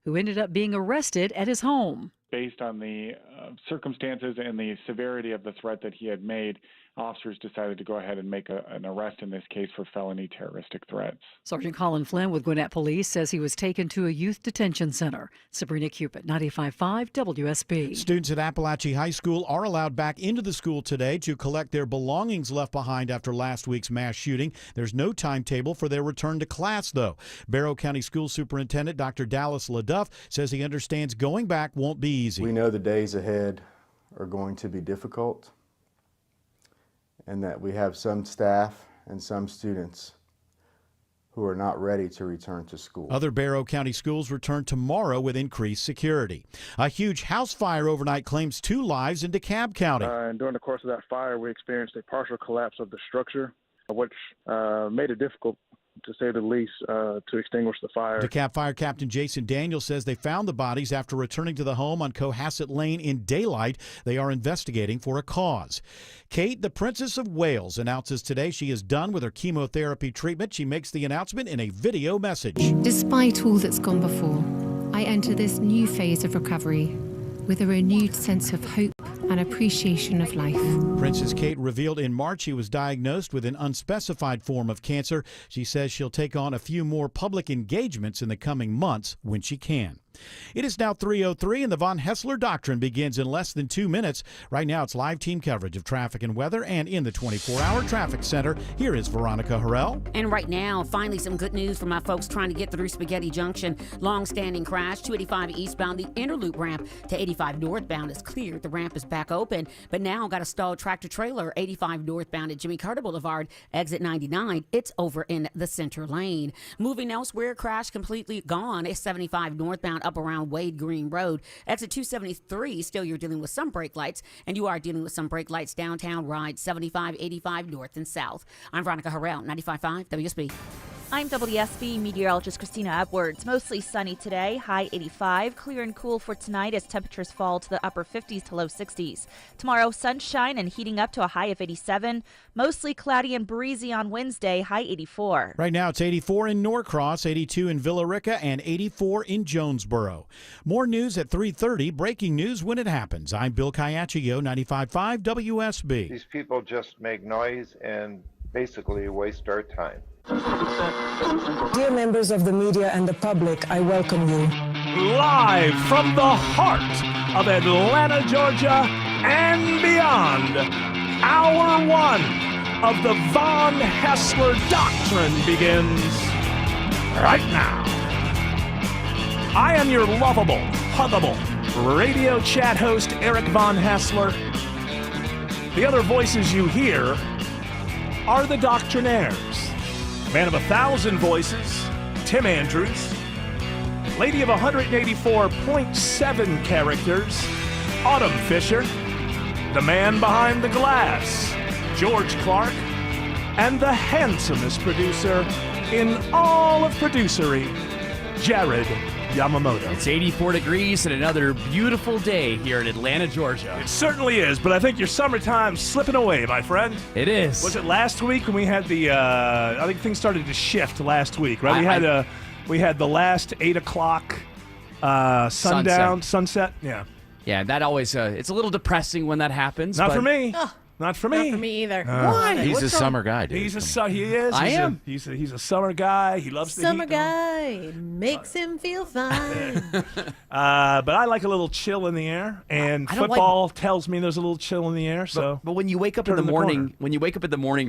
who ended up being arrested at his home. Based on the circumstances and the severity of the threat that he had made, officers decided to go ahead and make an arrest in this case for felony terroristic threats. Sergeant Colin Flynn with Gwinnett Police says he was taken to a youth detention center. Sabrina Cupid, 95.5 WSB. Students at Appalachia High School are allowed back into the school today to collect their belongings left behind after last week's mass shooting. There's no timetable for their return to class, though. Barrow County School Superintendent Dr. Dallas LaDuff says he understands going back won't be easy. We know the days ahead are going to be difficult, and that we have some staff and some students who are not ready to return to school. Other Barrow County schools return tomorrow with increased security. A huge house fire overnight claims 2 lives in DeKalb County. And during the course of that fire, we experienced a partial collapse of the structure, which made it difficult, to say the least, to extinguish the fire. DeKalb Fire Captain Jason Daniels says they found the bodies after returning to the home on Cohasset Lane in daylight. They are investigating for a cause. Kate, the Princess of Wales, announces today she is done with her chemotherapy treatment. She makes the announcement in a video message. Despite all that's gone before, I enter this new phase of recovery with a renewed sense of hope and appreciation of life. Princess Kate revealed in March she was diagnosed with an unspecified form of cancer. She says she'll take on a few more public engagements in the coming months when she can. It is now 3:03 and the Von Hessler Doctrine begins in less than 2 minutes. Right now it's live team coverage of traffic and weather, and in the 24-hour traffic center, here is Veronica Harrell. And right now, finally some good news for my folks trying to get through Spaghetti Junction. Long-standing crash, 285 eastbound, the interloop ramp to 85 northbound is cleared. The ramp is back open, but now got a stalled tractor-trailer, 85 northbound at Jimmy Carter Boulevard, exit 99. It's over in the center lane. Moving elsewhere, crash completely gone. It's 75 northbound up around Wade Green Road. Exit 273, still you're dealing with some brake lights, and you are dealing with some brake lights downtown. Ride 75, 85 north and south. I'm Veronica Harrell, 95.5 WSB. I'm WSB meteorologist Christina Edwards. Mostly sunny today, high 85. Clear and cool for tonight as temperatures fall to the upper 50s to low 60s. Tomorrow, sunshine and heating up to a high of 87. Mostly cloudy and breezy on Wednesday, high 84. Right now it's 84 in Norcross, 82 in Villa Rica, and 84 in Jonesboro. More news at 3:30. Breaking news when it happens. I'm Bill Caiaccio, 95.5 WSB. These people just make noise and basically waste our time. Dear members of the media and the public, I welcome you. Live from the heart of Atlanta, Georgia, and beyond, Hour 1 of the Von Hessler Doctrine begins right now. I am your lovable, huggable radio chat host, Eric Von Hessler. The other voices you hear are the Doctrinaires. Man of 1,000 voices, Tim Andrews. Lady of 184.7 characters, Autumn Fisher. The man behind the glass, George Clark. And the handsomest producer in all of producery, Jared Yamamoto. It's 84 degrees and another beautiful day here in Atlanta, Georgia. It certainly is, but I think your summertime's slipping away, my friend. It is. Was it last week when we had the, I think things started to shift last week, right? We had the last 8 o'clock sunset. Yeah. Yeah, that always, it's a little depressing when that happens. Not for me. Not for me. Not for me either. Why? He's a summer guy, dude. He is. I am. He's a summer guy. He loves the summer heat. guy makes him feel fine. But I like a little chill in the air, and football tells me there's a little chill in the air. So, but when you wake up in the morning,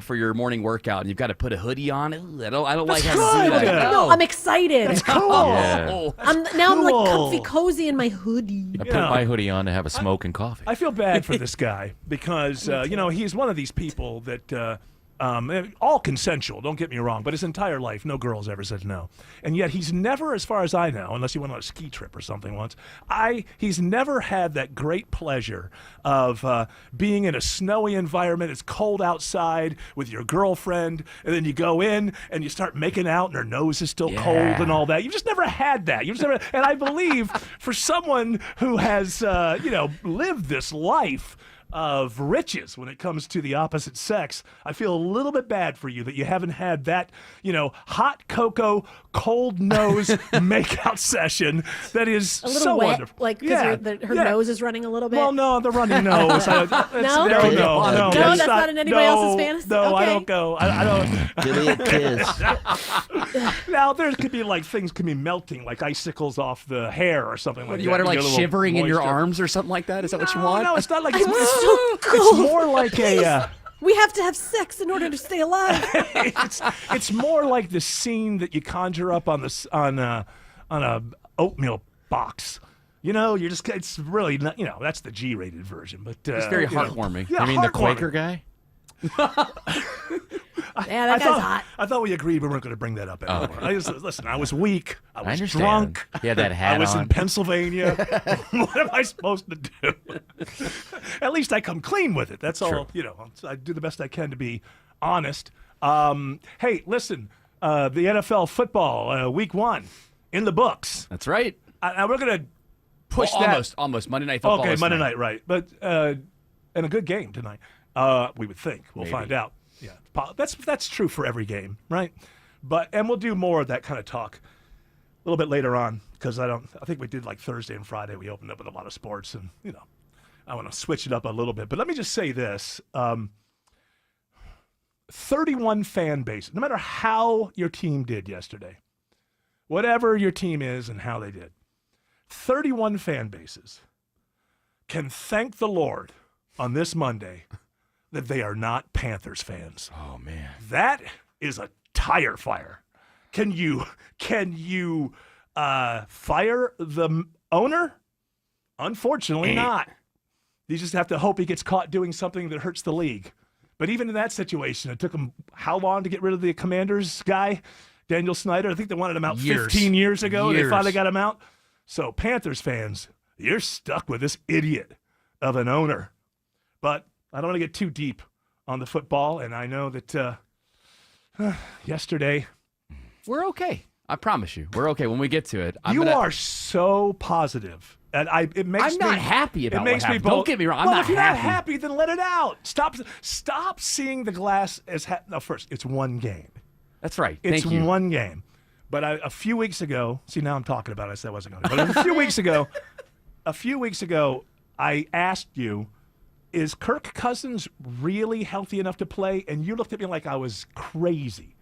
for your morning workout, and you've got to put a hoodie on. I don't like having to do that. No, I'm excited. That's cool. Yeah. I'm like comfy, cozy in my hoodie. I put my hoodie on to have a smoke and coffee. I feel bad for this guy because he's one of these people that all consensual, don't get me wrong, but his entire life, no girls ever said no. And yet he's never, as far as I know, unless he went on a ski trip or something once, he's never had that great pleasure of being in a snowy environment. It's cold outside with your girlfriend, and then you go in and you start making out and her nose is still cold and all that. You've just never had that. And I believe for someone who has, lived this life, of riches when it comes to the opposite sex. I feel a little bit bad for you that you haven't had that, hot cocoa, cold nose makeout session that is A little so wet, wonderful. like because her nose is running a little bit. Well, no, the running nose. No? No, No, that's not in anybody else's fantasy? No, I Okay. don't go. I don't. Give me a kiss. Now there could be things can be melting, like icicles off the hair or something like that. You want her Get a little shivering in your moisture. arms or something like that? Is that what you want? No, it's not like so it's cold. more like a. We have to have sex in order to stay alive. It's more like the scene that you conjure up on a oatmeal box. You're just it's really not, that's the G-rated version, but It's very heartwarming. Yeah, You mean the heartwarming. Quaker guy? Yeah, that guy's hot. I thought we agreed we weren't going to bring that up anymore. Listen, I was weak. I was understand. drunk. He had that hat I was in on. Pennsylvania. What am I supposed to do? At least I come clean with it. That's all. I do the best I can to be honest. Hey, listen, the NFL football week 1 in the books. That's right. And we're going to push Well, that. almost Monday Night Football. Okay, is Monday tonight. night, right? But and a good game tonight. We would think. We'll find out. Yeah, that's true for every game, right? And we'll do more of that kind of talk a little bit later on because I think we did like Thursday and Friday. We opened up with a lot of sports, and I want to switch it up a little bit. But let me just say this: 31 fan base. No matter how your team did yesterday, whatever your team is and how they did, 31 fan bases can thank the Lord on this Monday that they are not Panthers fans. Oh, man. That is a tire fire. Can you fire the owner? Unfortunately not. You just have to hope he gets caught doing something that hurts the league. But even in that situation, it took him how long to get rid of the Commanders guy, Daniel Snyder? I think they wanted him out 15 years ago. They finally got him out. So Panthers fans, you're stuck with this idiot of an owner. But I don't want to get too deep on the football, and I know that yesterday. We're okay. I promise you. We're okay when we get to it. You are so positive. And it makes I'm not happy about it makes what me happened. both, Don't get me wrong. I'm well, not if you're happy. not happy, then let it out. Stop seeing the glass as no. First, it's one game. That's right. It's Thank you. one game. But a few weeks ago, see now I'm talking about it. I said I wasn't going to. But a few weeks ago, I asked you, is Kirk Cousins really healthy enough to play? And you looked at me like I was crazy.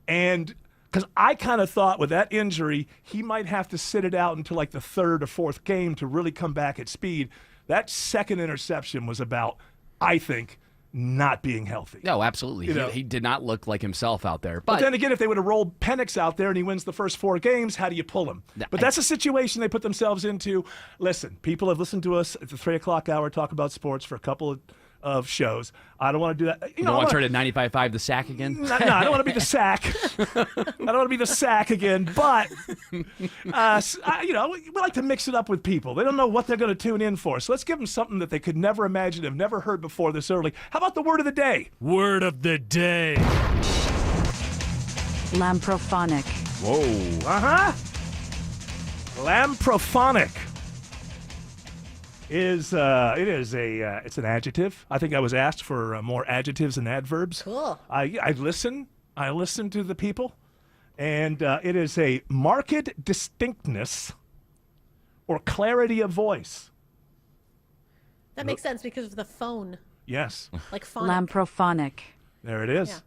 And because I kind of thought with that injury, he might have to sit it out until like the third or fourth game to really come back at speed. That second interception was about, I think, not being healthy. No, absolutely. He did not look like himself out there. But then again, if they would have rolled Penix out there and he wins the first 4 games, how do you pull him? But that's a situation they put themselves into. Listen, people have listened to us at the 3 o'clock hour talk about sports for a couple of shows. I don't want to do that. You don't want to turn it 95.5 the sack again? No, I don't want to be the sack. I don't want to be the sack again. But, we like to mix it up with people. They don't know what they're going to tune in for. So let's give them something that they could never imagine, have never heard before this early. How about the word of the day? Word of the day. Lamprophonic. Whoa. Uh-huh. Lamprophonic it's an adjective. I think I was asked for more adjectives and adverbs. Cool. I listen to the people, and it is a marked distinctness or clarity of voice. That makes sense because of the phone. Yes. Like phonic. Lamprophonic. There it is. Yeah.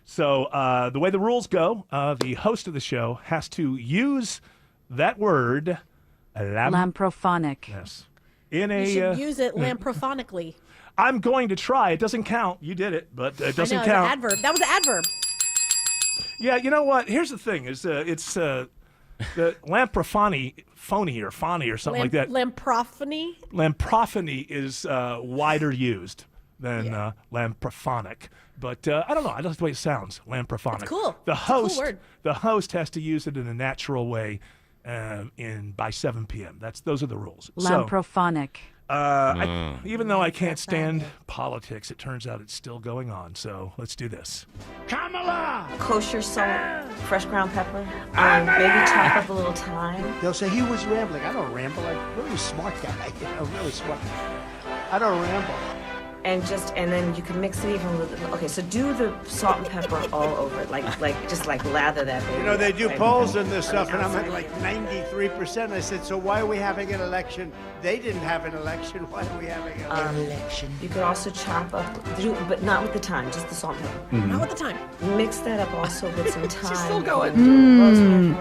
So the way the rules go, the host of the show has to use that word. Lamprophonic. Yes. You should use it lamprophonically. I'm going to try. It doesn't count. You did it, but it doesn't I know, count. An adverb. That was an adverb. Yeah, you know what? Here's the thing: it's the lamprophony, phony or phony or something like that. Lamprophony. Lamprophony is wider used than lamprophonic. But I don't know. I don't like the way it sounds. Lamprophonic. It's cool. The It's a cool host, word. the host has to use it in a natural way, by 7 p.m. Those are the rules. Lamprophonic. Even though I can't stand politics, it turns out it's still going on. So let's do this. Kamala! Kosher salt, fresh ground pepper, maybe chop up a little thyme. They'll say he was rambling. I don't ramble. I'm a really smart guy. Really smart. I don't ramble. and then you can mix it even with. Okay, so do the salt and pepper all over it, like just lather that baby. You know, they do right? polls in this stuff, and I'm outside at like 93%. I said, so why are we having an election? They didn't have an election. Why are we having an election? You could also chop up, but not with the thyme, just the salt and pepper. Not with the time. Mix that up also with some thyme. She's still going. Rosemary,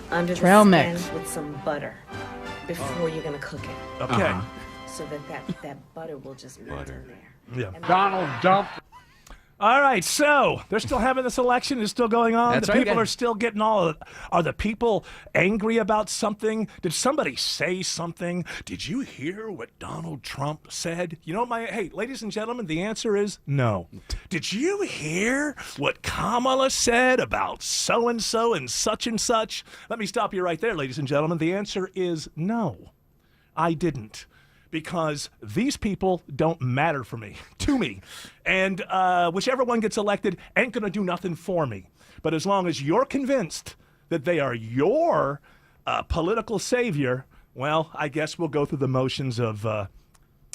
under the Trail skin mix. with some butter before you're gonna cook it. Okay. So that butter will just melt in there. Yeah. Donald Trump. All right, so they're still having this election. It's still going on. That's The right, people yeah. are still getting all of it. Are the people angry about something? Did somebody say something? Did you hear what Donald Trump said? You know, hey, ladies and gentlemen, the answer is no. Did you hear what Kamala said about so-and-so and such and such? Let me stop you right there, ladies and gentlemen. The answer is no. I didn't. Because these people don't matter to me. And whichever one gets elected ain't going to do nothing for me. But as long as you're convinced that they are your political savior, well, I guess we'll go through the motions of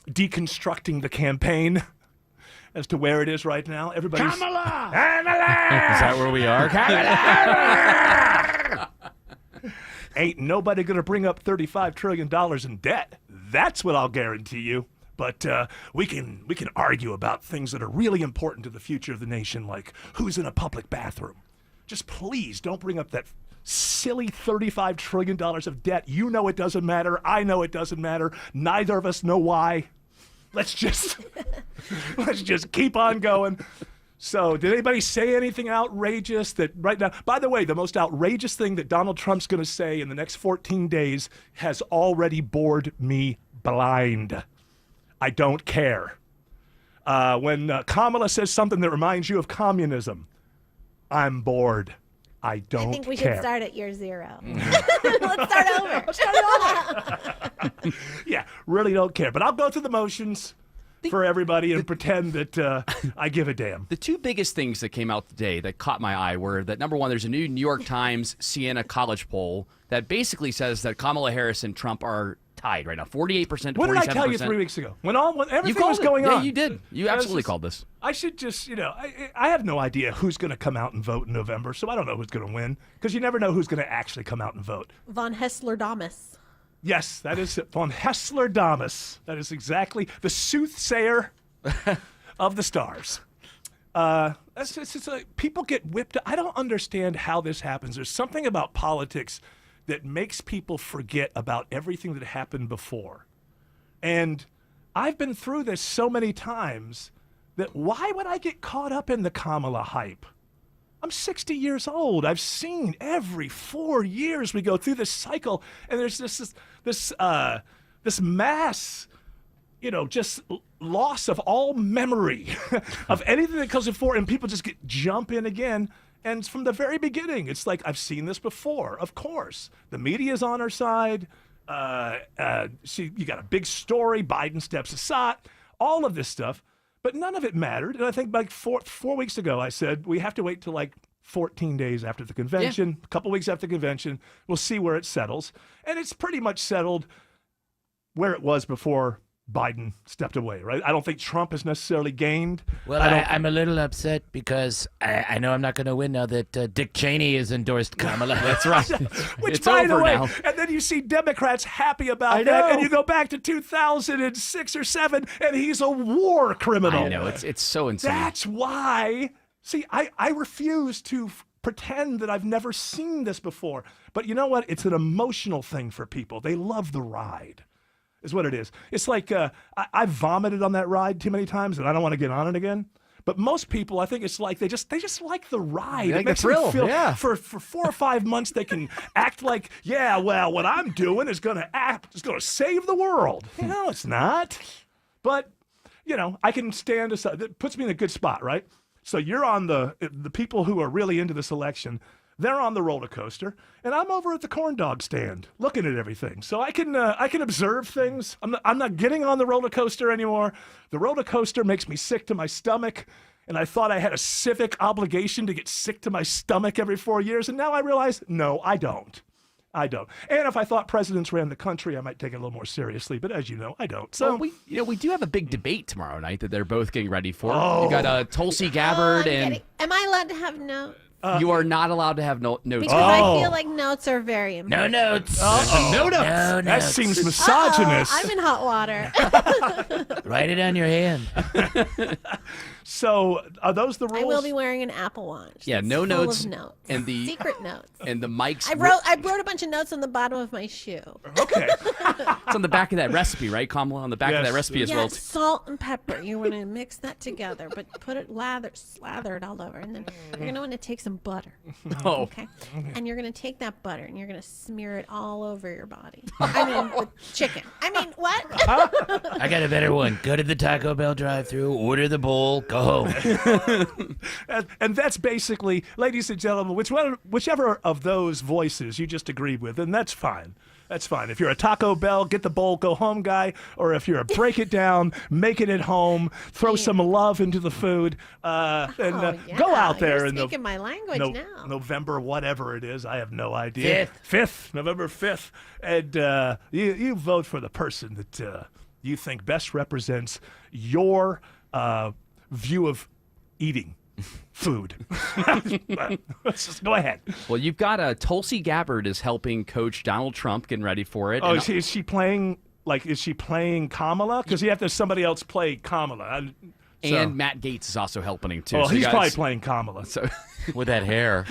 deconstructing the campaign as to where it is right now. Everybody's... Kamala! Is that where we are? Ain't nobody going to bring up $35 trillion in debt. That's what I'll guarantee you. But we can argue about things that are really important to the future of the nation, like who's in a public bathroom. Just please don't bring up that silly $35 trillion of debt. You know it doesn't matter. I know it doesn't matter. Neither of us know why. Let's just keep on going. So, did anybody say anything outrageous that right now? By the way, the most outrageous thing that Donald Trump's going to say in the next 14 days has already bored me blind. I don't care. When Kamala says something that reminds you of communism, I'm bored. I don't care. I think we should start at year 0. Let's start over. Let's start over. Yeah, really don't care. But I'll go through the motions for everybody and pretend that I give a damn. The two biggest things that came out today that caught my eye were that, number one, there's a new New York Times Siena College poll that basically says that Kamala Harris and Trump are tied right now, 48% to 47%. What did I tell you 3 weeks ago? When everything was it. going on. Yeah, you did. You absolutely called this. I should just, I have no idea who's going to come out and vote in November, so I don't know who's going to win, because you never know who's going to actually come out and vote. Von Hessler-Dahmus. Yes, that is von Hessler-Dahmus. That is exactly the soothsayer of the stars. It's like people get whipped. I don't understand how this happens. There's something about politics that makes people forget about everything that happened before. And I've been through this so many times that why would I get caught up in the Kamala hype? I'm 60 years old. I've seen every 4 years we go through this cycle, and there's this mass, just loss of all memory of anything that comes before, and people just jump in again. And from the very beginning, it's like, I've seen this before. Of course, the media's on our side. You got a big story. Biden steps aside. All of this stuff. But none of it mattered. And I think like four weeks ago, I said, we have to wait till like 14 days after the convention, a couple weeks after the convention. We'll see where it settles. And it's pretty much settled where it was before Biden stepped away, right? I don't think Trump has necessarily gained. Well, I'm a little upset because I know I'm not going to win now that Dick Cheney has endorsed Kamala. That's right. Which, it's by the over way, now. And then you see Democrats happy about that, and you go back to 2006 or 7, and he's a war criminal. I know, it's so insane. That's why, see, I refuse to pretend that I've never seen this before. But you know what? It's an emotional thing for people. They love the ride. Is what it is. It's like I vomited on that ride too many times, and I don't want to get on it again. But most people, I think it's like they just like the ride. They like it makes the thrill. them feel Yeah. For 4 or 5 months they can act like, yeah, well, what I'm doing is gonna save the world. No, it's not. But I can stand aside. That puts me in a good spot, right? So you're on the people who are really into this election. They're on the roller coaster, and I'm over at the corn dog stand looking at everything. So I can observe things. I'm not getting on the roller coaster anymore. The roller coaster makes me sick to my stomach, and I thought I had a civic obligation to get sick to my stomach every 4 years, and now I realize, no, I don't. I don't. And if I thought presidents ran the country, I might take it a little more seriously. But as you know, I don't. So well, we do have a big debate tomorrow night that they're both getting ready for. Oh. You got Tulsi Gabbard and Am I allowed to have notes? you are not allowed to have notes. Because I feel like notes are very important. No notes. No notes. No That notes. seems misogynist. I'm in hot water. Write it on your hand. So are those the rules? I will be wearing an Apple Watch. Yeah, that's no full notes. Of notes. And the secret notes. And the mics. I wrote a bunch of notes on the bottom of my shoe. Okay. It's on the back of that recipe, right, Kamala? On the back of that recipe as well. Salt and pepper. You want to mix that together, but put it slather it all over, and then you're gonna want to take some butter. Oh. Okay. And you're gonna take that butter and you're gonna smear it all over your body. I mean, with chicken. I mean, what? I got a better one. Go to the Taco Bell drive-thru, order the bowl, go home. And that's basically, ladies and gentlemen, whichever of those voices you just agreed with, and that's fine. That's fine. If you're a Taco Bell, get the bowl, go home guy, or if you're a break it down, make it at home, throw some love into the food, go out there You're in speaking my language now. November, whatever it is. I have no idea. November 5th. And you vote for the person that you think best represents your view of eating food. Let's just go ahead. Well, you've got Tulsi Gabbard is helping coach Donald Trump, getting ready for it. Oh, is she playing? Is she playing Kamala? Because you have to have somebody else play Kamala. And Matt Gaetz is also helping him too. Oh, so he's probably playing Kamala. So with that hair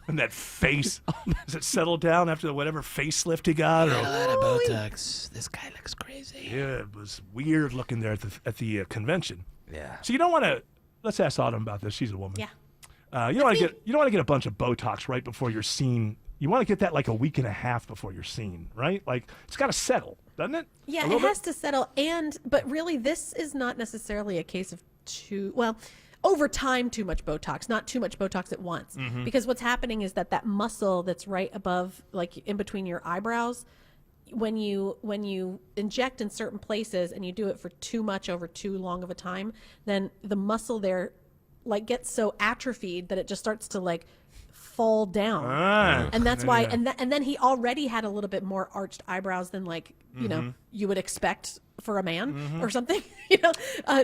and that face. Does it settle down after whatever facelift he got? A lot of Botox. This guy looks crazy. Yeah, it was weird looking there at the convention. Yeah. So you don't want to. Let's ask Autumn about this. She's a woman. Yeah. You don't want to get a bunch of Botox right before you're seen. You want to get that like a week and a half before you're seen, right? Like it's got to settle, doesn't it? Yeah, it has to settle. But really, this is not necessarily a case of over time too much Botox, not too much Botox at once. Mm-hmm. Because what's happening is that muscle that's right above, like in between your eyebrows, when you inject in certain places and you do it for too much over too long of a time, then the muscle there like gets so atrophied that it just starts to like fall down. And that's why and then he already had a little bit more arched eyebrows than like you know you would expect for a man or something.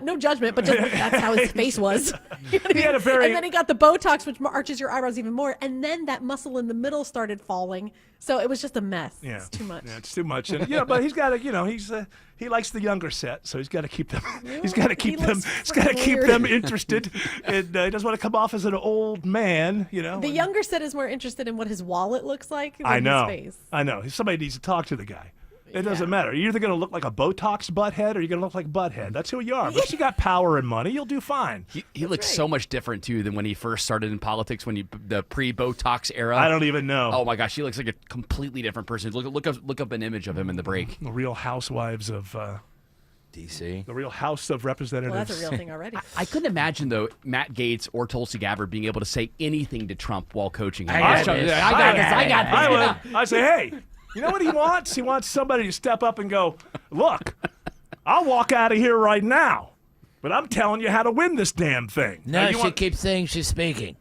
No judgment, but just that's how his face was. You know what I mean? Had a very and then he got the Botox, which arches your eyebrows even more, and then that muscle in the middle started falling. So it was just a mess. Yeah. It's too much. Yeah, it's too much. And, but he's got to, he likes the younger set, so he's got to keep them. He's got to keep them. He's got to keep them interested. And he doesn't want to come off as an old man. The younger set is more interested in what his wallet looks like than I know. his face. I know. Somebody needs to talk to the guy. It doesn't matter. You're either going to look like a Botox butthead or you're going to look like Butthead. That's who you are. But if you got power and money, you'll do fine. He looks so much different, too, than when he first started in politics, the pre-Botox era. I don't even know. Oh, my gosh. He looks like a completely different person. Look up an image of him in the break. The Real Housewives of D.C. The Real House of Representatives. Well, that's a real thing already. I couldn't imagine, though, Matt Gaetz or Tulsi Gabbard being able to say anything to Trump while coaching him. I got this. I say, hey. You know what he wants? He wants somebody to step up and go, look, I'll walk out of here right now, but I'm telling you how to win this damn thing. No, she keeps saying she's speaking.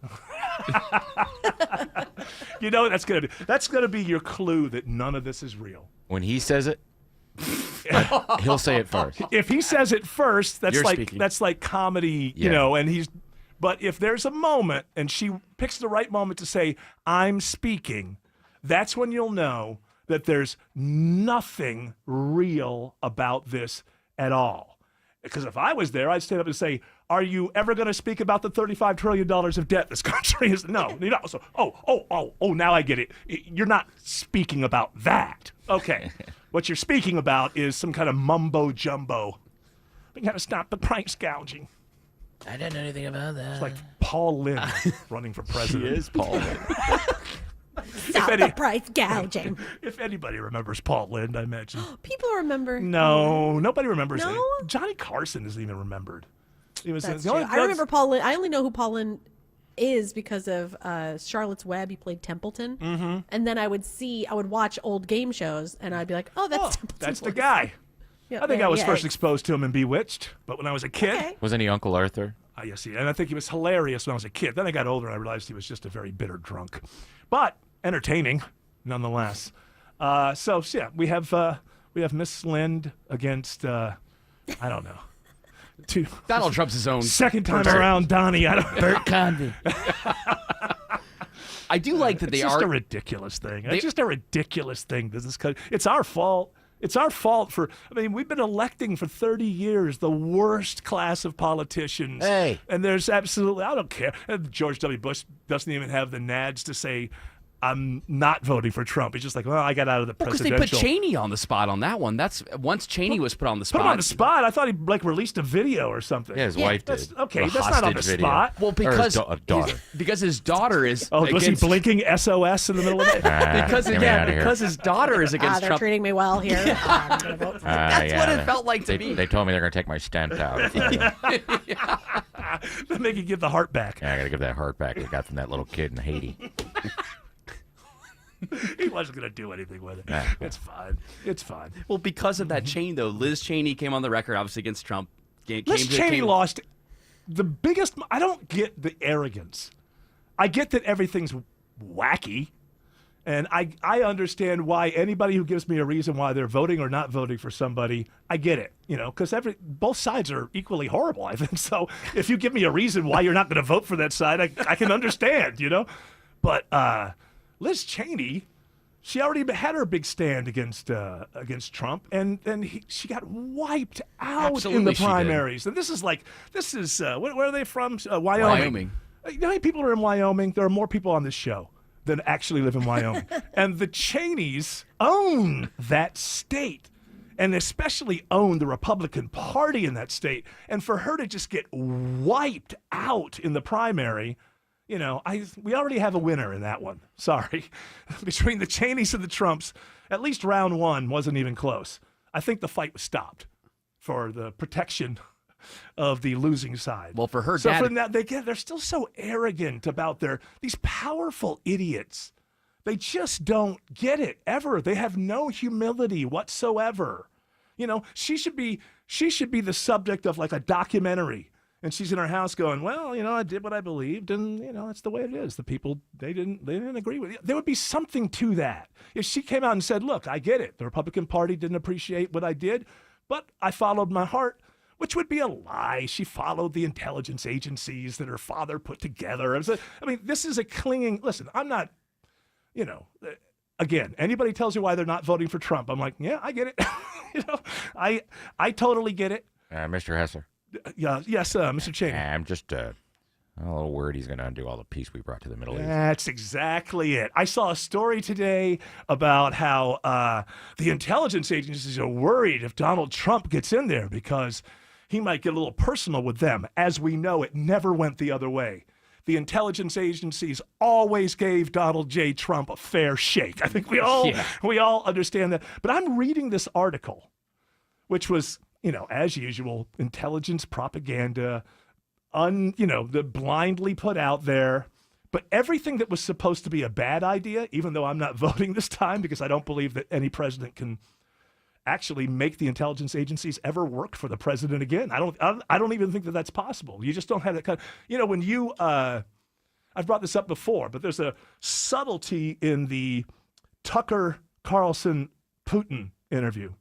That's gonna be your clue that none of this is real. When he says it, he'll say it first. If he says it first, You're speaking. that's like comedy, Yeah. and but if there's a moment and she picks the right moment to say, I'm speaking, that's when you'll know that there's nothing real about this at all. Because if I was there, I'd stand up and say, are you ever going to speak about the $35 trillion of debt this country is? No. So, now I get it. You're not speaking about that. Okay. What you're speaking about is some kind of mumbo jumbo. We got to stop the price gouging. I didn't know anything about that. It's like Paul Lynn running for president. He is Paul Lynn. Stop the price gouging. If anybody remembers Paul Lynn, I imagine. People remember. No, nobody remembers No? him. Johnny Carson isn't even remembered. He was That's the true. only- I remember Paul Lynn. I only know who Paul Lynn is because of Charlotte's Web. He played Templeton. Mm-hmm. And then I would watch old game shows, and I'd be like, oh, that's Templeton's That's the voice. guy. Yeah, I think there- I was yeah, first it's- exposed to him in Bewitched, but when I was a kid. Okay. Wasn't he Uncle Arthur? Yes, and I think he was hilarious when I was a kid. Then I got older and I realized he was just a very bitter drunk. But entertaining. nonetheless. So yeah, we have Miss Lind against I don't know. Donald Trump's his own. Second time around, Donnie. I don't. Bert Convy. I do like that It's just a ridiculous thing. It's just a ridiculous thing. It's our fault. It's our fault we've been electing for 30 years the worst class of politicians. Hey. And there's absolutely, I don't care. And George W. Bush doesn't even have the nads to say, I'm not voting for Trump. He's just like, well, I got out of the presidential. Because they put Cheney on the spot on that one. That's once Cheney was put on the spot. Put him on the spot? I thought he released a video or something. Yeah, his wife did. Okay, that's not on the spot. Well, because daughter. Because his daughter is. Was he blinking SOS in the middle of it? because his daughter is against they're Trump. treating me well here. I'm gonna vote for That's what it felt like to me. They told me they're going to take my stent out. They make you give the heart back. Yeah, I got to give that heart back I got from that little kid in Haiti. He wasn't going to do anything with it. Nah. It's fine. It's fine. Well, because of that chain, though, Liz Cheney came on the record, obviously, against Trump. Liz Cheney lost the biggest. I don't get the arrogance. I get that everything's wacky, and I understand why anybody who gives me a reason why they're voting or not voting for somebody, I get it. Because both sides are equally horrible, I think. So if you give me a reason why you're not going to vote for that side, I can understand, But Liz Cheney, she already had her big stand against Trump, and then she got wiped out in the primaries. And this is where are they from? Wyoming. You know how many people are in Wyoming? There are more people on this show than actually live in Wyoming. And the Cheneys own that state, and especially own the Republican Party in that state. And for her to just get wiped out in the primary, we already have a winner in that one. Sorry. Between the Cheneys and the Trumps, at least round one wasn't even close. I think the fight was stopped for the protection of the losing side. Well, for her so dad... for that, they're still so arrogant about these powerful idiots. They just don't get it, ever. They have no humility whatsoever. She should be the subject of like a documentary. And she's in her house going, well, I did what I believed, and, that's the way it is. The people, they didn't agree with it. There would be something to that. If she came out and said, look, I get it. The Republican Party didn't appreciate what I did, but I followed my heart, which would be a lie. She followed the intelligence agencies that her father put together. This is a clinging, listen, I'm not, again, anybody tells you why they're not voting for Trump, I'm like, yeah, I get it. I totally get it. Mr. Hessler. Yes, Mr. Cheney. I'm just a little worried he's going to undo all the peace we brought to the Middle East. That's exactly it. I saw a story today about how the intelligence agencies are worried if Donald Trump gets in there because he might get a little personal with them. As we know, it never went the other way. The intelligence agencies always gave Donald J. Trump a fair shake. I think we all understand that. But I'm reading this article, which was, as usual, intelligence propaganda, the blindly put out there. But everything that was supposed to be a bad idea, even though I'm not voting this time because I don't believe that any president can actually make the intelligence agencies ever work for the president again. I don't even think that that's possible. You just don't have that kind of, when you, I've brought this up before, but there's a subtlety in the Tucker Carlson Putin interview.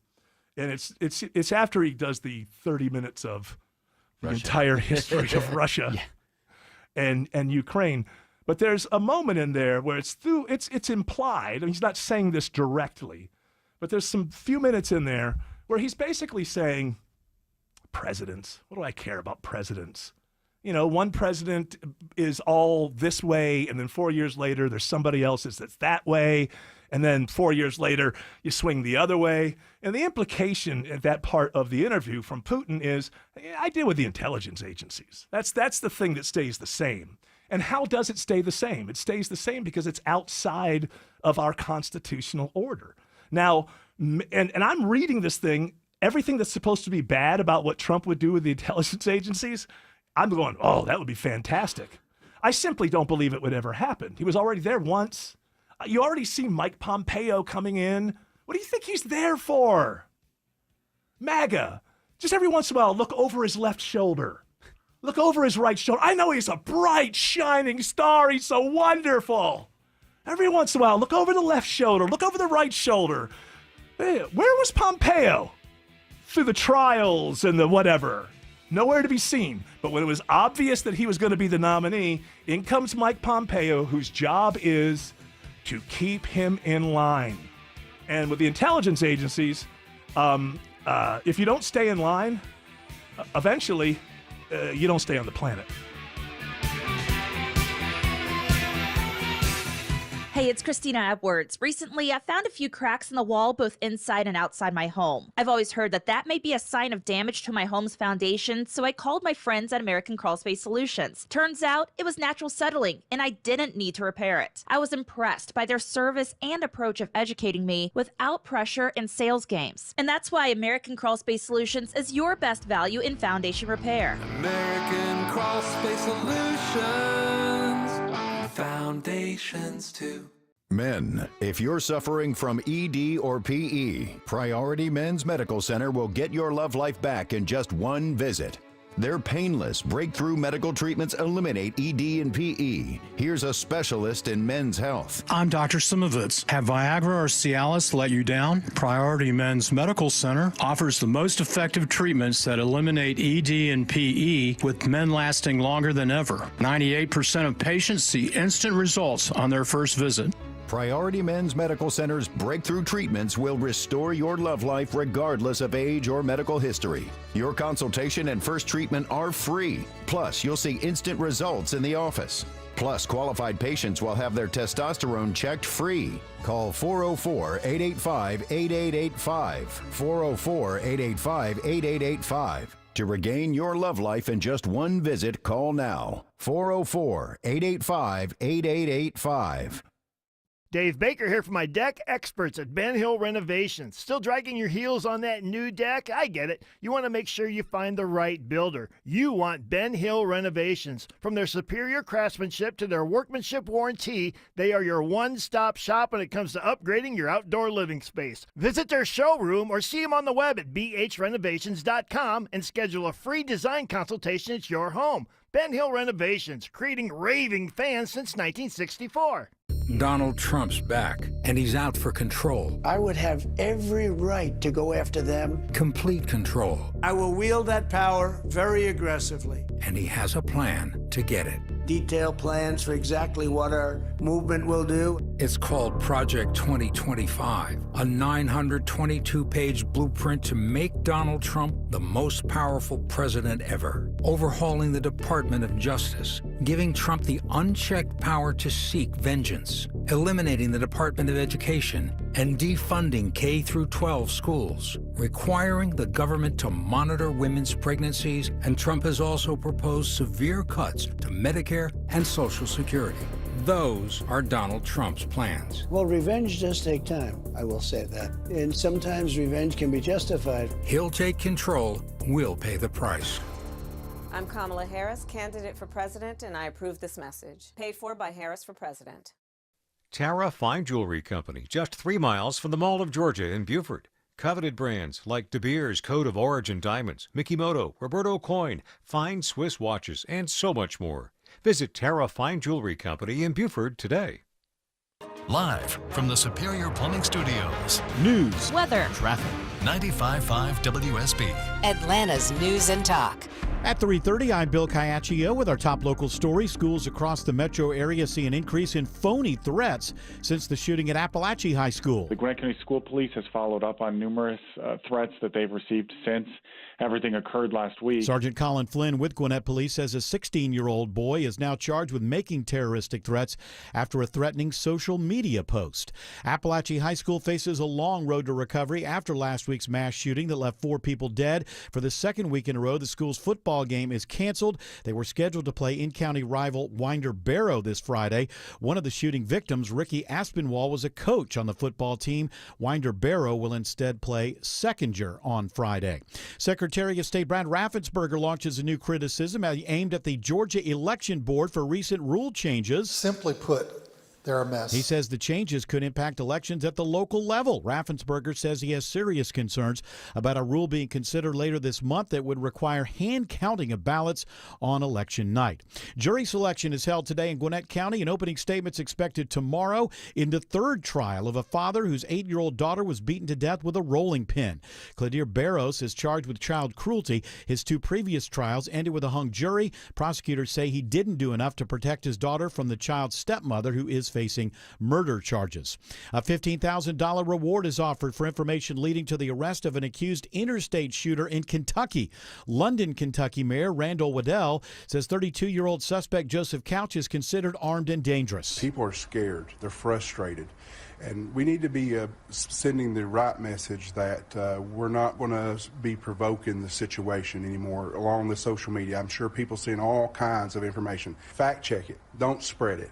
And it's after he does the 30 minutes of the entire history of Russia and Ukraine. But there's a moment in there where it's implied, and he's not saying this directly, but there's some few minutes in there where he's basically saying, presidents, what do I care about presidents? One president is all this way, and then 4 years later, there's somebody else that's that way. And then 4 years later, you swing the other way. And the implication at that part of the interview from Putin is, I deal with the intelligence agencies. That's the thing that stays the same. And how does it stay the same? It stays the same because it's outside of our constitutional order. Now, and I'm reading this thing, everything that's supposed to be bad about what Trump would do with the intelligence agencies, I'm going, oh, that would be fantastic. I simply don't believe it would ever happen. He was already there once. You already see Mike Pompeo coming in. What do you think he's there for? MAGA. Just every once in a while, look over his left shoulder. Look over his right shoulder. I know he's a bright, shining star. He's so wonderful. Every once in a while, look over the left shoulder, look over the right shoulder. Hey, where was Pompeo through the trials and the whatever? Nowhere to be seen. But when it was obvious that he was going to be the nominee, in comes Mike Pompeo, whose job is to keep him in line. And with the intelligence agencies, if you don't stay in line, eventually you don't stay on the planet. Hey, it's Christina Edwards. Recently, I found a few cracks in the wall both inside and outside my home. I've always heard that may be a sign of damage to my home's foundation, so I called my friends at American Crawl Space Solutions. Turns out it was natural settling, and I didn't need to repair it. I was impressed by their service and approach of educating me without pressure and sales games. And that's why American Crawl Space Solutions is your best value in foundation repair. American Crawl Space Solutions. Foundations too. Men, if you're suffering from ED or PE, Priority Men's Medical Center will get your love life back in just one visit. Their painless breakthrough medical treatments eliminate ED and PE. Here's a specialist in men's health. I'm Dr. Simovitz. Have Viagra or Cialis let you down? Priority Men's Medical Center offers the most effective treatments that eliminate ED and PE, with men lasting longer than ever. 98% of patients see instant results on their first visit. Priority Men's Medical Center's breakthrough treatments will restore your love life regardless of age or medical history. Your consultation and first treatment are free. Plus, you'll see instant results in the office. Plus, qualified patients will have their testosterone checked free. Call 404-885-8885. 404-885-8885. To regain your love life in just one visit, call now. 404-885-8885. Dave Baker here for my deck experts at Ben Hill Renovations. Still dragging your heels on that new deck? I get it. You want to make sure you find the right builder. You want Ben Hill Renovations. From their superior craftsmanship to their workmanship warranty, they are your one-stop shop when it comes to upgrading your outdoor living space. Visit their showroom or see them on the web at bhrenovations.com and schedule a free design consultation at your home. Ben Hill Renovations, creating raving fans since 1964. Donald Trump's back, and he's out for control. I would have every right to go after them. Complete control. I will wield that power very aggressively. And he has a plan to get it. Detailed plans for exactly what our movement will do. It's called Project 2025, a 922-page blueprint to make Donald Trump the most powerful president ever. Overhauling the Department of Justice, giving Trump the unchecked power to seek vengeance, eliminating the Department of Education, and defunding K-12 schools, requiring the government to monitor women's pregnancies, and Trump has also proposed severe cuts to Medicare and Social Security. Those are Donald Trump's plans. Well, revenge does take time, I will say that. And sometimes revenge can be justified. He'll take control, we'll pay the price. I'm Kamala Harris, candidate for president, and I approve this message. Paid for by Harris for President. Tara Fine Jewelry Company, just 3 miles from the Mall of Georgia in Beaufort. Coveted brands like De Beers Code of Origin Diamonds, Mikimoto, Roberto Coin, fine Swiss watches, and so much more. Visit Tara Fine Jewelry Company in Beaufort today. Live from the Superior Plumbing Studios. News, weather, traffic. 95.5 WSB. Atlanta's News and Talk. At 3:30, I'm Bill Caiaccio with our top local story. Schools across the metro area see an increase in phony threats since the shooting at Appalachia High School. The Gwinnett County School Police has followed up on numerous threats that they've received since everything occurred last week. Sergeant Colin Flynn with Gwinnett Police says a 16-year-old boy is now charged with making terroristic threats after a threatening social media post. Appalachia High School faces a long road to recovery after last week's mass shooting that left 4 people dead. For the second week in a row, the school's football game is canceled. They were scheduled to play in-county rival Winder Barrow this Friday. One of the shooting victims, Ricky Aspinwall, was a coach on the football team. Winder Barrow will instead play Seconder on Friday. Secretary of State Brad Raffensperger launches a new criticism aimed at the Georgia Election Board for recent rule changes. Simply put, They're a mess. He says the changes could impact elections at the local level. Raffensperger says he has serious concerns about a rule being considered later this month that would require hand counting of ballots on election night. Jury selection is held today in Gwinnett County. An opening statement's expected tomorrow in the third trial of a father whose 8-year-old daughter was beaten to death with a rolling pin. Cledir Barros is charged with child cruelty. His 2 previous trials ended with a hung jury. Prosecutors say he didn't do enough to protect his daughter from the child's stepmother, who is facing murder charges. A $15,000 reward is offered for information leading to the arrest of an accused interstate shooter in Kentucky. London, Kentucky Mayor Randall Waddell says 32-year-old suspect Joseph Couch is considered armed and dangerous. People are scared. They're frustrated. And we need to be sending the right message that we're not going to be provoking the situation anymore along the social media. I'm sure people seeing all kinds of information. Fact check it. Don't spread it.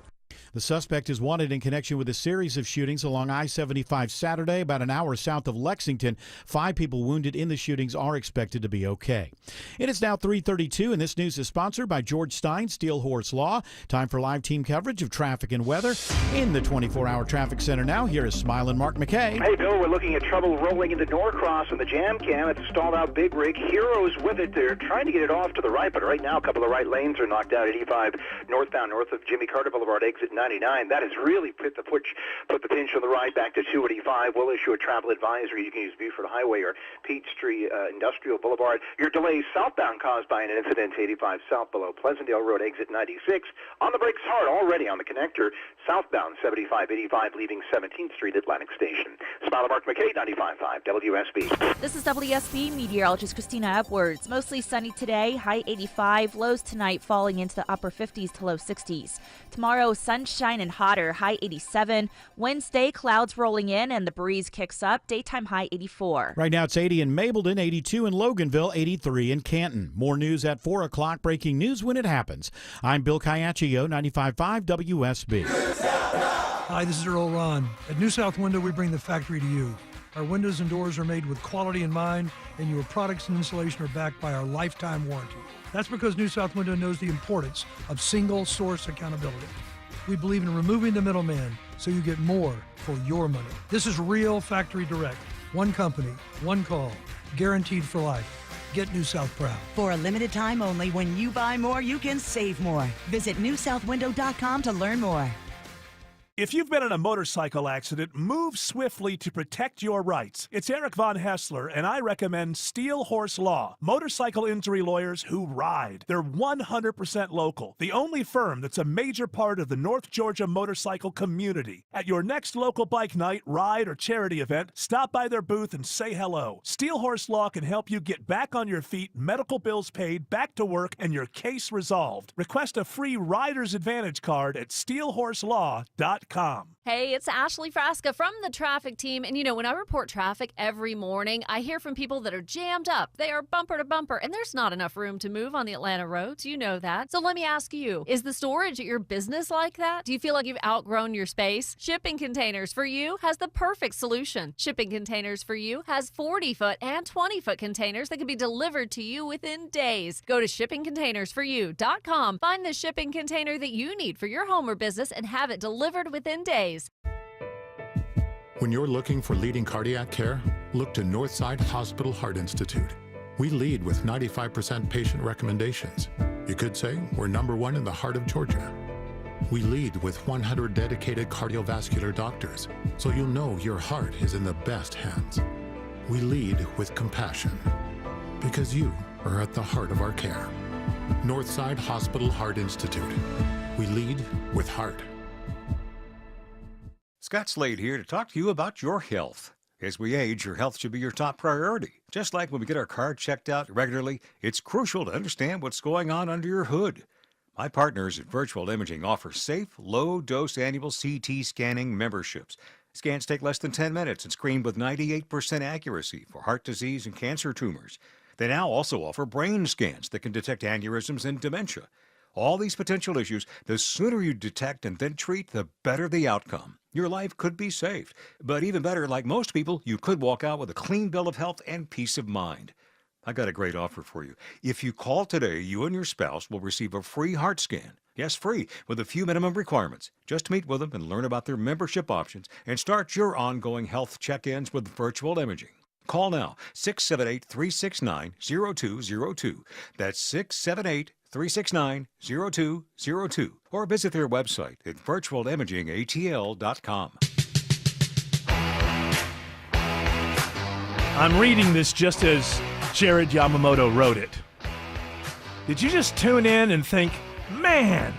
The suspect is wanted in connection with a series of shootings along I-75 Saturday, about an hour south of Lexington. 5 people wounded in the shootings are expected to be okay. It is now 3:32, and this news is sponsored by George Stein, Steel Horse Law. Time for live team coverage of traffic and weather. In the 24-hour traffic center now, here is Smiling Mark McKay. Hey, Bill, we're looking at trouble rolling into Norcross on the Jam Cam. It's a stalled out big rig. Heroes with it. They're trying to get it off to the right, but right now a couple of right lanes are knocked out. 85 northbound, north of Jimmy Carter Boulevard, exit 99. That has really put the pinch on the right back to 285. We'll issue a travel advisory. You can use Buford Highway or Peachtree Industrial Boulevard. Your delays southbound caused by an incident 85 south below Pleasantdale Road, exit 96. On the brakes hard already on the connector. Southbound 75-85 leaving 17th Street Atlantic Station. Smile Mark McKay, 95.5 WSB. This is WSB meteorologist Christina Edwards. Mostly sunny today, high 85. Lows tonight falling into the upper 50s to low 60s. Tomorrow, sunshine and hotter, high 87. Wednesday, clouds rolling in and the breeze kicks up. Daytime high 84. Right now it's 80 in Mableton, 82 in Loganville, 83 in Canton. More news at 4 o'clock. Breaking news when it happens. I'm Bill Caiaccio, 95.5 WSB. Hi, this is Earl Ron. At New South Window, we bring the factory to you. Our windows and doors are made with quality in mind, and your products and installation are backed by our lifetime warranty. That's because New South Window knows the importance of single source accountability. We believe in removing the middleman so you get more for your money. This is real factory direct. One company, one call, guaranteed for life. Get New South proud. For a limited time only, when you buy more, you can save more. Visit newsouthwindow.com to learn more. If you've been in a motorcycle accident, move swiftly to protect your rights. It's Eric Von Hessler, and I recommend Steel Horse Law, motorcycle injury lawyers who ride. They're 100% local, the only firm that's a major part of the North Georgia motorcycle community. At your next local bike night, ride, or charity event, stop by their booth and say hello. Steel Horse Law can help you get back on your feet, medical bills paid, back to work, and your case resolved. Request a free Rider's Advantage card at steelhorselaw.com. Hey, it's Ashley Frasca from the traffic team. And you know, when I report traffic every morning, I hear from people that are jammed up. They are bumper to bumper, and there's not enough room to move on the Atlanta roads. You know that. So let me ask you, is the storage at your business like that? Do you feel like you've outgrown your space? Shipping Containers for You has the perfect solution. Shipping Containers for You has 40-foot and 20-foot containers that can be delivered to you within days. Go to shippingcontainersforyou.com. Find the shipping container that you need for your home or business and have it delivered within days. When you're looking for leading cardiac care, look to Northside Hospital Heart Institute. We lead with 95% patient recommendations. You could say we're #1 in the heart of Georgia. We lead with 100 dedicated cardiovascular doctors, so you'll know your heart is in the best hands. We lead with compassion, because you are at the heart of our care. Northside Hospital Heart Institute. We lead with heart. Scott Slade here to talk to you about your health. As we age, your health should be your top priority. Just like when we get our car checked out regularly, it's crucial to understand what's going on under your hood. My partners at Virtual Imaging offer safe, low-dose annual CT scanning memberships. Scans take less than 10 minutes and screen with 98% accuracy for heart disease and cancer tumors. They now also offer brain scans that can detect aneurysms and dementia. All these potential issues, the sooner you detect and then treat, the better the outcome. Your life could be saved. But even better, like most people, you could walk out with a clean bill of health and peace of mind. I got a great offer for you. If you call today, you and your spouse will receive a free heart scan. Yes, free, with a few minimum requirements. Just meet with them and learn about their membership options and start your ongoing health check-ins with virtual imaging. Call now, 678-369-0202. That's 678-369-0202. Or visit their website at virtualimagingatl.com. I'm reading this just as Jared Yamamoto wrote it. Did you just tune in and think, man,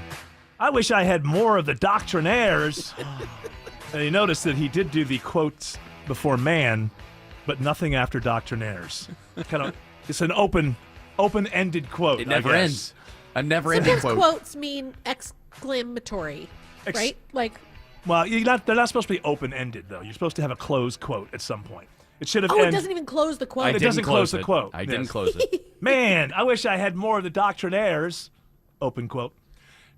I wish I had more of the doctrinaires? And you notice that he did do the quotes before man, but nothing after doctrinaires. It's an open-ended quote. It never ends. A never-ending Sometimes quote. quotes mean exclamatory, right? Like, Well, they're not supposed to be open-ended, though. You're supposed to have a closed quote at some point. It should have it doesn't even close the quote. It doesn't close the quote. I didn't close it. Man, I wish I had more of the doctrinaires. Open quote.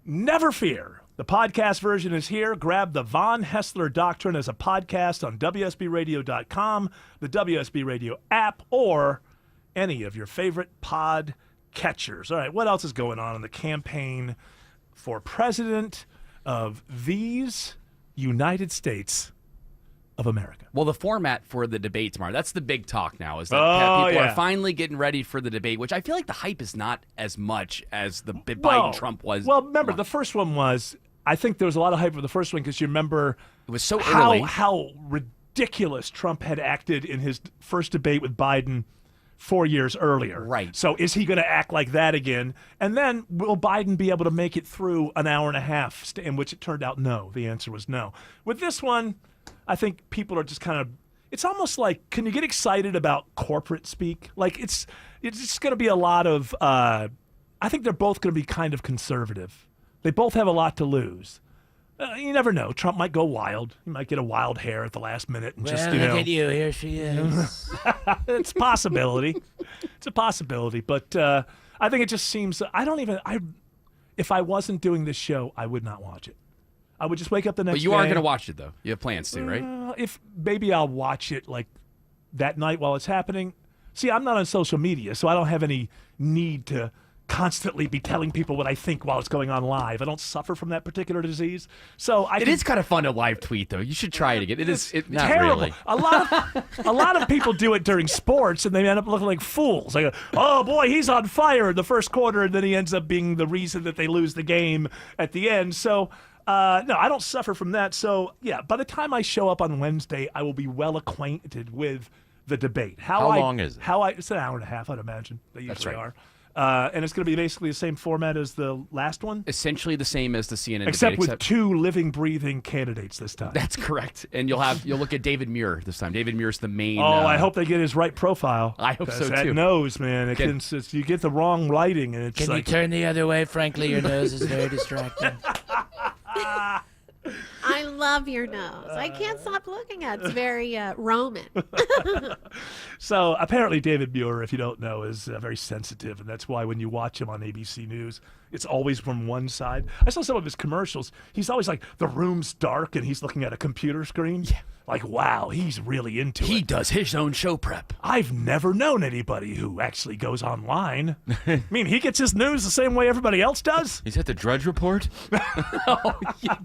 Never fear. The podcast version is here. Grab the Von Haessler Doctrine as a podcast on WSBRadio.com, the WSB Radio app, or any of your favorite pod catchers. All right, what else is going on in the campaign for president of these United States of America? Well, the format for the debate tomorrow, that's the big talk now, is that people are finally getting ready for the debate, which I feel like the hype is not as much as the Biden-Trump was. Well, remember, the first one was, I think there was a lot of hype for the first one because you remember it was so early. How ridiculous Trump had acted in his first debate with Biden 4 years earlier. Right. So is he going to act like that again? And then will Biden be able to make it through an hour and a half, in which it turned out no. The answer was no. With this one, I think people are just kind of, it's almost like, can you get excited about corporate speak? Like it's just going to be a lot of, I think they're both going to be kind of conservative. They both have a lot to lose. You never know. Trump might go wild. He might get a wild hair at the last minute and Well, just, look at you. Here she is. It's a possibility. It's a possibility. But I think it just seems, if I wasn't doing this show, I would not watch it. I would just wake up the next day. But you are going to watch it, though. You have plans to, right? If maybe I'll watch it like that night while it's happening. See, I'm not on social media, so I don't have any need to constantly be telling people what I think while it's going on live. I don't suffer from that particular disease. So It is kind of fun to live tweet, though. You should try it again. It's not terrible. Really. A lot of people do it during sports, and they end up looking like fools. Like, oh boy, he's on fire in the first quarter, and then he ends up being the reason that they lose the game at the end. So. No, I don't suffer from that. So, yeah, by the time I show up on Wednesday, I will be well acquainted with the debate. How long is it? It's an hour and a half, I'd imagine. They usually right. are. And it's going to be basically the same format as the last one? Essentially the same as the CNN except debate. With two living, breathing candidates this time. That's correct. And you'll look at David Muir this time. David Muir's the main. I hope they get his right profile. I hope so, too. That nose, man. You get the wrong lighting. And it's Can you turn the other way? Frankly, your nose is very distracting. I love your nose. I can't stop looking at it. It's very Roman. So apparently David Muir, if you don't know, is very sensitive, and that's why when you watch him on ABC News, it's always from one side. I saw some of his commercials. He's always like, the room's dark, and he's looking at a computer screen. Yeah. Like, wow, he's really into it. He does his own show prep. I've never known anybody who actually goes online. I mean, he gets his news the same way everybody else does. He's at the Drudge Report? Oh, yeah,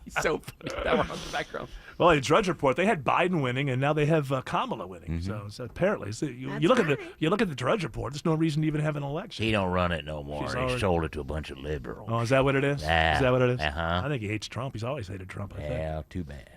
he's so funny. That one on the background. Well, the Drudge Report, they had Biden winning, and now they have Kamala winning. Mm-hmm. So apparently, you look at the Drudge Report. There's no reason to even have an election. He don't run it no more. He sold it to a bunch of liberals. Oh, is that what it is? Yeah. Is that what it is? Uh-huh. I think he hates Trump. He's always hated Trump. I think. Yeah, too bad.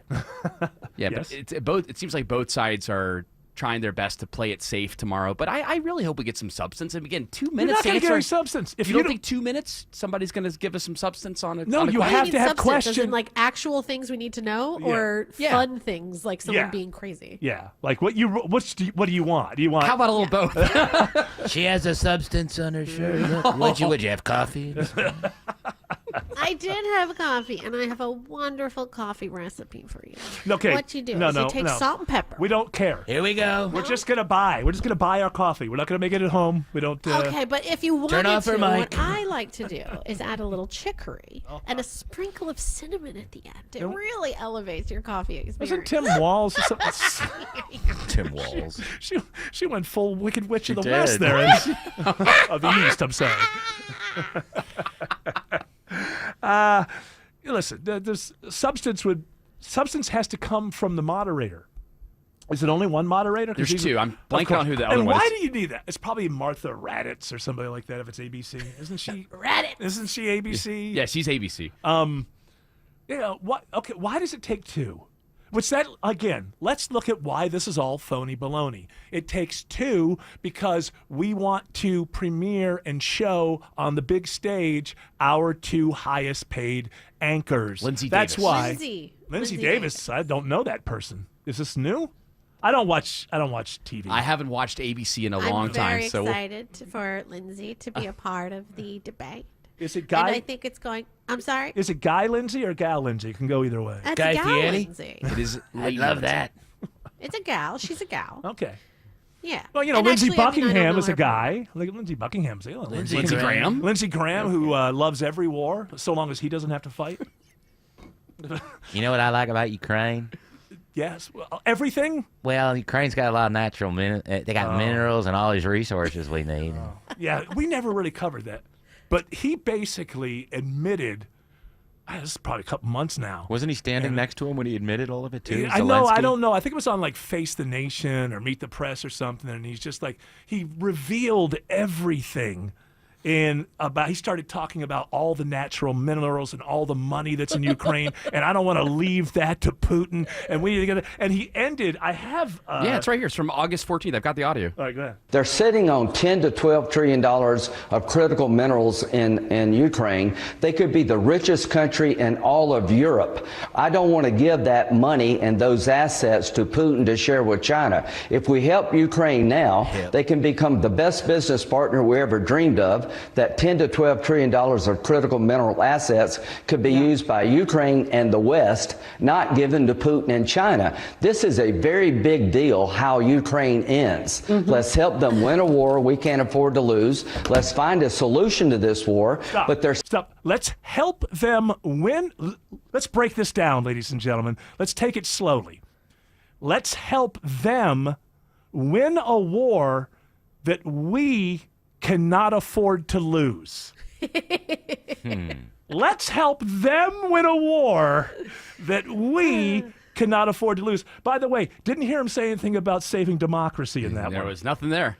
Yeah, Yes. but it seems like both sides are trying their best to play it safe tomorrow. But I really hope we get some substance. And again, 2 minutes. You're not to going to get answer. any substance. If you don't think 2 minutes, somebody's going to give us some substance on it. No, you have to have questions. Like actual things we need to know, or fun things like someone being crazy. Yeah, like what do you want? Do you want? How about a little both? She has a substance on her shirt. Would you have coffee? I did have coffee, and I have a wonderful coffee recipe for you. Okay. What you do is you take salt and pepper. We don't care. Here we go. We're just gonna buy. We're just gonna buy our coffee. We're not gonna make it at home. We don't. Okay, but if you wanted Turn off her to, mic. what I like to do is add a little chicory and a sprinkle of cinnamon at the end. It really elevates your coffee experience. Wasn't Tim Walls? Tim Walls. She went full Wicked Witch of the did. West there. Of the East, I'm sorry. Listen, there's substance has to come from the moderator. Is it only one moderator? There's two. I'm blanking on who the other and one why is. do you need that? It's probably Martha Raddatz or somebody like that if it's ABC. Isn't she? Raddatz. Isn't she ABC? Yeah, she's ABC. What? Okay, why does it take two? Which that, again, let's look at why this is all phony baloney. It takes two because we want to premiere and show on the big stage our two highest paid anchors. Lindsay That's Davis. why. Lindsay Davis. I don't know that person. Is this new? I don't watch TV. I haven't watched ABC in a long I'm time. very So excited for Lindsay to be a part of the debate. Is it Guy? And I think it's going. I'm sorry. Is it Guy Lindsay or Gal Lindsay? It can go either way. That's a gal Lindsay. It is. I love that. It's a gal. She's a gal. Okay. Yeah. Well, you know, And Lindsey actually, I mean, I don't Buckingham know is a her guy. Like Lindsey Buckingham's Lindsey Graham? Lindsey Graham, who loves every war, so long as he doesn't have to fight. You know what I like about Ukraine? Yes. Well, everything? Well, Ukraine's got a lot of natural they got minerals and all these resources we need. Yeah, we never really covered that. But he basically admitted, this is probably a couple months now. Wasn't he standing next to him when he admitted all of it too? I know. I Zelensky? don't know. I think it was on like Face the Nation or Meet the Press or something. And he's just like, he revealed everything. He started talking about all the natural minerals and all the money that's in Ukraine, and I don't want to leave that to Putin. And we need to get it. And he ended. I have. Yeah, it's right here. It's from August 14th. I've got the audio. All right, go ahead. They're sitting on $10 to $12 trillion of critical minerals in Ukraine. They could be the richest country in all of Europe. I don't want to give that money and those assets to Putin to share with China. If we help Ukraine now, they can become the best business partner we ever dreamed of. That $10 to $12 trillion of critical mineral assets could be used by Ukraine and the West, not given to Putin and China. This is a very big deal how Ukraine ends. Let's help them win a war we can't afford to lose. Let's find a solution to this war. Stop. But there's Stop. Let's help them win. Let's break this down, ladies and gentlemen. Let's take it slowly. Let's help them win a war that we cannot afford to lose. Let's help them win a war that we cannot afford to lose. By the way, didn't hear him say anything about saving democracy in that one. There was nothing there.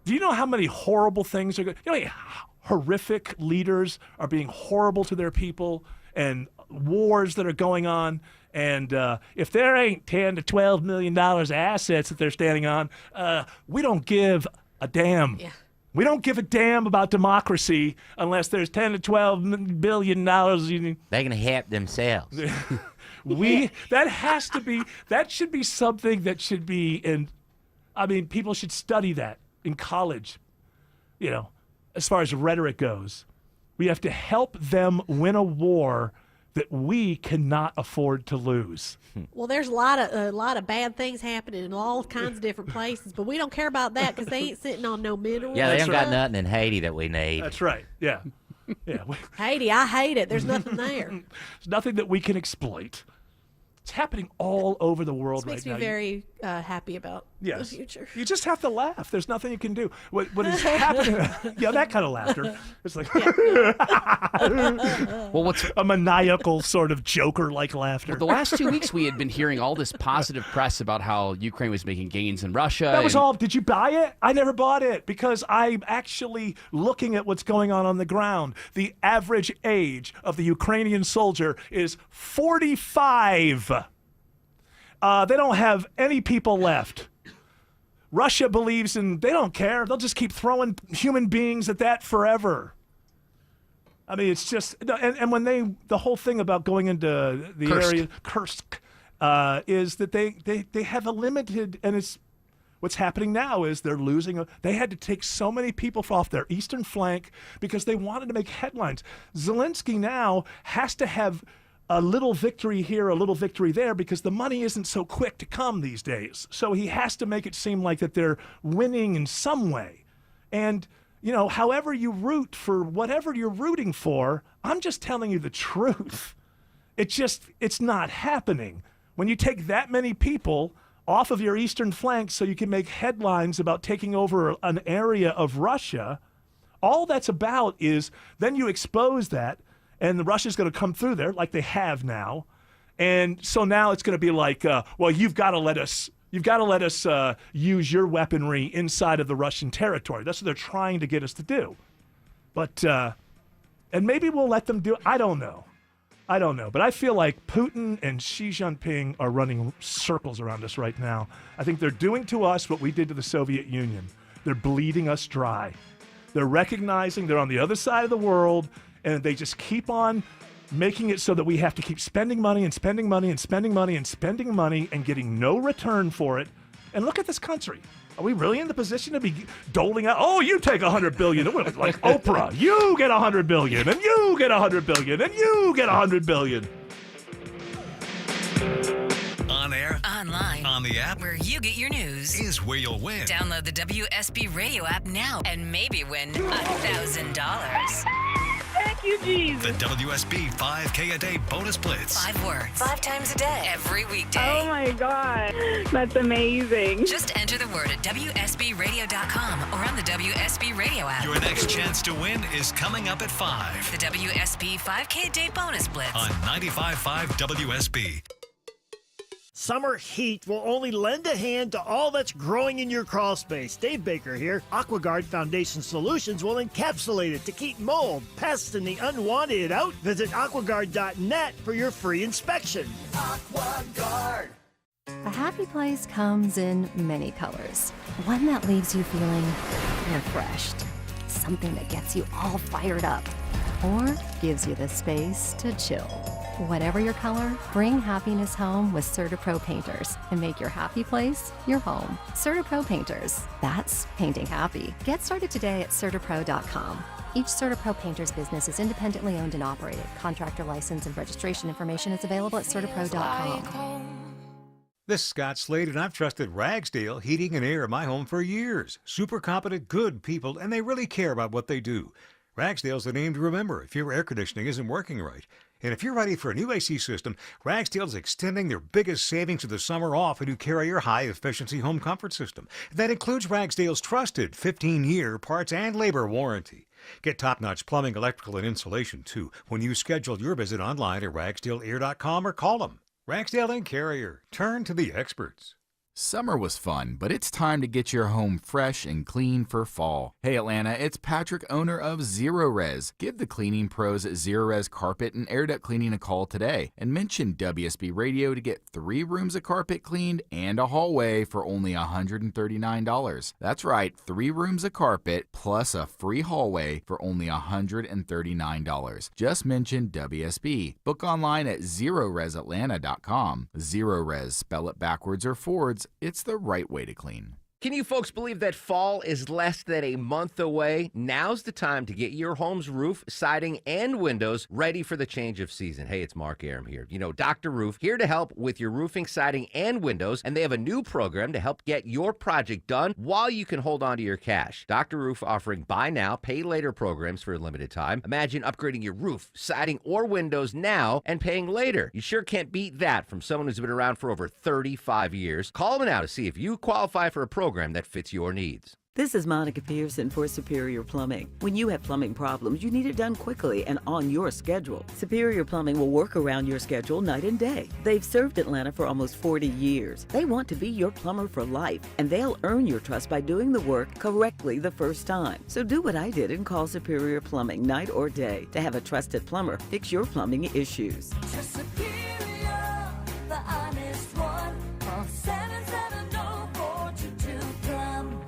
Do you know how many horrible things are going? You know, how horrific leaders are being horrible to their people, and wars that are going on. And if there ain't $10 to $12 million of assets that they're standing on, we don't give a damn. Yeah. We don't give a damn about democracy unless there's $10 to $12 billion. They're gonna help themselves. That should be something that should be in. I mean, people should study that in college. You know, as far as rhetoric goes, we have to help them win a war that we cannot afford to lose. Well, there's a lot of bad things happening in all kinds of different places, but we don't care about that because they ain't sitting on no minerals. Yeah, they ain't got nothing in Haiti that we need. That's right. Yeah. Yeah. Haiti, I hate it. There's nothing there. There's nothing that we can exploit. It's happening all over the world This makes right me now. very happy about the future. You just have to laugh. There's nothing you can do. What is happening? Yeah, that kind of laughter. It's like well, what's a maniacal sort of Joker-like laughter. Well, the last 2 weeks we had been hearing all this positive press about how Ukraine was making gains in Russia. That was all. Did you buy it? I never bought it because I'm actually looking at what's going on the ground. The average age of the Ukrainian soldier is 45. They don't have any people left. Russia believes in, they don't care. They'll just keep throwing human beings at that forever. I mean, it's just, and when the whole thing about going into the area, Kursk, is that they have a limited, and it's, what's happening now is they're losing, they had to take so many people off their eastern flank because they wanted to make headlines. Zelensky now has to have a little victory here, a little victory there, because the money isn't so quick to come these days. So he has to make it seem like that they're winning in some way. And, you know, however you root for whatever you're rooting for, I'm just telling you the truth. It's not happening. When you take that many people off of your eastern flank so you can make headlines about taking over an area of Russia, all that's about is then you expose that. and the Russians going to come through there like they have now. And so now it's going to be like, well, you've got to let us use your weaponry inside of the Russian territory. That's what they're trying to get us to do. But and maybe we'll let them do it. I don't know. But I feel like Putin and Xi Jinping are running circles around us right now. I think they're doing to us what we did to the Soviet Union. They're bleeding us dry. They're recognizing they're on the other side of the world, and they just keep on making it so that we have to keep spending money and spending money and spending money and spending money and getting no return for it. And look at this country. Are we really in the position to be doling out? Oh, you take $100 billion. Like Oprah, you get $100 billion, and you get $100 billion, and you get $100 billion. On air, online, on the app, where you get your news, is where you'll win. Download the WSB Radio app now and maybe win $1,000. Thank you, Jesus. The WSB 5K a day bonus blitz. 5 words, 5 times a day, every weekday. Oh my God, that's amazing. Just enter the word at WSBRadio.com or on the WSB Radio app. Your next chance to win is coming up at 5. The WSB 5K a day bonus blitz. On 95.5 WSB. Summer heat will only lend a hand to all that's growing in your crawl space. Dave Baker here. AquaGuard Foundation Solutions will encapsulate it to keep mold, pests, and the unwanted out. Visit aquaguard.net for your free inspection. AquaGuard. A happy place comes in many colors. One that leaves you feeling refreshed. Something that gets you all fired up. Or gives you the space to chill. Whatever your color, bring happiness home with CertaPro Painters and make your happy place your home. CertaPro Painters, that's painting happy. Get started today at CertaPro.com. Each CertaPro Painters business is independently owned and operated. Contractor license and registration information is available at CertaPro.com. This is Scott Slade, and I've trusted Ragsdale Heating and Air in my home for years. Super competent, good people, and they really care about what they do. Ragsdale's the name to remember if your air conditioning isn't working right. And if you're ready for a new AC system, Ragsdale's extending their biggest savings of the summer off a new Carrier high-efficiency home comfort system. That includes Ragsdale's trusted 15-year parts and labor warranty. Get top-notch plumbing, electrical, and insulation, too, when you schedule your visit online at RagsdaleAir.com or call them. Ragsdale and Carrier. Turn to the experts. Summer was fun, but it's time to get your home fresh and clean for fall. Hey Atlanta, it's Patrick, owner of Zero Res. Give the cleaning pros at Zero Res Carpet and Air Duct Cleaning a call today and mention WSB Radio to get 3 rooms of carpet cleaned and a hallway for only $139. That's right, 3 rooms of carpet plus a free hallway for only $139. Just mention WSB. Book online at ZeroResAtlanta.com. Zero Res, spell it backwards or forwards. It's the right way to clean. Can you folks believe that fall is less than a month away? Now's the time to get your home's roof, siding, and windows ready for the change of season. Hey, it's Mark Aram here. You know, Dr. Roof, here to help with your roofing, siding, and windows, and they have a new program to help get your project done while you can hold on to your cash. Dr. Roof offering buy now, pay later programs for a limited time. Imagine upgrading your roof, siding, or windows now and paying later. You sure can't beat that from someone who's been around for over 35 years. Call them now to see if you qualify for a program that fits your needs. This is Monica Pearson for Superior Plumbing. When you have plumbing problems, you need it done quickly and on your schedule. Superior Plumbing will work around your schedule night and day. They've served Atlanta for almost 40 years. They want to be your plumber for life, and they'll earn your trust by doing the work correctly the first time. So do what I did and call Superior Plumbing night or day to have a trusted plumber fix your plumbing issues. Superior, the honest one. Call 770-422-PLUM.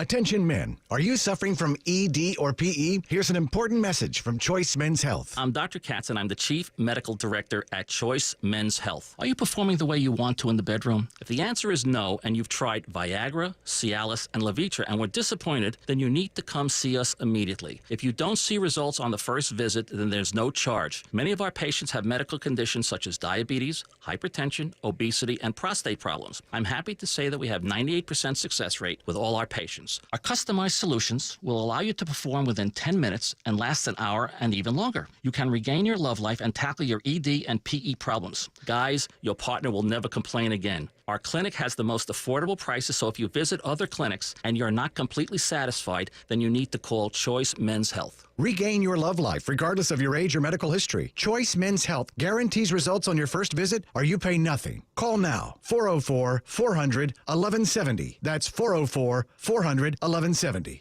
Attention men, are you suffering from ED or PE? Here's an important message from Choice Men's Health. I'm Dr. Katz and I'm the Chief Medical Director at Choice Men's Health. Are you performing the way you want to in the bedroom? If the answer is no and you've tried Viagra, Cialis, and Levitra and were disappointed, then you need to come see us immediately. If you don't see results on the first visit, then there's no charge. Many of our patients have medical conditions such as diabetes, hypertension, obesity, and prostate problems. I'm happy to say that we have 98% success rate with all our patients. Our customized solutions will allow you to perform within 10 minutes and last an hour and even longer. You can regain your love life and tackle your ED and PE problems. Guys, your partner will never complain again. Our clinic has the most affordable prices, so if you visit other clinics and you're not completely satisfied, then you need to call Choice Men's Health. Regain your love life regardless of your age or medical history. Choice Men's Health guarantees results on your first visit or you pay nothing. Call now. 404-400-1170. That's 404-400-1170.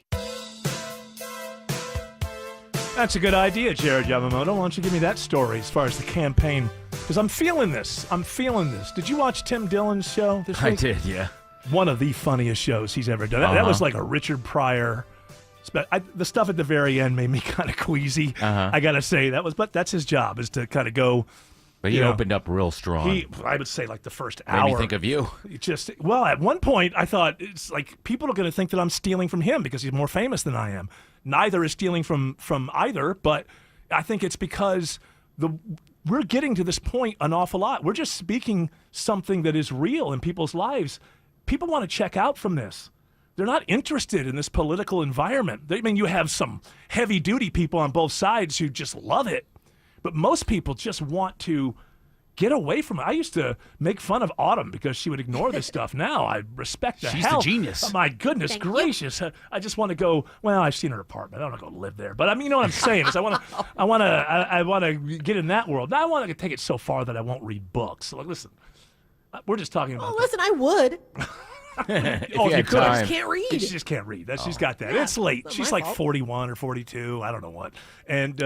That's a good idea, Jared Yamamoto. Why don't you give me that story as far as the campaign? Because I'm feeling this. Did you watch Tim Dillon's show this week? I did, yeah. One of the funniest shows he's ever done. That was like a Richard Pryor. The stuff at the very end made me kind of queasy. I got to say, but that's his job, is to kind of go. But he opened up real strong. I would say like the first hour. Made me think of you. At one point, I thought it's like people are going to think that I'm stealing from him because he's more famous than I am. Neither is stealing from either, but I think it's because we're getting to this point an awful lot. We're just speaking something that is real in people's lives. People want to check out from this. They're not interested in this political environment. You have some heavy-duty people on both sides who just love it, but most people just want to get away from it. I used to make fun of Autumn because she would ignore this stuff. Now I respect the She's hell. the genius. Oh, my goodness gracious! I just want to go. Well, I've seen her apartment. I don't want to go live there. But you know what I'm saying is I want to get in that world. Now I want to take it so far that I won't read books. So, listen, we're just talking about. Oh, listen, I would. You could. I just can't read. She just can't read. She's got that. It's late. She's like 41 or 42. I don't know what. And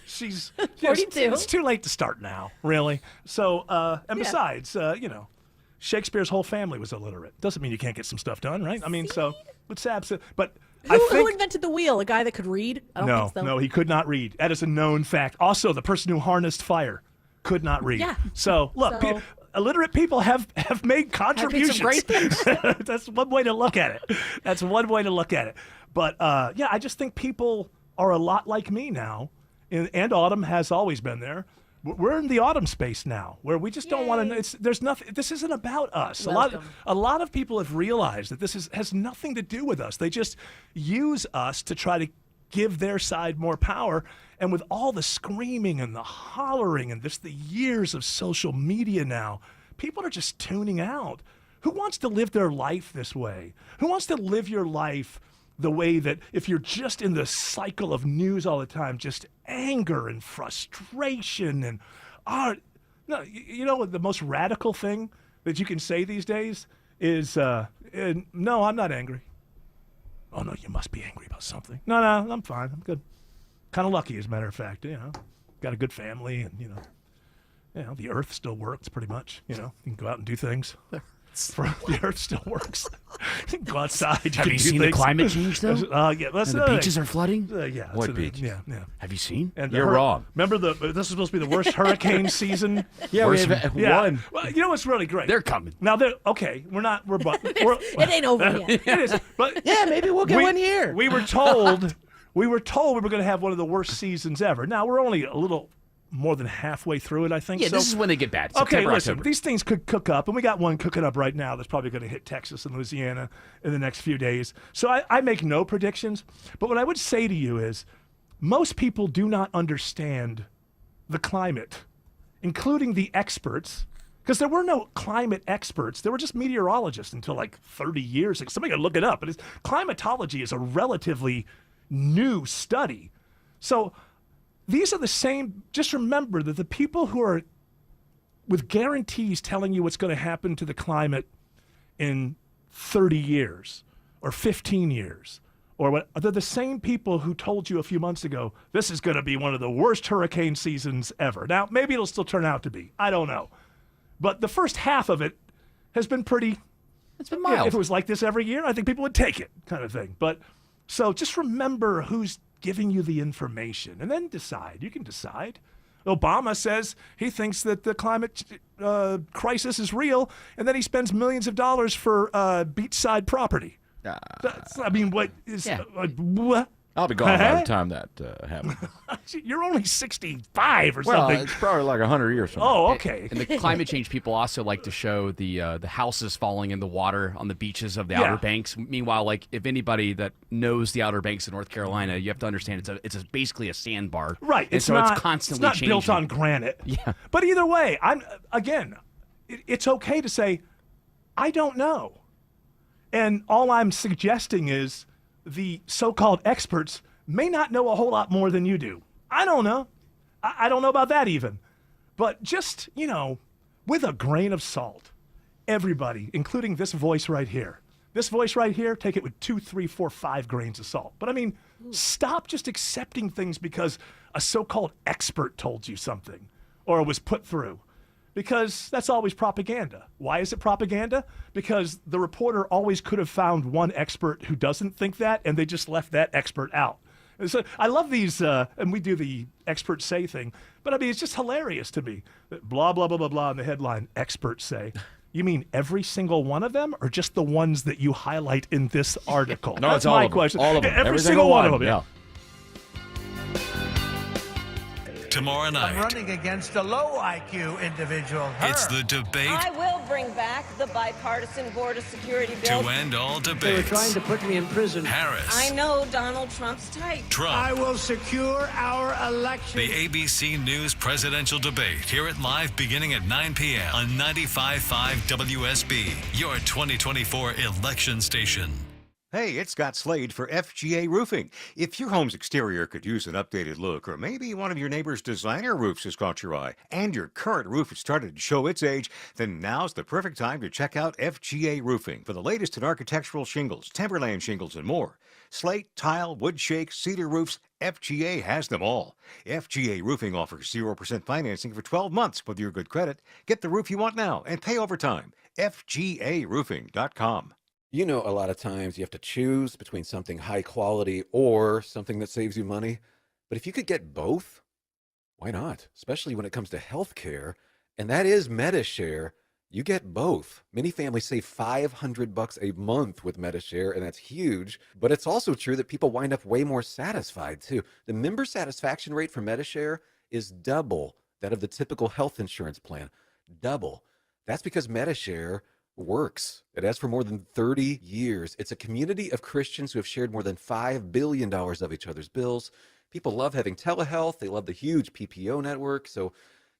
she's 42. It's too late to start now, really. So, besides, Shakespeare's whole family was illiterate. Doesn't mean you can't get some stuff done, right? So it's absent. But Who invented the wheel? A guy that could read? I don't think so. No, he could not read. That is a known fact. Also, the person who harnessed fire could not read. Yeah. So, look, illiterate people have made contributions. Great things. That's one way to look at it. But, I just think people are a lot like me now, and Autumn has always been there. We're in the Autumn space now, where we just don't want to. There's nothing. This isn't about us. A lot of people have realized that this has nothing to do with us. They just use us to try to give their side more power. And with all the screaming and the hollering and just the years of social media now, people are just tuning out. Who wants to live their life this way? Who wants to live your life the way that if you're just in the cycle of news all the time, just anger and frustration and no, you know what the most radical thing that you can say these days is, no, I'm not angry. Oh, no, you must be angry about something. No, I'm fine. I'm good. Kind of lucky, as a matter of fact. Got a good family, and the earth still works pretty much. You can go out and do things. The earth still works. You can go outside. Have you seen the climate change though? The beaches are flooding. What beach? Yeah. Have you seen? And You're wrong. Remember this is supposed to be the worst hurricane season. Yeah, we have one. Well, you know what's really great? They're coming. Now they're okay. It ain't over yet. It is, but maybe we'll get one here. We were told we were going to have one of the worst seasons ever. Now we're only a little more than halfway through it, I think. Yeah, so, this is when they get bad. Okay, September, listen, October. these things could cook up, and we got one cooking up right now that's probably going to hit Texas and Louisiana in the next few days. So I make no predictions, but what I would say to you is most people do not understand the climate, including the experts, because there were no climate experts. There were just meteorologists until like 30 years ago. Somebody got to look it up. But climatology is a relatively new study. So these are the same. Just remember that the people who are with guarantees telling you what's going to happen to the climate in 30 years or 15 years, or what, they're the same people who told you a few months ago, this is going to be one of the worst hurricane seasons ever. Now, maybe it'll still turn out to be. I don't know. But the first half of it has been pretty. It's been mild. If it was like this every year, I think people would take it, kind of thing. But so just remember who's giving you the information, and then decide. You can decide. Obama says he thinks that the climate crisis is real, and then he spends millions of dollars for beachside property. I mean, what is what? I'll be gone by the time that happens. You're only 65 or something. It's probably like 100 years from now. Oh, okay. And the climate change people also like to show the houses falling in the water on the beaches of the Outer Banks. Meanwhile, like if anybody that knows the Outer Banks of North Carolina, you have to understand it's basically a sandbar. Right. And so it's constantly changing. Built on granite. Yeah. But either way, it's okay to say, I don't know. And all I'm suggesting is the so-called experts may not know a whole lot more than you do. I don't know. I don't know about that even. But just, with a grain of salt, everybody, including this voice right here, take it with 2, 3, 4, 5 grains of salt. But I mean, stop just accepting things because a so-called expert told you something or was put through. Because that's always propaganda. Why is it propaganda? Because the reporter always could have found one expert who doesn't think that, and they just left that expert out. And so I love these, and we do the experts say thing, but I mean, it's just hilarious to me that blah, blah, blah, blah, blah in the headline, experts say. You mean every single one of them, or just the ones that you highlight in this article? No, That's it's all my of them. question. All of them. Every single one of them, yeah. Tomorrow night, I'm running against a low IQ individual. it's the debate I will bring back the bipartisan border security to bill. end all They were debates. trying to put me in prison. Harris, I know Donald Trump's type. Trump. I will secure our election. The ABC News presidential debate. Hear it live beginning at 9 p.m. on 95.5 WSB, your 2024 election station. Hey, it's Scott Slade for FGA Roofing. If your home's exterior could use an updated look, or maybe one of your neighbor's designer roofs has caught your eye, and your current roof has started to show its age, then now's the perfect time to check out FGA Roofing for the latest in architectural shingles, timberland shingles, and more. Slate, tile, wood shake, cedar roofs, FGA has them all. FGA Roofing offers 0% financing for 12 months with your good credit. Get the roof you want now and pay over time. FGAroofing.com. You know, a lot of times you have to choose between something high quality or something that saves you money. But if you could get both, why not? Especially when it comes to healthcare, and that is MediShare. You get both. Many families save $500 a month with MediShare, and that's huge. But it's also true that people wind up way more satisfied too. The member satisfaction rate for MediShare is double that of the typical health insurance plan. Double. That's because MediShare works. It has for more than 30 years. It's a community of Christians who have shared more than $5 billion of each other's bills. People love having telehealth. They love the huge PPO network. So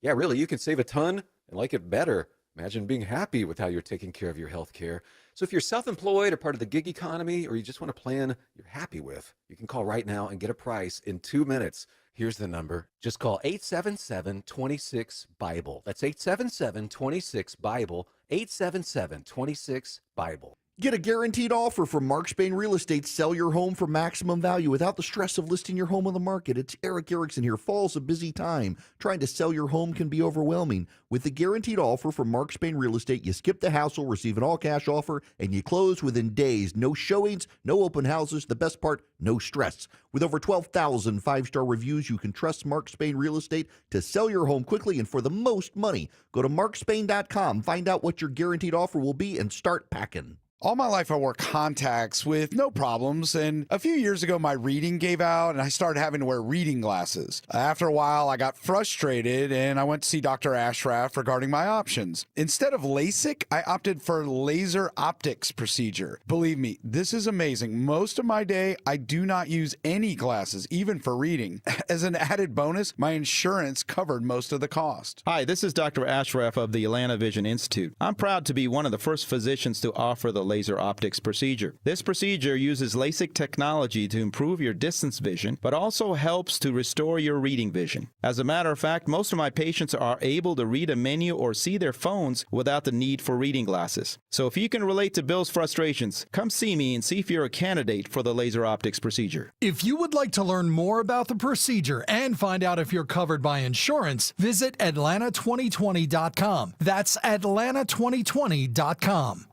yeah, really, you can save a ton and like it better. Imagine being happy with how you're taking care of your health care. So if you're self-employed or part of the gig economy, or you just want a plan you're happy with, you can call right now and get a price in 2 minutes. Here's the number. Just call 877-26-BIBLE. That's 877-26-BIBLE. 877-26-BIBLE. Get a guaranteed offer from Mark Spain Real Estate. Sell your home for maximum value without the stress of listing your home on the market. It's Eric Erickson here. Fall's a busy time. Trying to sell your home can be overwhelming. With the guaranteed offer from Mark Spain Real Estate, you skip the hassle, receive an all-cash offer, and you close within days. No showings, no open houses. The best part, no stress. With over 12,000 five-star reviews, you can trust Mark Spain Real Estate to sell your home quickly and for the most money. Go to markspain.com, find out what your guaranteed offer will be, and start packing. All my life I wore contacts with no problems, and a few years ago my reading gave out and I started having to wear reading glasses. After a while I got frustrated and I went to see Dr. Ashraf regarding my options. Instead of LASIK, I opted for laser optics procedure. Believe me, this is amazing. Most of my day I do not use any glasses, even for reading. As an added bonus, my insurance covered most of the cost. Hi, this is Dr. Ashraf of the Atlanta Vision Institute. I'm proud to be one of the first physicians to offer the laser optics procedure. This procedure uses LASIK technology to improve your distance vision, but also helps to restore your reading vision. As a matter of fact, most of my patients are able to read a menu or see their phones without the need for reading glasses. So if you can relate to Bill's frustrations, come see me and see if you're a candidate for the laser optics procedure. If you would like to learn more about the procedure and find out if you're covered by insurance, visit Atlanta2020.com. That's Atlanta2020.com.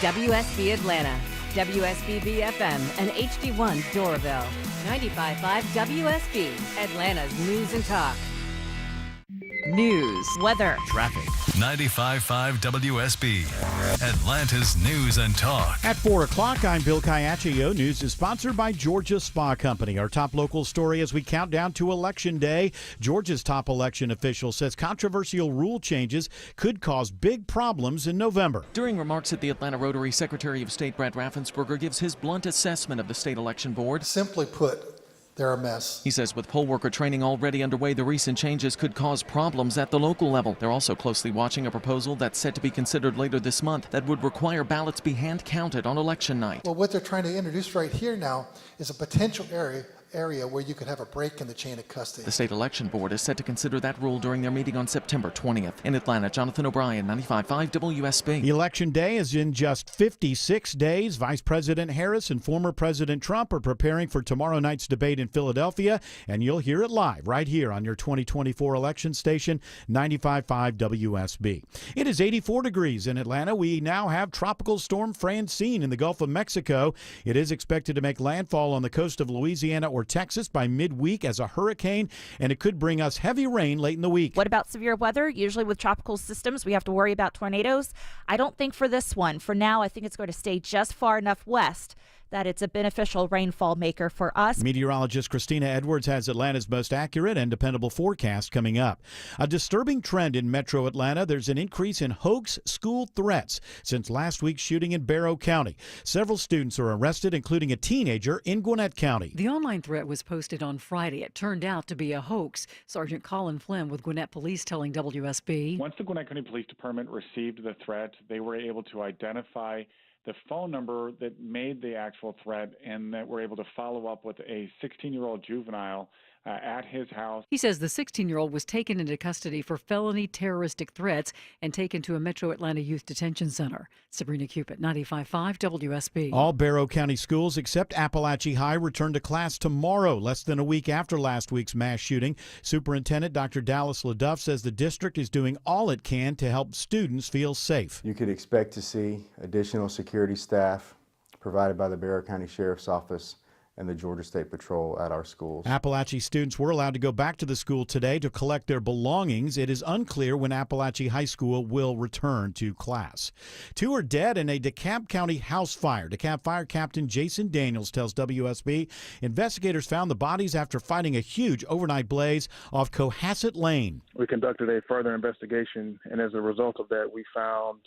WSB Atlanta, WSB BFM, and HD1 Doraville. 95.5 WSB, Atlanta's news and talk. News, weather, traffic. 95.5 WSB, Atlanta's news and talk. At 4 o'clock, I'm Bill Caiaccio. News is sponsored by Georgia Spa Company. Our top local story as we count down to Election Day. Georgia's top election official says controversial rule changes could cause big problems in November. During remarks at the Atlanta Rotary, Secretary of State Brad Raffensperger gives his blunt assessment of the state election board. Simply put, they're a mess. He says with poll worker training already underway, the recent changes could cause problems at the local level. They're also closely watching a proposal that's set to be considered later this month that would require ballots be hand counted on election night. Well, what they're trying to introduce right here now is a potential area where you could have a break in the chain of custody. The state election board is set to consider that rule during their meeting on September 20th. In Atlanta, Jonathan O'Brien, 95.5 WSB. Election Day is in just 56 days. Vice President Harris and former President Trump are preparing for tomorrow night's debate in Philadelphia, and you'll hear it live right here on your 2024 election station, 95.5 WSB. It is 84 degrees in Atlanta. We now have Tropical Storm Francine in the Gulf of Mexico. It is expected to make landfall on the coast of Louisiana or Texas by midweek as a hurricane, and it could bring us heavy rain late in the week. What about severe weather? Usually with tropical systems, we have to worry about tornadoes. I don't think for this one. For now, I think it's going to stay just far enough west that it's a beneficial rainfall maker for us. Meteorologist Christina Edwards has Atlanta's most accurate and dependable forecast coming up. A disturbing trend in metro Atlanta. There's an increase in hoax school threats since last week's shooting in Barrow County. Several students are arrested, including a teenager in Gwinnett County. The online threat was posted on Friday. It turned out to be a hoax. Sergeant Colin Flynn with Gwinnett Police telling WSB. Once the Gwinnett County Police Department received the threat, they were able to identify the phone number that made the actual threat, and that we're able to follow up with a 16-year-old juvenile at his house. He says the 16-year-old was taken into custody for felony terroristic threats and taken to a Metro Atlanta Youth Detention Center. Sabrina Cupid, 95.5 WSB. All Barrow County schools except Appalachia High return to class tomorrow, less than a week after last week's mass shooting. Superintendent Dr. Dallas LaDuff says the district is doing all it can to help students feel safe. You could expect to see additional security staff provided by the Barrow County Sheriff's Office and the Georgia State Patrol at our schools. Appalachia students were allowed to go back to the school today to collect their belongings. It is unclear when Appalachia High School will return to class. 2 are dead in a DeKalb County house fire. DeKalb Fire Captain Jason Daniels tells WSB investigators found the bodies after fighting a huge overnight blaze off Cohasset Lane. We conducted a further investigation, and as a result of that, we found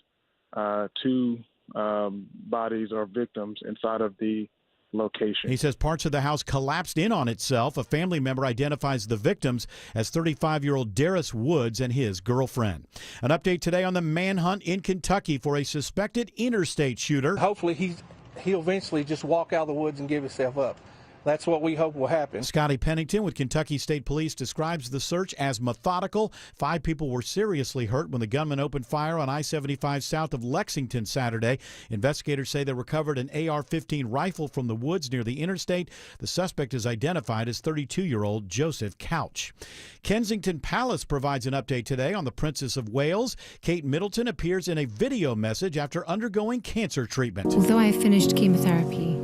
2 bodies or victims inside of the location. He says parts of the house collapsed in on itself. A family member identifies the victims as 35-year-old Darius Woods and his girlfriend. An update today on the manhunt in Kentucky for a suspected interstate shooter. Hopefully he'll eventually just walk out of the woods and give himself up. That's what we hope will happen. Scotty Pennington with Kentucky State Police describes the search as methodical. 5 people were seriously hurt when the gunman opened fire on I-75 south of Lexington Saturday. Investigators say they recovered an AR-15 rifle from the woods near the interstate. The suspect is identified as 32-year-old Joseph Couch. Kensington Palace provides an update today on the Princess of Wales. Kate Middleton appears in a video message after undergoing cancer treatment. Although I have finished chemotherapy,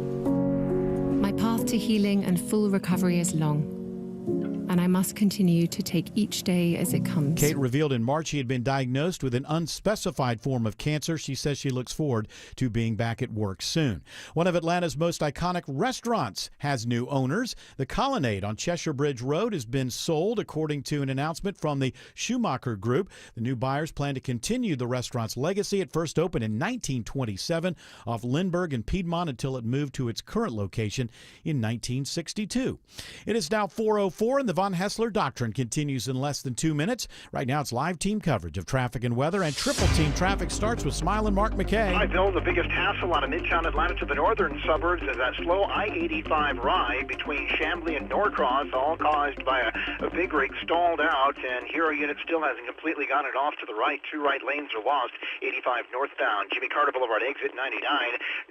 my path to healing and full recovery is long, and I must continue to take each day as it comes. Kate revealed in March she had been diagnosed with an unspecified form of cancer. She says she looks forward to being back at work soon. One of Atlanta's most iconic restaurants has new owners. The Colonnade on Cheshire Bridge Road has been sold, according to an announcement from the Schumacher Group. The new buyers plan to continue the restaurant's legacy. It first opened in 1927 off Lindbergh and Piedmont until it moved to its current location in 1962. It is now 4:04 and the Von Hessler Doctrine continues in less than 2 minutes. Right now it's live team coverage of traffic and weather, and triple team traffic starts with Smiling Mark McKay. Hi, Bill. The biggest hassle out of Midtown Atlanta to the northern suburbs is that slow I-85 ride between Chamblee and Norcross, all caused by a big rig stalled out, and Hero Unit still hasn't completely gotten it off to the right. 2 right lanes are lost. 85 northbound, Jimmy Carter Boulevard, exit 99.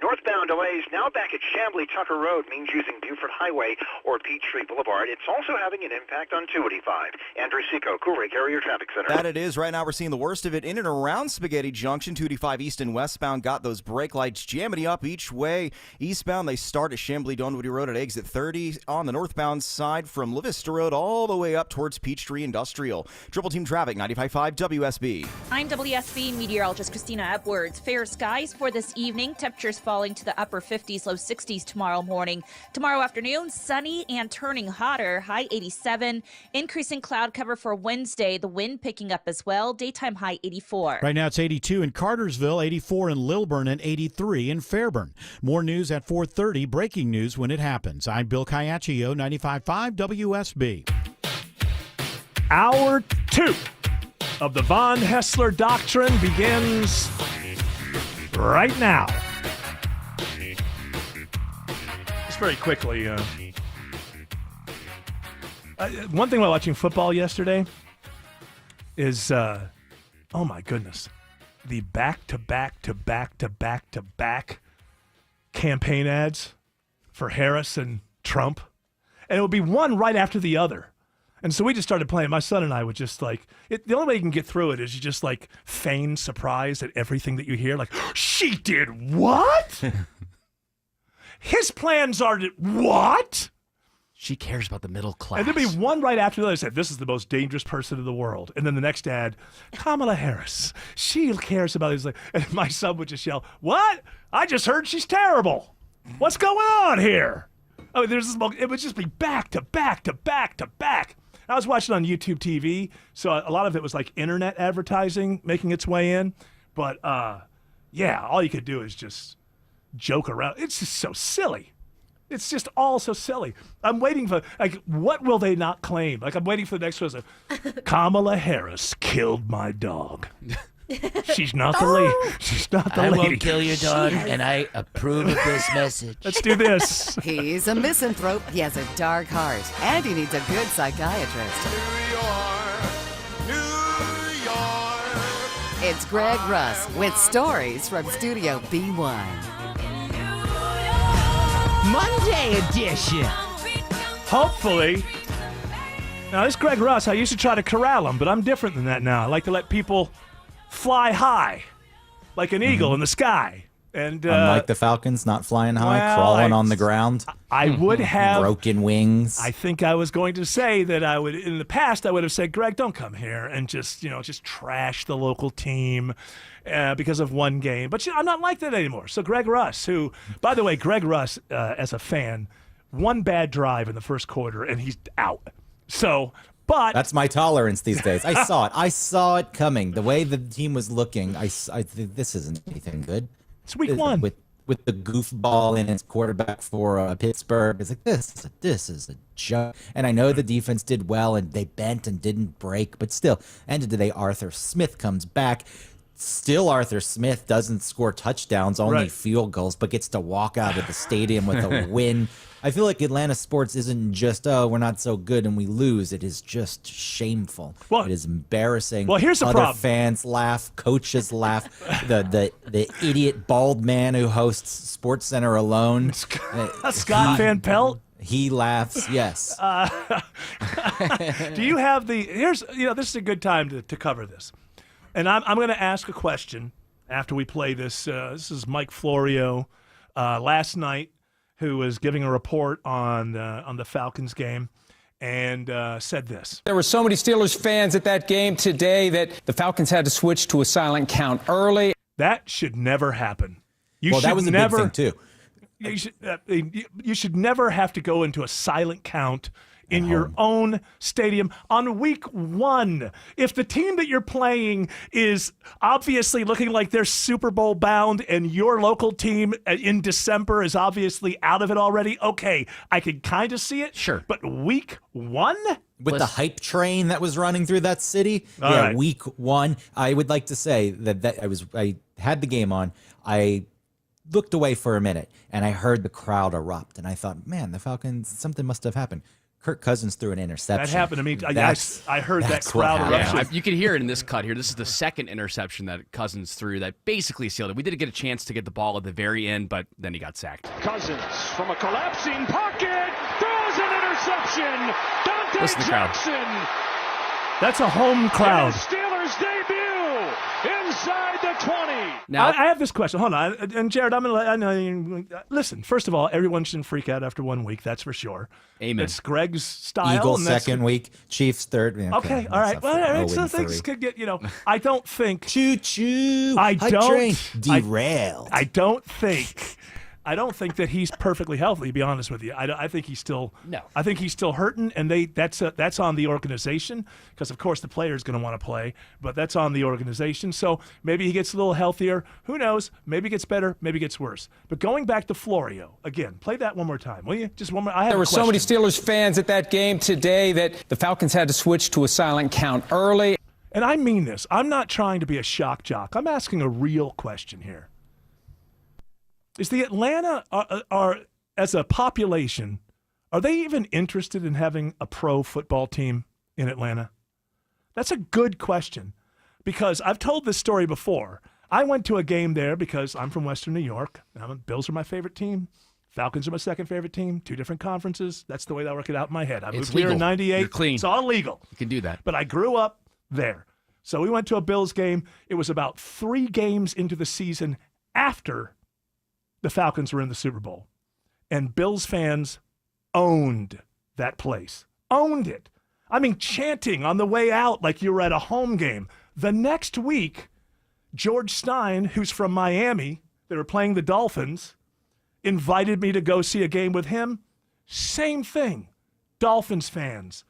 Northbound delays now back at Chamblee Tucker Road, means using Buford Highway or Peachtree Boulevard. It's also having an impact on 285. Andrew Seco, Coolray Carrier Traffic Center. That it is. Right now we're seeing the worst of it in and around Spaghetti Junction. 285 east and westbound got those brake lights jamming up each way. Eastbound, they start at Chamblee-Dunwoody Road at exit 30. On the northbound side from La Vista Road all the way up towards Peachtree Industrial. Triple team traffic, 95.5 WSB. I'm WSB meteorologist Christina Edwards. Fair skies for this evening. Temperatures falling to the upper 50s, low 60s tomorrow morning. Tomorrow afternoon, sunny and turning hotter. High 87. 87. Increasing cloud cover for Wednesday. The wind picking up as well. Daytime high 84. Right now it's 82 in Cartersville, 84 in Lilburn, and 83 in Fairburn. More news at 4:30. Breaking news when it happens. I'm Bill Caiaccio, 95.5 WSB. Hour 2 of the Von Hessler Doctrine begins right now. Just very quickly, one thing while watching football yesterday is, oh my goodness, the back-to-back campaign ads for Harris and Trump. And it would be one right after the other. And so we just started playing. My son and I would just the only way you can get through it is you just feign surprise at everything that you hear. Like, she did what? His plans are what? She cares about the middle class. And there'd be one right after the other. Said, this is the most dangerous person in the world. And then the next ad, Kamala Harris. She cares about it. And my son would just yell, what? I just heard she's terrible. What's going on here? Oh, it would just be back to back to back to back. I was watching on YouTube TV, so a lot of it was internet advertising making its way in. But yeah, all you could do is just joke around. It's just so silly. It's just all so silly. I'm waiting for, what will they not claim? I'm waiting for the next one. Kamala Harris killed my dog. She's not the lady. She's not the lady. I won't kill your dog, and I approve of this message. Let's do this. He's a misanthrope. He has a dark heart, and he needs a good psychiatrist. New York. It's Greg Russ with stories from Studio B1. Monday edition. Hopefully. Now, this Greg Russ, I used to try to corral him, but I'm different than that now. I like to let people fly high, like an eagle in the sky. And unlike the Falcons, not flying high, crawling on the ground. I would have broken wings. I think I was going to say that I would, in the past, I would have said, Greg, don't come here and just trash the local team because of one game. But I'm not like that anymore. So Greg Russ, who, by the way, Greg Russ, as a fan, one bad drive in the first quarter and he's out. So. But that's my tolerance these days. I saw it. I saw it coming. The way the team was looking, I this isn't anything good. It's week one. With the goofball in its quarterback for Pittsburgh. It's this is a joke. And I know the defense did well and they bent and didn't break, but still, end of the day, Arthur Smith comes back. Still, Arthur Smith doesn't score touchdowns, only field goals, but gets to walk out of the stadium with a win. I feel like Atlanta sports isn't just, we're not so good and we lose. It is just shameful. It is embarrassing. Well, here's the Other problem. fans laugh, coaches laugh. the idiot bald man who hosts SportsCenter alone. Scott Van Pelt? He laughs, yes. Do you have this is a good time to cover this. And I'm going to ask a question after we play this. This is Mike Florio last night, who was giving a report on the Falcons game, and said this. There were so many Steelers fans at that game today that the Falcons had to switch to a silent count early. That should never happen. That was a big thing, too. You should never have to go into a silent count in your own stadium on week one. If the team that you're playing is obviously looking like they're Super Bowl bound and your local team in December is obviously out of it already, okay, I could kind of see it. Sure. But week one? With the hype train that was running through that city, right. Week one, I would like to say that I had the game on. I looked away for a minute and I heard the crowd erupt and I thought, man, the Falcons, something must have happened. Kirk Cousins threw an interception. That happened to me. I heard that crowd eruption. Yeah, you can hear it in this cut here. This is the second interception that Cousins threw that basically sealed it. We did get a chance to get the ball at the very end, but then he got sacked. Cousins from a collapsing pocket throws an interception. Dante Listen to the crowd. Jackson. That's a home crowd. Steelers debut inside the 20. Now I have this question. Hold on. And Jared, I'm going to listen. First of all, everyone shouldn't freak out after 1 week. That's for sure. Amen. It's Greg's style. Eagles second week, Chiefs third. Okay, all right. Well, so things could get, I don't think. Choo-choo. I Hype don't. Train. Derailed. I don't think I don't think that he's perfectly healthy, to be honest with you. I think he's still I think he's still hurting, and that's on the organization because, of course, the player is going to want to play, but that's on the organization. So maybe he gets a little healthier. Who knows? Maybe it gets better. Maybe it gets worse. But going back to Florio, again, play that one more time, will you? Just one more. I have There a were so many question. Steelers fans at that game today that the Falcons had to switch to a silent count early. And I mean this. I'm not trying to be a shock jock. I'm asking a real question here. Is the Atlanta, are as a population, are they even interested in having a pro football team in Atlanta? That's a good question because I've told this story before. I went to a game there because I'm from Western New York. Bills are my favorite team. Falcons are my second favorite team. 2 different conferences. That's the way I work it out in my head. I moved here in 98. You're clean. It's all legal. You can do that. But I grew up there. So we went to a Bills game. It was about 3 games into the season after the Falcons were in the Super Bowl. And Bills fans owned that place. Owned it. I mean, chanting on the way out like you were at a home game. The next week, George Stein, who's from Miami, they were playing the Dolphins, invited me to go see a game with him. Same thing. Dolphins fans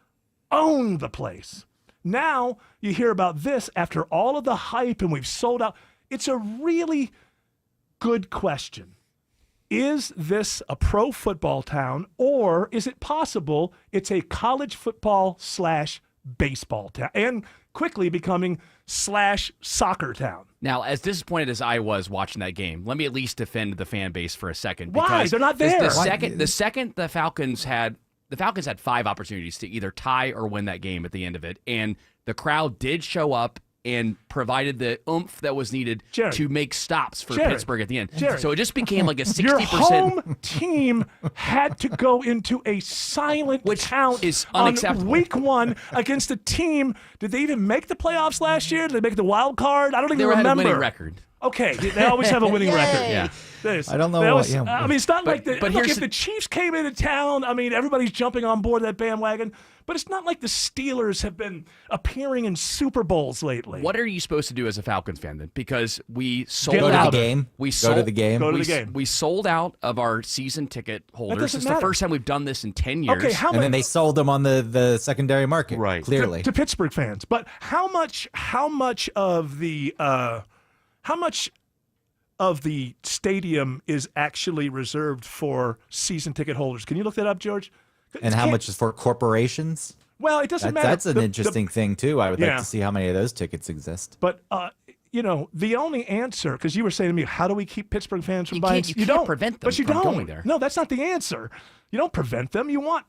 owned the place. Now you hear about this after all of the hype and we've sold out. It's a really good question. Is this a pro football town, or is it possible it's a college football / baseball town and quickly becoming / soccer town? Now, as disappointed as I was watching that game, let me at least defend the fan base for a second. Why? Because They're not there. The second the Falcons had 5 opportunities to either tie or win that game at the end of it, and the crowd did show up and provided the oomph that was needed to make stops for Pittsburgh at the end. So it just became like a 60%. Your home team had to go into a silent count is unacceptable. on week 1 against a team. Did they even make the playoffs last year? Did they make the wild card? I don't even They remember. had a winning record. Okay, they always have a winning record. Yeah. I don't know They what. always- I mean, it's not like the. but Look, here's if the Chiefs came into town, I mean, everybody's jumping on board that bandwagon. But it's not like the Steelers have been appearing in Super Bowls lately. What are you supposed to do as a Falcons fan then? Because we sold Get Go out. to the game. We Go sold, to the game. Go to the game. We sold out of our season ticket holders. doesn't It's the matter. first time we've done this in 10 years. Okay, how And much? then they sold them on the secondary market. Right. Clearly. to Pittsburgh fans. But how much of the stadium is actually reserved for season ticket holders? Can you look that up, George? And how much is for corporations? Well, it doesn't matter. That's an interesting thing, too. I would Yeah. like to see how many of those tickets exist. But the only answer, because you were saying to me, how do we keep Pittsburgh fans from You buying? can't- you can't don't prevent them but you from don't. going there. No, that's not the answer. You don't prevent them. You want,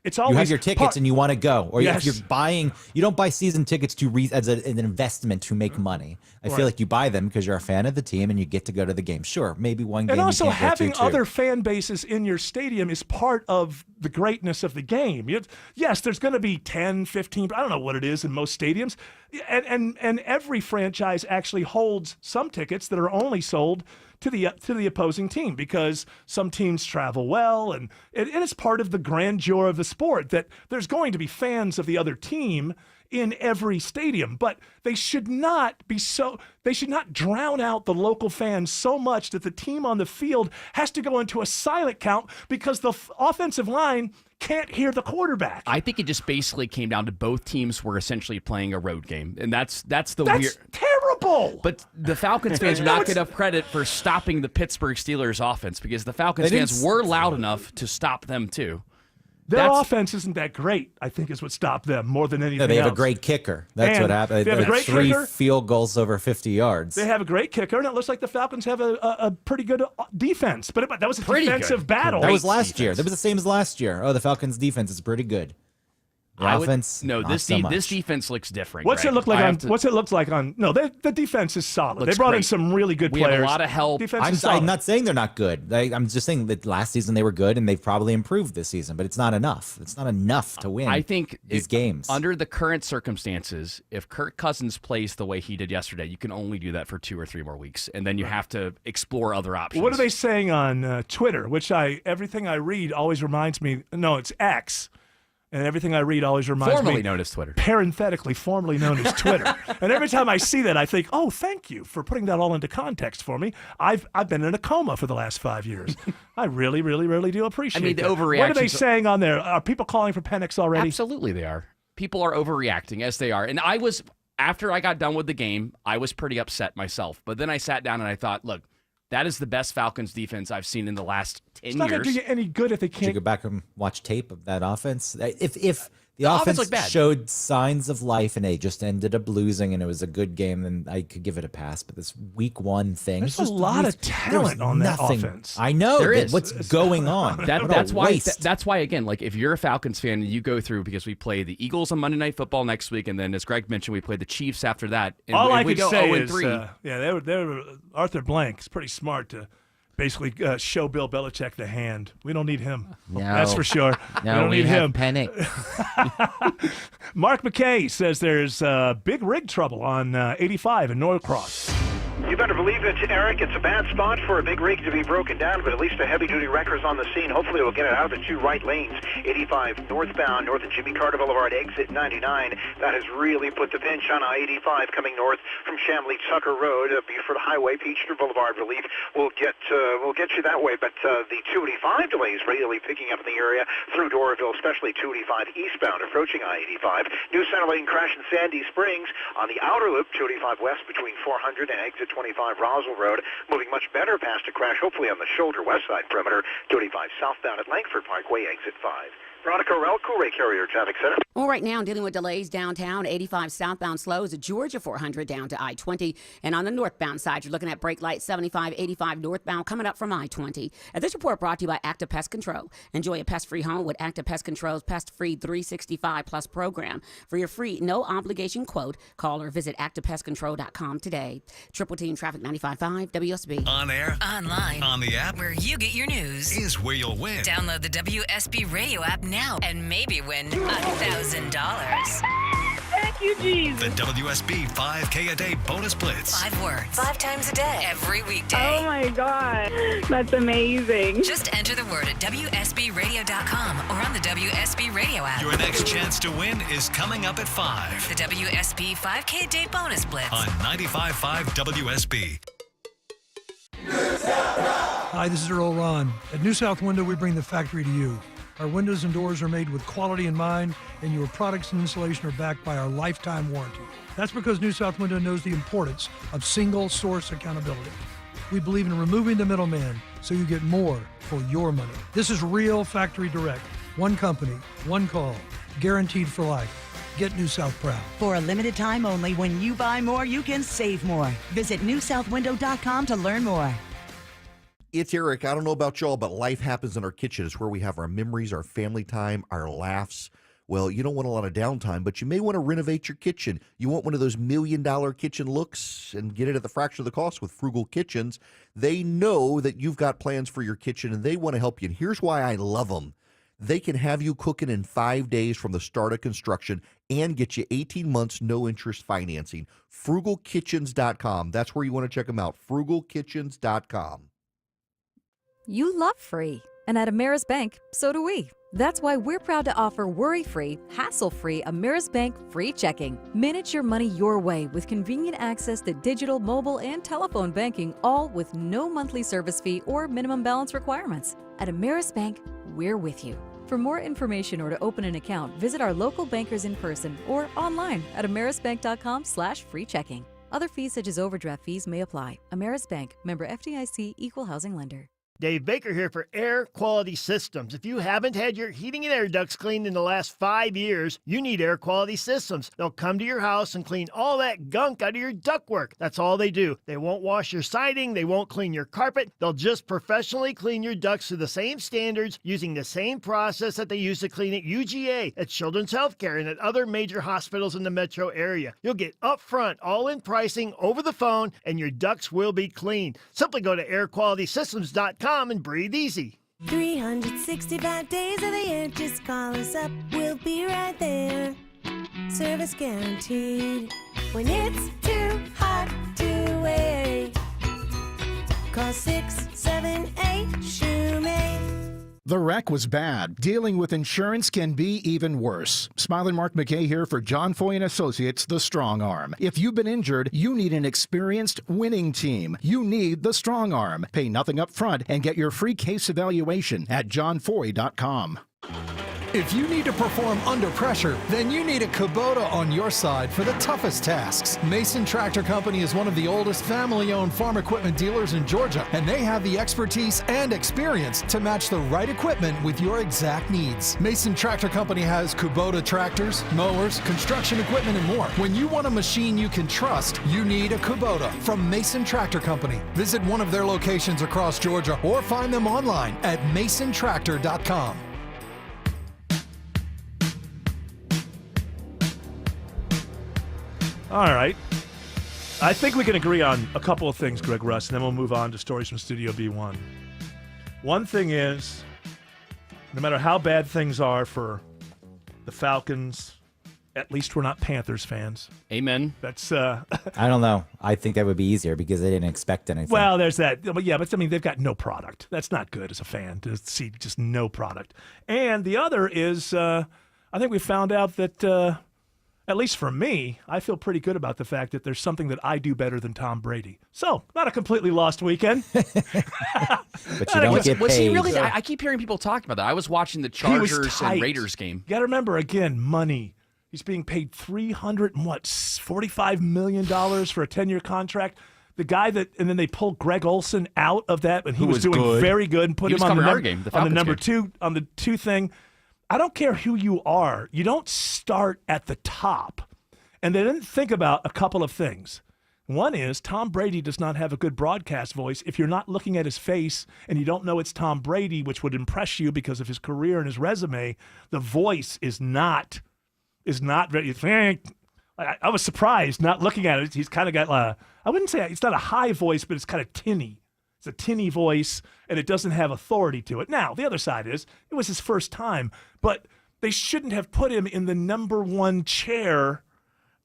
it's always You have your tickets part- and you want to go. Or Yes. if you're buying, you don't buy season tickets as an investment to make money. I Right. feel like you buy them because you're a fan of the team and you get to go to the game. Sure, maybe one game And also you can't having go to, too. other fan bases in your stadium is part of the greatness of the game. Yes, there's going to be 10, 15, I don't know what it is in most stadiums. And every franchise actually holds some tickets that are only sold to the opposing team because some teams travel well, and it's part of the grandeur of the sport that there's going to be fans of the other team in every stadium, but they should not drown out the local fans so much that the team on the field has to go into a silent count because the offensive line can't hear the quarterback. I think it just basically came down to both teams were essentially playing a road game, and that's the That's weird. terrible. But the Falcons fans do not get enough credit for stopping the Pittsburgh Steelers offense because the Falcons They didn't fans were loud enough to stop them too. Their offense isn't that great, I think, is what stopped them more than anything No, they have else. a great kicker. That's And what happened. they have a great 3 kicker. field goals over 50 yards. They have a great kicker, and it looks like the Falcons have a pretty good defense. But that was a defensive battle. That was last year. That was the same as last year. Oh, the Falcons' defense is pretty good. The offense, not this so much. this defense looks different. What's Greg. it look like I on? have to- What's it look like on? No, the defense is solid. They Looks brought in great. some really good We players. have a lot of help. Defense is I'm solid. not saying they're not good. I'm just saying that last season they were good and they've probably improved this season, but it's not enough. It's not enough to win. I think these games. under the current circumstances, if Kirk Cousins plays the way he did yesterday, you can only do that for 2 or 3 more weeks, and then you have to explore other options. What are they saying on Twitter? Which everything I read always reminds me. No, it's X. And everything I read always reminds Formerly me. known as Twitter. Parenthetically, formerly known as Twitter. And every time I see that, I think, oh, thank you for putting that all into context for me. I've been in a coma for the last 5 years. I really, really, really do appreciate the that. overreaction. What are they saying on there? Are people calling for Penix already? Absolutely they are. People are overreacting, as they are. And after I got done with the game, I was pretty upset myself. But then I sat down and I thought, look, that is the best Falcons defense I've seen in the last 10 years. It's not going to do you any good if they Did you can't. go back and watch tape of that offense? If the offense offense looked bad. showed signs of life and they just ended up losing and it was a good game, then I could give it a pass. But this week one thing, There's a lot of talent on that offense. I know. There is. What's going on? That's why again, like if you're a Falcons fan and you go through, because we play the Eagles on Monday Night Football next week, and then as Greg mentioned, we play the Chiefs after that. And All I we can go say 0-3. is, they were Arthur Blank is pretty smart to basically show Bill Belichick the hand. We don't need him. No. That's for sure. No, we don't need have him. Penix. Mark McKay says there's big rig trouble on 85 in Norcross. You better believe it, Eric. It's a bad spot for a big rig to be broken down, but at least a heavy-duty wrecker's on the scene. Hopefully we'll get it out of the two right lanes. 85 northbound, north of Jimmy Carter Boulevard, exit 99. That has really put the pinch on I-85 coming north from Chamblee Tucker Road. Buford Highway, Peachtree Boulevard relief will get you that way. But the 285 delays really picking up in the area through Doraville, especially 285 eastbound approaching I-85. New center lane crash in Sandy Springs on the outer loop, 285 west between 400 and exit 25 Roswell Road, moving much better past a crash, hopefully on the shoulder west side perimeter, 285 southbound at Langford Parkway, exit 5. Veronica Rell, Coolray Carrier Traffic Center. Well, right now, dealing with delays downtown, 85 southbound slows at Georgia 400 down to I-20. And on the northbound side, you're looking at brake light 75, 85 northbound coming up from I-20. This report brought to you by Active Pest Control. Enjoy a pest-free home with Active Pest Control's Pest-Free 365 Plus program. For your free, no-obligation quote, call or visit ActivePestControl.com today. Triple Team Traffic 95.5 WSB. On air, online, on the app, where you get your news, is where you'll win. Download the WSB radio app now and maybe win $1,000. Thank you, Jesus. The WSB 5K a day bonus blitz. 5 words, 5 times a day, every weekday. Oh my God, that's amazing. Just enter the word at WSBradio.com or on the WSB radio app. Your next chance to win is coming up at 5. The WSB 5K a day bonus blitz on 95.5 WSB. Hi, this is Earl Ron. At New South Window, we bring the factory to you. Our windows and doors are made with quality in mind, and your products and installation are backed by our lifetime warranty. That's because New South Window knows the importance of single source accountability. We believe in removing the middleman so you get more for your money. This is real factory direct. One company, one call, guaranteed for life. Get New South proud. For a limited time only, when you buy more, you can save more. Visit newsouthwindow.com to learn more. It's Eric. I don't know about y'all, but life happens in our kitchen. It's where we have our memories, our family time, our laughs. Well, you don't want a lot of downtime, but you may want to renovate your kitchen. You want one of those $1 million kitchen looks and get it at the fraction of the cost with Frugal Kitchens. They know that you've got plans for your kitchen, and they want to help you. And here's why I love them. They can have you cooking in 5 days from the start of construction and get you 18 months no-interest financing. FrugalKitchens.com. That's where you want to check them out. FrugalKitchens.com. You love free, and at Ameris Bank, so do we. That's why we're proud to offer worry-free, hassle-free Ameris Bank free checking. Manage your money your way with convenient access to digital, mobile, and telephone banking, all with no monthly service fee or minimum balance requirements. At Ameris Bank, we're with you. For more information or to open an account, visit our local bankers in person or online at amerisbank.com/free checking. Other fees such as overdraft fees may apply. Ameris Bank, member FDIC, equal housing lender. Dave Baker here for Air Quality Systems. If you haven't had your heating and air ducts cleaned in the last 5 years, you need Air Quality Systems. They'll come to your house and clean all that gunk out of your ductwork. That's all they do. They won't wash your siding. They won't clean your carpet. They'll just professionally clean your ducts to the same standards using the same process that they use to clean at UGA, at Children's Healthcare, and at other major hospitals in the metro area. You'll get upfront, all-in pricing over the phone, and your ducts will be clean. Simply go to airqualitysystems.com and breathe easy. 365 days of the year, just call us up, we'll be right there. Service guaranteed. When it's too hot to wait, call 678-SHOEMAKE. The wreck was bad. Dealing with insurance can be even worse. Smiling Mark McKay here for John Foy & Associates, The Strong Arm. If you've been injured, you need an experienced winning team. You need The Strong Arm. Pay nothing up front and get your free case evaluation at johnfoy.com. If you need to perform under pressure, then you need a Kubota on your side for the toughest tasks. Mason Tractor Company is one of the oldest family-owned farm equipment dealers in Georgia, and they have the expertise and experience to match the right equipment with your exact needs. Mason Tractor Company has Kubota tractors, mowers, construction equipment, and more. When you want a machine you can trust, you need a Kubota from Mason Tractor Company. Visit one of their locations across Georgia or find them online at masontractor.com. All right. I think we can agree on a couple of things, Greg Russ, and then we'll move on to stories from Studio B1. One thing is, no matter how bad things are for the Falcons, at least we're not Panthers fans. Amen. That's I don't know. I think that would be easier because they didn't expect anything. well, there's that. But yeah, but I mean, they've got no product. That's not good as a fan to see just no product. And the other is, I think we found out that, at least for me, I feel pretty good about the fact that there's something that I do better than Tom Brady. So, not a completely lost weekend. But you don't get paid. Was he really? I keep hearing people talk about that. I was watching the Chargers and Raiders game. You got to remember, again, money. He's being paid $45 million for a 10-year contract. The guy that, and then they pulled Greg Olsen out of that, and he was doing good. very good, and put He him was on the, covering our game, the on the Falcons number game. two, on the two thing. I don't care who you are. You don't start at the top. And they didn't think about a couple of things. One is Tom Brady does not have a good broadcast voice. If you're not looking at his face and you don't know it's Tom Brady, which would impress you because of his career and his resume, the voice is not very. I was surprised not looking at it. He's kind of got I wouldn't say it's not a high voice, but it's kind of tinny. It's a tinny voice, and it doesn't have authority to it. Now, the other side is it was his first time, but they shouldn't have put him in the number one chair.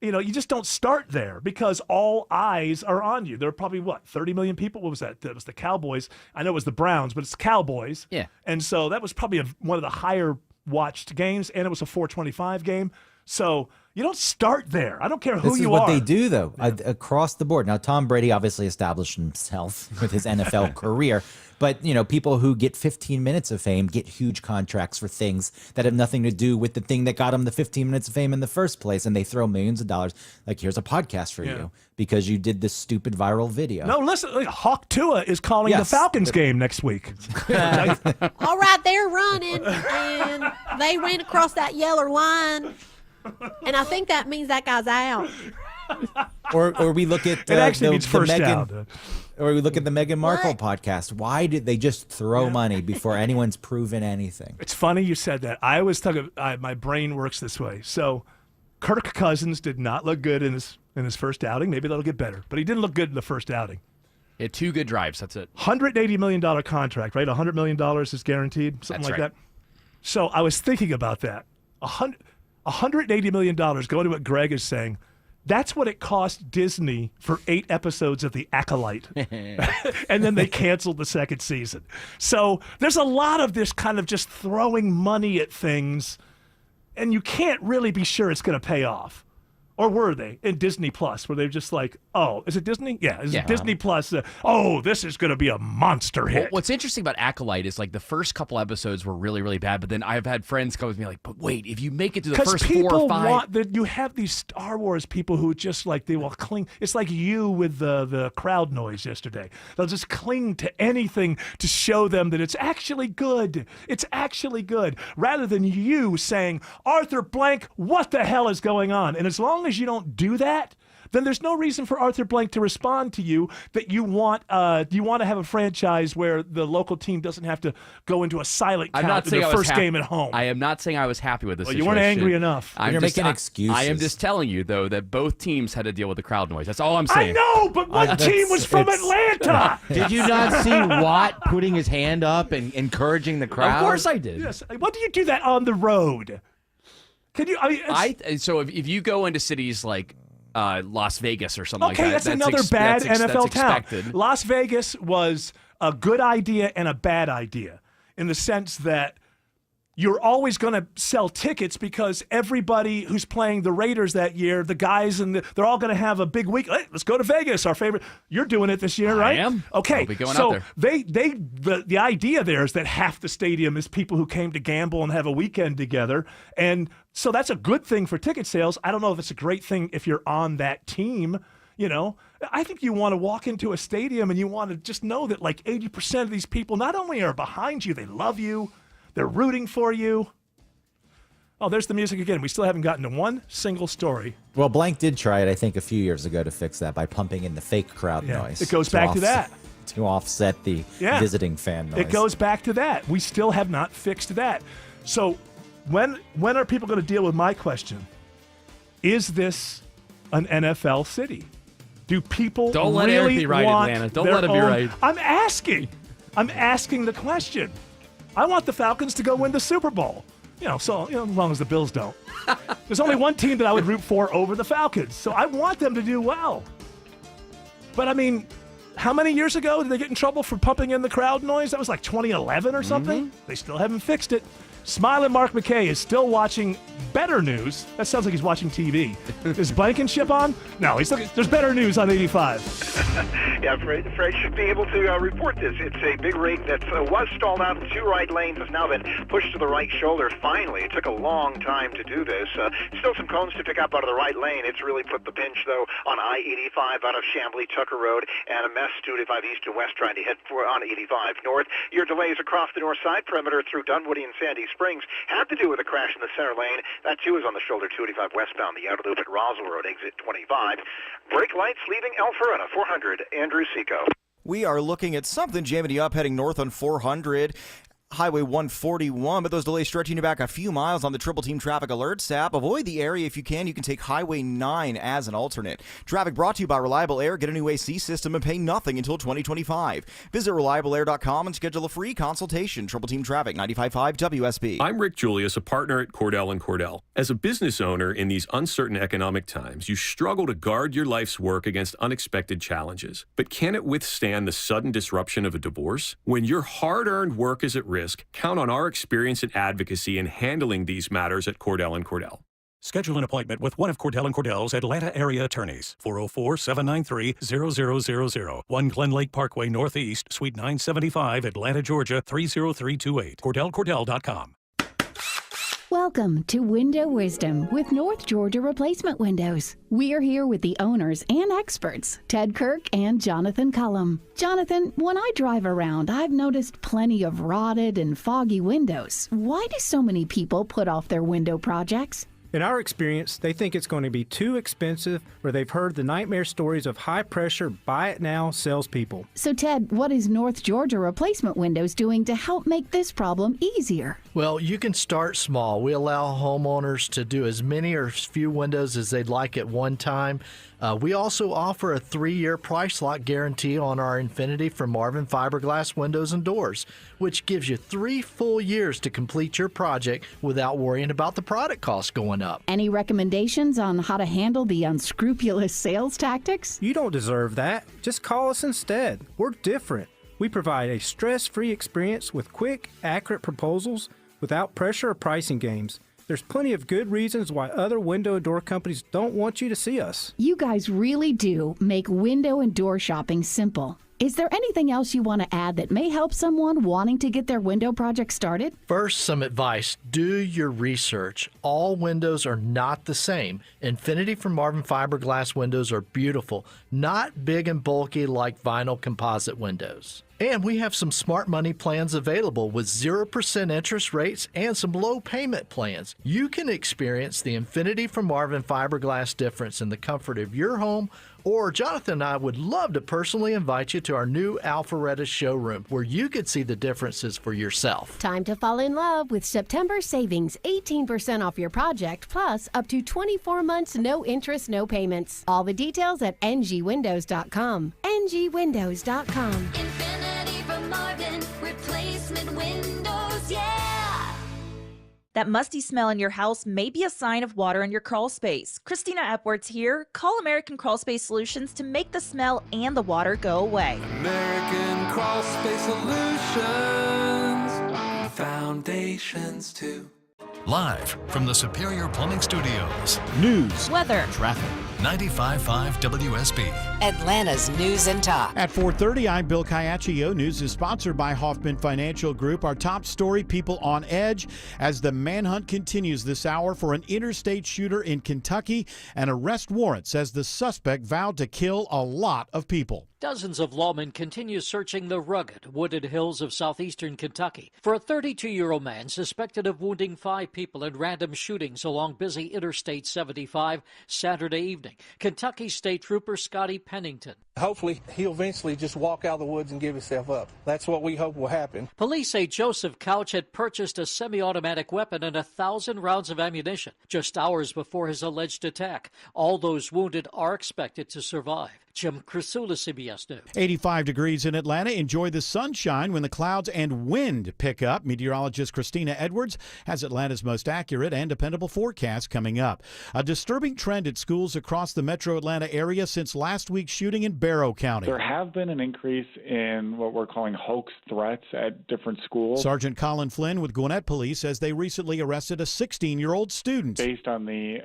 You know, you just don't start there because all eyes are on you. There are probably, 30 million people? What was that? That was the Cowboys. I know it was the Browns, but it's Cowboys. Yeah. And so that was probably one of the higher watched games, and it was a 425 game. So you don't start there. I don't care who This is you what are. they do, though, across the board. Now, Tom Brady obviously established himself with his NFL career, but people who get 15 minutes of fame get huge contracts for things that have nothing to do with the thing that got them the 15 minutes of fame in the first place, and they throw millions of dollars. Like, here's a podcast for you because you did this stupid viral video. No, listen, Hawk Tua is calling the Falcons game next week. All right, they're running, and they went across that yellow line, and I think that means that guy's out. Or we look at It actually means first Meghan, down. Or we look at the Meghan Markle podcast. Why did they just throw money before anyone's proven anything? It's funny you said that. I always talk. My brain works this way. So, Kirk Cousins did not look good in his first outing. Maybe that'll get better, but he didn't look good in the first outing. He had 2 good drives. That's it. $180 million contract, right? $100 million is guaranteed, something That's like right. that. So I was thinking about that. $180 million, going to what Greg is saying, that's what it cost Disney for 8 episodes of The Acolyte. And then they canceled the second season. So there's a lot of this kind of just throwing money at things, and you can't really be sure it's going to pay off. Or were they in Disney Plus? Were they just like, oh, is it Disney? Yeah, is it Disney Plus? Oh, this is going to be a monster hit. Well, what's interesting about Acolyte is like the first couple episodes were really, really bad, but then I've had friends come with me like, but wait, if you make it to the first 4 or 5. You have these Star Wars people who just like, they will cling. It's like you with the crowd noise yesterday. They'll just cling to anything to show them that it's actually good. It's actually good. Rather than you saying, Arthur Blank, what the hell is going on? And as long as you don't do that, then there's no reason for Arthur Blank to respond to you that you want to have a franchise where the local team doesn't have to go into a silent count in their first game at home. I am not saying I was happy with this situation. You weren't angry enough. You're making excuses. I am just telling you, though, that both teams had to deal with the crowd noise. That's all I'm saying. I know, but one team was from Atlanta. Did you not see Watt putting his hand up and encouraging the crowd? Of course I did. Yes. Why do you do that on the road? Can you? So if you go into cities like Las Vegas or something like that, that's another bad NFL that's town. expected. Las Vegas was a good idea and a bad idea. in the sense that you're always going to sell tickets because everybody who's playing the Raiders that year, the guys, they're all going to have a big week. Hey, let's go to Vegas, our favorite. You're doing it this year, right? I am. Okay. I'll be going so out there. the idea there is that half the stadium is people who came to gamble and have a weekend together. And so that's a good thing for ticket sales. I don't know if it's a great thing if you're on that team. You know, I think you want to walk into a stadium and you want to just know that like 80% of these people not only are behind you, they love you. They're rooting for you. Oh, there's the music again. We still haven't gotten to one single story. Well, Blank did try it, I think, a few years ago to fix that by pumping in the fake crowd noise. It goes back to that. To offset the visiting fan noise. It goes back to that. We still have not fixed that. So when are people going to deal with my question? Is this an NFL city? Do people Don't let really Eric be right, want Atlanta. Don't their let him be own- right. I'm asking the question. I want the Falcons to go win the Super Bowl. As long as the Bills don't. There's only one team that I would root for over the Falcons. So I want them to do well. But I mean, how many years ago did they get in trouble for pumping in the crowd noise? That was like 2011 or something. They still haven't fixed it. Smiling Mark McKay is still watching Better News. That sounds like he's watching TV. Is Blankenship on? No, there's Better News on 85. Yeah, Fred should be able to report this. It's a big rig that was stalled out in two right lanes, has now been pushed to the right shoulder. Finally, it took a long time to do this. Still some cones to pick up out of the right lane. It's really put the pinch, though, on I-85 out of Chamblee, Tucker Road, and a mess 285 east to west trying to head on 85 north. Your delays across the north side perimeter through Dunwoody and Sandy Springs had to do with a crash in the center lane. That, too, is on the shoulder 285 westbound, the outer loop at Roswell Road, exit 25. Brake lights leaving Alpharetta, 400, Andrew Seco. We are looking at something jamming you up heading north on 400. Highway 141, but those delays stretching you back a few miles on the Triple Team Traffic Alerts app. Avoid the area if you can. You can take Highway 9 as an alternate. Traffic brought to you by Reliable Air. Get a new AC system and pay nothing until 2025. Visit reliableair.com and schedule a free consultation. Triple Team Traffic, 95.5 WSB. I'm Rick Julius, a partner at Cordell & Cordell. As a business owner in these uncertain economic times, you struggle to guard your life's work against unexpected challenges. But can it withstand the sudden disruption of a divorce? When your hard-earned work is at risk, count on our experience and advocacy in handling these matters at Cordell & Cordell. Schedule an appointment with one of Cordell & Cordell's Atlanta area attorneys. 404-793-0000. 1 Glen Lake Parkway Northeast, Suite 975, Atlanta, Georgia, 30328. CordellCordell.com. Welcome to Window Wisdom with North Georgia Replacement Windows. We are here with the owners and experts, Ted Kirk and Jonathan Cullum. Jonathan, when I drive around, I've noticed plenty of rotted and foggy windows. Why do so many people put off their window projects? In our experience, they think it's going to be too expensive, or they've heard the nightmare stories of high-pressure, buy-it-now salespeople. So, Ted, what is North Georgia Replacement Windows doing to help make this problem easier? Well, you can start small. We allow homeowners to do as many or as few windows as they'd like at one time. We also offer a 3-year price lock guarantee on our Infinity from Marvin Fiberglass windows and doors, which gives you 3 full years to complete your project without worrying about the product cost going up. Any recommendations on how to handle the unscrupulous sales tactics? You don't deserve that. Just call us instead. We're different. We provide a stress-free experience with quick, accurate proposals without pressure or pricing games. There's plenty of good reasons why other window and door companies don't want you to see us. You guys really do make window and door shopping simple. Is there anything else you want to add that may help someone wanting to get their window project started? First, some advice. Do your research. All windows are not the same. Infinity from Marvin Fiberglass windows are beautiful, not big and bulky like vinyl composite windows. And we have some smart money plans available with 0% interest rates and some low payment plans. You can experience the Infinity from Marvin Fiberglass difference in the comfort of your home, or Jonathan and I would love to personally invite you to our new Alpharetta showroom where you could see the differences for yourself. Time to fall in love with September savings. 18% off your project, plus up to 24 months, no interest, no payments. All the details at ngwindows.com. ngwindows.com. Infinity from Marvin, replacement windows, yeah! That musty smell in your house may be a sign of water in your crawl space. Christina Epworth here. Call American Crawl Space Solutions to make the smell and the water go away. American Crawl Space Solutions. foundations too. Live from the Superior Plumbing Studios. News, weather, traffic. 95.5 WSB. Atlanta's News and Talk. At 4:30, I'm Bill Caiaccio. News is sponsored by Hoffman Financial Group. Our top story, people on edge as the manhunt continues this hour for an interstate shooter in Kentucky. An arrest warrant says the suspect vowed to kill a lot of people. Dozens of lawmen continue searching the rugged, wooded hills of southeastern Kentucky for a 32-year-old man suspected of wounding 5 people in random shootings along busy Interstate 75 Saturday evening. Kentucky State Trooper Scotty Pennington. Hopefully, he'll eventually just walk out of the woods and give himself up. That's what we hope will happen. Police say Joseph Couch had purchased a semi-automatic weapon and 1,000 rounds of ammunition just hours before his alleged attack. All those wounded are expected to survive. Jim Crisula, CBS News. 85 degrees in Atlanta. Enjoy the sunshine when the clouds and wind pick up. Meteorologist Christina Edwards has Atlanta's most accurate and dependable forecast coming up. A disturbing trend at schools across the metro Atlanta area since last week's shooting in Barrow County. There have been an increase in what we're calling hoax threats at different schools. Sergeant Colin Flynn with Gwinnett Police says they recently arrested a 16-year-old student. Based on the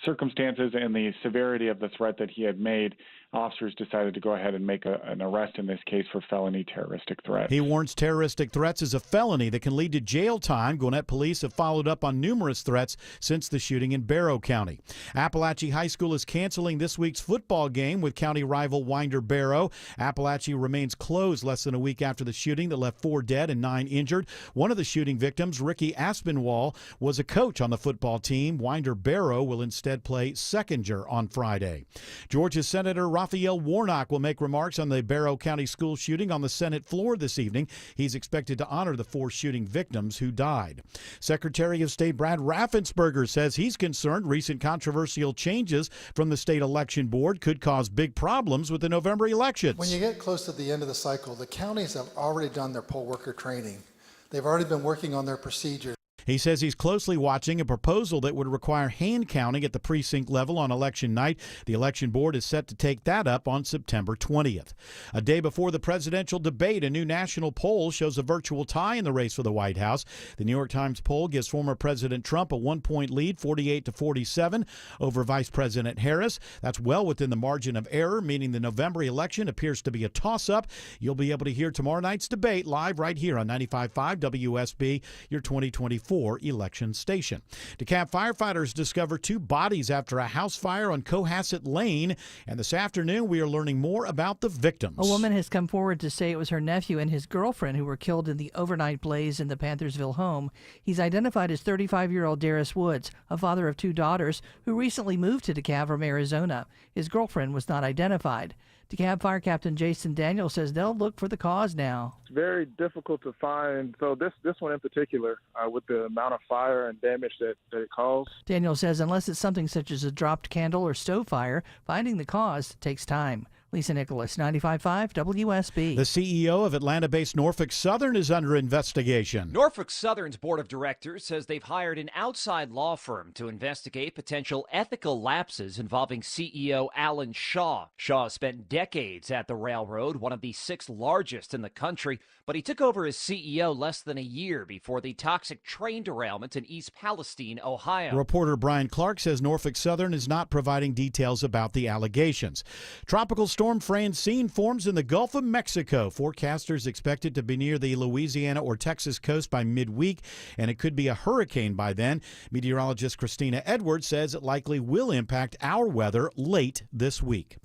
circumstances and the severity of the threat that he had made, officers decided to go ahead and make an arrest in this case for felony terroristic threat. He warns terroristic threats is a felony that can lead to jail time. Gwinnett police have followed up on numerous threats since the shooting in Barrow County. Appalachia High School is canceling this week's football game with county rival Winder Barrow. Appalachia remains closed less than a week after the shooting that left 4 dead and 9 injured. One of the shooting victims, Ricky Aspinwall, was a coach on the football team. Winder Barrow will instead play Seconder on Friday. Georgia Senator Raphael Warnock will make remarks on the Barrow County school shooting on the Senate floor this evening. He's expected to honor the 4 shooting victims who died. Secretary of State Brad Raffensperger says he's concerned recent controversial changes from the state election board could cause big problems with the November elections. When you get close to the end of the cycle, the counties have already done their poll worker training. They've already been working on their procedures. He says he's closely watching a proposal that would require hand counting at the precinct level on election night. The election board is set to take that up on September 20th. A day before the presidential debate, a new national poll shows a virtual tie in the race for the White House. The New York Times poll gives former President Trump a 1-point lead, 48-47, over Vice President Harris. That's well within the margin of error, meaning the November election appears to be a toss-up. You'll be able to hear tomorrow night's debate live right here on 95.5 WSB, your 2024 election station. DeKalb firefighters discovered 2 bodies after a house fire on Cohasset Lane, and this afternoon we are learning more about the victims. A woman has come forward to say it was her nephew and his girlfriend who were killed in the overnight blaze in the Panthersville home. He's identified as 35-year-old Darius Woods, a father of 2 daughters who recently moved to DeKalb from Arizona. His girlfriend was not identified. DeKalb Fire Captain Jason Daniel says they'll look for the cause now. It's very difficult to find. So this one in particular, with the amount of fire and damage that it caused. Daniel says unless it's something such as a dropped candle or stove fire, finding the cause takes time. Lisa Nicholas, 95.5 WSB. The CEO of Atlanta-based Norfolk Southern is under investigation. Norfolk Southern's board of directors says they've hired an outside law firm to investigate potential ethical lapses involving CEO Alan Shaw. Shaw spent decades at the railroad, one of the 6 largest in the country, but he took over as CEO less than a year before the toxic train derailment in East Palestine, Ohio. Reporter Brian Clark says Norfolk Southern is not providing details about the allegations. Tropical storm Francine forms in the Gulf of Mexico. Forecasters expect it to be near the Louisiana or Texas coast by midweek, and it could be a hurricane by then. Meteorologist Christina Edwards says it likely will impact our weather late this week.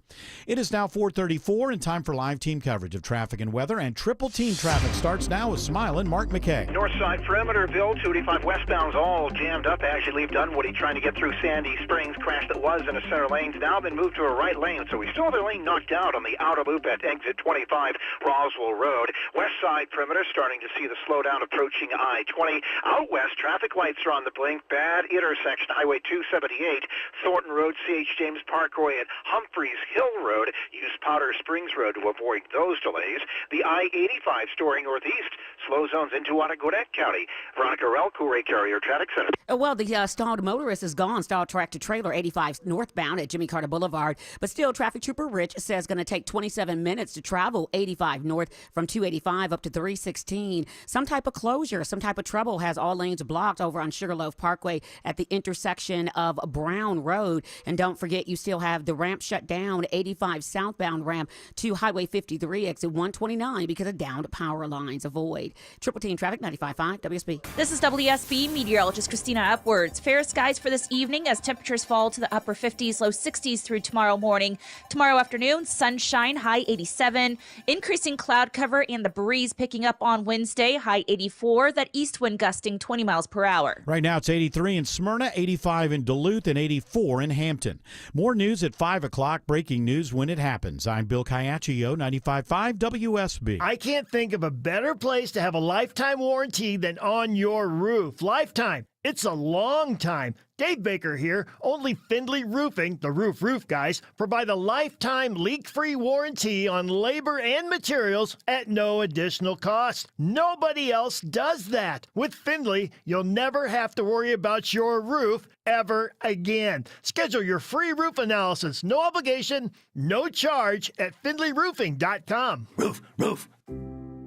It is now 4:34 and time for live team coverage of traffic and weather, and triple team traffic starts now with Smiling Mark McKay. North side perimeterville, 285 westbound's all jammed up as you leave Dunwoody trying to get through Sandy Springs. Crash that was in a center lane's now been moved to a right lane, so we still have the lane knocked out on the outer loop at exit 25 Roswell Road. West side perimeter starting to see the slowdown approaching I-20. Out west, traffic lights are on the blink. Bad intersection, Highway 278, Thornton Road, C.H. James Parkway, and Humphreys Hill Road. Use Powder Springs Road to avoid those delays. The I-85 storing northeast, Slow zones into Gwinnett County. Veronica Rell, Coolray Carrier Traffic Center. Well, the stalled motorist is gone. Stalled tractor trailer 85 northbound at Jimmy Carter Boulevard. But still, Traffic Trooper Rich says going to take 27 minutes to travel 85 north from 285 up to 316. Some type of closure, some type of trouble has all lanes blocked over on Sugarloaf Parkway at the intersection of Brown Road. And don't forget, you still have the ramp shut down, 85 southbound ramp to Highway 53, exit 129 because of downed power lines. Avoid. Triple Team Traffic, 95.5 WSB. This is WSB meteorologist Christina Upwards. Fair skies for this evening as temperatures fall to the upper 50s, low 60s through tomorrow morning. Tomorrow afternoon, sunshine, high 87. Increasing cloud cover and the breeze picking up on Wednesday, high 84. That east wind gusting 20 miles per hour. Right now it's 83 in Smyrna, 85 in Duluth, and 84 in Hampton. More news at 5 o'clock. Breaking news when it happens. I'm Bill Caiaccio, 95.5 WSB. I can't think of a better place to have a lifetime warranty than on your roof. Lifetime. It's a long time. Dave Baker here. Only Findlay Roofing, the roof guys, provide a lifetime leak-free warranty on labor and materials at no additional cost. Nobody else does that. With Findlay, you'll never have to worry about your roof ever again. Schedule your free roof analysis. No obligation, no charge at FindlayRoofing.com. Roof.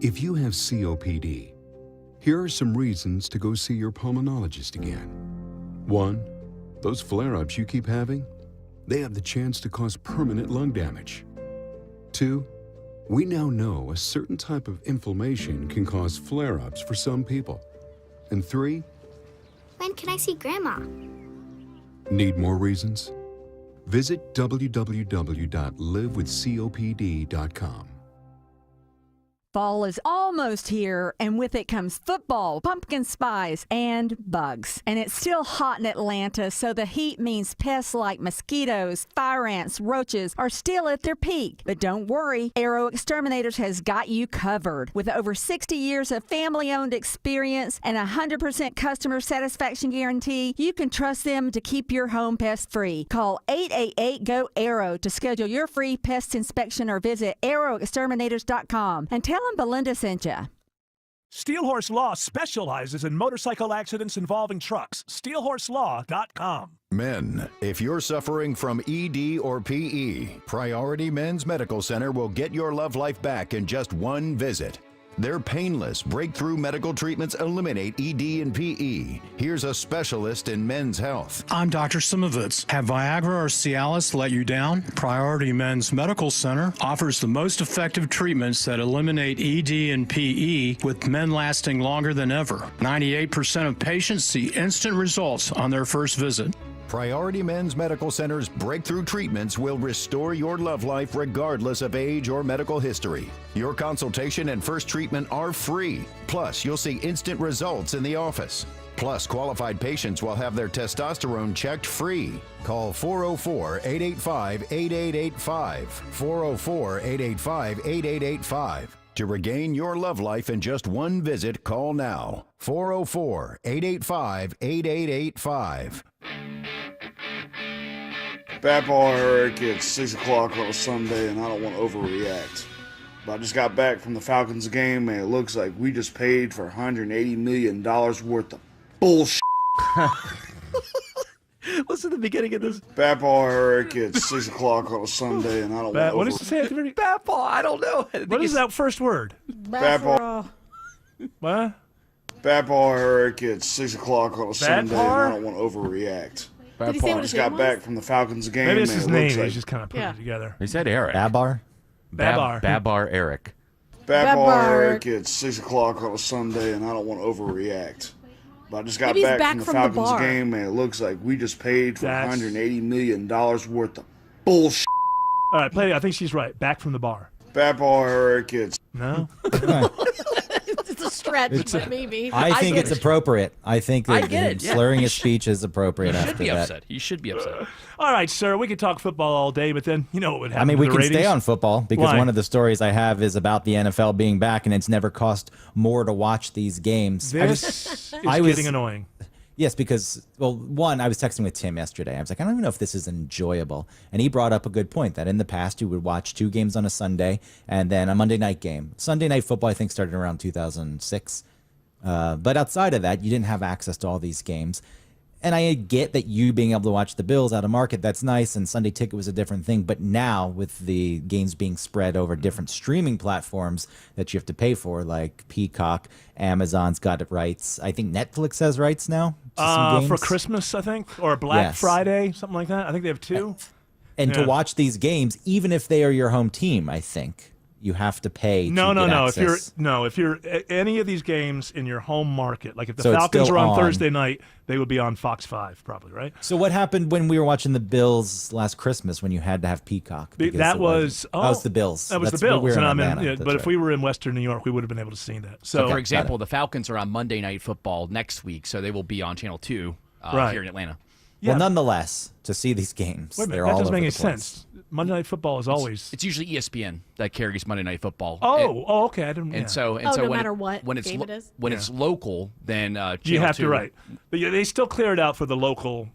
If you have COPD, here are some reasons to go see your pulmonologist again. 1, those flare-ups you keep having, they have the chance to cause permanent lung damage. 2, we now know a certain type of inflammation can cause flare-ups for some people. And 3, when can I see Grandma? Need more reasons? Visit www.livewithcopd.com. Fall is almost here, and with it comes football, pumpkin spice, and bugs. And it's still hot in Atlanta, so the heat means pests like mosquitoes, fire ants, roaches are still at their peak. But don't worry, Arrow Exterminators has got you covered. With over 60 years of family-owned experience and a 100% customer satisfaction guarantee, you can trust them to keep your home pest free. Call 888-GO-ARROW to schedule your free pest inspection or visit arrowexterminators.com and tell them Belinda sent you. Steelhorse Law specializes in motorcycle accidents involving trucks. SteelhorseLaw.com. Men, if you're suffering from ED or PE, Priority Men's Medical Center will get your love life back in just one visit. Their painless, breakthrough medical treatments eliminate ED and PE. Here's a specialist in men's health. I'm Dr. Simovitz. Have Viagra or Cialis let you down? Priority Men's Medical Center offers the most effective treatments that eliminate ED and PE, with men lasting longer than ever. 98% of patients see instant results on their first visit. Priority Men's Medical Center's breakthrough treatments will restore your love life regardless of age or medical history. Your consultation and first treatment are free. Plus, you'll see instant results in the office. Plus, qualified patients will have their testosterone checked free. Call 404-885-8885. 404-885-8885. To regain your love life in just one visit, call now. 404-885-8885. Bad ball, Eric. It's 6 o'clock on a Sunday, and I don't want to overreact. But I just got back from the Falcons game, and it looks like we just paid for $180 million worth of bullshit. What's at the beginning of this? Bad ball, Eric. It's 6 o'clock on a Sunday, and I don't want to What does it say at the very Bad ball? I don't know. What is that first word? Bad ball. What? Bad ball, Eric. It's 6 o'clock on a Sunday, and I don't want to overreact. Did he say what I his just got name back was? from the Falcons game. Maybe it's and his it name. looks like He's just kind of putting it together. He said Eric. Babar? Babar. Babar Eric. Bad ball, Babar. Eric. It's 6 o'clock on a Sunday, and I don't want to overreact. But I just got Maybe he's back back from the from the Falcons bar. game, and it looks like we just paid for $180 million worth of bullshit. All right, play. I think she's right. Back from the bar. Bad ball, Eric. It's no. It's a stretch, but maybe. I think it's appropriate. I think I that get it, yeah. slurring his speech is appropriate He after should be that. upset. He should be upset. All right, sir. We could talk football all day, but then you know what would happen. I mean, to we the can ratings? stay on football because Why? one of the stories I have is about the NFL being back, and it's never cost more to watch these games. This is getting annoying. Yes, because, well, one, I was texting with Tim yesterday. I was like, I don't even know if this is enjoyable. And he brought up a good point that in the past you would watch 2 games on a Sunday and then a Monday night game. Sunday Night Football, I think, started around 2006. But outside of that, you didn't have access to all these games. And I get that you being able to watch the Bills out of market, that's nice, and Sunday Ticket was a different thing. But now, with the games being spread over different streaming platforms that you have to pay for, like Peacock, Amazon's got it rights. I think Netflix has rights now to some games. For Christmas, I think, or Black Friday, something like that. I think they have 2. And to watch these games, even if they are your home team, I think you have to pay. No. Access. If you're any of these games in your home market, like if the So it's Falcons still are on on. Thursday night, they would be on Fox 5 probably, right? So what happened when we were watching the Bills last Christmas when you had to have Peacock? Because That it was the Bills. That was That's the Bills, we were in and Atlanta. but if we were in Western New York, we would have been able to see that. So, for example, the Falcons are on Monday Night Football next week, so they will be on Channel 2 here in Atlanta. Well, nonetheless, to see these games, wait a minute, they're that all doesn't over make the any place. sense. Monday Night Football is always. It's usually ESPN that carries Monday Night Football. Okay, I didn't. And so no when matter what when it's game it is? when it's local, then Channel you have 2, to right. But they still clear it out for the local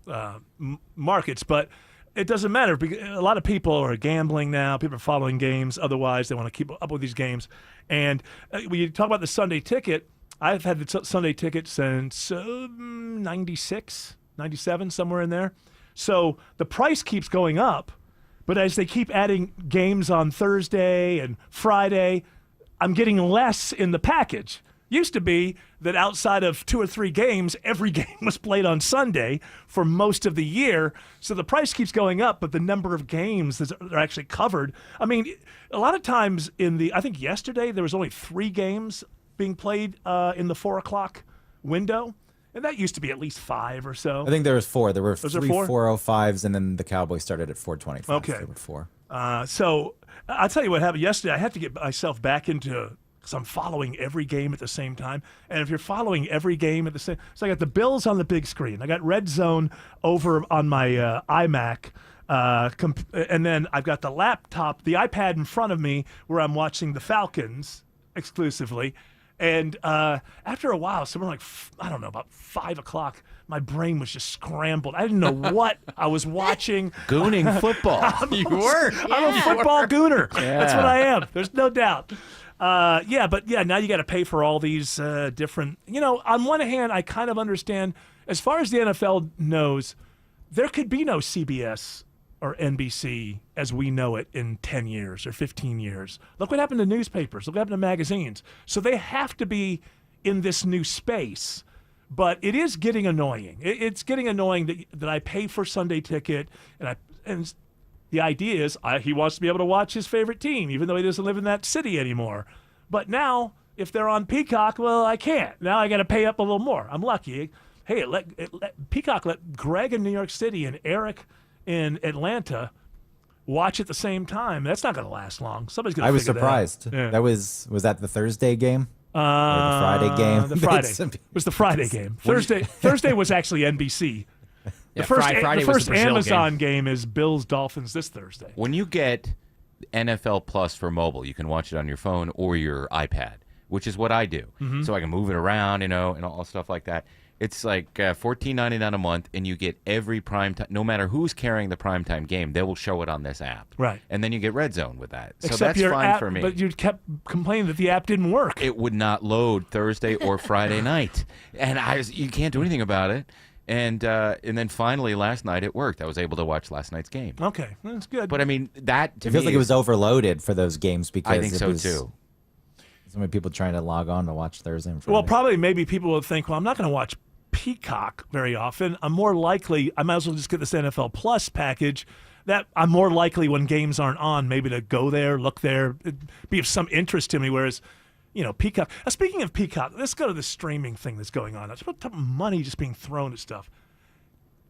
markets, but it doesn't matter because a lot of people are gambling now. People are following games. Otherwise, they want to keep up with these games. And when you talk about the Sunday Ticket, I've had the Sunday Ticket since 96, 97, somewhere in there. So the price keeps going up, but as they keep adding games on Thursday and Friday, I'm getting less in the package. Used to be that outside of 2 or 3 games, every game was played on Sunday for most of the year. So the price keeps going up, but the number of games that are actually covered. I mean, a lot of times I think yesterday there was only 3 games being played in the 4 o'clock window. And that used to be at least 5 or so. I think there was 4. There were Was there 3 4? 405s, and then the Cowboys started at 425. Okay. There were 4. So I'll tell you what happened yesterday. I had to get myself back into, because I'm following every game at the same time. And if you're following every game at the same, so I got the Bills on the big screen. I got Red Zone over on my iMac. And then I've got the laptop, the iPad in front of me where I'm watching the Falcons exclusively. And after a while, somewhere like, I don't know, about 5 o'clock, my brain was just scrambled. I didn't know what I was watching. Gooning football. I'm a football gooner. That's what I am. There's no doubt. Now you got to pay for all these different, on one hand, I kind of understand, as far as the NFL knows, there could be no CBS or NBC as we know it in 10 years or 15 years. Look what happened to newspapers. Look what happened to magazines. So they have to be in this new space. But it is getting annoying. It's getting annoying that I pay for Sunday Ticket, and the idea is he wants to be able to watch his favorite team, even though he doesn't live in that city anymore. But now, if they're on Peacock, well, I can't. Now I got to pay up a little more. I'm lucky. Hey, Peacock let Greg in New York City and Eric in Atlanta watch at the same time. That's not going to last long. Somebody's going to. I was figure surprised. That out. Yeah. That was that the Thursday game? Or the Friday game? The Friday. It was the Friday game. Thursday was actually NBC. The Friday was first the Brazil Amazon game is Bills Dolphins this Thursday. When you get NFL Plus for mobile, you can watch it on your phone or your iPad, which is what I do. Mhm. So I can move it around, and all stuff like that. It's like $14.99 a month, and you get every primetime. No matter who's carrying the primetime game, they will show it on this app. Right. And then you get Red Zone with that. So Except that's your fine app, for me. But you kept complaining that the app didn't work. It would not load Thursday or Friday night, and you can't do anything about it. And then finally last night it worked. I was able to watch last night's game. Okay, that's good. But I mean that to It feels me like it was overloaded for those games because I think so too. So many people trying to log on to watch Thursday and Friday. Well, probably maybe people will think, well, I'm not going to watch Peacock very often. I might as well just get this NFL Plus package. That I'm more likely when games aren't on, maybe to go there, look there, be of some interest to me. Whereas, Peacock. Speaking of Peacock, let's go to the streaming thing that's going on. There's a ton of money just being thrown at stuff.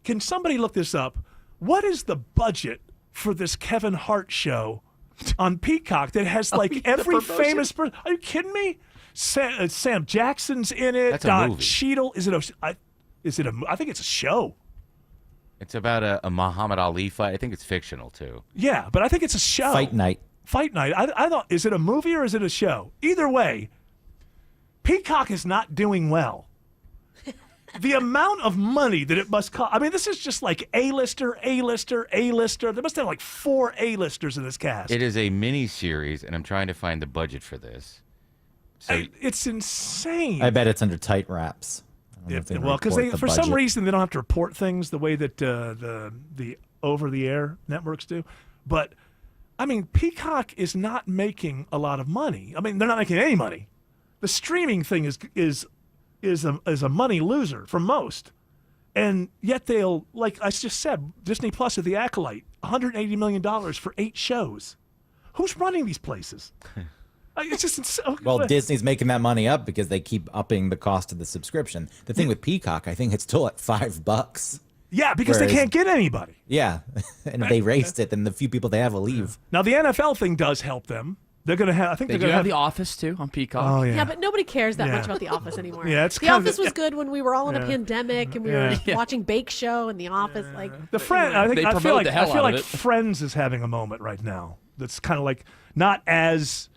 Can somebody look this up? What is the budget for this Kevin Hart show on Peacock that has every famous person? Are you kidding me? Sam Jackson's in it. That's a Don movie. Cheadle. I think it's a show. It's about a Muhammad Ali fight. I think it's fictional too. Yeah, but I think it's a show. Fight Night. I thought, is it a movie or is it a show? Either way, Peacock is not doing well. the amount of money that it must cost. I mean, this is just like A-lister, A-lister, A-lister. There must have like 4 A-listers in this cast. It is a mini series, and I'm trying to find the budget for this. So it's insane. I bet it's under tight wraps. Well, because for some reason they don't have to report things the way that the over-the-air networks do. But I mean, Peacock is not making a lot of money. I mean, they're not making any money. The streaming thing is a money loser for most, and yet they'll, like I just said, Disney Plus or The Acolyte, $180 million for 8 shows. Who's running these places? It's just well, Disney's making that money up because they keep upping the cost of the subscription. The thing with Peacock, I think it's still at $5. Yeah, because they can't get anybody. Yeah, and if they raised it, then the few people they have will leave. Now the NFL thing does help them. They're going to have. I think they they're going to have The Office too on Peacock. Oh yeah. Yeah, but nobody cares that much about The Office anymore. Yeah, it's The kind of Office was good when we were all in a pandemic and we were watching Bake Show and The Office. Like The Friends. I They feel promote like the hell out of it. Friends is having a moment right now. That's kind of like not as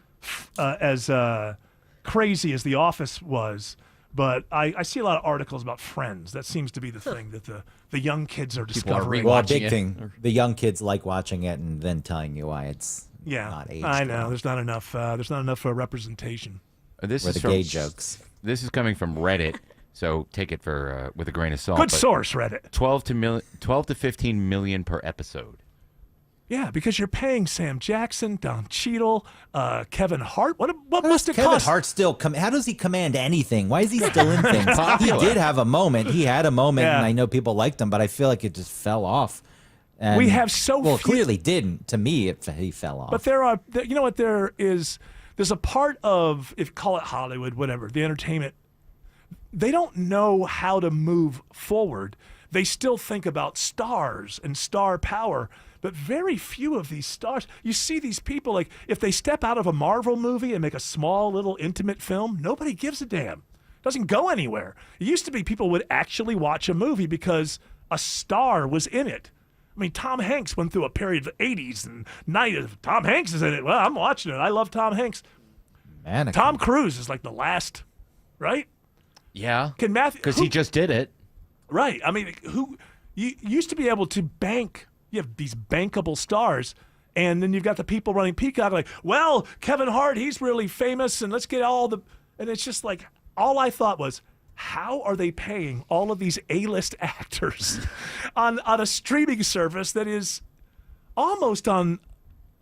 crazy as The Office was, but I see a lot of articles about Friends. That seems to be the thing that the young kids are discovering. Well, a big thing. The young kids like watching it and then telling you why it's not aged I know. well. There's not enough. There's not enough representation. This Or is the from, gay jokes. This is coming from Reddit, so take it for with a grain of salt. Good but source, Reddit. 12 to 15 million per episode. Yeah, because you're paying Sam Jackson, Don Cheadle, Kevin Hart. What must it Kevin cost? Hart still how does he command anything? Why is he still in things? He did have a moment. He had a moment, and I know people liked him, but I feel like it just fell off. And, We have so well, it few- clearly didn't. To me, he fell off. But you know what? There's a part of, if call it Hollywood, whatever, the entertainment. They don't know how to move forward. They still think about stars and star power. But very few of these stars, you see these people, like, if they step out of a Marvel movie and make a small little intimate film, nobody gives a damn. It doesn't go anywhere. It used to be people would actually watch a movie because a star was in it. I mean, Tom Hanks went through a period of the 80s and 90s. Tom Hanks is in it. Well, I'm watching it. I love Tom Hanks. Mannequin. Tom Cruise is like the last, right? Yeah. Can Matthew? Because he just did it. Right. I mean, who you used to be able to bank. You have these bankable stars, and then you've got the people running Peacock like, well, Kevin Hart, he's really famous, and let's get all the. And it's just like, all I thought was, how are they paying all of these A-list actors on a streaming service that is almost on,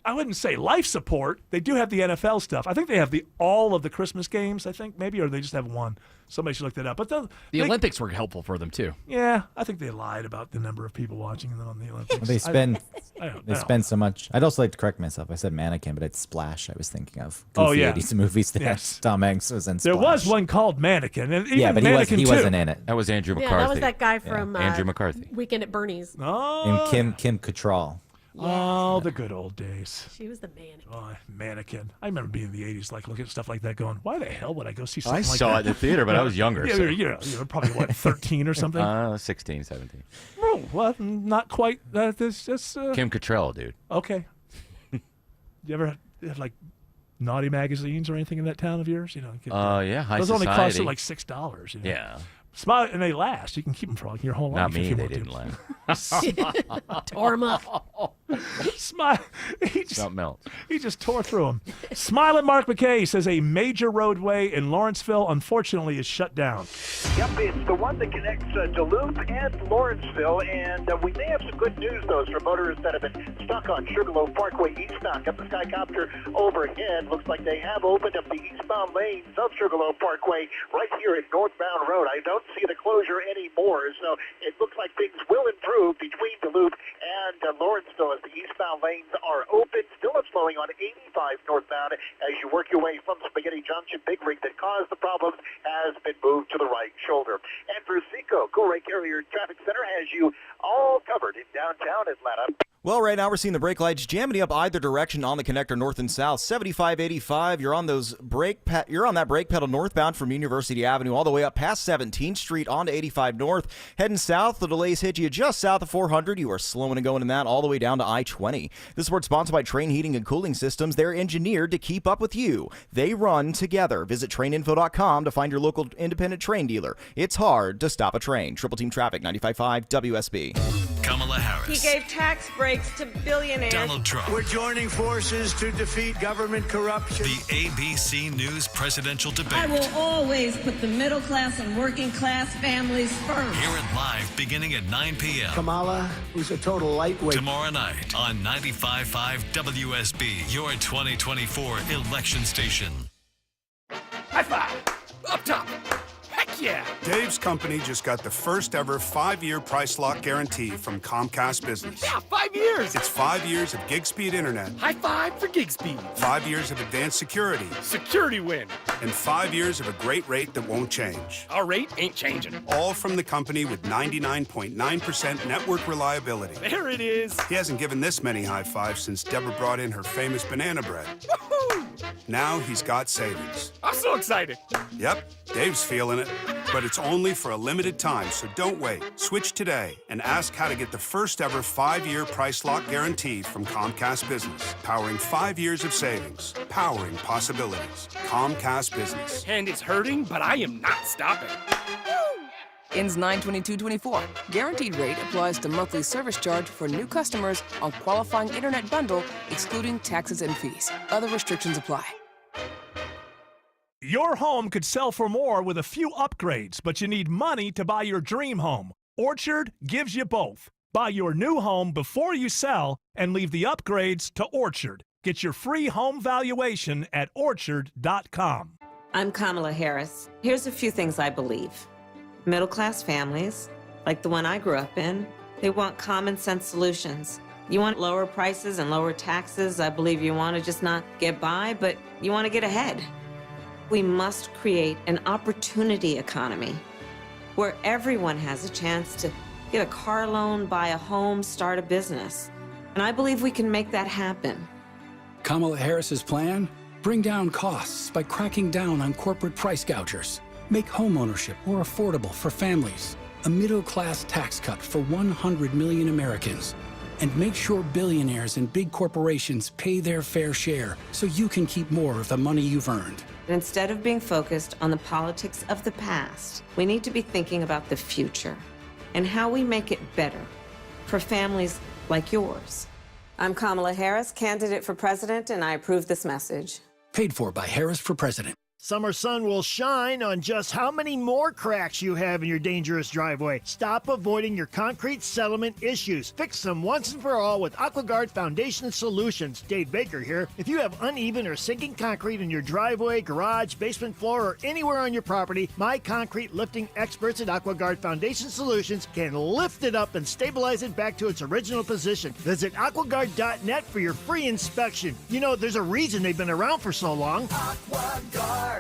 I wouldn't say life support. They do have the NFL stuff. I think they have all of the Christmas games, I think, maybe, or they just have one. Somebody should look that up. But the Olympics were helpful for them, too. Yeah, I think they lied about the number of people watching them on the Olympics. Well, they spend I spend so much. I'd also like to correct myself. I said Mannequin, but it's Splash. I was thinking of Oh, goofy yeah. 80s movies that Yes. Tom Hanks was in. There Splash. was one called Mannequin. And even Yeah, but Mannequin he 2. wasn't in it. That was Andrew Yeah, McCarthy. that was that guy from Andrew McCarthy. Weekend at Bernie's. Oh, And Kim Cattrall. Oh, the good old days. She was the mannequin. Oh, Mannequin. I remember being in the 80s, like looking at stuff like that going, why the hell would I go see something I like that? saw it in the theater, but I was younger. Yeah, so. you're probably, what, 13 or something? 16, 17. Oh, well, not quite. This, Kim Cattrall, dude. Okay. You ever have, like, naughty magazines or anything in that town of yours? You know, yeah, High those only Society. cost like $6. You know? Yeah. Smile, and they last. You can keep them for like your whole life. Not if me, you they want didn't to. last. Tore him up. Smile. Don't melt. He just tore through them. Smiling Mark McKay says a major roadway in Lawrenceville, unfortunately, is shut down. Yep, it's the one that connects Duluth and Lawrenceville, and we may have some good news, though, for motorists that have been stuck on Sugarloaf Parkway eastbound. Got the Skycopter overhead. Looks like they have opened up the eastbound lanes of Sugarloaf Parkway right here at Northbound Road. I don't see the closure anymore, so it looks like things will improve between Duluth and Lawrenceville as the eastbound lanes are open. Still it's flowing on 85 northbound as you work your way from Spaghetti Junction. Big rig that caused the problems has been moved to the right shoulder. And for Seco, Cool Ray Carrier Traffic Center has you all covered in downtown Atlanta. Well, right now we're seeing the brake lights jamming up either direction on the connector north and south. 75-85, you're on that brake pedal northbound from University Avenue all the way up past 17th Street onto 85 North. Heading south, the delays hit you just south of 400. You are slowing and going in that all the way down to I-20. This report sponsored by Train Heating and Cooling Systems. They're engineered to keep up with you. They run together. Visit traininfo.com to find your local independent train dealer. It's hard to stop a train. Triple Team Traffic, 95.5 WSB. Kamala Harris. He gave tax breaks to billionaires. Donald Trump. We're joining forces to defeat government corruption. The ABC News presidential debate. I will always put the middle class and working class families first. Hear it live beginning at 9 p.m. Kamala, who's a total lightweight. Tomorrow night on 95.5 WSB, your 2024 election station. High five! Up top! Heck yeah! Dave's company just got the first ever 5-year price lock guarantee from Comcast Business. Yeah, 5 years! It's 5 years of gig speed internet. High five for gig speed. 5 years of advanced security. Security win. And 5 years of a great rate that won't change. Our rate ain't changing. All from the company with 99.9% network reliability. There it is. He hasn't given this many high fives since Deborah brought in her famous banana bread. Woohoo! Now he's got savings. I'm so excited. Yep, Dave's feeling it. But it's only for a limited time, so don't wait. Switch today and ask how to get the first ever 5-year price lock guarantee from Comcast Business. Powering 5 years of savings. Powering possibilities. Comcast Business. And it's hurting, but I am not stopping. Ends 9/22/24. Guaranteed rate applies to monthly service charge for new customers on qualifying internet bundle, excluding taxes and fees. Other restrictions apply. Your home could sell for more with a few upgrades, but you need money to buy your dream home. Orchard gives you both. Buy your new home before you sell and leave the upgrades to Orchard. Get your free home valuation at orchard.com. I'm Kamala Harris. Here's a few things I believe. Middle-class families, like the one I grew up in, they want common sense solutions. You want lower prices and lower taxes. I believe you want to just not get by, but you want to get ahead. We must create an opportunity economy where everyone has a chance to get a car loan, buy a home, start a business. And I believe we can make that happen. Kamala Harris's plan? Bring down costs by cracking down on corporate price gougers. Make homeownership more affordable for families. A middle-class tax cut for 100 million Americans. And make sure billionaires and big corporations pay their fair share so you can keep more of the money you've earned. Instead of being focused on the politics of the past, we need to be thinking about the future and how we make it better for families like yours. I'm Kamala Harris, candidate for president, and I approve this message. Paid for by Harris for President. Summer sun will shine on just how many more cracks you have in your dangerous driveway. Stop avoiding your concrete settlement issues. Fix them once and for all with AquaGuard Foundation Solutions. Dave Baker here. If you have uneven or sinking concrete in your driveway, garage, basement floor, or anywhere on your property, my concrete lifting experts at AquaGuard Foundation Solutions can lift it up and stabilize it back to its original position. Visit AquaGuard.net for your free inspection. You know, there's a reason they've been around for so long. AquaGuard.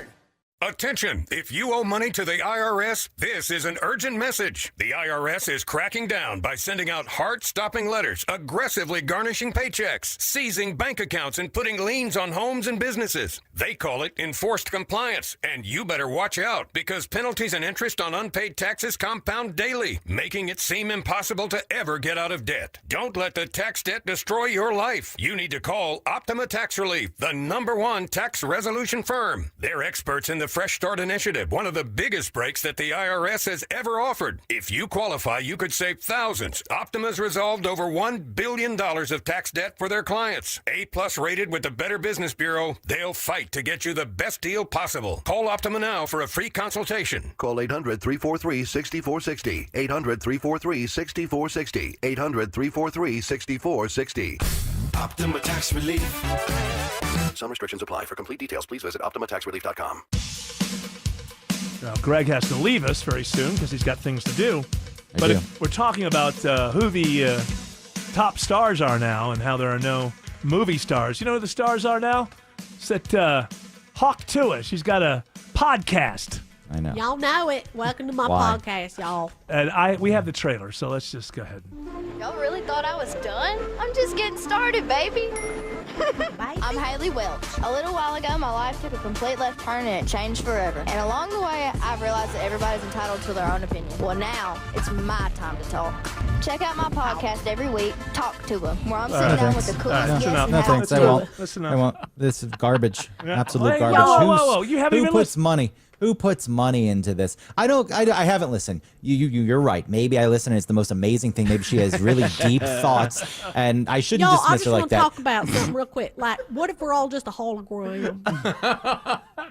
Attention! If you owe money to the IRS, this is an urgent message. The IRS is cracking down by sending out heart-stopping letters, aggressively garnishing paychecks, seizing bank accounts, and putting liens on homes and businesses. They call it enforced compliance, and you better watch out because penalties and interest on unpaid taxes compound daily, making it seem impossible to ever get out of debt. Don't let the tax debt destroy your life. You need to call Optima Tax Relief, the #1 tax resolution firm. They're experts in the Fresh Start Initiative, one of the biggest breaks that the IRS has ever offered. If you qualify, you could save thousands. Optima's resolved over $1 billion of tax debt for their clients. A+ rated with the Better Business Bureau, they'll fight to get you the best deal possible. Call Optima now for a free consultation. Call 800-343-6460. 800-343-6460. 800-343-6460. Optima Tax Relief. Some restrictions apply. For complete details, please visit OptimaTaxRelief.com. Now, Greg has to leave us very soon because he's got things to do. But if we're talking about who the top stars are now and how there are no movie stars. You know who the stars are now? It's that Hawk Tuah. She's got a podcast. I know. Y'all know it. Welcome to my podcast, y'all. And we have the trailer, so let's just go ahead. Y'all really thought thought I was done? I'm just getting started, baby. I'm Haley Welch. A little while ago, my life took a complete left turn and it changed forever. And along the way, I've realized that everybody's entitled to their own opinion. Well, now it's my time to talk. Check out my podcast every week, Talk to 'em, where I'm sitting down with the coolest guests in No, thanks. I won't. That's I won't. This is garbage. Absolute Hey, garbage. whoa. You haven't Who even puts money? Who puts money into this? I haven't listened. You're right. Maybe I listen and it's the most amazing thing. Maybe she has really deep thoughts, and I shouldn't Y'all, I dismiss just her like want to that. talk about something real quick. Like, what if we're all just a hologram?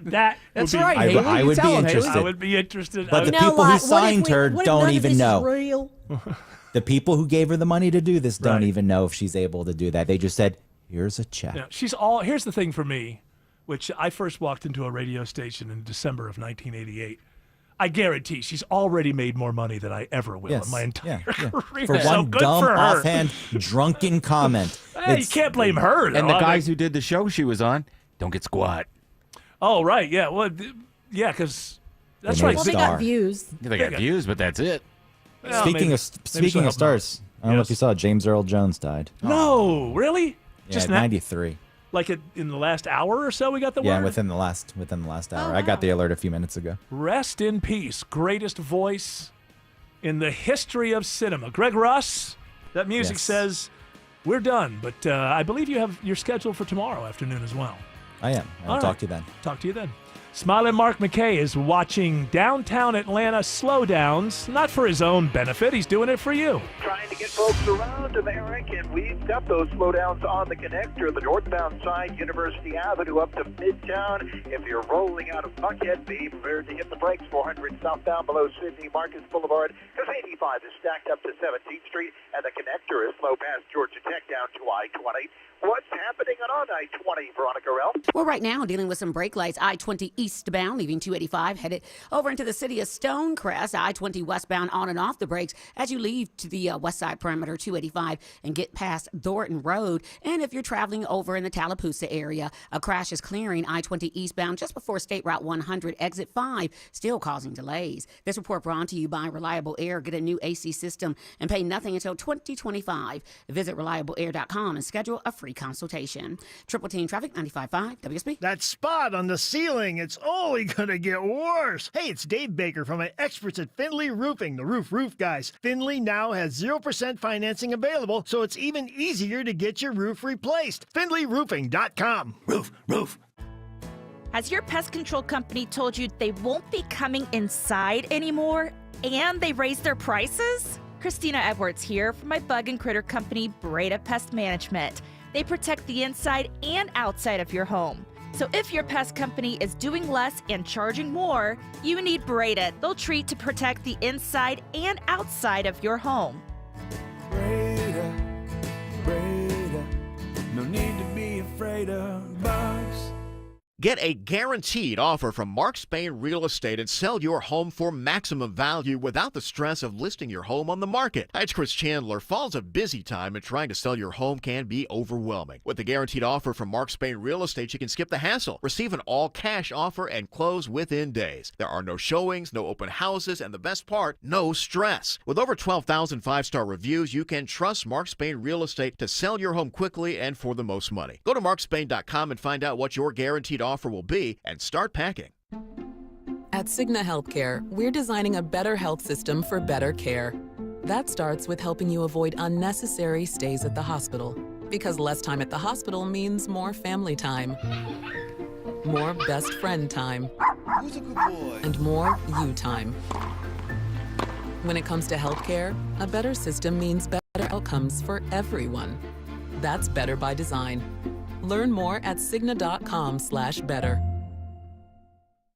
That's be- right. I- Haley. I You would be tell 'em, Haley. interested. I would be interested. But the You know, people like, who what if signed we- her what if don't none of even this is know. real? The people who gave her the money to do this don't Right. even know if she's able to do that. They just said, "Here's a check." Yeah, here's the thing for me, which I first walked into a radio station in December of 1988. I guarantee she's already made more money than I ever will in my entire career. For So one good dumb, for her. offhand, drunken comment. Hey, you can't blame her. Though. And the I guys mean- who did the show she was on don't get squat. Oh, right. Yeah. Well, because that's They made right. a Well, they got views. They got views, but that's it. Well, Speaking maybe- of maybe speaking she'll of help stars, I don't know if you saw James Earl Jones died. No, really? Yeah, Just at now? 93. Like in the last hour or so, we got the Yeah, word. within the last hour. I got the alert a few minutes ago. Rest in peace. Greatest voice in the history of cinema. Greg Russ. That music Yes. says we're done, but I believe you're scheduled for tomorrow afternoon as well. I am. I'll All talk right. to you then. Talk to you then. Smiling Mark McKay is watching downtown Atlanta slowdowns, not for his own benefit. He's doing it for you. Trying to get folks around to Merrick, and we've got those slowdowns on the connector, the northbound side, University Avenue up to Midtown. If you're rolling out of Buckhead, be prepared to hit the brakes. 400 southbound below Sidney Marcus Boulevard, because 85 is stacked up to 17th Street, and the connector is slow past Georgia Tech down to I-20. What's happening on I-20, Veronica Rell? Well, right now, dealing with some brake lights. I-20 eastbound, leaving 285, headed over into the city of Stonecrest. I-20 westbound on and off the brakes as you leave to the west side perimeter, 285, and get past Thornton Road. And if you're traveling over in the Tallapoosa area, a crash is clearing I-20 eastbound just before State Route 100, exit 5, still causing delays. This report brought to you by Reliable Air. Get a new AC system and pay nothing until 2025. Visit reliableair.com and schedule a free consultation. Triple Team Traffic 95.5 WSB. That spot on the ceiling, it's only gonna get worse. Hey, it's Dave Baker from the experts at Findlay Roofing, the roof guys. Findlay now has 0% financing available, so it's even easier to get your roof replaced. FindlayRoofing.com. Roof. Has your pest control company told you they won't be coming inside anymore and they raised their prices? Christina Edwards here from my bug and critter company, Breda Pest Management. They protect the inside and outside of your home. So if your pest company is doing less and charging more, you need Breda. They'll treat to protect the inside and outside of your home. Breda, no need to be afraid of bugs. Get a guaranteed offer from Mark Spain Real Estate and sell your home for maximum value without the stress of listing your home on the market. Hi, it's Chris Chandler. Fall's a busy time and trying to sell your home can be overwhelming. With the guaranteed offer from Mark Spain Real Estate, you can skip the hassle, receive an all-cash offer, and close within days. There are no showings, no open houses, and the best part, no stress. With over 12,000 five-star reviews, you can trust Mark Spain Real Estate to sell your home quickly and for the most money. Go to markspain.com and find out what your guaranteed offer will be and start packing. At Cigna Healthcare, we're designing a better health system for better care. That starts with helping you avoid unnecessary stays at the hospital, because less time at the hospital means more family time, more best friend time, Who's a good boy? and more you time. When it comes to healthcare, a better system means better outcomes for everyone. That's better by design. Learn more at Cigna.com/better.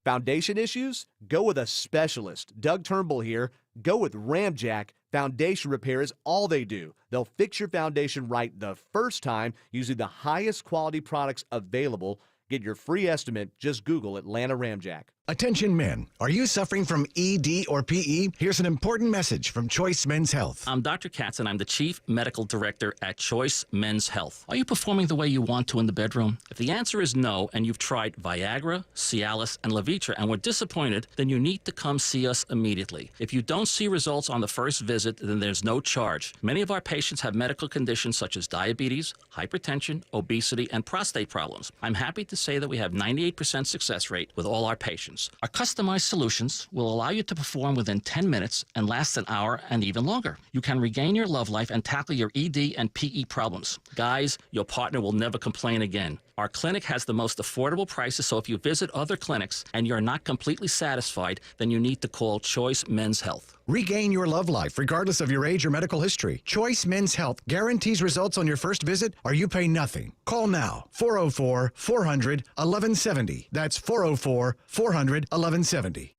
Foundation issues? Go with a specialist. Doug Turnbull here. Go with Ramjack. Foundation repair is all they do. They'll fix your foundation right the first time using the highest quality products available. Get your free estimate. Just Google Atlanta Ramjack. Attention men, are you suffering from ED or PE? Here's an important message from Choice Men's Health. I'm Dr. Katz and I'm the Chief Medical Director at Choice Men's Health. Are you performing the way you want to in the bedroom? If the answer is no and you've tried Viagra, Cialis, and Levitra and were disappointed, then you need to come see us immediately. If you don't see results on the first visit, then there's no charge. Many of our patients have medical conditions such as diabetes, hypertension, obesity, and prostate problems. I'm happy to say that we have 98% success rate with all our patients. Our customized solutions will allow you to perform within 10 minutes and last an hour and even longer. You can regain your love life and tackle your ED and PE problems. Guys, your partner will never complain again. Our clinic has the most affordable prices, so if you visit other clinics and you're not completely satisfied, then you need to call Choice Men's Health. Regain your love life regardless of your age or medical history. Choice Men's Health guarantees results on your first visit or you pay nothing. Call now, 404-400-1170. That's 404-400-1170.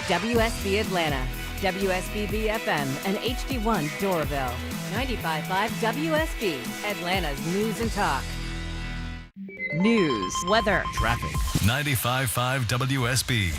WSB Atlanta, WSB FM, and HD1 Doraville. 95.5 WSB, Atlanta's news and talk. News, weather, traffic. 95.5 WSB,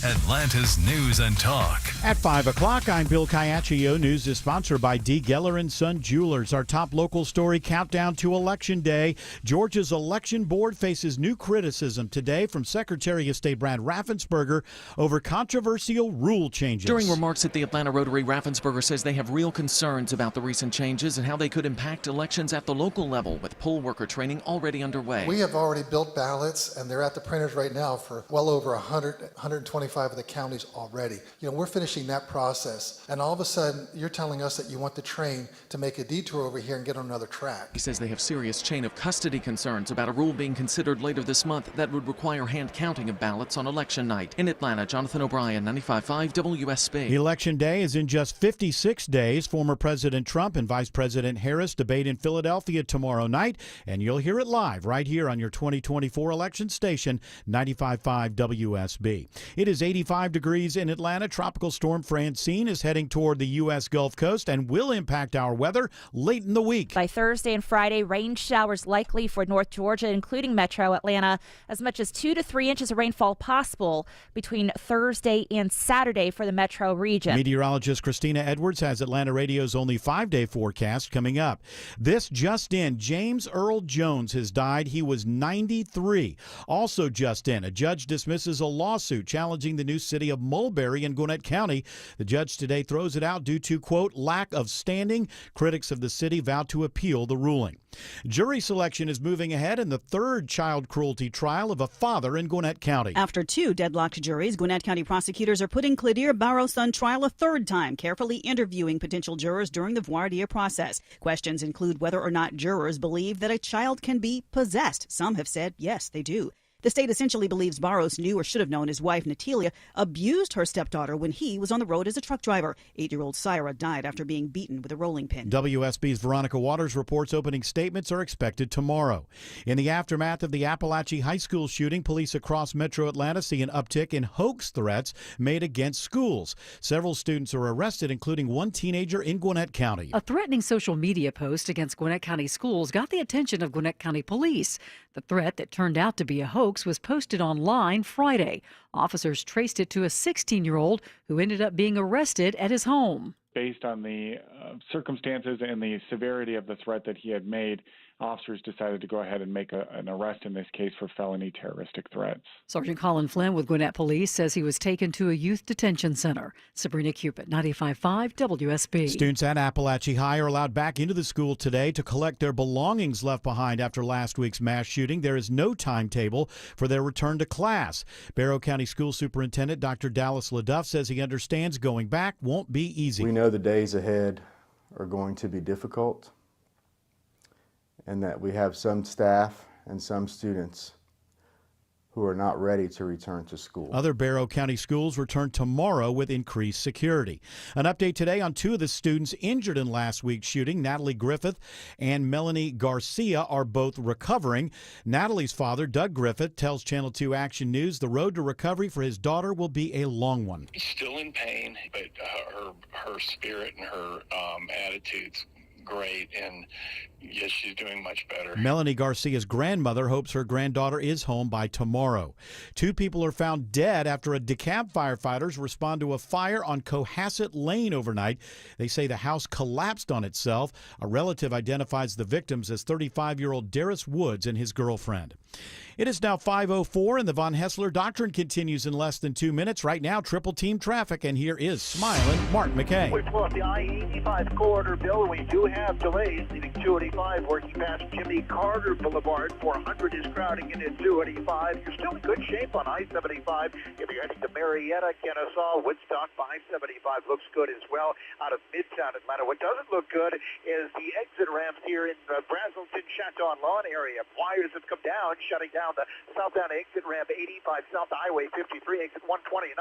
Atlanta's news and talk. At 5 o'clock, I'm Bill Caiaccio. News is sponsored by D. Geller & Son Jewelers. Our top local story, countdown to Election Day. Georgia's election board faces new criticism today from Secretary of State Brad Raffensperger over controversial rule changes. During remarks at the Atlanta Rotary, Raffensperger says they have real concerns about the recent changes and how they could impact elections at the local level, with poll worker training already underway. We have already built ballots, and they're at the printers right now for well over 125 of the counties already. We're finishing that process, and all of a sudden, you're telling us that you want the train to make a detour over here and get on another track. He says they have serious chain of custody concerns about a rule being considered later this month that would require hand counting of ballots on election night. In Atlanta, Jonathan O'Brien, 95.5 WSB. Election Day is in just 56 days. Former President Trump and Vice President Harris debate in Philadelphia tomorrow night, and you'll hear it live right here on your 2024 election station, 95.5 WSB. It is 85 degrees in Atlanta. Tropical storm Francine is heading toward the U.S. Gulf Coast and will impact our weather late in the week. By Thursday and Friday, rain showers likely for North Georgia, including metro Atlanta. As much as 2 to 3 inches of rainfall possible between Thursday and Saturday for the metro region. Meteorologist Christina Edwards has Atlanta Radio's only 5-day forecast coming up. This just in, James Earl Jones has died. He was 93. Also just in, a judge dismisses a lawsuit challenging the new city of Mulberry in Gwinnett County. The judge today throws it out due to, quote, lack of standing. Critics of the city vow to appeal the ruling. Jury selection is moving ahead in the third child cruelty trial of a father in Gwinnett County. After 2 deadlocked juries, Gwinnett County prosecutors are putting Clydeer Barrow's son trial a third time, carefully interviewing potential jurors during the voir dire process. Questions include whether or not jurors believe that a child can be possessed. Some have said yes, they do. The state essentially believes Barrows knew or should have known his wife, Natalia, abused her stepdaughter when he was on the road as a truck driver. 8-year-old Syra died after being beaten with a rolling pin. WSB's Veronica Waters reports opening statements are expected tomorrow. In the aftermath of the Appalachia High School shooting, police across metro Atlanta see an uptick in hoax threats made against schools. Several students are arrested, including one teenager in Gwinnett County. A threatening social media post against Gwinnett County schools got the attention of Gwinnett County Police. The threat that turned out to be a hoax was posted online Friday. Officers traced it to a 16-year-old who ended up being arrested at his home. Based on the circumstances and the severity of the threat that he had made, officers decided to go ahead and make an arrest in this case for felony terroristic threats. Sergeant Colin Flynn with Gwinnett Police says he was taken to a youth detention center. Sabrina Cupid, 95.5 WSB. Students at Appalachia High are allowed back into the school today to collect their belongings left behind after last week's mass shooting. There is no timetable for their return to class. Barrow County School Superintendent Dr. Dallas LaDuff says he understands going back won't be easy. We know the days ahead are going to be difficult, and that we have some staff and some students who are not ready to return to school. Other Barrow County schools return tomorrow with increased security. An update today on 2 of the students injured in last week's shooting. Natalie Griffith and Melanie Garcia are both recovering. Natalie's father, Doug Griffith, tells Channel 2 Action News the road to recovery for his daughter will be a long one. Still in pain, but her spirit and her attitudes great, and yes, she's doing much better. Melanie Garcia's grandmother hopes her granddaughter is home by tomorrow. 2 people are found dead after a DeKalb firefighters respond to a fire on Cohasset Lane overnight. They say the house collapsed on itself. A relative identifies the victims as 35-year-old Darius Woods and his girlfriend. It is now 5:04, and the Von Hessler Doctrine continues in less than 2 minutes. Right now, triple team traffic, and here is smiling Mark McKay. We pull up the I-85 corridor, Bill. We do have delays leaving 285 working past Jimmy Carter Boulevard. 400 is crowding into 285. You're still in good shape on I-75. If you're heading to Marietta, Kennesaw, Woodstock, 575 looks good as well out of Midtown Atlanta. What doesn't look good is the exit ramps here in the Brazelton, Chateau-Lawn area. Wires have come down, shutting down the southbound exit ramp 85 south to Highway 53, exit 129.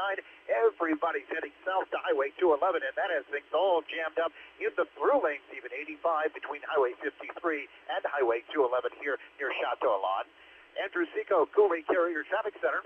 Everybody's heading south to Highway 211, and that has things all jammed up in the through lanes, even 85 between Highway 53 and Highway 211 here near Chateau-Lawn. Andrew Seco, Cooley Carrier Traffic Center.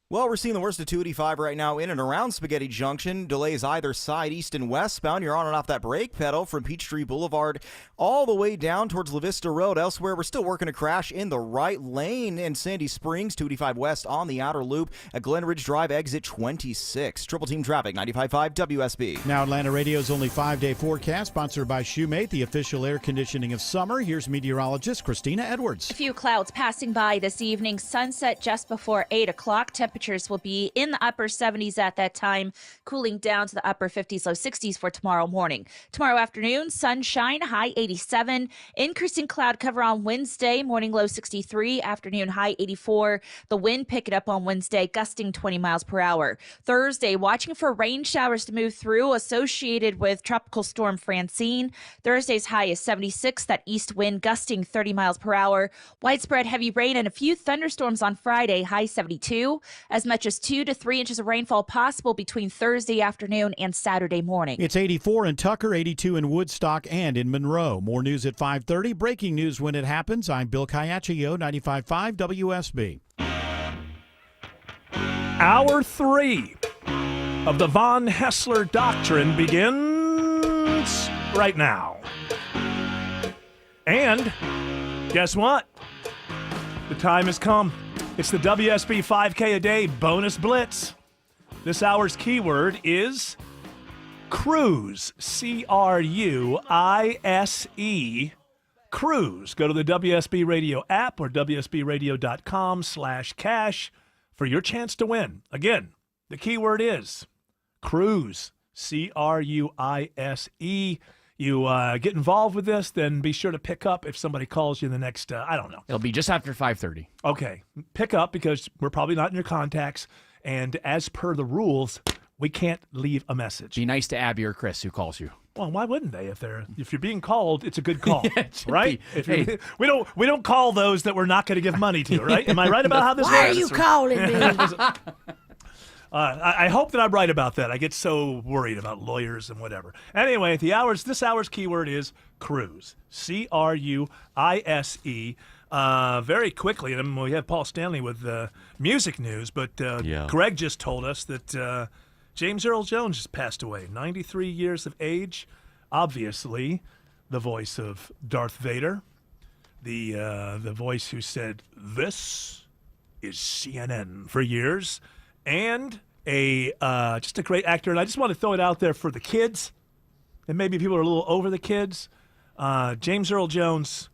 Well, we're seeing the worst of 285 right now in and around Spaghetti Junction. Delays either side, east and westbound. You're on and off that brake pedal from Peachtree Boulevard all the way down towards La Vista Road. Elsewhere, we're still working a crash in the right lane in Sandy Springs, 285 west on the outer loop at Glen Ridge Drive, exit 26. Triple Team Traffic, 95.5 WSB. Now Atlanta Radio's only 5-day forecast, sponsored by Shoemate, the official air conditioning of summer. Here's meteorologist Christina Edwards. A few clouds passing by this evening. Sunset just before 8 o'clock. Temperatures will be in the upper 70s at that time, cooling down to the upper 50s, low 60s for tomorrow morning. Tomorrow afternoon, sunshine, high 87. Increasing cloud cover on Wednesday, morning low 63, afternoon high 84. The wind picking up on Wednesday, gusting 20 miles per hour. Thursday, watching for rain showers to move through associated with Tropical Storm Francine. Thursday's high is 76, that east wind gusting 30 miles per hour. Widespread heavy rain and a few thunderstorms on Friday, high 72. As much as 2 to 3 inches of rainfall possible between Thursday afternoon and Saturday morning. It's 84 in Tucker, 82 in Woodstock, and in Monroe. More news at 5:30. Breaking news when it happens. I'm Bill Caiaccio, 95.5 WSB. Hour 3 of the Von Hessler Doctrine begins right now. And guess what? The time has come. It's the WSB 5K a day bonus blitz. This hour's keyword is cruise. C-R-U-I-S-E. Cruise. Go to the WSB Radio app or WSBradio.com/cash for your chance to win. Again, the keyword is cruise. C-R-U-I-S-E. You get involved with this, then be sure to pick up if somebody calls you in the next, I don't know. It'll be just after 5:30. Okay. Pick up because we're probably not in your contacts. And as per the rules, we can't leave a message. Be nice to Abby or Chris who calls you. Well, why wouldn't they? If you're being called, it's a good call, right? Hey. We don't call those that we're not going to give money to, right? Am I right about how this works? Why are you calling me? I hope that I'm right about that. I get so worried about lawyers and whatever. Anyway, this hour's keyword is cruise. C-R-U-I-S-E. Very quickly, and we have Paul Stanley with music news, but Greg just told us that James Earl Jones just passed away, 93 years of age. Obviously, the voice of Darth Vader, the voice who said, "This is CNN" for years. And just a great actor. And I just want to throw it out there for the kids, and maybe people are a little over the kids. James Earl Jones,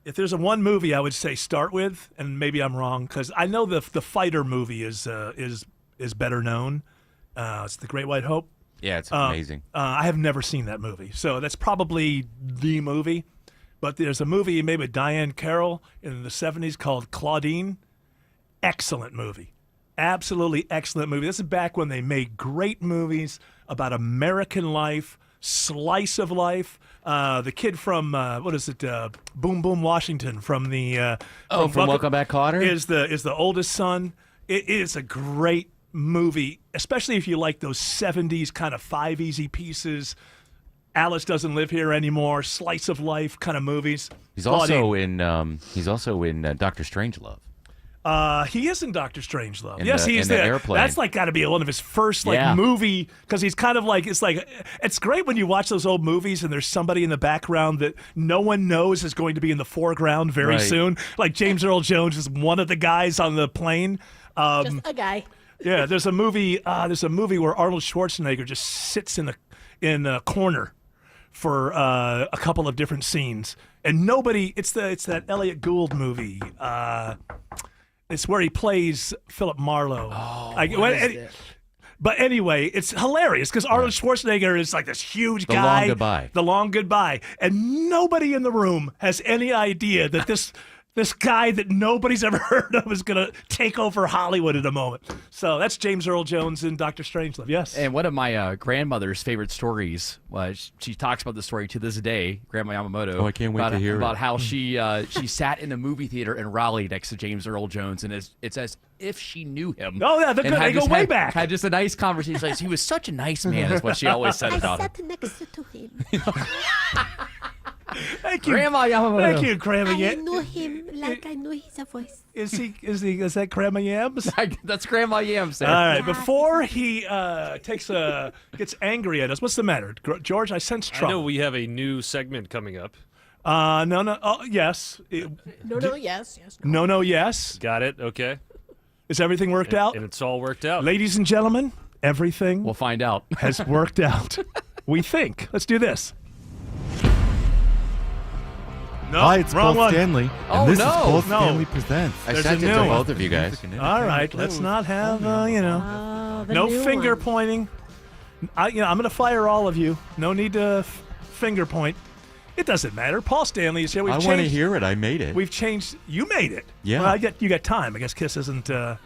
if there's one movie I would say start with, and maybe I'm wrong, because I know the Fighter movie is better known. It's The Great White Hope. Yeah, it's amazing. I have never seen that movie, so that's probably the movie. But there's a movie made with Diane Carroll in the 70s called Claudine. Excellent movie. Absolutely excellent movie. This is back when they made great movies about American life, slice of life. The kid from Boom Boom Washington from the from Welcome Back, Kotter is the oldest son. It is a great movie, especially if you like those 70s kind of Five Easy Pieces. Alice Doesn't Live Here Anymore, slice of life kind of movies. He's also in Dr. Strangelove. He is in Doctor Strangelove. In Yes, the- he's in the there. airplane. That's like got to be one of his first Yeah. movie because he's kind of like it's great when you watch those old movies and there's somebody in the background that no one knows is going to be in the foreground very Right. soon. Like James Earl Jones is one of the guys on the plane. Just a guy. Yeah, there's a movie. There's a movie where Arnold Schwarzenegger just sits in a corner for a couple of different scenes, and nobody. It's that Elliot Gould movie. It's where he plays Philip Marlowe. But anyway, it's hilarious because Arnold Schwarzenegger is like this huge The guy. Long Goodbye. The Long Goodbye. And nobody in the room has any idea that this guy that nobody's ever heard of is going to take over Hollywood in a moment. So that's James Earl Jones in Doctor Strangelove. Yes. And one of my grandmother's favorite stories was she talks about the story to this day, Grandma Yamamoto. Oh, I can't wait about, to hear about it. how she sat in a movie theater in Raleigh next to James Earl Jones, and it's as if she knew him. Oh, yeah, And they go way back. Had just a nice conversation. Like, he was such a nice man, is what she always said about him. next to him. Thank you, Grandma Yamamoto. Thank you, Grandma I Yams. knew him like I knew his voice. Is that Grandma Yams? That's Grandma Yams. All right. Before he gets angry at us, what's the matter, George? I sense I trouble. know we have a new segment coming up. No. Oh, yes. Yes. No, yes. Got it. Okay. Is everything worked out? And it's all worked out. Ladies and gentlemen, everything We'll find out. has worked out. We think. Let's do this. No, Hi, it's wrong Paul one. Stanley, Oh, and this no. is Paul No. Stanley Presents. I There's sent a it to new both of you guys. All right, let's not have the no new finger one. pointing. I'm going to fire all of you. No need to finger point. It doesn't matter. Paul Stanley is here. I want to hear it. I made it. We've changed. You made it. Yeah. Well, you got time. I guess Kiss isn't recording.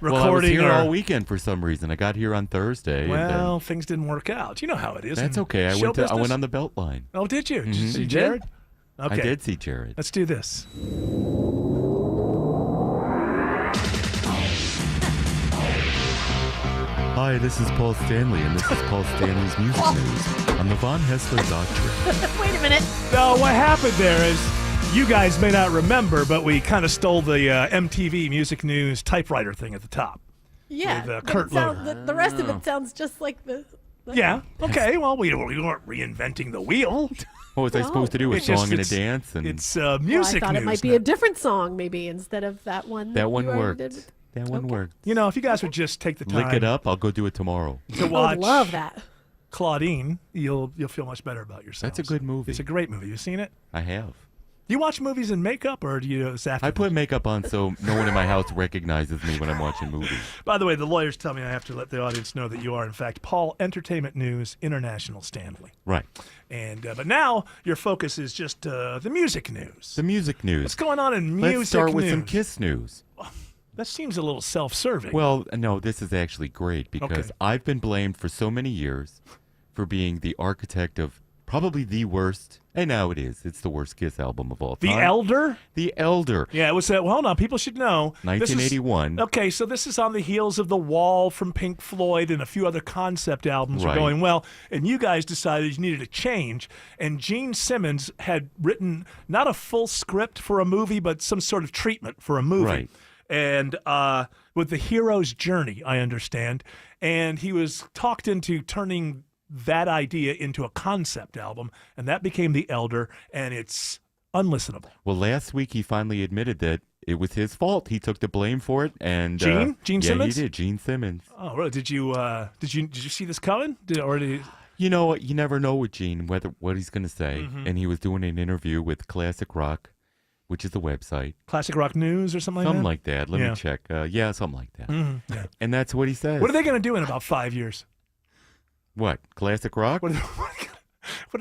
Well, I was here or, all weekend for some reason. I got here on Thursday. and then- Well, things didn't work out. You know how it is. that's in okay. I show went business. on the Beltline. Oh, did you? Did you Mhm. see You did? Jared? Okay. I did see Jared. Let's do this. Hi, this is Paul Stanley, and this is Paul Stanley's Music News on the Von Hessler Doctrine. Wait a minute. No, what happened there is, you guys may not remember, but we kind of stole the MTV Music News typewriter thing at the top. Yeah. With, but Kurt it sound- Loder. the rest of it sounds just like the. Yeah. Okay. Well, we weren't reinventing the wheel. What was I supposed to do? A It's just- song and a it's- dance? And It's Well, I music thought news. it might be now. a different song, maybe instead of that one. that one you already worked. did. That one worked. You know, if you guys would just take the time Lick it up. I'll go do it tomorrow. to I watch would love that. Claudine, you'll feel much better about yourself. That's a good movie. It's a great movie. You seen it? I have. Do you watch movies in makeup, or do you? It's after I put makeup on so no one in my house recognizes me when I'm watching movies. By the way, the lawyers tell me I have to let the audience know that you are, in fact, Paul Entertainment News International Stanley. Right. And but now your focus is just the music news. The music news. What's going on in music Let's start with news? some Kiss news. That seems a little self-serving. Well, no, this is actually great because Okay. I've been blamed for so many years for being the architect of probably the worst, and now it is. It's the worst Kiss album of all The time. Elder? The Elder. Yeah, it was. Well, hold on. People should know. This is- 1981. Okay, so this is on the heels of The Wall from Pink Floyd and a few other concept albums are Right. going well. And you guys decided you needed a change. And Gene Simmons had written not a full script for a movie, but some sort of treatment for a movie. Right. And with The Hero's Journey, I understand. And he was talked into turning that idea into a concept album, and that became The Elder, and it's unlistenable. Well, last week he finally admitted that it was his fault. He took the blame for it, and Gene yeah, Simmons? he did. Gene Simmons. Oh, really? Did you see this coming? You know what? You never know with Gene what he's going to say. Mhm. And he was doing an interview with Classic Rock, which is the website. Classic Rock News or something like Something that? like that. Let me check. Yeah, something like that. Mhm, yeah. And that's what he says. What are they going to do in about 5 years? What? Classic Rock? What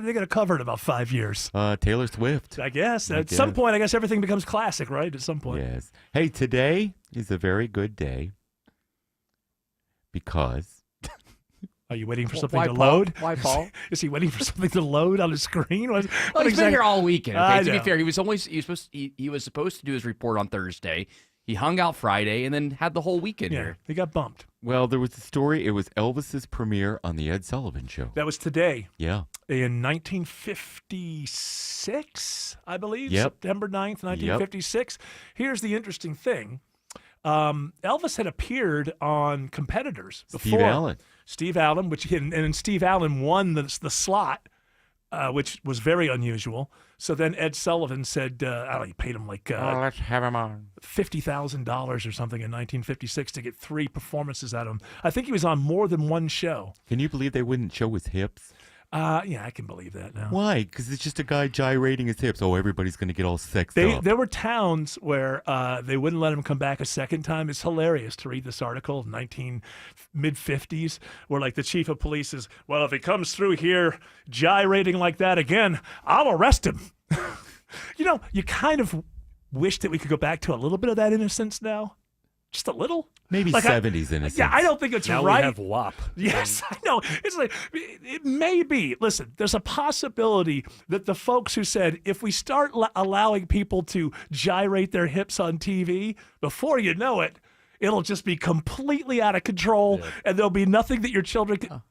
are they going to cover in about 5 years? Taylor Swift. I guess. I At some guess. point, I guess everything becomes classic, right? At some point. Yes. Hey, today is a very good day because Are you waiting for something Why, to Paul? load? Why, Paul? Is he waiting for something to load on his screen? What Well, he's exactly- been here all weekend. Okay? I To be know. fair, he was supposed to do his report on Thursday. He hung out Friday and then had the whole weekend Yeah, here. he got bumped. well, there was a story. It was Elvis's premiere on the Ed Sullivan Show. That was today. Yeah. In 1956, I believe. Yep. September 9th, 1956. Here's the interesting thing. Elvis had appeared on Competitors before. Steve Allen. Steve Allen, and Steve Allen won the slot, which was very unusual. So then Ed Sullivan said, I don't know, he paid him like let's have him on. $50,000 or something in 1956 to get 3 performances out of him. I think he was on more than one show. Can you believe they wouldn't show his hips? Yeah, I can believe that now. Why? Because it's just a guy gyrating his hips. Oh, everybody's going to get all sexed up. There were towns where they wouldn't let him come back a second time. It's hilarious to read this article, mid-50s, where like the chief of police is, well, if he comes through here gyrating like that again, I'll arrest him. You kind of wish that we could go back to a little bit of that innocence now. Just a little. Maybe like 70s innocence. Yeah, I don't think it's now right. We have WAP. Yes, I know. It's like, it may be. Listen, there's a possibility that the folks who said, if we start allowing people to gyrate their hips on TV, before you know it, it'll just be completely out of control, and there'll be nothing that your children can.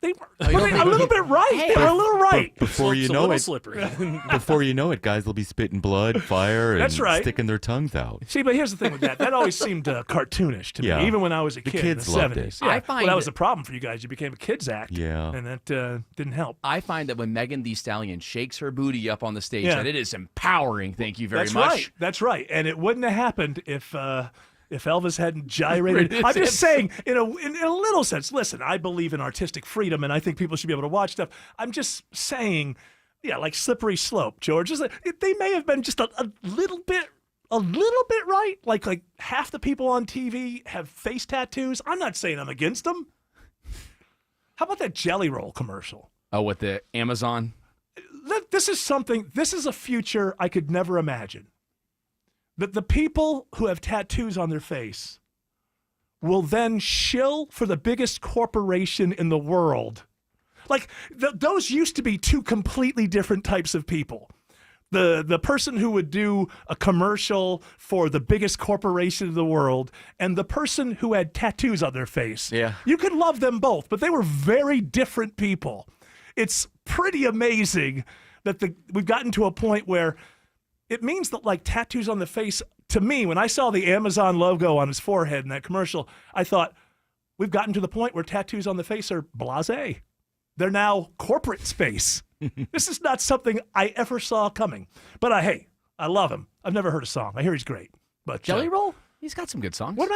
They were a little bit right. Hey, they were a little right. Before you know it, slippery. before you know it, guys will be spitting blood, fire, and That's right. sticking their tongues out. See, but here's the thing with that. That always seemed cartoonish to Yeah. me, even when I was a The kid kids in the loved 70s. it. Yeah. I find well, that was that- the problem for you guys. You became a kids act. Yeah. And that didn't help. I find that when Megan Thee Stallion shakes her booty up on the stage, Yeah. that it is empowering. Thank you very That's much. right. That's right. And it wouldn't have happened if Elvis hadn't gyrated. I'm just saying, in a little sense, listen, I believe in artistic freedom, and I think people should be able to watch stuff. I'm just saying, yeah, like Slippery Slope, George. They may have been just a little bit right. Like half the people on TV have face tattoos. I'm not saying I'm against them. How about that Jelly Roll commercial? Oh, with the Amazon? This is a future I could never imagine. That the people who have tattoos on their face will then shill for the biggest corporation in the world. Like, those used to be two completely different types of people. The person who would do a commercial for the biggest corporation in the world and the person who had tattoos on their face. Yeah. You could love them both, but they were very different people. It's pretty amazing that we've gotten to a point where it means that, like, tattoos on the face, to me, when I saw the Amazon logo on his forehead in that commercial, I thought, we've gotten to the point where tattoos on the face are blasé. They're now corporate space. This is not something I ever saw coming. But hey, I love him. I've never heard a song. I hear he's great. But Jelly Roll? He's got some good songs. How am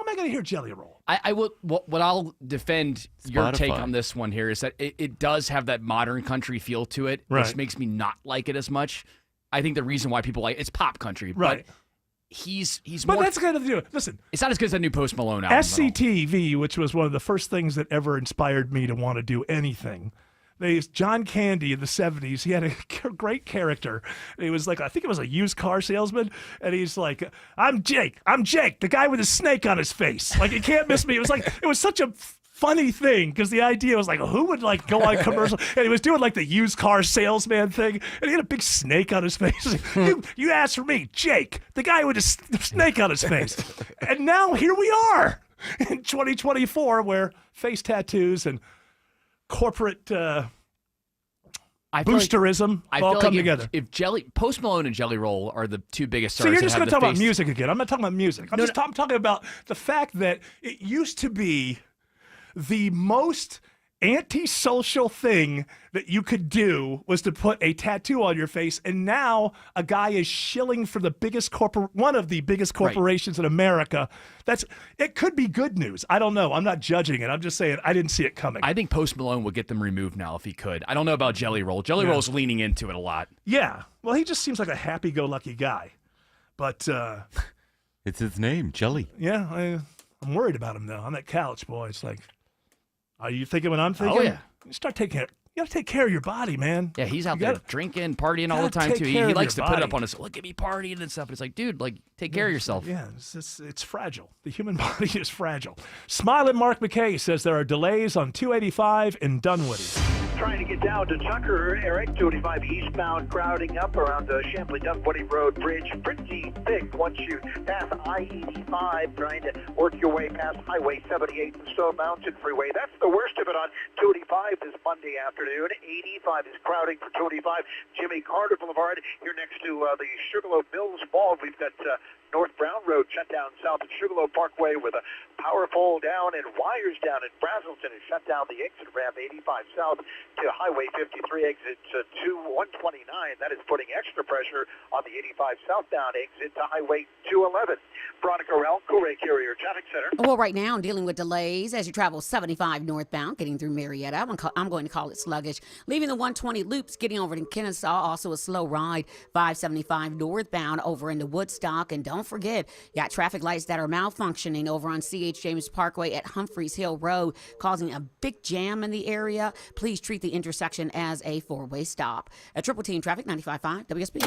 I gonna hear Jelly Roll? I will. What I'll defend your take Spotify. on this one here is that it does have that modern country feel to it, Right. which makes me not like it as much. I think the reason why people like it's pop country, Right. But he's But more. that's kind of the deal. Listen, It's not as good as that new Post Malone album. SCTV, which was one of the first things that ever inspired me to want to do anything. John Candy in the 70s, he had a great character. He was like, I think it was a used car salesman. And he's like, I'm Jake, the guy with a snake on his face. Like, you can't miss me. It was such a funny thing because the idea was like, who would like go on commercial? And he was doing like the used car salesman thing. And he had a big snake on his face. You asked for me, Jake, the guy with a snake on his face. And now here we are in 2024 face tattoos and corporate boosterism all feel come like together. If Post Malone and Jelly Roll are the two biggest So stars, you're that just have going to the talk about face- music again. I'm not talking about music. I'm talking about the fact that it used to be the most antisocial thing that you could do was to put a tattoo on your face, and now a guy is shilling for the biggest one of the biggest corporations in America. It could be good news. I don't know. I'm not judging it. I'm just saying I didn't see it coming. I think Post Malone would get them removed now if he could. I don't know about Jelly Roll. Jelly Roll's leaning into it a lot. Yeah. Well, he just seems like a happy-go-lucky guy. But it's his name, Jelly. Yeah, I'm worried about him though. On that couch, boy. It's like, are you thinking what I'm thinking? Oh yeah. You got to take care of your body, man. Yeah, he's out there drinking, partying all the time take too. care He of likes to your put it body. up on his look at me partying and stuff. It's like, dude, like take care of yourself. Yeah, it's fragile. The human body is fragile. Smiling Mark McKay says there are delays on 285 in Dunwoody. trying to get down to Tucker, Eric. 285 eastbound, crowding up around the Chambly-Dunwoody Road Bridge. Pretty thick once you pass I-85, trying to work your way past Highway 78 and Stone Mountain Freeway. That's the worst of it on 285 this Monday afternoon. 85 is crowding for 285. Jimmy Carter Boulevard here next to the Sugarloaf Mills Mall. We've got North Brown Road shut down south of Sugarloaf Parkway with a power pole down and wires down in Brazelton has shut down the exit ramp 85 south to Highway 53 exit to 129. That is putting extra pressure on the 85 southbound exit to Highway 211. Veronica Rell, Coolray Carrier Traffic Center. Well, right now I'm dealing with delays as you travel 75 northbound, getting through Marietta. I'm going to call it sluggish. Leaving the 120 loops, getting over to Kennesaw, also a slow ride. 575 northbound over into Woodstock. And don't forget, you got traffic lights that are malfunctioning over on C.H. James Parkway at Humphreys Hill Road, causing a big jam in the area. Please treat the intersection as a four-way stop. A Triple Team Traffic, 95.5 WSB.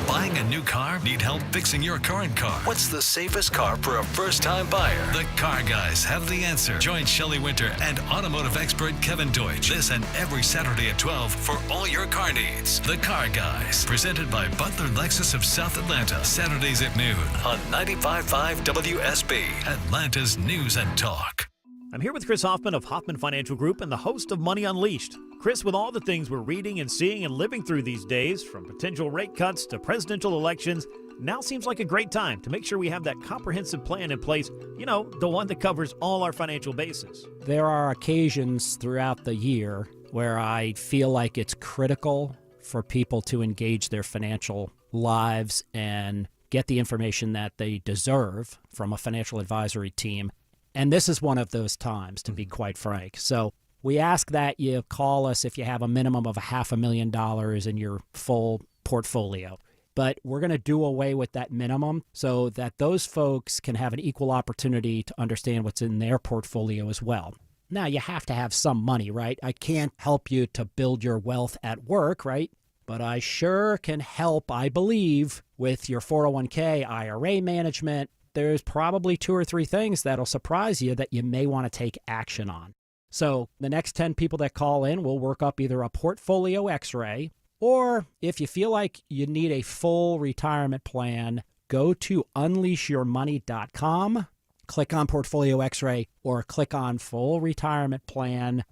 Buying a new car? Need help fixing your current car? What's the safest car for a first-time buyer? The Car Guys have the answer. Join Shelley Winter and automotive expert Kevin Deutsch this and every Saturday at 12 for all your car needs. The Car Guys, presented by Butler Lexus of South Atlanta, Saturdays at noon on 95.5 WSB, Atlanta's News and Talk. I'm here with Chris Hoffman of Hoffman Financial Group and the host of Money Unleashed. Chris, with all the things we're reading and seeing and living through these days, from potential rate cuts to presidential elections, now seems like a great time to make sure we have that comprehensive plan in place, you know, the one that covers all our financial bases. There are occasions throughout the year where I feel like it's critical for people to engage their financial lives and get the information that they deserve from a financial advisory team. And this is one of those times, to be quite frank. So we ask that you call us if you have a minimum of $500,000 in your full portfolio. But we're going to do away with that minimum so that those folks can have an equal opportunity to understand what's in their portfolio as well. Now, you have to have some money, right? I can't help you to build your wealth at work, right? But I sure can help, I believe, with your 401k, IRA management. There's probably 2 or 3 things that'll surprise you that you may want to take action on. So the next 10 people that call in will work up either a portfolio x-ray, or if you feel like you need a full retirement plan, go to unleashyourmoney.com, click on portfolio x-ray, or click on full retirement plan.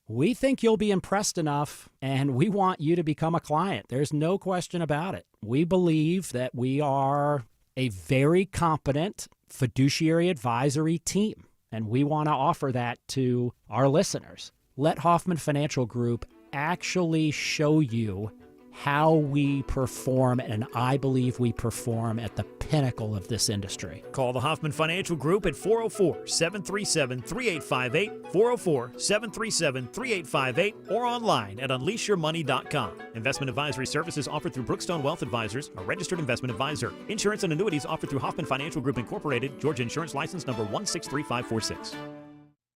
We think you'll be impressed enough, and we want you to become a client. There's no question about it. We believe that we are a very competent fiduciary advisory team, and we want to offer that to our listeners. Let Hoffman Financial Group actually show you how we perform, and I believe we perform at the pinnacle of this industry. Call the Hoffman Financial Group at 404-737-3858, 404-737-3858, or online at unleashyourmoney.com. Investment advisory services offered through Brookstone Wealth Advisors, a registered investment advisor. Insurance and annuities offered through Hoffman Financial Group Incorporated, Georgia Insurance License number 163546.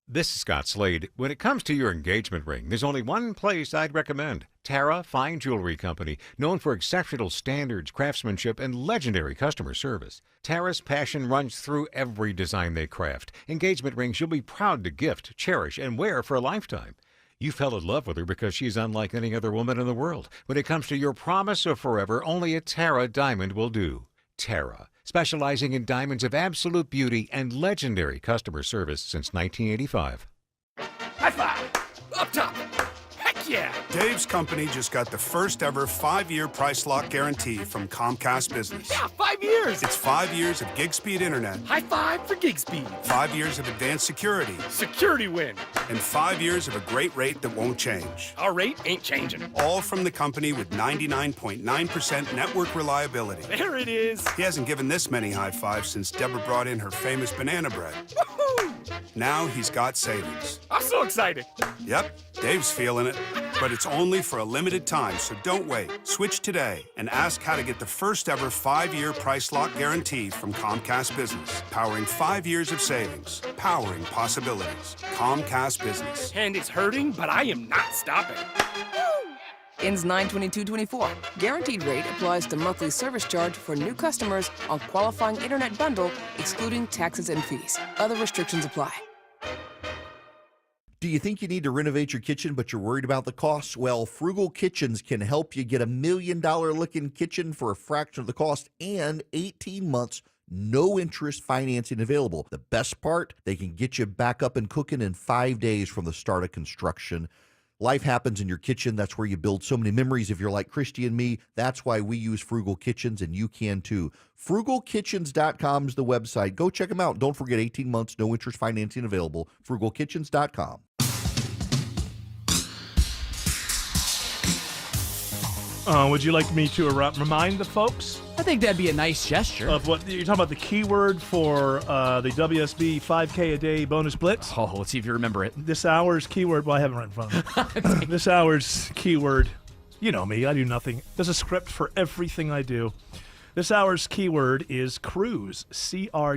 This is Scott Slade. When it comes to your engagement ring, there's only one place I'd recommend. Tara Fine Jewelry Company, known for exceptional standards, craftsmanship, and legendary customer service. Tara's passion runs through every design they craft. Engagement rings you'll be proud to gift, cherish, and wear for a lifetime. You fell in love with her because she's unlike any other woman in the world. When it comes to your promise of forever, only a Tara diamond will do. Tara, specializing in diamonds of absolute beauty and legendary customer service since 1985. High five! Up top! Heck yeah! Dave's company just got the first ever 5-year price lock guarantee from Comcast Business. Yeah, 5 years! It's 5 years of gig speed internet. High five for gig speed. 5 years of advanced security. Security win. And 5 years of a great rate that won't change. Our rate ain't changing. All from the company with 99.9% network reliability. There it is! He hasn't given this many high fives since Deborah brought in her famous banana bread. Woohoo! Now he's got savings. I'm so excited. Yep, Dave's feeling it. But it's only for a limited time, so don't wait. Switch today and ask how to get the first ever 5-year price lock guarantee from Comcast Business. Powering 5 years of savings. Powering possibilities. Comcast Business. And it's hurting, but I am not stopping. Ends 9/22/24. Guaranteed rate applies to monthly service charge for new customers on qualifying internet bundle, excluding taxes and fees. Other restrictions apply. Do you think you need to renovate your kitchen, but you're worried about the costs? Well, Frugal Kitchens can help you get $1 million looking kitchen for a fraction of the cost and 18 months, no interest financing available. The best part, they can get you back up and cooking in 5 days from the start of construction. Life happens in your kitchen. That's where you build so many memories. If you're like Christy and me, that's why we use Frugal Kitchens, and you can too. FrugalKitchens.com is the website. Go check them out. Don't forget, 18 months, no interest financing available. FrugalKitchens.com. Would you like me to remind the folks? I think that'd be a nice gesture. Of what you're talking about, the keyword for the WSB 5K a day bonus blitz? Oh, let's see if you remember it. This hour's keyword, well, I haven't right in front of me. This hour's keyword, you know me, I do nothing. There's a script for everything I do. This hour's keyword is cruise, C-R-U-I-S-E.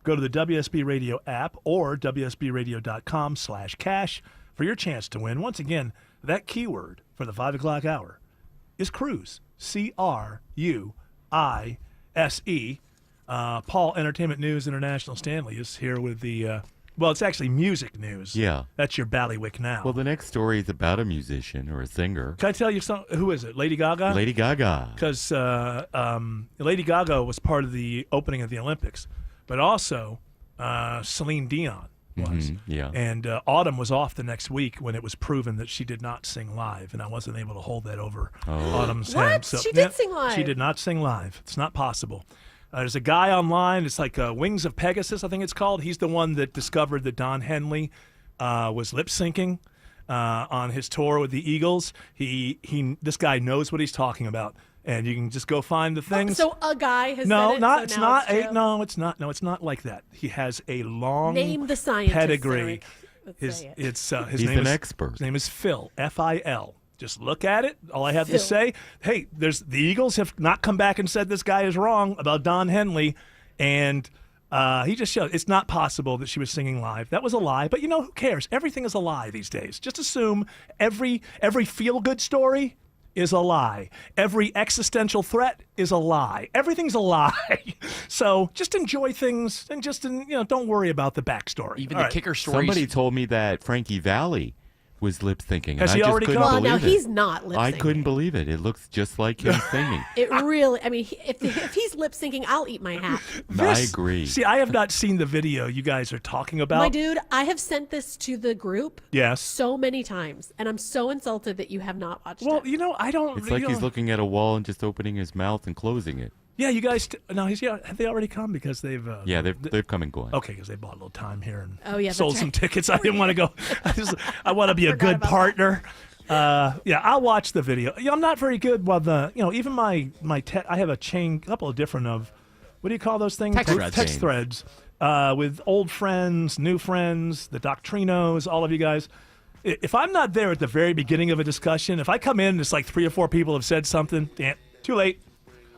Go to the WSB Radio app or WSBradio.com/cash for your chance to win. Once again, that keyword for the 5 o'clock hour is cruise, C-R-U-I-S-E. Paul, Entertainment News International Stanley, is here with the, well, it's actually music news. Yeah. That's your Ballywick Now. Well, the next story is about a musician or a singer. Can I tell you who is it? Lady Gaga? Lady Gaga. Because Lady Gaga was part of the opening of the Olympics, but also Celine Dion was. Yeah. And Autumn was off the next week when it was proven that she did not sing live, and I wasn't able to hold that over Autumn's What? head. So, She did sing live. She did not sing live. It's not possible. There's a guy online. It's like Wings of Pegasus, I think it's called. He's the one that discovered that Don Henley was lip syncing on his tour with the Eagles. This guy knows what he's talking about, and you can just go find the things. So a guy has No, said it, not so it's now not. it's true? No, it's not. No, it's not like that. He has a long Name the scientist, pedigree. Eric. Let's say it. His He's name an is, expert. His name is Phil, F-I-L. Just look at it. All I have Phil. to say, hey, the Eagles have not come back and said this guy is wrong about Don Henley, and he just showed it's not possible that she was singing live. That was a lie, but who cares? Everything is a lie these days. Just assume every feel-good story is a lie. Every existential threat is a lie. Everything's a lie. So just enjoy things and just don't worry about the backstory. Even All the right. kicker stories. Somebody told me that Frankie Valli was lip syncing. Has and he I just already couldn't come? Well, believe now it. he's not lip I syncing. couldn't believe it. It looks just like him singing. It really, I mean, if he's lip syncing, I'll eat my hat. I agree. See, I have not seen the video you guys are talking about. My dude, I have sent this to the group Yes. so many times, and I'm so insulted that you have not watched Well, it. I don't. It's like he's looking at a wall and just opening his mouth and closing it. Yeah, you guys. No, have they already come? Because they've. Yeah, they've come and gone. Okay, because they bought a little time here and that's sold some right. tickets. I didn't want to go. I want to be a good partner. Yeah, I'll watch the video. I'm not very good with the. Even my I have a couple of different what do you call those things? Text threads. Text threads with old friends, new friends, the Doctrinos, all of you guys. If I'm not there at the very beginning of a discussion, if I come in and it's like 3 or 4 people have said something, too late.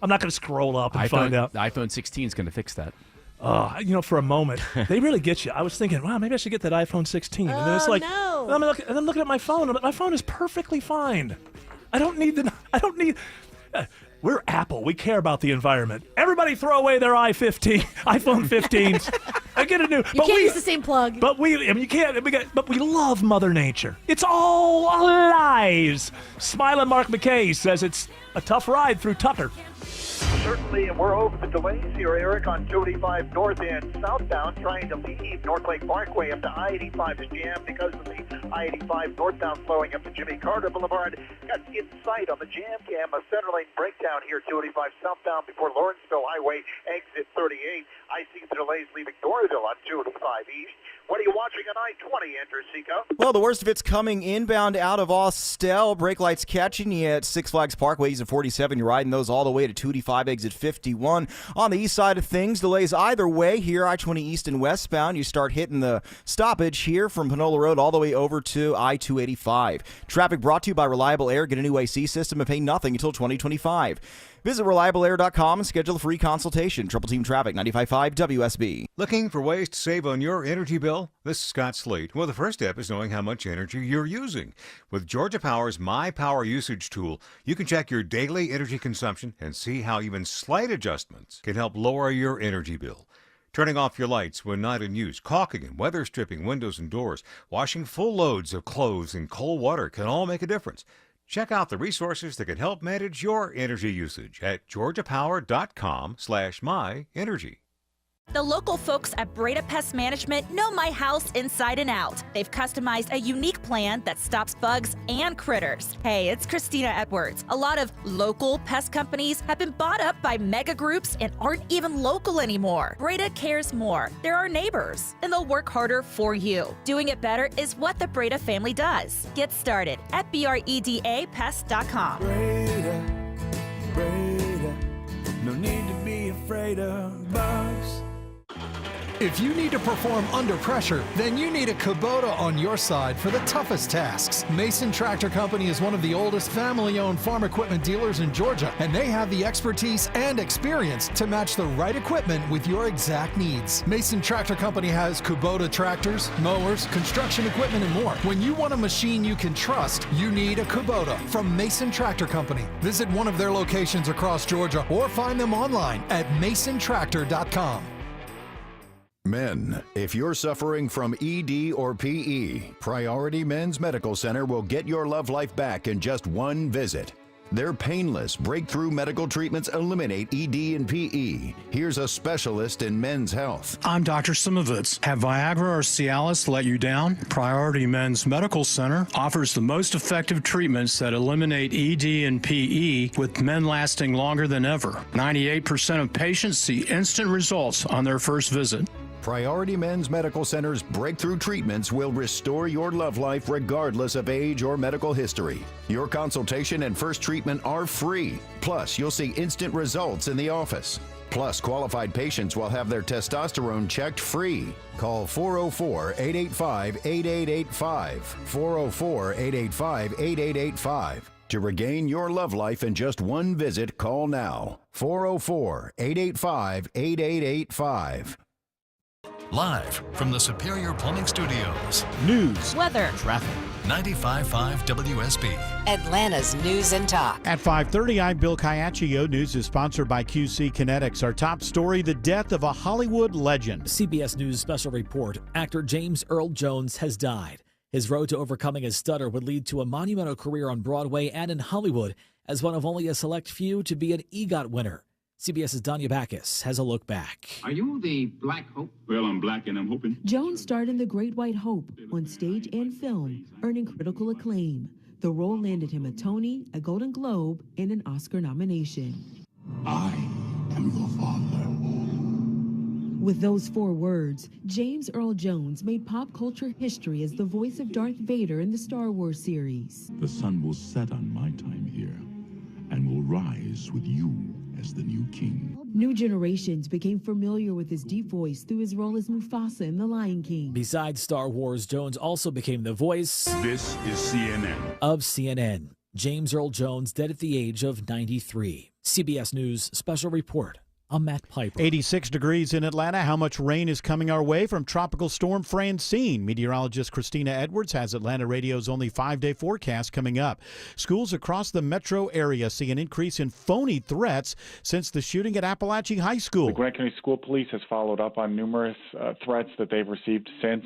I'm not going to scroll up and find out. The iPhone 16 is going to fix that. For a moment, they really get you. I was thinking, wow, maybe I should get that iPhone 16. And then it's like, no. and I'm looking at my phone. My phone is perfectly fine. I don't need. We're Apple. We care about the environment. Everybody throw away their iPhone 15s. I get a new. You can't use the same plug. But you can't. But we love Mother Nature. It's all lies. Smiling Mark McKay says it's a tough ride through Tucker. Certainly, and we're over the delays here, Eric, on 285 north and southbound, trying to leave North Lake Parkway up to I-85 is jammed because of the I-85 northbound flowing up to Jimmy Carter Boulevard. Got in sight on the jam cam, a center lane breakdown here, 285 southbound before Lawrenceville Highway, exit 38. I see the delays leaving Doraville on 285 east. What are you watching on I-20, Andrew Seco? Well, the worst of it's coming inbound out of Austell. Brake lights catching you at Six Flags Parkway, exit 47. You're riding those all the way to 285, exit 51. On the east side of things, delays either way here, I-20 east and westbound. You start hitting the stoppage here from Panola Road all the way over to I-285. Traffic brought to you by Reliable Air. Get a new AC system and pay nothing until 2025. Visit reliableair.com and schedule a free consultation. Triple Team Traffic, 95.5 WSB. Looking for ways to save on your energy bill? This is Scott Slate. Well, the first step is knowing how much energy you're using. With Georgia Power's My Power Usage tool, you can check your daily energy consumption and see how even slight adjustments can help lower your energy bill. Turning off your lights when not in use, caulking and weather stripping windows and doors, washing full loads of clothes in cold water can all make a difference. Check out the resources that can help manage your energy usage at georgiapower.com/myenergy. The local folks at Breda Pest Management know my house inside and out. They've customized a unique plan that stops bugs and critters. Hey, it's Christina Edwards. A lot of local pest companies have been bought up by mega groups and aren't even local anymore. Breda cares more. They're our neighbors, and they'll work harder for you. Doing it better is what the Breda family does. Get started at BREDAPest.com. Breda, no need to be afraid of bugs. If you need to perform under pressure, then you need a Kubota on your side for the toughest tasks. Mason Tractor Company is one of the oldest family-owned farm equipment dealers in Georgia, and they have the expertise and experience to match the right equipment with your exact needs. Mason Tractor Company has Kubota tractors, mowers, construction equipment, and more. When you want a machine you can trust, you need a Kubota from Mason Tractor Company. Visit one of their locations across Georgia or find them online at masontractor.com. Men, if you're suffering from ED or PE, Priority Men's Medical Center will get your love life back in just one visit. Their painless breakthrough medical treatments eliminate ED and PE. Here's a specialist in men's health. I'm Dr. Simovitz. Have Viagra or Cialis let you down? Priority Men's Medical Center offers the most effective treatments that eliminate ED and PE, with men lasting longer than ever. 98% of patients see instant results on their first visit. Priority Men's Medical Center's breakthrough treatments will restore your love life regardless of age or medical history. Your consultation and first treatment are free. Plus, you'll see instant results in the office. Plus, qualified patients will have their testosterone checked free. Call 404-885-8885. 404-885-8885. To regain your love life in just one visit, call now. 404-885-8885. Live from the Superior Plumbing Studios. News, weather, traffic. 95.5 WSB. Atlanta's News and Talk. At 5:30, I'm Bill Caiaccio. News is sponsored by QC Kinetics. Our top story, the death of a Hollywood legend. CBS News special report. Actor James Earl Jones has died. His road to overcoming his stutter would lead to a monumental career on Broadway and in Hollywood as one of only a select few to be an EGOT winner. CBS's Danya Backus has a look back. Are you the Black Hope? Well, I'm black and I'm hoping. Jones starred in The Great White Hope on stage and film, earning critical acclaim. The role landed him a Tony, a Golden Globe, and an Oscar nomination. I am your father. With those 4 words, James Earl Jones made pop culture history as the voice of Darth Vader in the Star Wars series. The sun will set on my time here and will rise with you as the new king. New generations became familiar with his deep voice through his role as Mufasa in The Lion King. Besides Star Wars, Jones also became the voice This is CNN. of CNN. James Earl Jones dead at the age of 93. CBS News special report. I'm Matt Piper. 86 degrees in Atlanta. How much rain is coming our way from Tropical Storm Francine? Meteorologist Christina Edwards has Atlanta Radio's only 5-day forecast coming up. Schools across the metro area see an increase in phony threats since the shooting at Appalachian High School. The Gwinnett County School Police has followed up on numerous threats that they've received since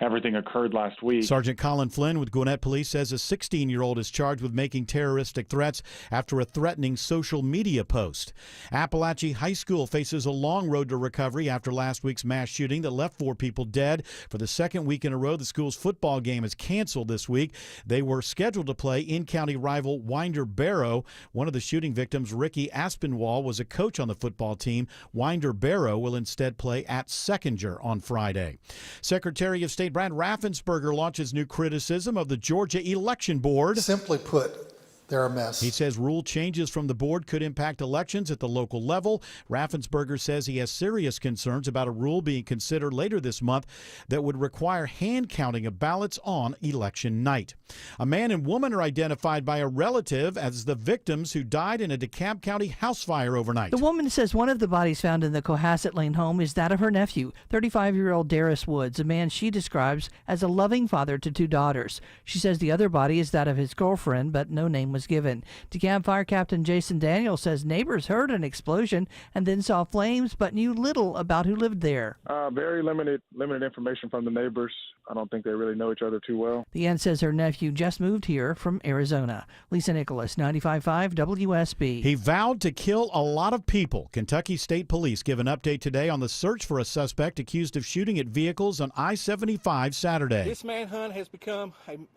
everything occurred last week. Sergeant Colin Flynn with Gwinnett Police says a 16-year-old is charged with making terroristic threats after a threatening social media post. Appalachian High School faces a long road to recovery after last week's mass shooting that left 4 people dead. For the second week in a row, the school's football game is canceled this week. They were scheduled to play in-county rival Winder Barrow. One of the shooting victims, Ricky Aspinwall, was a coach on the football team. Winder Barrow will instead play at Seconder on Friday. Secretary of State Brad Raffensperger launches new criticism of the Georgia Election Board. Simply put, they're a mess. He says rule changes from the board could impact elections at the local level. Raffensperger says he has serious concerns about a rule being considered later this month that would require hand counting of ballots on election night. A man and woman are identified by a relative as the victims who died in a DeKalb County house fire overnight. The woman says one of the bodies found in the Cohasset Lane home is that of her nephew, 35-year-old Darius Woods, a man she describes as a loving father to 2 daughters. She says the other body is that of his girlfriend, but no name was was given. DeKalb Fire Captain Jason Daniels says neighbors heard an explosion and then saw flames, but knew little about who lived there. Very limited information from the neighbors. I don't think they really know each other too well. The aunt says her nephew just moved here from Arizona. Lisa Nicholas, 95.5 WSB. He vowed to kill a lot of people. Kentucky State Police give an update today on the search for a suspect accused of shooting at vehicles on I-75 Saturday. This manhunt has become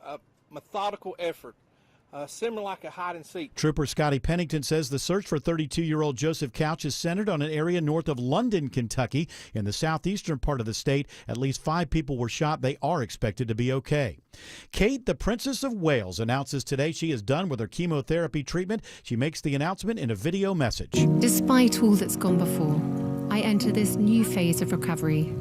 a methodical effort, similar like a hide and seek. Trooper Scotty Pennington says the search for 32-year-old Joseph Couch is centered on an area north of London, Kentucky. In the southeastern part of the state, at least 5 people were shot. They are expected to be okay. Kate, the Princess of Wales, announces today she is done with her chemotherapy treatment. She makes the announcement in a video message. Despite all that's gone before, I enter this new phase of recovery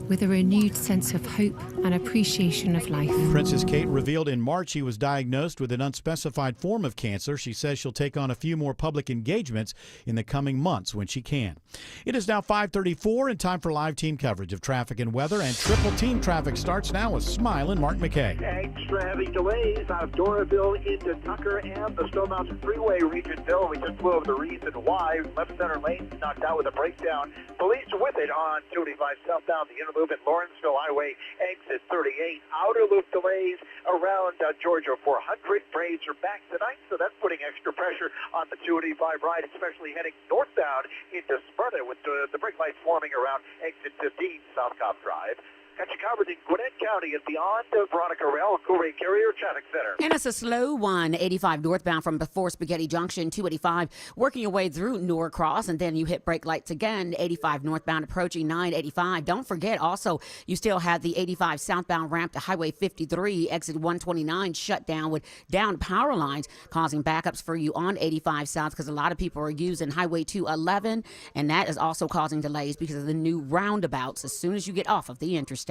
with a renewed sense of hope and appreciation of life. Princess Kate revealed in March she was diagnosed with an unspecified form of cancer. She says she'll take on a few more public engagements in the coming months when she can. It is now 5:34 and time for live team coverage of traffic and weather, and triple team traffic starts now with Smile and Mark McKay. Extra heavy delays out of Doraville into Tucker and the Stone Mountain Freeway, Regionville. We just flew over the reason why. Left center lane knocked out with a breakdown. Police with it on 285 southbound, the inner loop at Lawrenceville Highway, exit 38. Outer loop delays around Georgia 400. Braves are back tonight, so that's putting extra pressure on the 285 ride, especially heading northbound into Smyrna with the brake lights forming around exit 15 South Cobb Drive. Got you covered in Gwinnett County and beyond Veronica Rail, Coolray Carrier Traffic Center. And it's a slow one, 85 northbound from before Spaghetti Junction, 285, working your way through Norcross, and then you hit brake lights again, 85 northbound approaching 985. Don't forget, also, you still have the 85 southbound ramp to Highway 53, exit 129, shut down with down power lines, causing backups for you on 85 south because a lot of people are using Highway 211, and that is also causing delays because of the new roundabouts as soon as you get off of the interstate.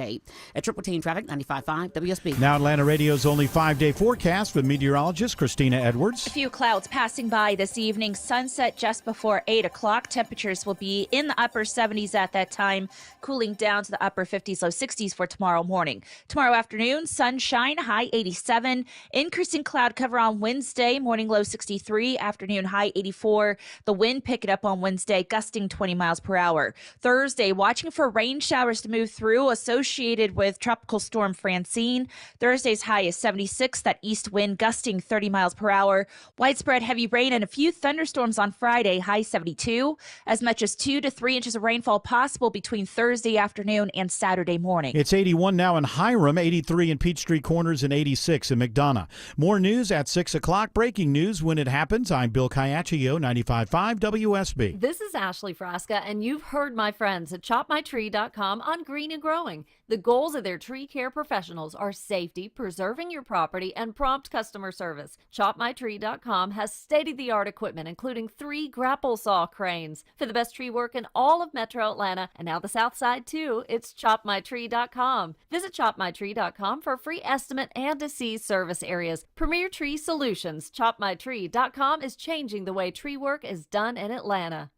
At Triple Team Traffic, 95.5 WSB. Now Atlanta Radio's only 5-day forecast with meteorologist Christina Edwards. A few clouds passing by this evening. Sunset just before 8 o'clock. Temperatures will be in the upper 70s at that time, cooling down to the upper 50s, low 60s for tomorrow morning. Tomorrow afternoon, sunshine, high 87. Increasing cloud cover on Wednesday, morning low 63, afternoon high 84. The wind picking up on Wednesday, gusting 20 miles per hour. Thursday, watching for rain showers to move through, associated with Tropical Storm Francine. Thursday's high is 76, that east wind gusting 30 miles per hour. Widespread heavy rain and a few thunderstorms on Friday, high 72. As much as 2 to 3 inches of rainfall possible between Thursday afternoon and Saturday morning. It's 81 now in Hiram, 83 in Peachtree Corners, and 86 in McDonough. More news at 6 o'clock. Breaking news when it happens. I'm Bill Caiaccio, 95.5 WSB. This is Ashley Frasca, and you've heard my friends at ChopMyTree.com on Green and Growing. The goals of their tree care professionals are safety, preserving your property, and prompt customer service. ChopMyTree.com has state-of-the-art equipment, including 3 grapple saw cranes. For the best tree work in all of Metro Atlanta, and now the South Side too, it's ChopMyTree.com. Visit ChopMyTree.com for a free estimate and to see service areas. Premier Tree Solutions. ChopMyTree.com is changing the way tree work is done in Atlanta.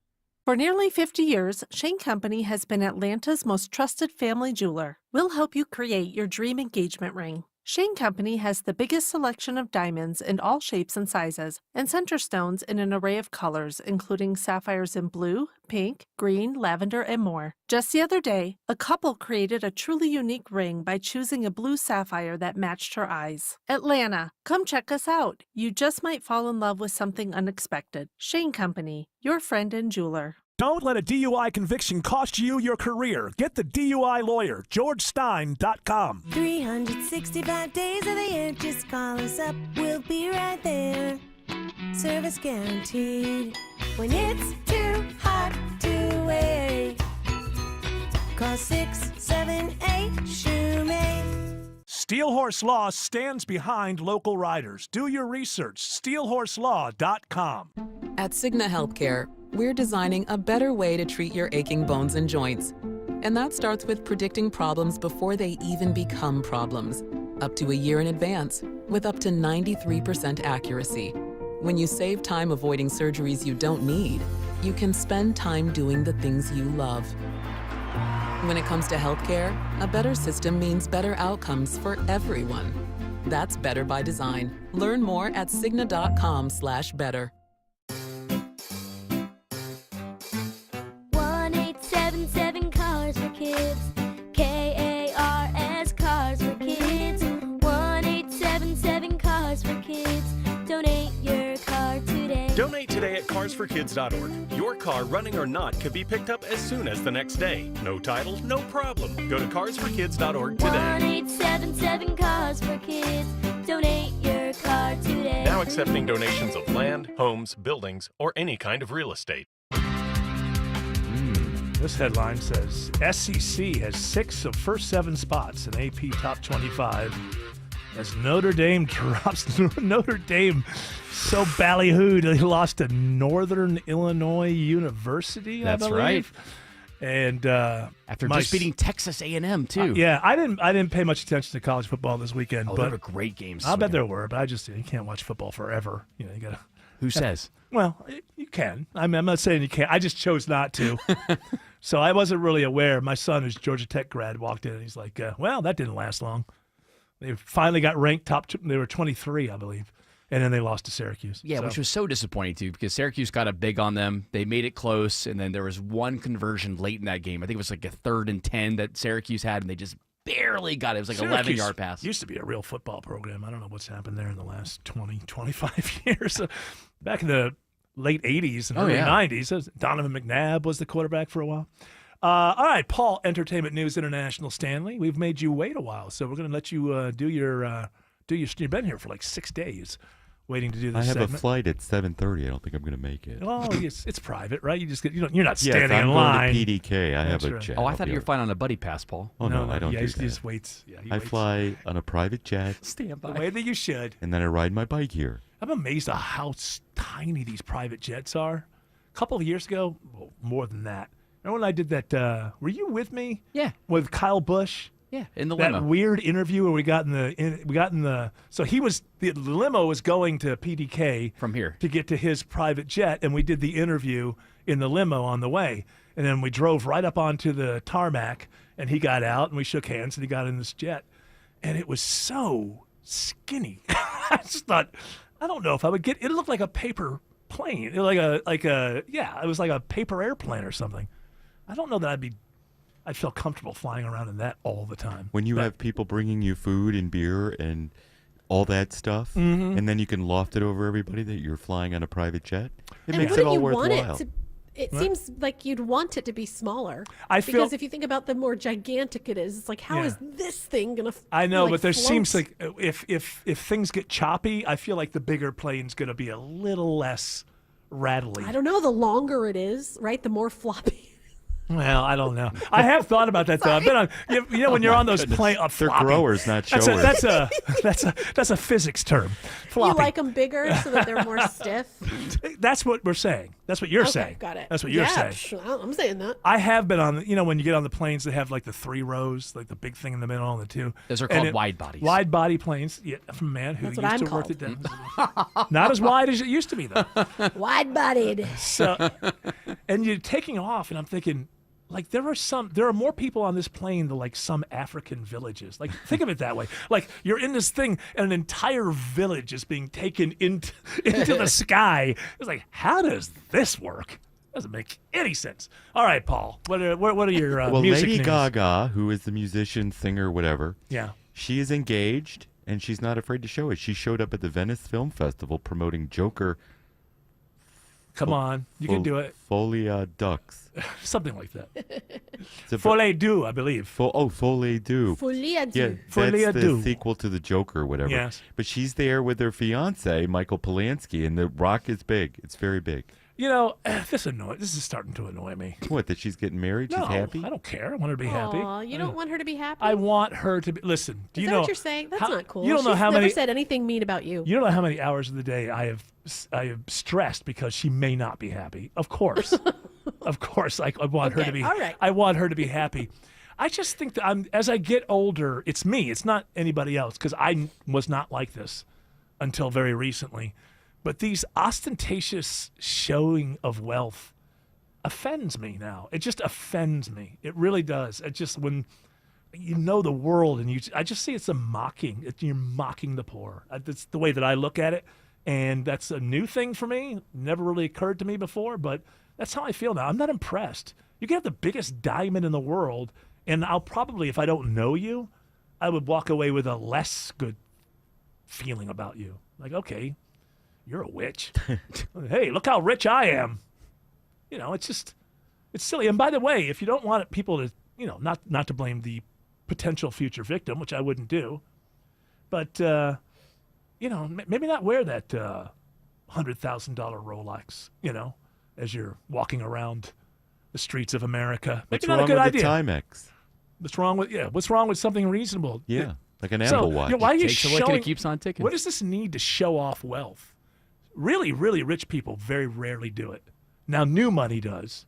For nearly 50 years, Shane Company has been Atlanta's most trusted family jeweler. We'll help you create your dream engagement ring. Shane Company has the biggest selection of diamonds in all shapes and sizes, and center stones in an array of colors, including sapphires in blue, pink, green, lavender, and more. Just the other day, a couple created a truly unique ring by choosing a blue sapphire that matched her eyes. Atlanta, come check us out. You just might fall in love with something unexpected. Shane Company, your friend and jeweler. Don't let a DUI conviction cost you your career. Get the DUI lawyer, GeorgeStein.com. 365 days of the year, just call us up. We'll be right there. Service guaranteed. When it's too hot to wait, call 678-SHOEMAKE. Steel Horse Law stands behind local riders. Do your research. SteelHorseLaw.com. At Cigna Healthcare, we're designing a better way to treat your aching bones and joints. And that starts with predicting problems before they even become problems, up to a year in advance, with up to 93% accuracy. When you save time avoiding surgeries you don't need, you can spend time doing the things you love. When it comes to healthcare, a better system means better outcomes for everyone. That's better by design. Learn more at Cigna.com/better. 1-877 Cars for Kids. KARS Cars for Kids. 1-877 Cars for Kids. Donate your car today. Donate today at carsforkids.org. Your car, running or not, can be picked up as soon as the next day. No title, no problem. Go to carsforkids.org today. 1-877 Cars for Kids. Donate your car today. Now accepting donations of land, homes, buildings, or any kind of real estate. This headline says SEC has 6 of first 7 spots in AP Top 25 as Notre Dame drops Notre Dame so ballyhooed they lost to Northern Illinois University. That's I believe. right. And after just beating Texas A&M too. Yeah, I didn't pay much attention to college football this weekend. Oh, but there were great games. I bet there were, but you can't watch football forever. You gotta. Who says? Well, you can. I'm not saying you can't. I just chose not to. So I wasn't really aware. My son, who's Georgia Tech grad, walked in and he's like, well, that didn't last long. They finally got ranked top. They were 23, I believe. And then they lost to Syracuse. Yeah, which was so disappointing, too, because Syracuse got a big on them. They made it close, and then there was one conversion late in that game. I think it was like a 3rd and 10 that Syracuse had, and they just barely got it. It was like an 11-yard pass. Used to be a real football program. I don't know what's happened there in the last 20, 25 years. Back in the late 80s and early 90s, Donovan McNabb was the quarterback for a while. All right, Paul, Entertainment News International Stanley. We've made you wait a while, so we're going to let you do your you've been here for like 6 days waiting to do this I have segment. a flight at 7:30. I don't think I'm going to make it. Oh, it's private, right? You just get you're not standing I'm in line. going to PDK. I have a right. jet. Oh, I thought you were flying on a buddy pass, Paul. Oh, no, I don't do he that. just waits. Yeah, he I waits. fly on a private jet. Stand by. The way that you should. And then I ride my bike here. I'm amazed at how tiny these private jets are. A couple of years ago, well, more than that. Remember when I did that? Were you with me? Yeah. With Kyle Busch. Yeah, in the that limo. weird interview where we got in the. So the limo was going to PDK from here to get to his private jet, and we did the interview in the limo on the way, and then we drove right up onto the tarmac, and he got out, and we shook hands, and he got in this jet, and it was so skinny. I just thought, I don't know if I would get. It looked like a paper plane, it was like a paper airplane or something. I don't know that I'd feel comfortable flying around in that all the time. When you have people bringing you food and beer and all that stuff, and then you can loft it over everybody that you're flying on a private jet, it makes it all worthwhile. It seems like you'd want it to be smaller. I feel- because if you think about the more gigantic it is, it's like, how is this thing going to I know, but there float? seems like if things get choppy, I feel like the bigger plane's going to be a little less rattly. I don't know. The longer it is, right, the more floppy. Well, I don't know. I have thought about that though. I've been on, when you're on those planes, They're growers, not showers. That's a physics term. Floppy. You like them bigger so that they're more stiff? That's what we're saying. That's what you're Okay, saying. got it. That's what you're Yeah, saying. I'm saying that. I have been on, when you get on the planes, they have like the 3 rows, like the big thing in the middle and the 2. Those are called wide bodies. Wide body planes. Yeah, from a man who That's used what I'm to work it called. down. Not as wide as it used to be though. Wide-bodied. So, and you're taking off, and I'm thinking, like there are more people on this plane than like some African villages. Like think of it that way. Like you're in this thing, and an entire village is being taken into the sky. It's like, how does this work? Doesn't make any sense. All right, Paul. What are your well, music Lady news? Gaga, who is the musician, singer, whatever. Yeah. She is engaged, and she's not afraid to show it. She showed up at the Venice Film Festival promoting Joker. Come on, you can do it. Folia Dux. Something like that. It's a- Folie Deux, I believe. Folie Deux. Folie Deux. Yeah, Folie that's the Deux. sequel to the Joker, whatever. Yes. But she's there with her fiance, Michael Polanski, and the rock is big. It's very big. This is starting to annoy me. What, that she's getting married? She's No, happy? I don't care. I want her to be happy. Aw, you don't want her to be happy? I want her to be. Listen, do Is you that know what you're saying? That's not cool. You don't know She's how never many. said anything mean about you. You don't know how many hours of the day I have stressed because she may not be happy. Of course, of course, I want her to be. all right. I want her to be happy. I just think that as I get older, it's me. It's not anybody else because I was not like this until very recently. But these ostentatious showing of wealth offends me now. It just offends me. It really does. It just when you know the world, and I just see it's a mocking. You're mocking the poor. That's the way that I look at it, and that's a new thing for me. Never really occurred to me before, but that's how I feel now. I'm not impressed. You can have the biggest diamond in the world, and I'll probably, if I don't know you, I would walk away with a less good feeling about you. Like, okay, you're a witch. Hey, look how rich I am. You know, it's silly. And by the way, if you don't want people to, not to blame the potential future victim, which I wouldn't do, but, maybe not wear that $100,000 Rolex, as you're walking around the streets of America. Maybe What's not wrong a good with idea. the Timex? What's wrong with something reasonable? Yeah, like an Apple Watch. Why are you Takes a look and it keeps on ticking. What is this need to show off wealth? Really, really rich people very rarely do it. Now, new money does.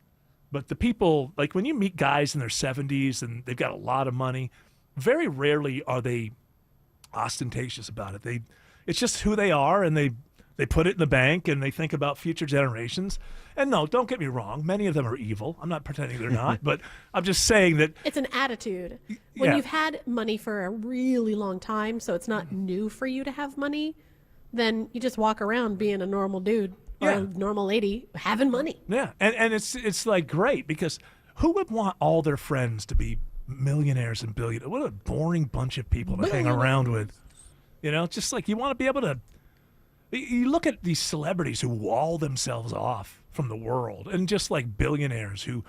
But the people, like when you meet guys in their 70s and they've got a lot of money, very rarely are they ostentatious about it. It's just who they are, and they put it in the bank, and they think about future generations. And no, don't get me wrong. Many of them are evil. I'm not pretending they're not, but I'm just saying that It's an attitude. When Yeah. you've had money for a really long time, so it's not new for you to have money, then you just walk around being a normal dude or a normal lady having money. yeah, and it's like great, because who would want all their friends to be millionaires and billionaires? What a boring bunch of people to hang around with. Just like you want to be able to. You look at these celebrities who wall themselves off from the world, and just like billionaires who,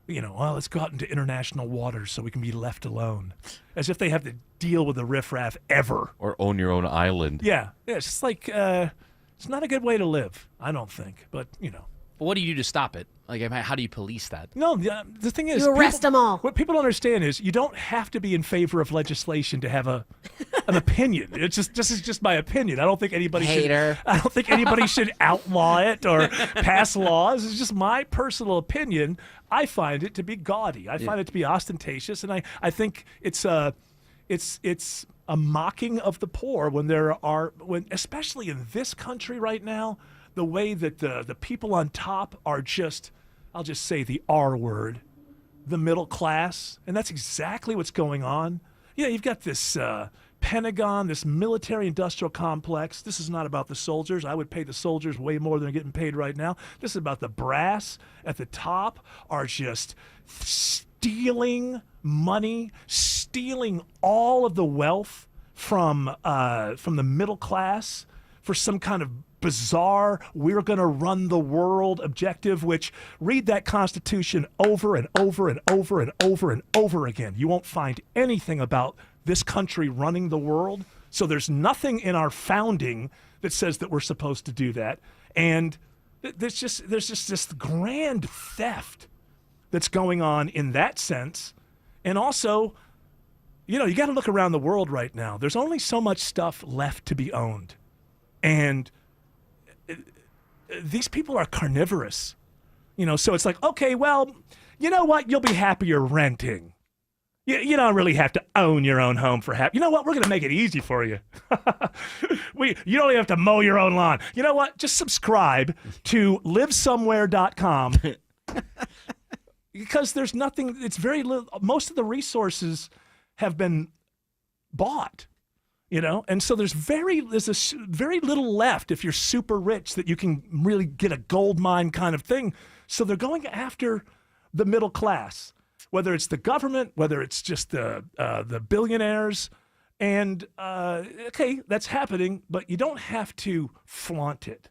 let's go out into international waters so we can be left alone, as if they have to deal with the riffraff ever. Or own your own island. Yeah, it's just like it's not a good way to live, I don't think. But But what do you do to stop it? Like, how do you police that? no, the thing is, You arrest them all. What people don't understand is you don't have to be in favor of legislation to have an opinion. It's just this is just my opinion. I don't think anybody Hater. should. I don't think anybody should outlaw it or pass laws. It's just my personal opinion. I find it to be gaudy. I find it to be ostentatious, and I think it's a mocking of the poor when especially in this country right now, the way that the people on top are just, I'll just say the R word, the middle class, and that's exactly what's going on. You've got this Pentagon, this military-industrial complex. This is not about the soldiers. I would pay the soldiers way more than they're getting paid right now. This is about the brass at the top are just stealing money, stealing all of the wealth from the middle class for some kind of bizarre, we're going to run the world objective, which read that Constitution over and over and over and over and over again. You won't find anything about this country running the world. So there's nothing in our founding that says that we're supposed to do that. And there's just this grand theft that's going on in that sense. And also, you got to look around the world right now. There's only so much stuff left to be owned. And these people are carnivorous, so it's like, okay, well, you know what? You'll be happier renting. You don't really have to own your own home for half. You know what? We're going to make it easy for you. You don't even have to mow your own lawn. You know what? Just subscribe to livesomewhere.com because there's nothing, it's very little, most of the resources have been bought. And so there's very little left if you're super rich that you can really get a gold mine kind of thing. So they're going after the middle class, whether it's the government, whether it's just the billionaires. And, okay, that's happening, but you don't have to flaunt it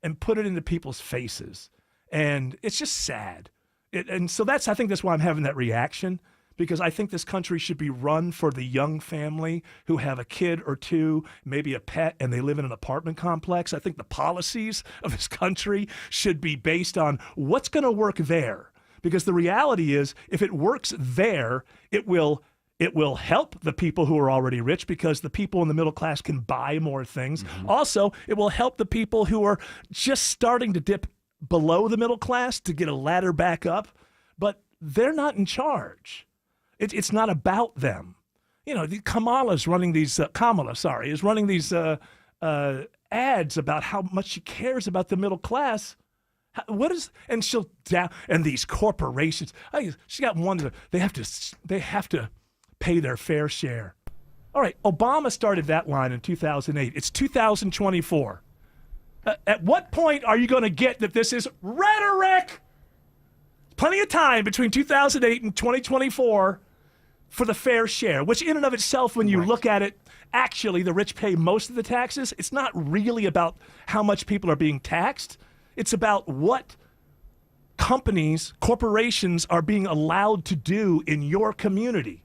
and put it into people's faces. And it's just sad. And so I think that's why I'm having that reaction. Because I think this country should be run for the young family who have a kid or two, maybe a pet, and they live in an apartment complex. I think the policies of this country should be based on what's going to work there. Because the reality is, if it works there, it will help the people who are already rich because the people in the middle class can buy more things. Mm-hmm. Also, it will help the people who are just starting to dip below the middle class to get a ladder back up. But they're not in charge. It's not about them. Kamala is running these ads about how much she cares about the middle class. And these corporations. She got one. They have to pay their fair share. All right, Obama started that line in 2008. It's 2024. At what point are you going to get that this is rhetoric? Plenty of time between 2008 and 2024 for the fair share, which in and of itself, when you look at it, actually the rich pay most of the taxes. It's not really about how much people are being taxed. It's about what companies, corporations are being allowed to do in your community.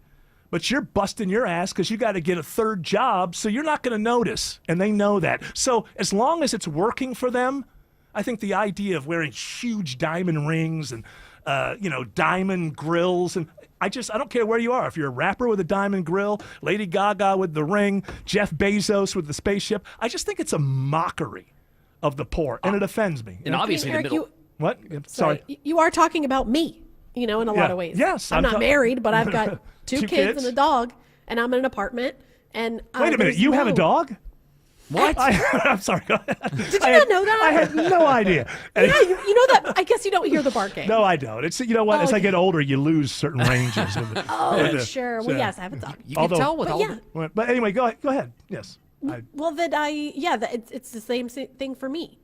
But you're busting your ass because you got to get a third job, so you're not going to notice, and they know that. So as long as it's working for them, I think the idea of wearing huge diamond rings and diamond grills, and I don't care where you are. If you're a rapper with a diamond grill, Lady Gaga with the ring, Jeff Bezos with the spaceship, I just think it's a mockery of the poor, and it offends me. And obviously, Eric, the middle. What? Sorry. You are talking about me, in a lot of ways. Yes. I'm not married, but I've got two kids and a dog, and I'm in an apartment. And wait a minute, you have a dog? What? I'm sorry. Go ahead. Did you not know that? I had no idea. Yeah, you know that. I guess you don't hear the barking. No, I don't. It's as I get older, you lose certain ranges. Sure. Well, yes, I have a dog. You can tell with all. But anyway, go ahead. Yes. Well, it's the same thing for me.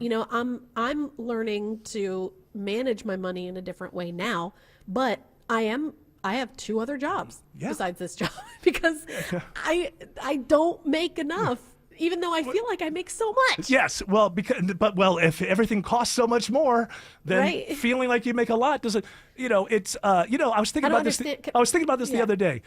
I'm learning to manage my money in a different way now, but I have two other jobs besides this job because I don't make enough. Even though I feel like I make so much. Yes, well, if everything costs so much more, then feeling like you make a lot doesn't. I was thinking about this. I was thinking about this the other day.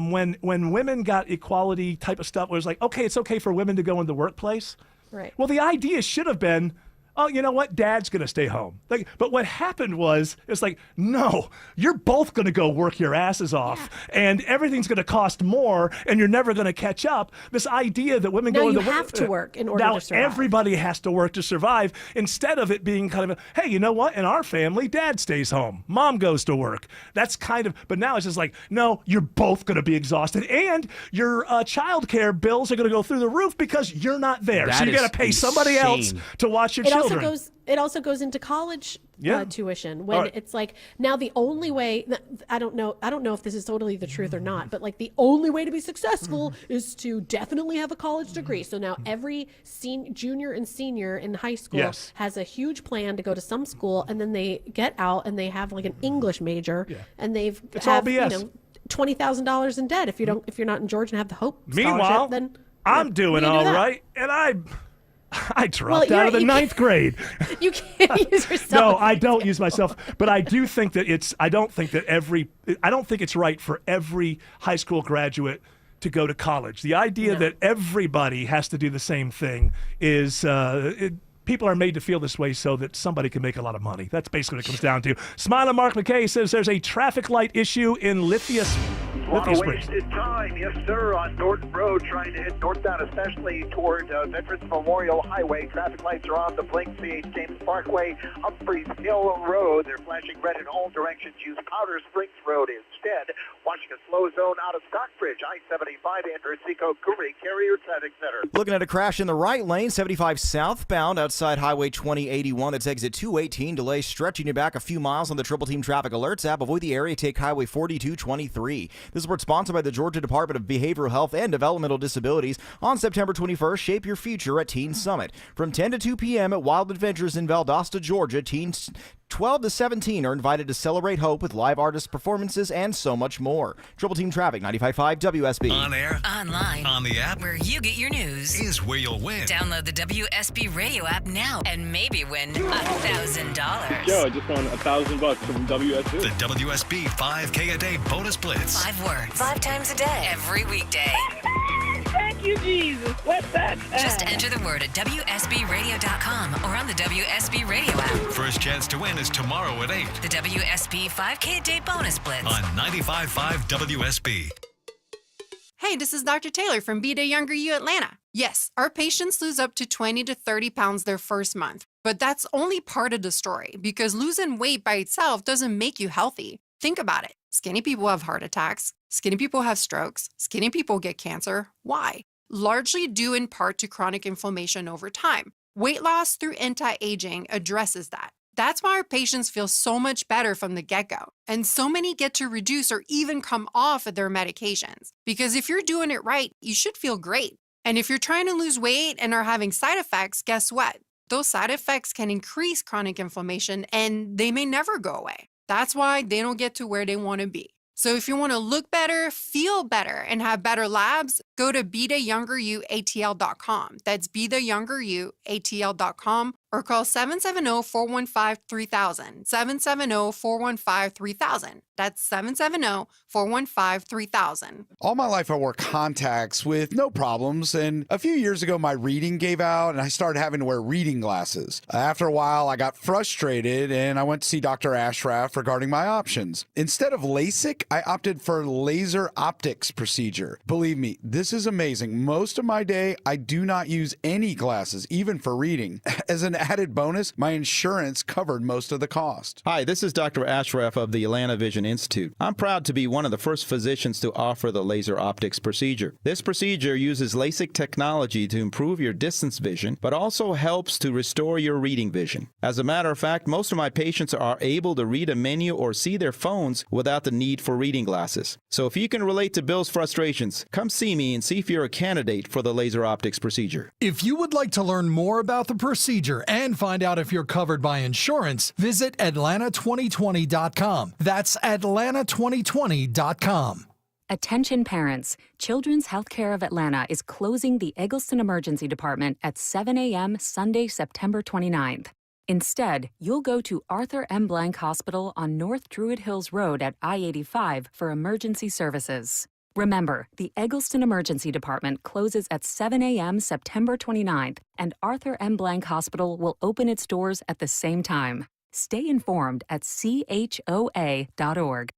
When women got equality type of stuff, where it was like, okay, it's okay for women to go in the workplace. Right. Well, the idea should have been, oh, you know what? Dad's going to stay home. But what happened was, it's like, no, you're both going to go work your asses off, and everything's going to cost more, and you're never going to catch up. This idea that women go into work. Now you have to work in order now to survive. Everybody has to work to survive, instead of it being kind of hey, you know what? In our family, Dad stays home. Mom goes to work. That's but now it's just like, no, you're both going to be exhausted, and your child care bills are going to go through the roof because you're not there. So you got to pay somebody else to watch your children. It also goes into college tuition when it's like now the only way I don't know if this is totally the truth or not, but like the only way to be successful is to definitely have a college degree. So now every junior and senior in high school has a huge plan to go to some school, and then they get out and they have like an English major, and they've all BS. $20,000 in debt if you're not in Georgia and have the Hope Scholarship. Meanwhile, then I'm doing all right, and I dropped out of the ninth grade. You can't use yourself. No, I don't use myself. But I do think that I don't think it's right for every high school graduate to go to college. The idea that everybody has to do the same thing is people are made to feel this way so that somebody can make a lot of money. That's basically what it comes down to. Smiling Mark McKay says there's a traffic light issue in Lithia Springs. Wasted time, yes sir, on Norton Road trying to head northbound, especially toward Veterans Memorial Highway. Traffic lights are on the Blink C.H. James Parkway, Humphreys Hill Road. They're flashing red in all directions. Use Powder Springs Road instead. Watching a slow zone out of Stockbridge, I-75, Andrew Seco, Curry, Carrier Traffic Center. Looking at a crash in the right lane, 75 southbound outside Highway 2081. That's exit 218. Delay stretching you back a few miles on the Triple Team Traffic Alerts app. Avoid the area. Take Highway 4223. This report sponsored by the Georgia Department of Behavioral Health and Developmental Disabilities. On September 21st, shape your future at Teen Summit. From 10 to 2 p.m. at Wild Adventures in Valdosta, Georgia, teens 12 to 17 are invited to celebrate hope with live artist performances and so much more. Triple Team Traffic, 95.5 WSB. On air, online, on the app, where you get your news, is where you'll win. Download the WSB radio app now and maybe win $1,000. Joe, I just won $1,000 from WSB. The WSB 5K a day bonus blitz. 5 words, 5 times a day, every weekday. Thank you, Jesus. What's that? Just enter the word at WSBradio.com or on the WSB radio app. First chance to win is tomorrow at 8. The WSB 5K Day Bonus Blitz. On 95.5 WSB. Hey, this is Dr. Taylor from Be Day Younger You Atlanta. Yes, our patients lose up to 20 to 30 pounds their first month. But that's only part of the story, because losing weight by itself doesn't make you healthy. Think about it. Skinny people have heart attacks. Skinny people have strokes. Skinny people get cancer. Why? Largely due in part to chronic inflammation over time. Weight loss through anti-aging addresses that. That's why our patients feel so much better from the get-go. And so many get to reduce or even come off of their medications. Because if you're doing it right, you should feel great. And if you're trying to lose weight and are having side effects, guess what? Those side effects can increase chronic inflammation and they may never go away. That's why they don't get to where they want to be. So if you want to look better, feel better, and have better labs, go to BeTheYoungerYouATL.com. That's BeTheYoungerYouATL.com, or call 770-415-3000. 770-415-3000. That's 770-415-3000. All my life I wore contacts with no problems, and a few years ago my reading gave out and I started having to wear reading glasses. After a while I got frustrated and I went to see Dr. Ashraf regarding my options. Instead of LASIK, I opted for laser optics procedure. Believe me, this is amazing. Most of my day I do not use any glasses, even for reading. As an added bonus, my insurance covered most of the cost. Hi, this is Dr. Ashraf of the Atlanta Vision Institute. I'm proud to be one of the first physicians to offer the laser optics procedure. This procedure uses LASIK technology to improve your distance vision, but also helps to restore your reading vision. As a matter of fact, most of my patients are able to read a menu or see their phones without the need for reading glasses. So if you can relate to Bill's frustrations, come see me and see if you're a candidate for the laser optics procedure. If you would like to learn more about the procedure and find out if you're covered by insurance, visit Atlanta2020.com. That's Atlanta2020.com. Attention parents, Children's Healthcare of Atlanta is closing the Eggleston Emergency Department at 7 a.m. Sunday, September 29th. Instead, you'll go to Arthur M. Blank Hospital on North Druid Hills Road at I-85 for emergency services. Remember, the Eggleston Emergency Department closes at 7 a.m. September 29th, and Arthur M. Blank Hospital will open its doors at the same time. Stay informed at choa.org.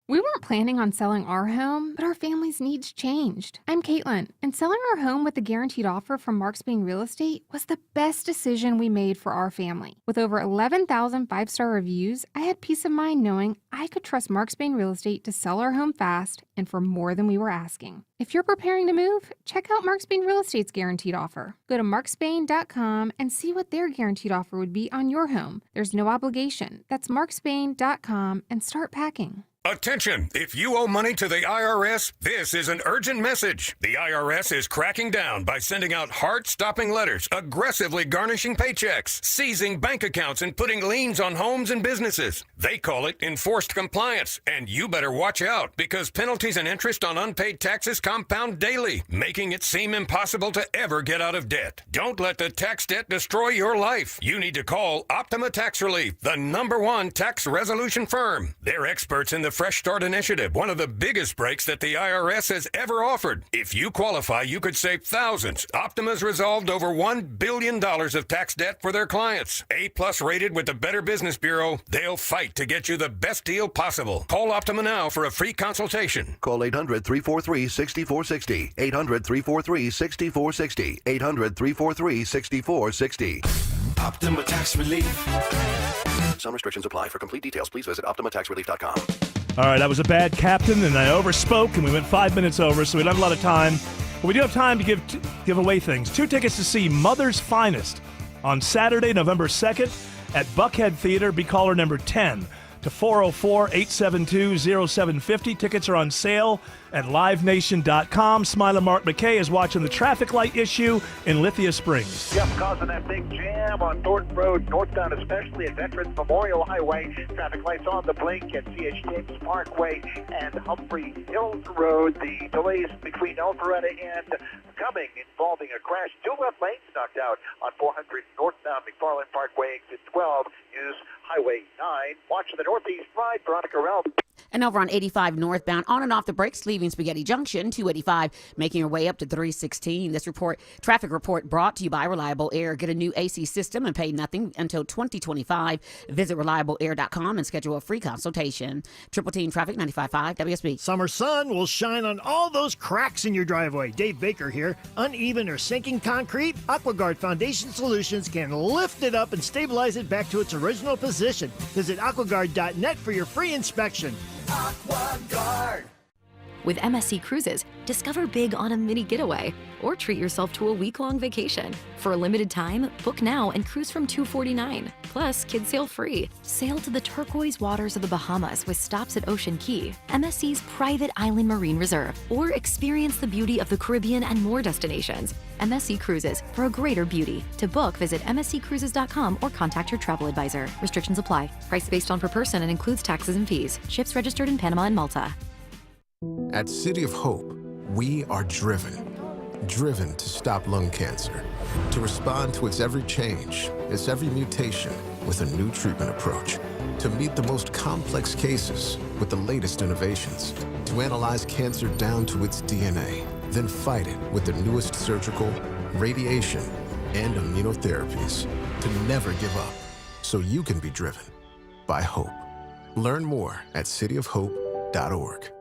We weren't planning on selling our home, but our family's needs changed. I'm Caitlin, and selling our home with a guaranteed offer from Marks Bain Real Estate was the best decision we made for our family. With over 11,000 five-star reviews, I had peace of mind knowing I could trust Marks Bain Real Estate to sell our home fast and for more than we were asking. If you're preparing to move, check out Marks Bain Real Estate's guaranteed offer. Go to marksbain.com and see what their guaranteed offer would be on your home. There's no obligation. That's marksbain.com and start packing. Attention! If you owe money to the IRS, this is an urgent message. The IRS is cracking down by sending out heart-stopping letters, aggressively garnishing paychecks, seizing bank accounts, and putting liens on homes and businesses. They call it enforced compliance, and you better watch out because penalties and interest on unpaid taxes compound daily, making it seem impossible to ever get out of debt. Don't let the tax debt destroy your life. You need to call Optima Tax Relief, the #1 tax resolution firm. They're experts in the Fresh Start Initiative, one of the biggest breaks that the IRS has ever offered. If you qualify, you could save thousands. Optima's resolved over $1 billion of tax debt for their clients. A+ rated with the Better Business Bureau, they'll fight to get you the best deal possible. Call Optima now for a free consultation. Call 800-343-6460. 800-343-6460. 800-343-6460. Optima Tax Relief. Some restrictions apply. For complete details, please visit OptimaTaxRelief.com. All right, I was a bad captain, and I overspoke, and we went 5 minutes over, so we don't have a lot of time. But we do have time to give away things. 2 tickets to see Mother's Finest on Saturday, November 2nd at Buckhead Theater. Be caller number 10 to 404-872-0750. Tickets are on sale at livenation.com. Smiler Mark McKay is watching the traffic light issue in Lithia Springs. Yep, causing that big jam on Thornton Road, northbound, especially at Veterans Memorial Highway. Traffic lights on the blink at C.H. James Parkway and Humphrey Hills Road. The delays between Alpharetta and Cumming involving a crash. 2 left lanes knocked out on 400 northbound McFarland Parkway, exit 12. Use Highway 9. Watch the northeast ride, Veronica Ralph. And over on 85 northbound, on and off the brakes, leaving Spaghetti Junction, 285, making your way up to 316. This traffic report brought to you by Reliable Air. Get a new AC system and pay nothing until 2025. Visit ReliableAir.com and schedule a free consultation. Triple Team Traffic, 95.5 WSB. Summer sun will shine on all those cracks in your driveway. Dave Baker here. Uneven or sinking concrete? AquaGuard Foundation Solutions can lift it up and stabilize it back to its original position. Visit AquaGuard.net for your free inspection. AquaGuard. With MSC Cruises, discover big on a mini getaway, or treat yourself to a week-long vacation. For a limited time, book now and cruise from $249. Plus, kids sail free. Sail to the turquoise waters of the Bahamas with stops at Ocean Key, MSC's private island marine reserve, or experience the beauty of the Caribbean and more destinations. MSC Cruises, for a greater beauty. To book, visit msccruises.com or contact your travel advisor. Restrictions apply. Price based on per person and includes taxes and fees. Ships registered in Panama and Malta. At City of Hope, we are driven to stop lung cancer, to respond to its every change, its every mutation with a new treatment approach, to meet the most complex cases with the latest innovations, to analyze cancer down to its DNA, then fight it with the newest surgical, radiation, and immunotherapies, to never give up, so you can be driven by hope. Learn more at cityofhope.org.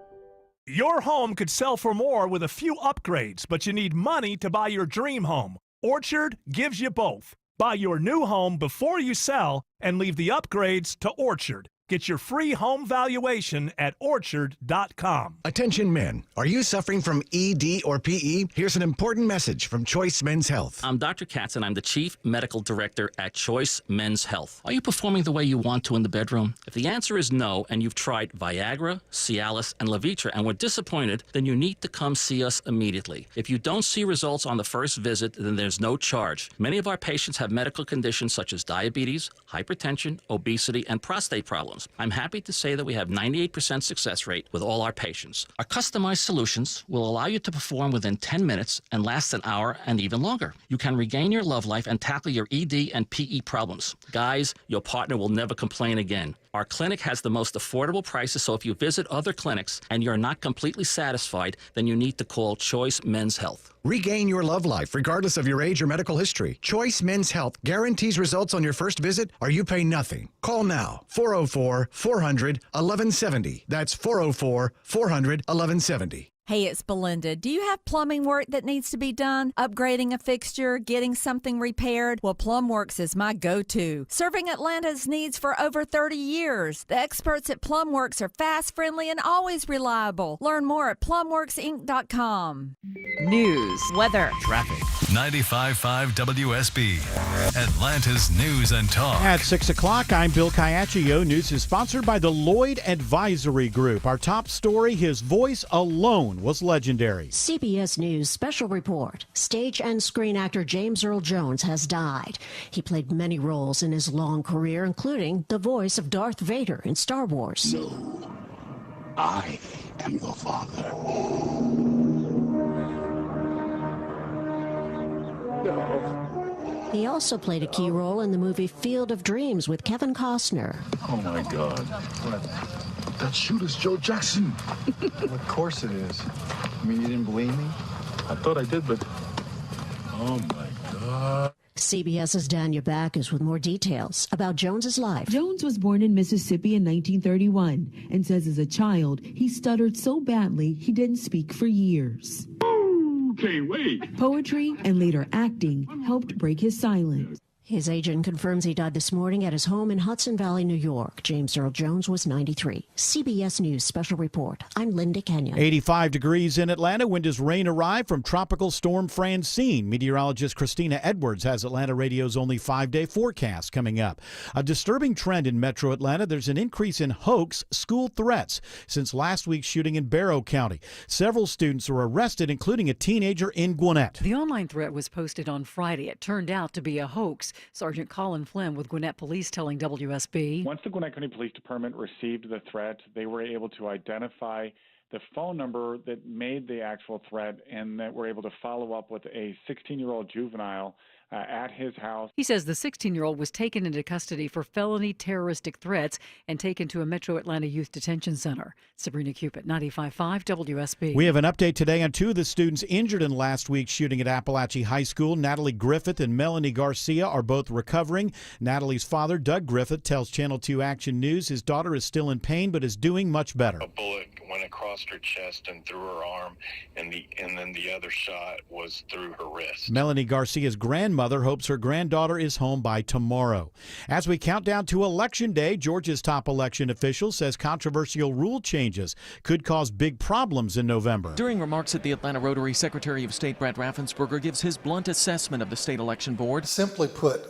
Your home could sell for more with a few upgrades, but you need money to buy your dream home. Orchard gives you both. Buy your new home before you sell and leave the upgrades to Orchard. Get your free home valuation at Orchard.com. Attention men, are you suffering from ED or PE? Here's an important message from Choice Men's Health. I'm Dr. Katz and I'm the Chief Medical Director at Choice Men's Health. Are you performing the way you want to in the bedroom? If the answer is no and you've tried Viagra, Cialis, and Levitra and were disappointed, then you need to come see us immediately. If you don't see results on the first visit, then there's no charge. Many of our patients have medical conditions such as diabetes, hypertension, obesity, and prostate problems. I'm happy to say that we have 98% success rate with all our patients. Our customized solutions will allow you to perform within 10 minutes and last an hour and even longer. You can regain your love life and tackle your ED and PE problems. Guys, your partner will never complain again. Our clinic has the most affordable prices, so if you visit other clinics and you're not completely satisfied, then you need to call Choice Men's Health. Regain your love life regardless of your age or medical history. Choice Men's Health guarantees results on your first visit or you pay nothing. Call now, 404-400-1170. That's 404-400-1170. Hey, it's Belinda. Do you have plumbing work that needs to be done? Upgrading a fixture? Getting something repaired? Well, PlumWorks is my go-to. Serving Atlanta's needs for over 30 years. The experts at PlumWorks are fast, friendly, and always reliable. Learn more at plumworksinc.com. News, weather, traffic. 95.5 WSB, Atlanta's News and Talk. At 6 o'clock, I'm Bill Caiaccio. News is sponsored by the Lloyd Advisory Group. Our top story, his voice alone was legendary. CBS News special report. Stage and screen actor James Earl Jones has died. He played many roles in his long career, including the voice of Darth Vader in Star Wars. No, I am your father. No. He also played a key role in the movie Field of Dreams with Kevin Costner. Oh, my God. What? That shooter's Joe Jackson. Of course it is. I mean, you didn't believe me? I thought I did, but... Oh, my God. CBS's Danya Backus with more details about Jones's life. Jones was born in Mississippi in 1931 and says as a child, he stuttered so badly he didn't speak for years. Can't wait. Poetry and later acting helped break his silence. His agent confirms he died this morning at his home in Hudson Valley, New York. James Earl Jones was 93. CBS News special report. I'm Linda Kenyon. 85 degrees in Atlanta. When does rain arrive from Tropical Storm Francine? Meteorologist Christina Edwards has Atlanta Radio's only 5-day forecast coming up. A disturbing trend in metro Atlanta. There's an increase in hoax school threats since last week's shooting in Barrow County. Several students were arrested, including a teenager in Gwinnett. The online threat was posted on Friday. It turned out to be a hoax. Sergeant Colin Flynn with Gwinnett Police telling WSB. Once the Gwinnett County Police Department received the threat, they were able to identify the phone number that made the actual threat, and that were able to follow up with a 16-year-old juvenile at his house. He says the 16-year-old was taken into custody for felony terroristic threats and taken to a Metro Atlanta Youth Detention Center. Sabrina Cupid, 95.5 WSB. We have an update today on two of the students injured in last week's shooting at Appalachia High School. Natalie Griffith and Melanie Garcia are both recovering. Natalie's father, Doug Griffith, tells Channel 2 Action News his daughter is still in pain but is doing much better. A bullet went across her chest and through her arm, and then the other shot was through her wrist. Melanie Garcia's grandmother mother hopes her granddaughter is home by tomorrow. As we count down to Election Day, Georgia's top election official says controversial rule changes could cause big problems in November. During remarks at the Atlanta Rotary, Secretary of State Brad Raffensperger gives his blunt assessment of the state election board. Simply put,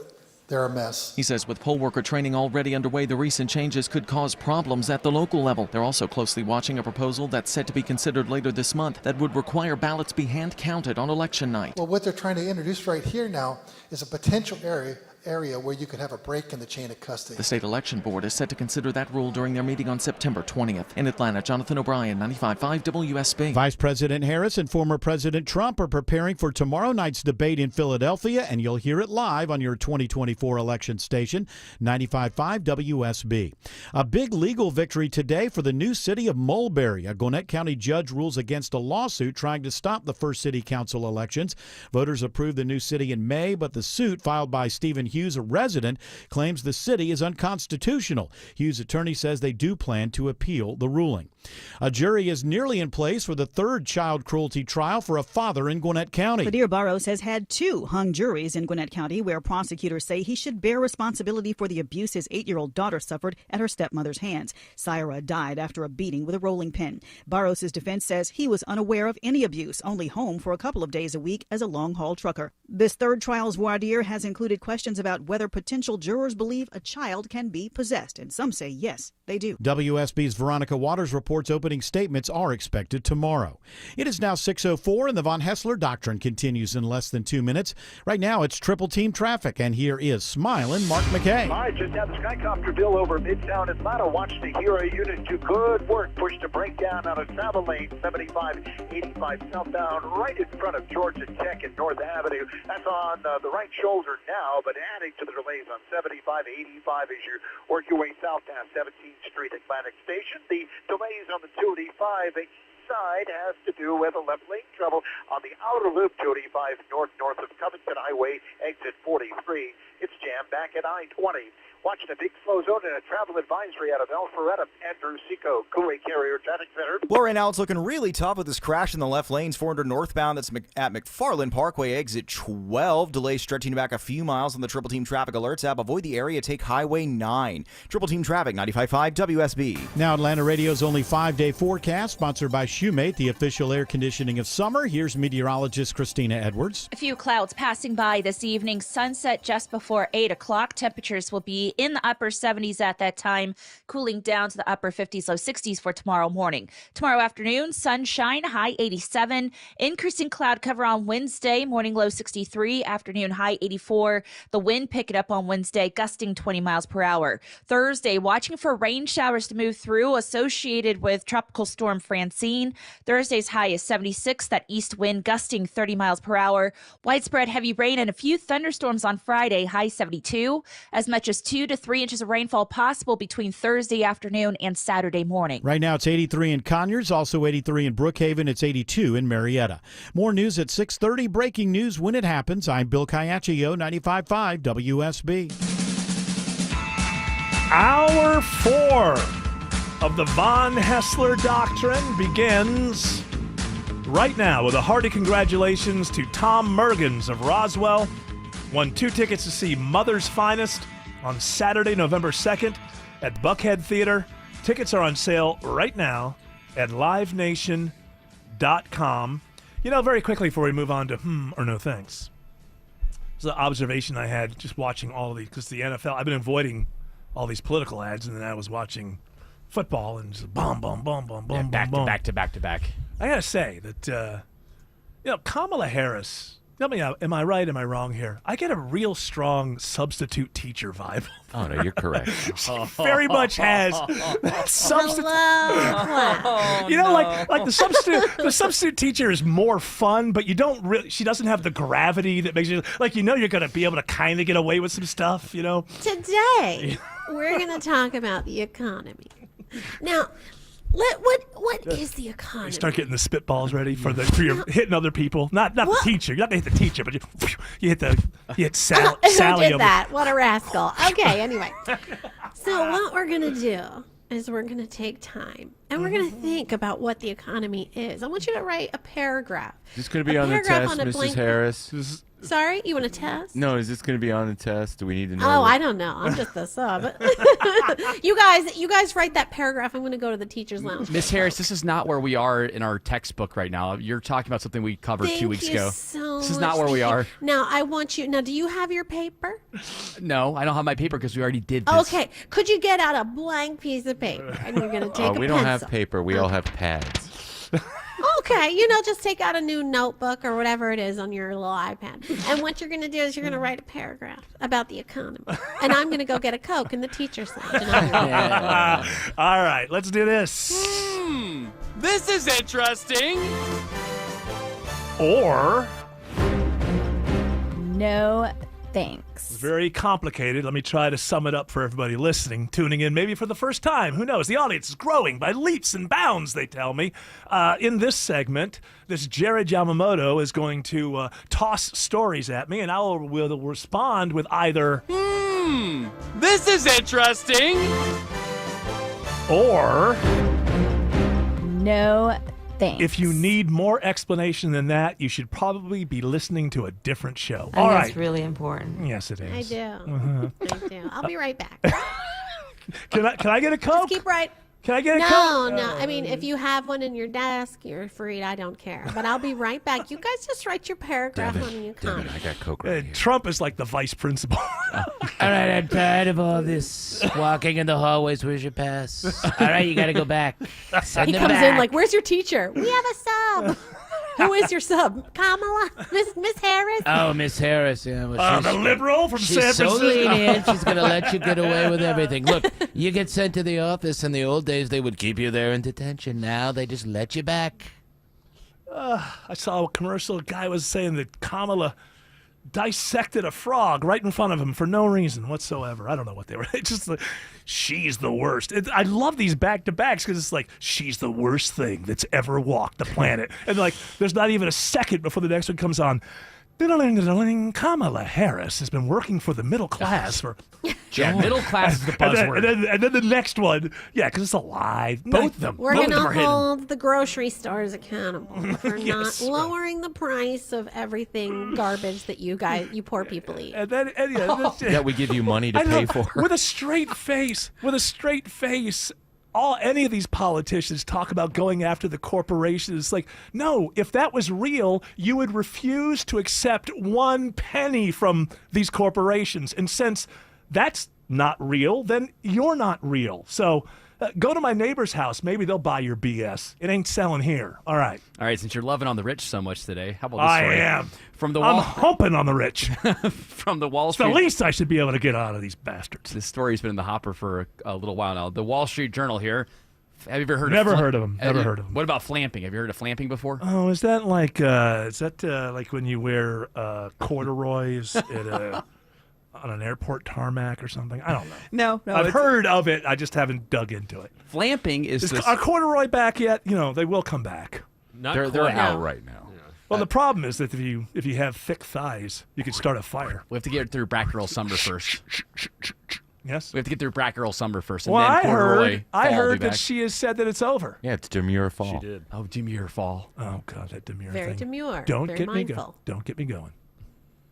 they're a mess. He says with poll worker training already underway, the recent changes could cause problems at the local level. They're also closely watching a proposal that's set to be considered later this month that would require ballots be hand counted on election night. Well, what they're trying to introduce right here now is a potential area where you could have a break in the chain of custody. The state election board is set to consider that rule during their meeting on September 20th. In Atlanta, Jonathan O'Brien, 95.5 WSB. Vice President Harris and former President Trump are preparing for tomorrow night's debate in Philadelphia, and you'll hear it live on your 2024 election station, 95.5 WSB. A big legal victory today for the new city of Mulberry. A Gwinnett County judge rules against a lawsuit trying to stop the first city council elections. Voters approved the new city in May, but the suit filed by Stephen Hughes, a resident, claims the city is unconstitutional. Hughes' attorney says they do plan to appeal the ruling. A jury is nearly in place for the third child cruelty trial for a father in Gwinnett County. Qadir Barros has had 2 hung juries in Gwinnett County where prosecutors say he should bear responsibility for the abuse his 8-year-old daughter suffered at her stepmother's hands. Syra died after a beating with a rolling pin. Barros' defense says he was unaware of any abuse, only home for a couple of days a week as a long-haul trucker. This third trial's voir dire has included questions about whether potential jurors believe a child can be possessed, and some say yes, they do. WSB's Veronica Waters reports opening statements are expected tomorrow. It is now 6:04 and the Von Hessler Doctrine continues in less than 2 minutes. Right now it's triple team traffic, and here is smiling Mark McKay. All right, just had the Skycopter bill over Midtown Atlanta. Watch the Hero unit do good work. Push the breakdown out of travel lane 7585 southbound right in front of Georgia Tech and North Avenue. That's on the right shoulder now, but adding to the delays on 7585 as you work your way south past 17th Street Atlantic Station. The delays on the 285 side has to do with a left lane trouble on the outer loop 285 north of Covington Highway, exit 43. It's jammed back at I-20. Watching a big slow zone and a travel advisory out of Alpharetta. Andrew Seco, Coulee Carrier Traffic Center. Well, right now it's looking really tough with this crash in the left lanes. 400 northbound, that's at McFarland Parkway, exit 12. Delays stretching back a few miles on the Triple Team Traffic Alerts app. Avoid the area, take Highway 9. Triple Team Traffic, 95.5 WSB. Now Atlanta Radio's only 5-day forecast, sponsored by Shoemate, the official air conditioning of summer. Here's meteorologist Christina Edwards. A few clouds passing by this evening. Sunset just before 8 o'clock. Temperatures will be in the upper 70s at that time, cooling down to the upper 50s, low 60s for tomorrow morning. Tomorrow afternoon, sunshine, high 87. Increasing cloud cover on Wednesday, morning low 63, afternoon high 84. The wind picking up on Wednesday, gusting 20 miles per hour. Thursday, watching for rain showers to move through associated with Tropical Storm Francine. Thursday's high is 76, that east wind gusting 30 miles per hour. Widespread heavy rain and a few thunderstorms on Friday, high 72. As much as 2 to 3 inches of rainfall possible between Thursday afternoon and Saturday morning. Right now it's 83 in Conyers, also 83 in Brookhaven. It's 82 in Marietta. More news at 6:30. Breaking news when it happens. I'm Bill Caiaccio, 95.5 WSB. Hour 4 of the Von Hessler Doctrine begins right now with a hearty congratulations to Tom Mergens of Roswell. Won 2 tickets to see Mother's Finest on Saturday, November 2nd at Buckhead Theater. Tickets are on sale right now at livenation.com. You know, very quickly before we move on to or no thanks. It's an observation I had just watching all of these, because the NFL, I've been avoiding all these political ads, and then I was watching football and just boom, boom, boom, boom, boom, back boom, to back to back to back. I got to say that, Kamala Harris, tell me, am I right? Am I wrong here? I get a real strong substitute teacher vibe. Oh, no, you're correct. She very much has substitute. Like the substitute teacher is more fun, but you don't really. She doesn't have the gravity that makes you like you're going to be able to kind of get away with some stuff. Today we're going to talk about the economy. Now, what is the economy? You start getting the spitballs ready for your hitting other people. Not the teacher. You're not gonna hit the teacher, but you hit Sally. Who did that? What a rascal. Okay, anyway. So what we're gonna do is we're gonna take time and we're gonna think about what the economy is. I want you to write a paragraph. This is gonna be on the test, Mrs. Harris. Sorry, you want a test? No, is this going to be on the test? Do we need to know? Oh, I don't know. I'm just the sub. You guys write that paragraph. I'm going to go to the teacher's lounge. Miss Harris, this is not where we are in our textbook right now. You're talking about something we covered 2 weeks ago. This is not where we are. Now, I want you. Now, do you have your paper? No, I don't have my paper because we already did this. Okay. Could you get out a blank piece of paper and you're going to take a we pencil? don't have paper. We all have pads. Okay, just take out a new notebook or whatever it is on your little iPad. And what you're going to do is you're going to write a paragraph about the economy. And I'm going to go get a Coke in the teacher's lounge. All right, let's do this. This is interesting. Or No thanks. very complicated. Let me try to sum it up for everybody listening, tuning in maybe for the first time. Who knows? The audience is growing by leaps and bounds, they tell me. In this segment, this Jared Yamamoto is going to toss stories at me, and I will respond with either, This is interesting. Or No thanks. if you need more explanation than that, you should probably be listening to a different show. I All think right. that's really important. Yes, it I is. do. Uh-huh. I do. I'll be right back. Can I get a Coke? Just keep right. Can I get a No, Coke? no. I mean, if you have one in your desk, you're free. I don't care. But I'll be right back. You guys just write your paragraph on the economy. I got Coke right here. Trump is like the vice principal. All right, I'm tired of all this walking in the hallways. Where's your pass? All right, you got to go back. Send He them comes back. in like, "Where's your teacher? We have a sub. Who is your sub? Kamala? Miss Harris? Oh, Miss Harris. Yeah, well, the liberal from she's San so Francisco. lenient. She's going to let you get away with everything. Look, you get sent to the office. In the old days, they would keep you there in detention. Now they just let you back. I saw a commercial. A guy was saying that Kamala dissected a frog right in front of him for no reason whatsoever. I don't know what they were. It's just like, she's the worst. I love these back-to-backs because it's like, she's the worst thing that's ever walked the planet. And like, there's not even a second before the next one comes on. Kamala Harris has been working for the middle class for... Yeah, middle class is the buzzword. And then the next one, yeah, because it's a lie. Both of them. We're Both going of them to are hidden. hold the grocery stores accountable for Yes. not lowering the price of everything garbage that you poor people eat. And then, That we give you money to I know, pay for. with a straight face, any of these politicians talk about going after the corporations. It's like, no, if that was real, you would refuse to accept 1 penny from these corporations. And since that's not real, then you're not real. So go to my neighbor's house. Maybe they'll buy your BS. It ain't selling here. All right. All right, since you're loving on the rich so much today, how about this I story? am. From the I'm Wall humping on the rich. from the Wall It's the Street. least I should be able to get out of these bastards. This story's been in the hopper for a little while now. The Wall Street Journal here. Have you ever heard Never of heard of 'em. Never heard of 'em. What about flamping? Have you heard of flamping before? Oh, is that like like when you wear corduroys on an airport tarmac or something? I don't know. No, I've heard of it. I just haven't dug into it. Flamping is this. Are corduroy back yet? They will come back. They're out right now. Well, the problem is that if you have thick thighs, you can start a fire. We have to get through Black Girl Summer first. Yes. We have to get through Black Girl Summer first, and Well, then I corduroy heard fall will be that back. she has said that it's over. Yeah, it's Demure Fall. She did. Oh, demure fall. Oh God, that demure Very thing. demure. Don't Very get me mindful. going. Don't get me going.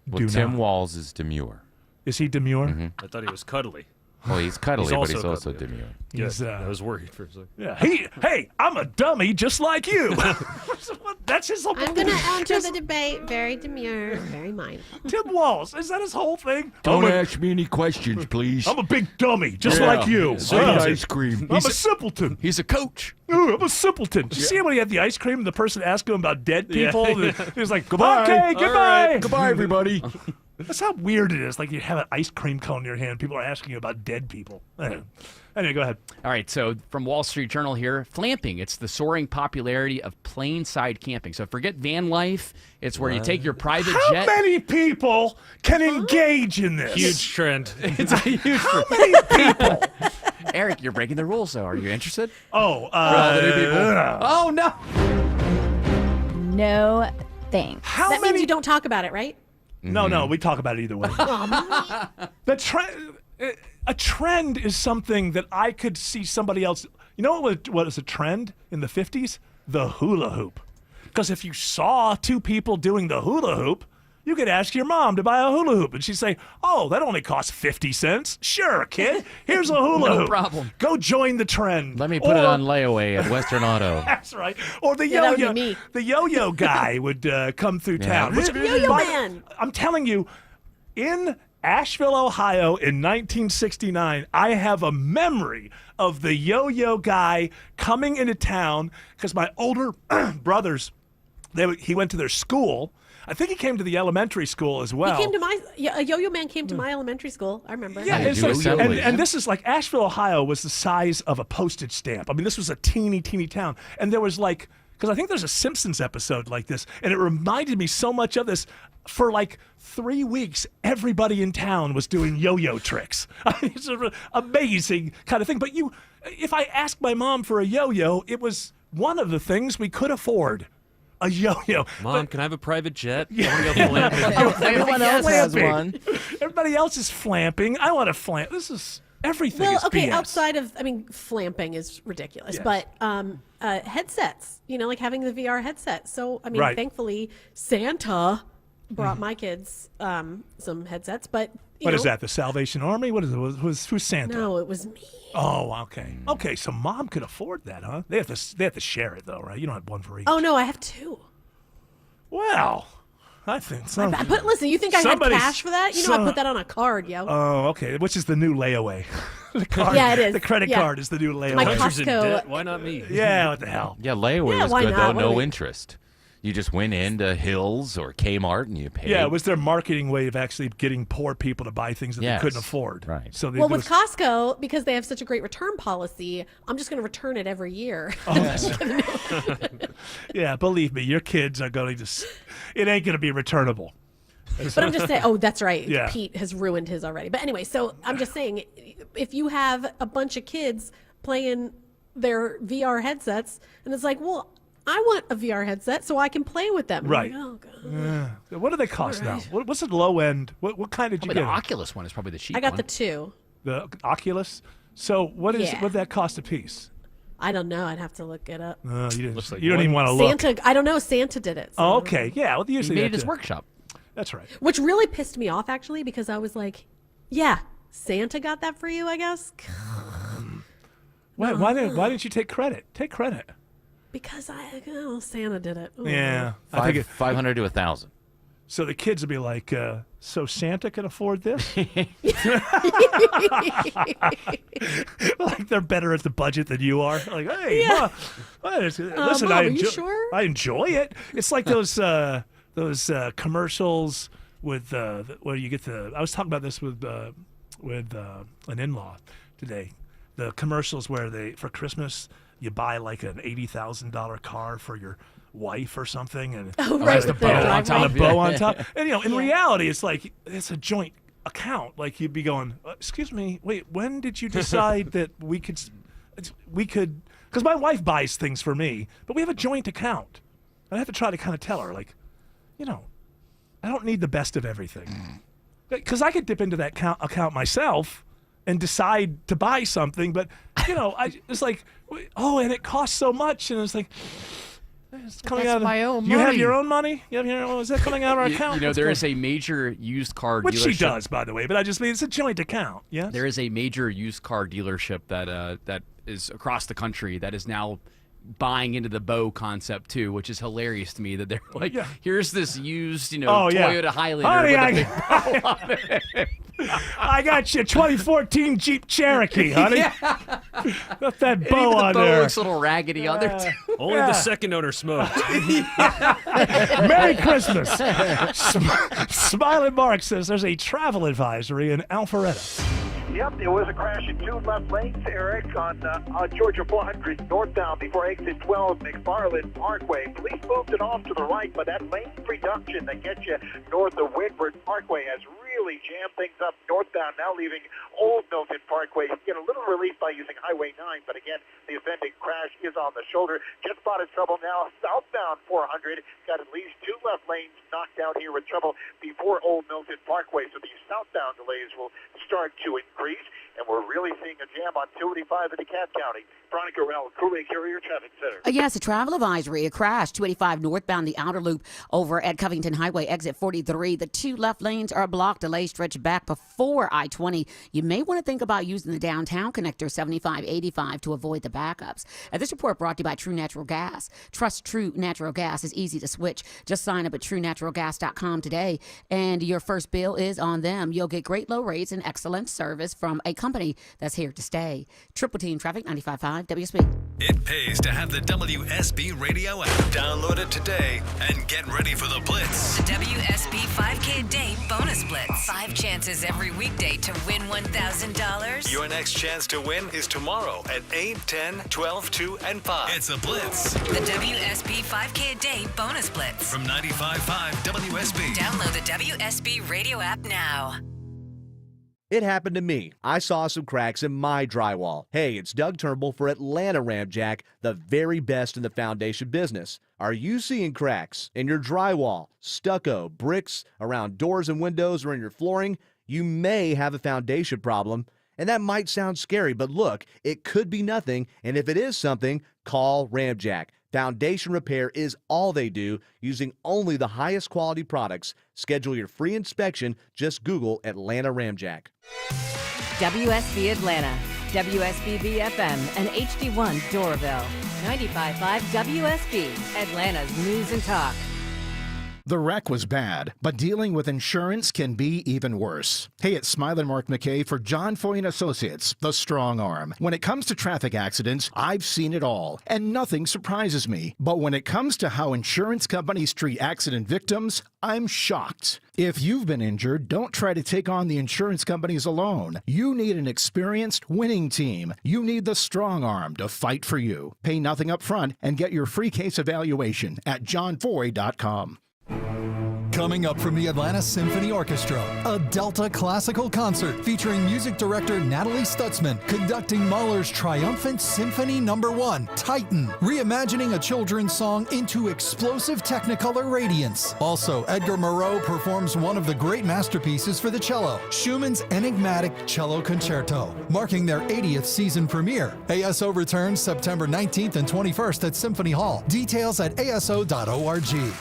Well, Do Tim not. Walz is Demure. Is he demure? Mm-hmm. I thought he was cuddly. Well, he's cuddly, but he's also also cuddly. Demure. He's, I was worried for a second. Yeah. Hey, I'm a dummy just like you. That's his whole I'm going to enter the debate very demure, very mindful. Tim Walz, is that his whole thing? Don't I'm a- ask me any questions, please. I'm a big dummy, just Yeah. like you. So Wow. eat ice cream. I'm a simpleton. He's a coach. Ooh, I'm a simpleton. Did you see when he had the ice cream and the person asked him about dead Yeah. people? He was like, Goodbye. okay, All goodbye. right. Goodbye, everybody. That's how weird it is. Like you have an ice cream cone in your hand. People are asking you about dead people. Anyway, go ahead. All right, so from Wall Street Journal here, flamping. It's the soaring popularity of plain-side camping. So forget van life. It's where you take your private How jet. many people can engage in this? Huge trend. It's a huge. How many people? Eric, you're breaking the rules, though. Are you interested? Oh, all the new people. Oh no. No thanks. How That many? means you don't talk about it, right? No, we talk about it either way. The trend, a trend is something that I could see somebody else. You know what was a trend in the 50s? The hula hoop. Because if you saw two people doing the hula hoop, You could ask your mom to buy a hula hoop, and she'd say, "Oh, that only costs 50 cents. Sure, kid. Here's a hula No hoop. problem. Go join the trend." Let me put it on layaway at Western Auto. That's right. Or the Yeah, that would yo-yo, be me. the yo-yo guy would come through town. Who's the yo-yo man? I'm telling you, in Asheville, Ohio, in 1969, I have a memory of the yo-yo guy coming into town because my older brothers, he went to their school. I think he came to the elementary school as well. He came to a yo-yo man came to my elementary school. I remember. Yeah, it's like, and this is like Asheville, Ohio was the size of a postage stamp. I mean, this was a teeny town. And there was like, because I think there's a Simpsons episode like this, and it reminded me so much of this. For like 3 weeks, everybody in town was doing yo-yo tricks. It's an amazing kind of thing. But if I asked my mom for a yo-yo, it was one of the things we could afford. A yo-yo. Mom, can I have a private jet? Yeah. I want to go flamping. Everyone else has one. Everybody else is flamping. I want to flamp. This is everything. Well, is okay, BS. outside of, flamping is ridiculous, Yes. but headsets, like having the VR headset. So, Right. thankfully, Santa brought my kids some headsets, but What is that? The Salvation Army? What is it? Who's Santa? No, it was me. Oh, okay. Okay, so mom could afford that, huh? They have to share it though, right? You don't have one for each. Oh no, I have two. Well, I think so. But listen, you think I had Somebody's- cash for that? I put that on a card, yo. Oh, okay. Which is the new layaway? The card. Yeah, it is. The credit Yeah. card is the new layaway. My Country's in Costco- debt. Why not me? Yeah, what the hell? Yeah, layaway Yeah, was why good not? though. What do No we- interest. You just went into Hills or Kmart and you paid. Yeah, it was their marketing way of actually getting poor people to buy things that Yes. they couldn't afford. Right. So they Well, do with Costco, because they have such a great return policy, I'm just going to return it every year. yeah, believe me, your kids are going to. It ain't going to be returnable. But I'm just saying, oh, that's right. Yeah. Pete has ruined his already. But anyway, so I'm just saying, if you have a bunch of kids playing their VR headsets, and it's like, well, I want a VR headset so I can play with them. Right. I'm like, oh, God. Yeah. What do they cost All now? right. What's the low end? What kind did you The get? Oculus one is probably the cheap I got one. the two. The Oculus. So what Yeah. what that cost a piece? I don't know. I'd have to look it up. You didn't. Looks like you don't one. even want to look. Santa, I don't know. Santa did it. So I Oh, don't okay. Yeah. Well, He usually made it that's his workshop. That's right. Which really pissed me off, actually, because I was like, yeah, Santa got that for you, I guess. Why didn't you take credit? Take credit. Because Santa did it. Ooh. Yeah. I think 500 to 1,000. so the kids would be like, so Santa can afford this? Like they're better at the budget than you are. Like, hey, Yeah. listen, Mom, I are you enjoy, sure? I enjoy it. It's like those commercials with where you get the. I was talking about this with an in-law today. The commercials where for Christmas you buy like an $80,000 car for your wife or something, and Oh, it right, has the with bow the on top. driveway. The bow on top. And in reality, it's like it's a joint account. Like you'd be going, excuse me, wait, when did you decide that we could? Because my wife buys things for me, but we have a joint account. And I have to try to kind of tell her, like, I don't need the best of everything. Because I could dip into that account myself and decide to buy something, but it's like, and it costs so much, and it's like, it's coming out of my own You have money. your own money? You have your own? Is that coming out of our account? You know, there is a major used car Which dealership. she does, by the way, but I just mean it's a joint account. Yeah. There is a major used car dealership that is across the country that is now buying into the bow concept too, which is hilarious to me that they're like, here's this used, Toyota Highlander Honey, with a I- big bow on it. I got you, 2014 Jeep Cherokee, honey. Got that And bow even the on bow there. looks a little raggedy on there too. Only the second owner smoked. Merry Christmas. Smiling Mark says there's a travel advisory in Alpharetta. Yep, there was a crash in two left lanes, Eric, on Georgia 400 northbound before exit 12 McFarland Parkway. Police moved it off to the right, but that lane reduction that gets you north of Whitford Parkway has really jammed things up northbound, now leaving Old Milton Parkway. You get a little relief by using Highway 9, but again, the offending crash is on the shoulder. Jet spotted trouble now southbound 400. Got at least two left lanes knocked out here with trouble before Old Milton Covington Parkway, so these southbound delays will start to increase, and we're really seeing a jam on 285 in DeKalb County. Veronica Rell, Courier Carrier Traffic Center. Yes, a travel advisory. A crash, 285 northbound, the outer loop over at Covington Highway, exit 43. The two left lanes are blocked. Delays stretch back before I-20. You may want to think about using the downtown connector 7585 to avoid the backups. This report brought to you by True Natural Gas. Trust True Natural Gas is easy to switch. Just sign up at TrueNaturalGas.com today, and your first bill is on them. You'll get great low rates and excellent service from a company that's here to stay. Triple Team Traffic 95.5 WSB. It pays to have the WSB radio app. Download it today and get ready for the Blitz. The WSB 5K a day bonus blitz. 5 chances every weekday to win $1,000. Your next chance to win is tomorrow at 8, 10, 12, 2, and 5. It's a Blitz. The WSB 5K a day bonus blitz. From 95.5 WSB. Download the WSB radio app now. It happened to me. I saw some cracks in my drywall. Hey, it's Doug Turnbull for Atlanta Ramjack, the very best in the foundation business. Are you seeing cracks in your drywall, stucco, bricks, around doors and windows, or in your flooring? You may have a foundation problem, and that might sound scary, but look, it could be nothing, and if it is something, call Ramjack. Foundation repair is all they do, using only the highest quality products. Schedule your free inspection. Just Google Atlanta Ramjack. WSB Atlanta, WSB BFM, and HD1 Doraville. 95.5 WSB, Atlanta's news and talk. The wreck was bad, but dealing with insurance can be even worse. Hey, it's Smiling Mark McKay for John Foy & Associates, the strong arm. When it comes to traffic accidents, I've seen it all, and nothing surprises me. But when it comes to how insurance companies treat accident victims, I'm shocked. If you've been injured, don't try to take on the insurance companies alone. You need an experienced, winning team. You need the strong arm to fight for you. Pay nothing up front and get your free case evaluation at johnfoy.com. Coming up from the Atlanta Symphony Orchestra, a Delta classical concert featuring music director Natalie Stutzman conducting Mahler's triumphant Symphony No. 1, Titan, reimagining a children's song into explosive Technicolor radiance. Also, Edgar Moreau performs one of the great masterpieces for the cello, Schumann's enigmatic Cello Concerto, marking their 80th season premiere. ASO returns September 19th and 21st at Symphony Hall. Details at aso.org.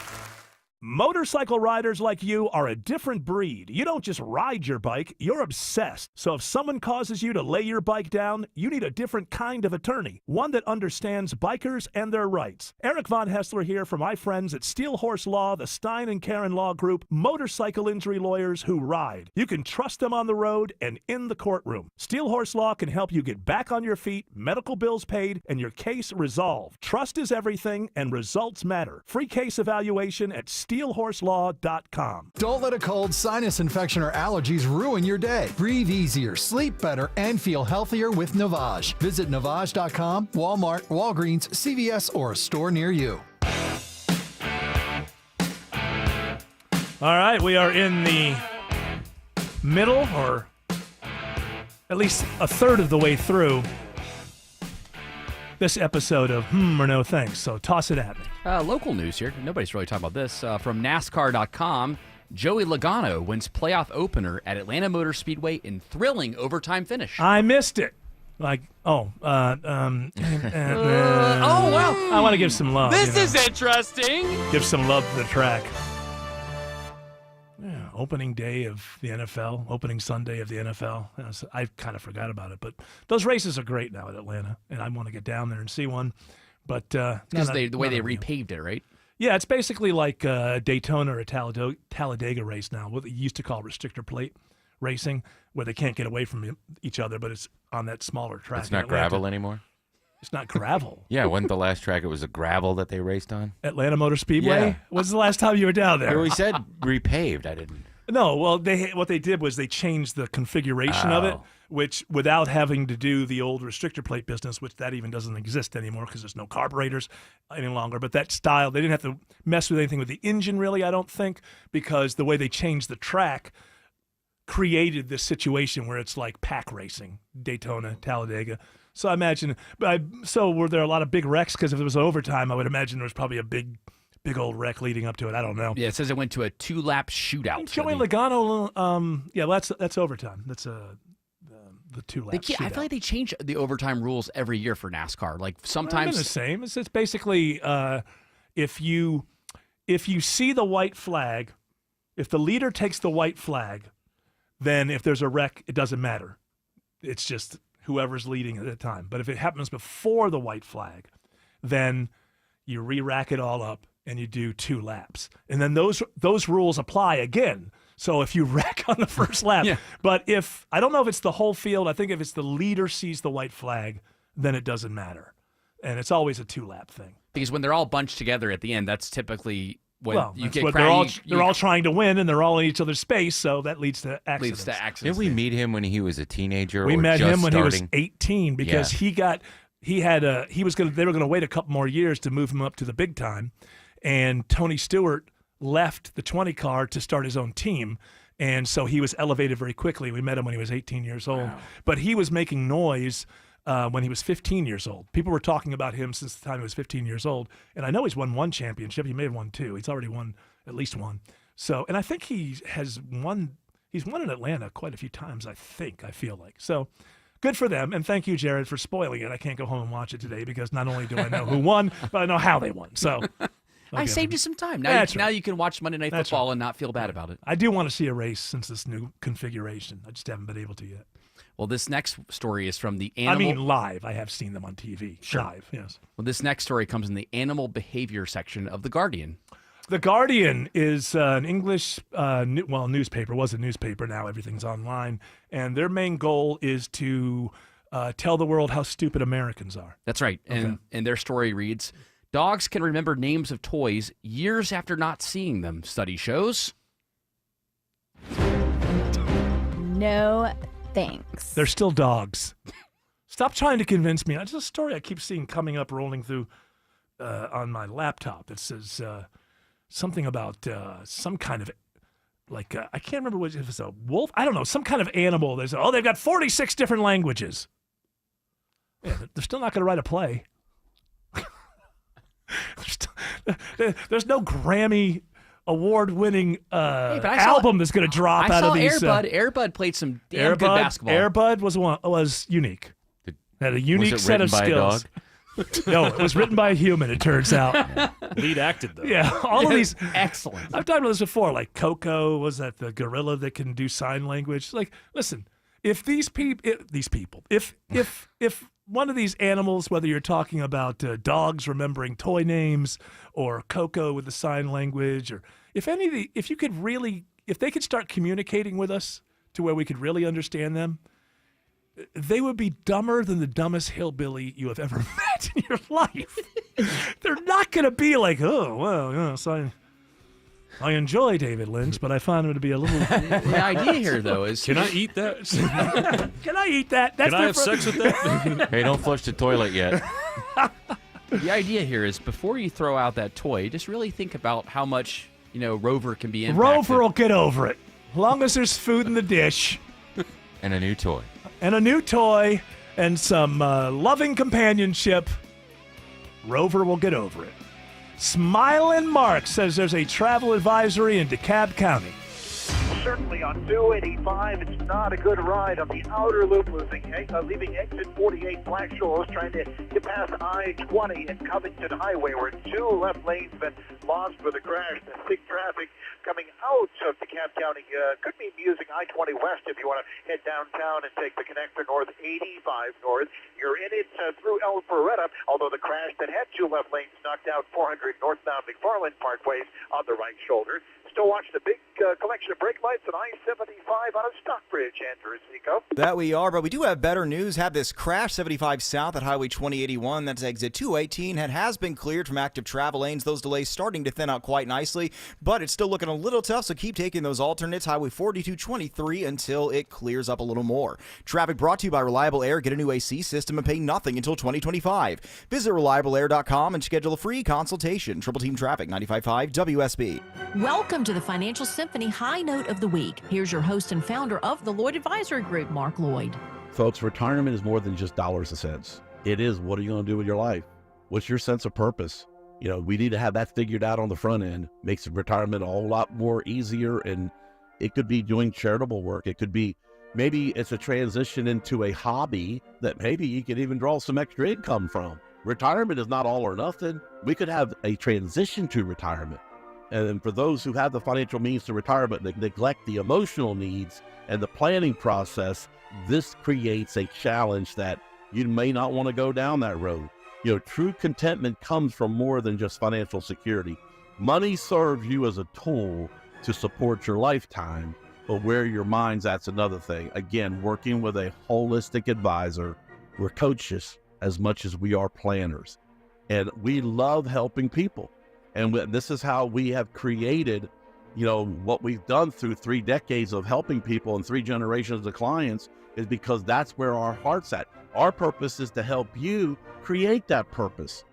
Motorcycle riders like you are a different breed. You don't just ride your bike, you're obsessed. So if someone causes you to lay your bike down, you need a different kind of attorney, one that understands bikers and their rights. Eric Von Hessler here for my friends at Steel Horse Law, the Stein and Karen Law Group, motorcycle injury lawyers who ride. You can trust them on the road and in the courtroom. Steel Horse Law can help you get back on your feet, medical bills paid, and your case resolved. Trust is everything, and results matter. Free case evaluation at steelhorselaw.com. Don't let a cold, sinus infection, or allergies ruin your day. Breathe easier, sleep better, and feel healthier with Navage. Visit Navage.com, Walmart, Walgreens, CVS, or a store near you. All right, we are in the middle, or at least a third of the way through this episode of or No Thanks, so toss it at me. Local news here. Nobody's really talking about this. From NASCAR.com, Joey Logano wins playoff opener at Atlanta Motor Speedway in thrilling overtime finish. I missed it. Oh, well. I want to give some love. This is interesting. Give some love to the track. Yeah, opening day of the NFL, opening Sunday of the NFL. I kind of forgot about it, but those races are great now at Atlanta, and I want to get down there and see one. But because the way they repaved it, right? Yeah, it's basically like Daytona or a Talladega race now, what they used to call restrictor plate racing, where they can't get away from each other, but it's on that smaller track. It's not gravel anymore? It's not gravel. Yeah, wasn't the last track it was a gravel that they raced on? Atlanta Motor Speedway? Yeah. When's the last time you were down there? We said repaved. I didn't. No, well, what they did was they changed the configuration of it, which without having to do the old restrictor plate business, which that even doesn't exist anymore because there's no carburetors any longer. But that style, they didn't have to mess with anything with the engine, really, I don't think, because the way they changed the track created this situation where it's like pack racing, Daytona, Talladega. So I imagine, so were there a lot of big wrecks? Because if it was overtime, I would imagine there was probably a big big old wreck leading up to it. I don't know. Yeah, it says it went to a 2-lap shootout. Joey Logano, yeah, that's overtime. That's the 2-lap shootout. I feel like they change the overtime rules every year for NASCAR. Like They've sometimes been the same. It's basically if you see the white flag, if the leader takes the white flag, then if there's a wreck, it doesn't matter. It's just whoever's leading at the time. But if it happens before the white flag, then you re-rack it all up and you do 2 laps. And then those rules apply again. So if you wreck on the first lap, but I don't know if it's the whole field, I think if it's the leader sees the white flag, then it doesn't matter. And it's always a 2-lap thing. Because when they're all bunched together at the end, that's typically when you get they're all trying to win, and they're all in each other's space, so that leads to accidents. Did we meet him when he was a teenager? We or met just him when starting? he was 18 because they were going to wait a couple more years to move him up to the big time, and Tony Stewart left the 20 car to start his own team, and so he was elevated very quickly. We met him when he was 18 years old, but he was making noise when he was 15 years old. People were talking about him since the time he was 15 years old, and I know he's won 1 championship. He may have won 2. He's already won at least 1. So, and I think he's won in Atlanta quite a few times, I feel like. So good for them, and thank you, Jared, for spoiling it. I can't go home and watch it today because not only do I know who won, but I know how they won. So I saved you some time. Now you can watch Monday Night Football and not feel bad about it. I do want to see a race since this new configuration. I just haven't been able to yet. Well, this next story is from the animal. I mean, live. I have seen them on TV. Sure. Live, yes. Well, this next story comes in the animal behavior section of The Guardian. The Guardian is an English newspaper. It was a newspaper. Now everything's online. And their main goal is to tell the world how stupid Americans are. That's right. And their story reads, dogs can remember names of toys years after not seeing them, study shows. No thanks. They're still dogs. Stop trying to convince me. It's a story I keep seeing coming up, rolling through on my laptop that says something about some kind of, I can't remember if it's a wolf. I don't know, some kind of animal. They've got 46 different languages. Yeah, they're still not going to write a play. There's no Grammy award-winning album that's going to drop out of these. Air Bud played some damn good basketball. Air Bud was unique. Had a unique set of skills. No, it was written by a human, it turns out. Lead acted, though. Yeah, all of these. Excellent. I've talked about this before, like Coco, was that the gorilla that can do sign language? Like, listen, if if one of these animals, whether you're talking about dogs remembering toy names or Coco with the sign language, or if they could start communicating with us to where we could really understand them, they would be dumber than the dumbest hillbilly you have ever met in your life. They're not going to be like, oh, well, yes, I enjoy David Lynch, but I found him to be a little... The idea here, though, is... Can I eat that? Can I eat that? Can I have sex with that? Hey, don't flush the toilet yet. The idea here is before you throw out that toy, just really think about how much, Rover can be impacted. Rover will get over it. As long as there's food in the dish. And a new toy. And a new toy and some loving companionship, Rover will get over it. Smilin' Mark says there's a travel advisory in DeKalb County. Certainly on 285, it's not a good ride on the outer loop, leaving exit 48 Black Shores, trying to get past I-20 and Covington Highway, where 2 left lanes been lost with a crash. The thick traffic coming out of DeKalb County could be using I-20 west if you want to head downtown and take the connector north, 85 north. You're in it through Alpharetta, although the crash that had 2 left lanes knocked out 400 northbound McFarland Parkways on the right shoulder. Still watch the big collection of brake lights on I-75 out of Stockbridge, Andrew Zico. That we are, but we do have better news. Had this crash 75 south at Highway 2081. That's exit 218. It has been cleared from active travel lanes. Those delays starting to thin out quite nicely, but it's still looking a little tough, so keep taking those alternates. Highway 4223 until it clears up a little more. Traffic brought to you by Reliable Air. Get a new AC system and pay nothing until 2025. Visit reliableair.com and schedule a free consultation. Triple Team Traffic, 95.5 WSB. Welcome to the Financial Symphony High Note of the Week. Here's your host and founder of the Lloyd Advisory Group, Mark Lloyd. Folks, retirement is more than just dollars and cents. It is, what are you going to do with your life? What's your sense of purpose? We need to have that figured out on the front end. Makes retirement a whole lot more easier, and it could be doing charitable work. It could be maybe it's a transition into a hobby that maybe you could even draw some extra income from. Retirement is not all or nothing. We could have a transition to retirement. And for those who have the financial means to retire but neglect the emotional needs and the planning process, this creates a challenge that you may not want to go down that road. True contentment comes from more than just financial security. Money serves you as a tool to support your lifetime, but where your mind's at's another thing. Again, working with a holistic advisor, we're coaches as much as we are planners. And we love helping people. And this is how we have created, what we've done through 3 decades of helping people and 3 generations of clients is because that's where our heart's at. Our purpose is to help you create that purpose.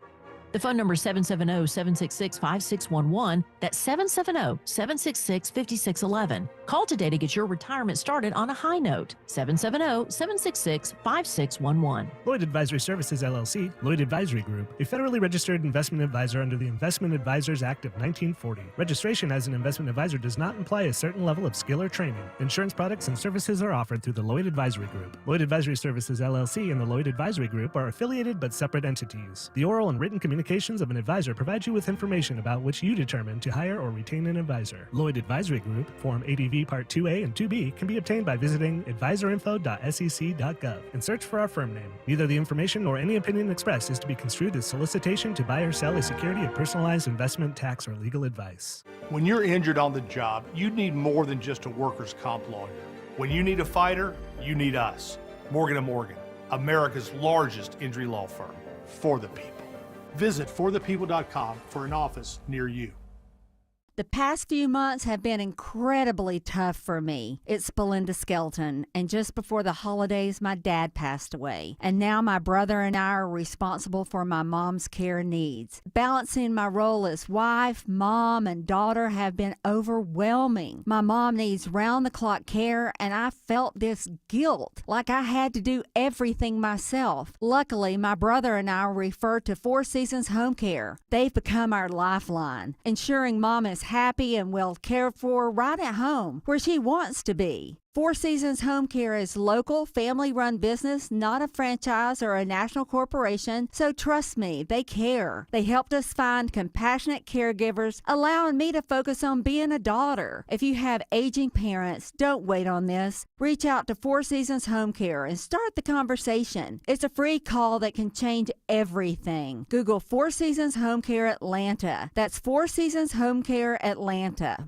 The phone number is 770-766-5611. That's 770-766-5611. Call today to get your retirement started on a high note. 770-766-5611. Lloyd Advisory Services, LLC, Lloyd Advisory Group, a federally registered investment advisor under the Investment Advisors Act of 1940. Registration as an investment advisor does not imply a certain level of skill or training. Insurance products and services are offered through the Lloyd Advisory Group. Lloyd Advisory Services, LLC, and the Lloyd Advisory Group are affiliated but separate entities. The oral and written communications of an advisor provide you with information about which you determine to hire or retain an advisor. Lloyd Advisory Group, Form ADV Part 2A and 2B, can be obtained by visiting advisorinfo.sec.gov and search for our firm name. Neither the information nor any opinion expressed is to be construed as solicitation to buy or sell a security of personalized investment, tax, or legal advice. When you're injured on the job, you need more than just a workers' comp lawyer. When you need a fighter, you need us. Morgan & Morgan, America's largest injury law firm. For the people. Visit forthepeople.com for an office near you. The past few months have been incredibly tough for me. It's Belinda Skelton, and just before the holidays, my dad passed away. And now my brother and I are responsible for my mom's care needs. Balancing my role as wife, mom, and daughter have been overwhelming. My mom needs round-the-clock care, and I felt this guilt, like I had to do everything myself. Luckily, my brother and I refer to Four Seasons Home Care. They've become our lifeline, ensuring mom is happy and well cared for right at home, where she wants to be. Four Seasons Home Care is local, family-run business, not a franchise or a national corporation, so trust me, they care. They helped us find compassionate caregivers, allowing me to focus on being a daughter. If you have aging parents, don't wait on this. Reach out to Four Seasons Home Care and start the conversation. It's a free call that can change everything. Google Four Seasons Home Care Atlanta. That's Four Seasons Home Care Atlanta.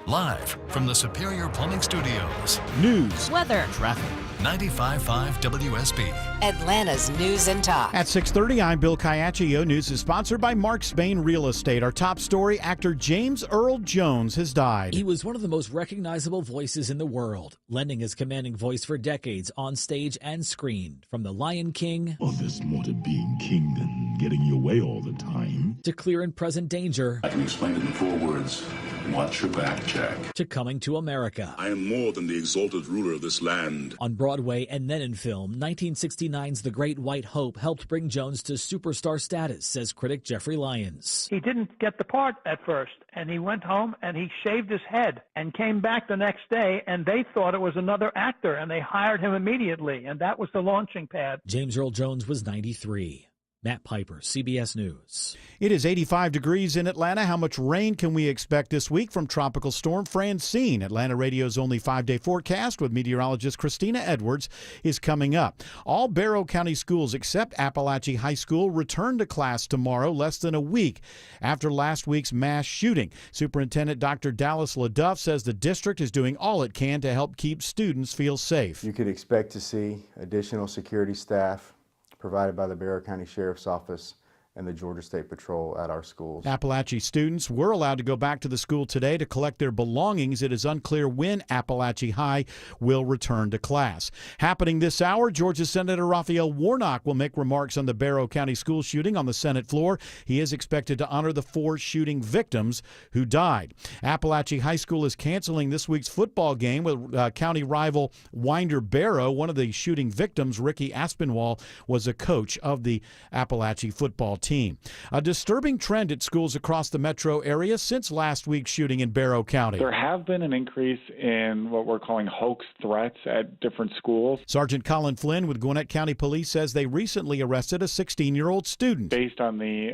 Live from the Superior Plumbing Studios. News, weather, traffic. 95.5 WSB. Atlanta's News and Talk. At 6:30, I'm Bill Caiaccio. News is sponsored by Mark Spain Real Estate. Our top story, actor James Earl Jones has died. He was one of the most recognizable voices in the world, lending his commanding voice for decades on stage and screen, from The Lion King. Oh, there's more to being king than getting your way all the time. To Clear and Present Danger. I can explain it in 4 words. Watch your back, Jack. To Coming to America. I am more than the exalted ruler of this land. On Broadway and then in film, 1969's The Great White Hope helped bring Jones to superstar status, says critic Jeffrey Lyons. He didn't get the part at first, and he went home and he shaved his head and came back the next day, and they thought it was another actor, and they hired him immediately, and that was the launching pad. James Earl Jones was 93. Matt Piper, CBS News. It is 85 degrees in Atlanta. How much rain can we expect this week from Tropical Storm Francine? Atlanta Radio's only 5-day forecast with meteorologist Christina Edwards is coming up. All Barrow County schools except Appalachia High School return to class tomorrow, less than a week after last week's mass shooting. Superintendent Dr. Dallas LaDuff says the district is doing all it can to help keep students feel safe. You could expect to see additional security staff provided by the Barrow County Sheriff's Office and the Georgia State Patrol at our schools. Appalachia students were allowed to go back to the school today to collect their belongings. It is unclear when Appalachia High will return to class. Happening this hour, Georgia Senator Raphael Warnock will make remarks on the Barrow County school shooting on the Senate floor. He is expected to honor the 4 shooting victims who died. Appalachia High School is canceling this week's football game with county rival Winder Barrow. One of the shooting victims, Ricky Aspinwall, was a coach of the Appalachia football team. A disturbing trend at schools across the metro area since last week's shooting in Barrow County. There have been an increase in what we're calling hoax threats at different schools. Sergeant Colin Flynn with Gwinnett County Police says they recently arrested a 16-year-old student. Based on the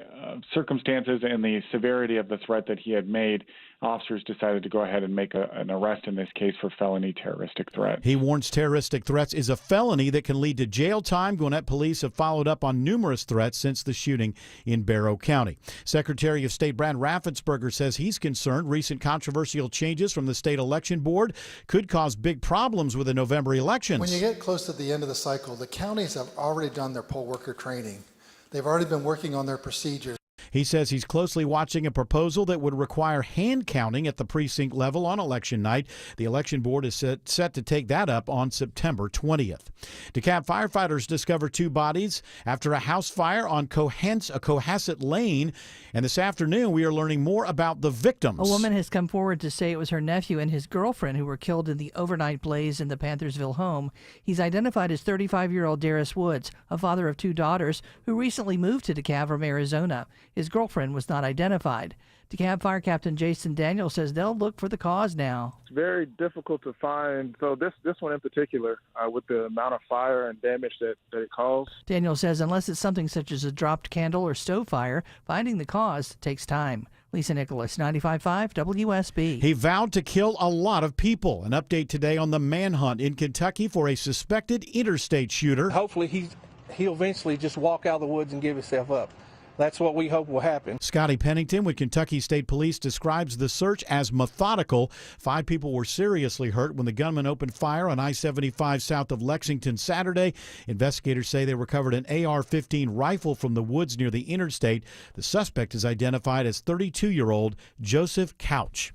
circumstances and the severity of the threat that he had made, officers decided to go ahead and make an arrest in this case for felony terroristic threat. He warns terroristic threats is a felony that can lead to jail time. Gwinnett police have followed up on numerous threats since the shooting in Barrow County. Secretary of State Brad Raffensperger says he's concerned recent controversial changes from the state election board could cause big problems with the November elections. When you get close to the end of the cycle, the counties have already done their poll worker training. They've already been working on their procedures. He says he's closely watching a proposal that would require hand counting at the precinct level on election night. The election board is set to take that up on September 20th. DeKalb firefighters discovered 2 bodies after a house fire on Cohasset Lane. And this afternoon, we are learning more about the victims. A woman has come forward to say it was her nephew and his girlfriend who were killed in the overnight blaze in the Panthersville home. He's identified as 35-year-old Darius Woods, a father of 2 daughters, who recently moved to DeKalb from Arizona. His girlfriend was not identified. DeKalb Fire Captain Jason Daniel says they'll look for the cause now. It's very difficult to find. So this one in particular, with the amount of fire and damage that it caused. Daniel says unless it's something such as a dropped candle or stove fire, finding the cause takes time. Lisa Nicholas, 95.5 WSB. He vowed to kill a lot of people. An update today on the manhunt in Kentucky for a suspected interstate shooter. Hopefully he'll eventually just walk out of the woods and give himself up. That's what we hope will happen. Scotty Pennington with Kentucky State Police describes the search as methodical. 5 people were seriously hurt when the gunman opened fire on I-75 south of Lexington Saturday. Investigators say they recovered an AR-15 rifle from the woods near the interstate. The suspect is identified as 32-year-old Joseph Couch.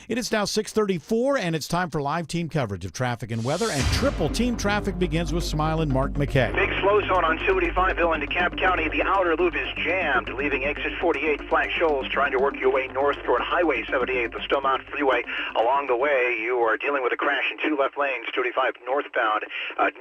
It is now 6:34, and it's time for live team coverage of traffic and weather. And triple team traffic begins with Smiling Mark McKay. Big slow zone on 285 in DeKalb County. The outer loop is jammed, leaving exit 48 Flat Shoals, trying to work your way north toward Highway 78, the Stone Mountain Freeway. Along the way, you are dealing with a crash in 2 left lanes, 285 northbound.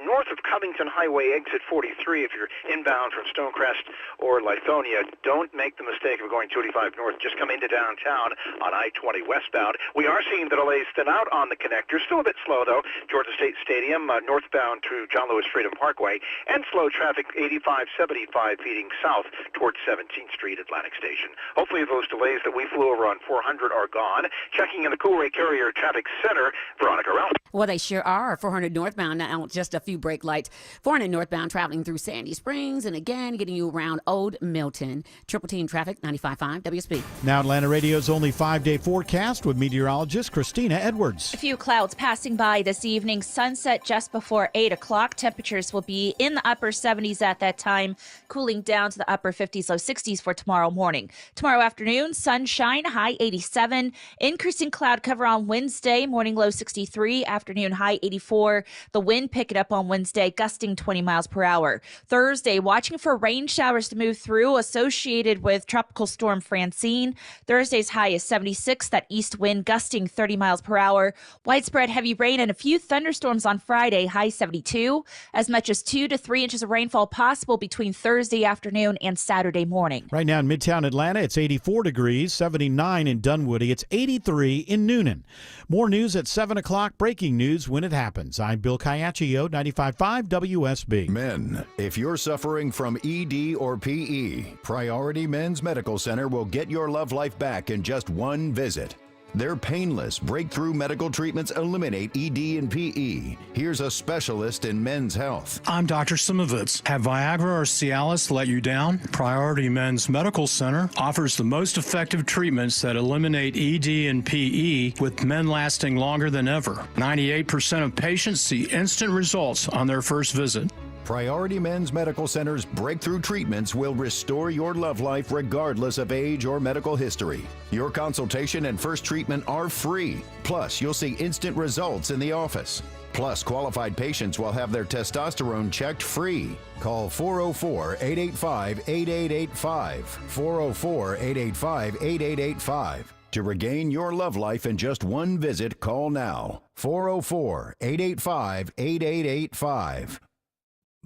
North of Covington Highway, exit 43, if you're inbound from Stonecrest or Lithonia, don't make the mistake of going 285 north. Just come into downtown on I-20 westbound. We are seeing the delays thin out on the connector. Still a bit slow, though. Georgia State Stadium, northbound to John Lewis Freedom Parkway, and slow traffic 85-75 feeding south towards 17th Street, Atlantic Station. Hopefully those delays that we flew over on 400 are gone. Checking in the Coolray Carrier Traffic Center, Veronica Ralph. Well, they sure are. 400 northbound now, just a few brake lights. 400 northbound traveling through Sandy Springs and again getting you around Old Milton. Triple team traffic, 95.5 WSB. Now Atlanta Radio's only 5-day forecast with meteorologist Christina Edwards. A few clouds passing by this evening. Sunset just before 8 o'clock. Temperatures will be in the upper 70s at that time, cooling down to the upper 50s, low 60s for tomorrow morning. Tomorrow afternoon, sunshine, high 87. Increasing cloud cover on Wednesday, morning low 63, afternoon high 84. The wind picking up on Wednesday, gusting 20 miles per hour. Thursday, watching for rain showers to move through associated with Tropical Storm Francine. Thursday's high is 76, that east wind gusting 30 miles per hour. Widespread heavy rain and a few thunderstorms on Friday, high 72. As much as 2 to 3 inches of rainfall possible between Thursday afternoon and Saturday morning. Right now in Midtown Atlanta, it's 84 degrees, 79 in Dunwoody. It's 83 in Noonan. More news at 7 o'clock. Breaking news when it happens. I'm Bill Caiaccio, 95.5 WSB. Men, if you're suffering from ED or PE, Priority Men's Medical Center will get your love life back in just one visit. Their painless breakthrough medical treatments eliminate ED and PE. Here's a specialist in men's health. I'm Dr. Simovitz. Have Viagra or Cialis let you down? Priority Men's Medical Center offers the most effective treatments that eliminate ED and PE, with men lasting longer than ever. 98% of patients see instant results on their first visit. Priority Men's Medical Center's breakthrough treatments will restore your love life regardless of age or medical history. Your consultation and first treatment are free. Plus, you'll see instant results in the office. Plus, qualified patients will have their testosterone checked free. Call 404-885-8885. 404-885-8885. To regain your love life in just one visit, call now. 404-885-8885.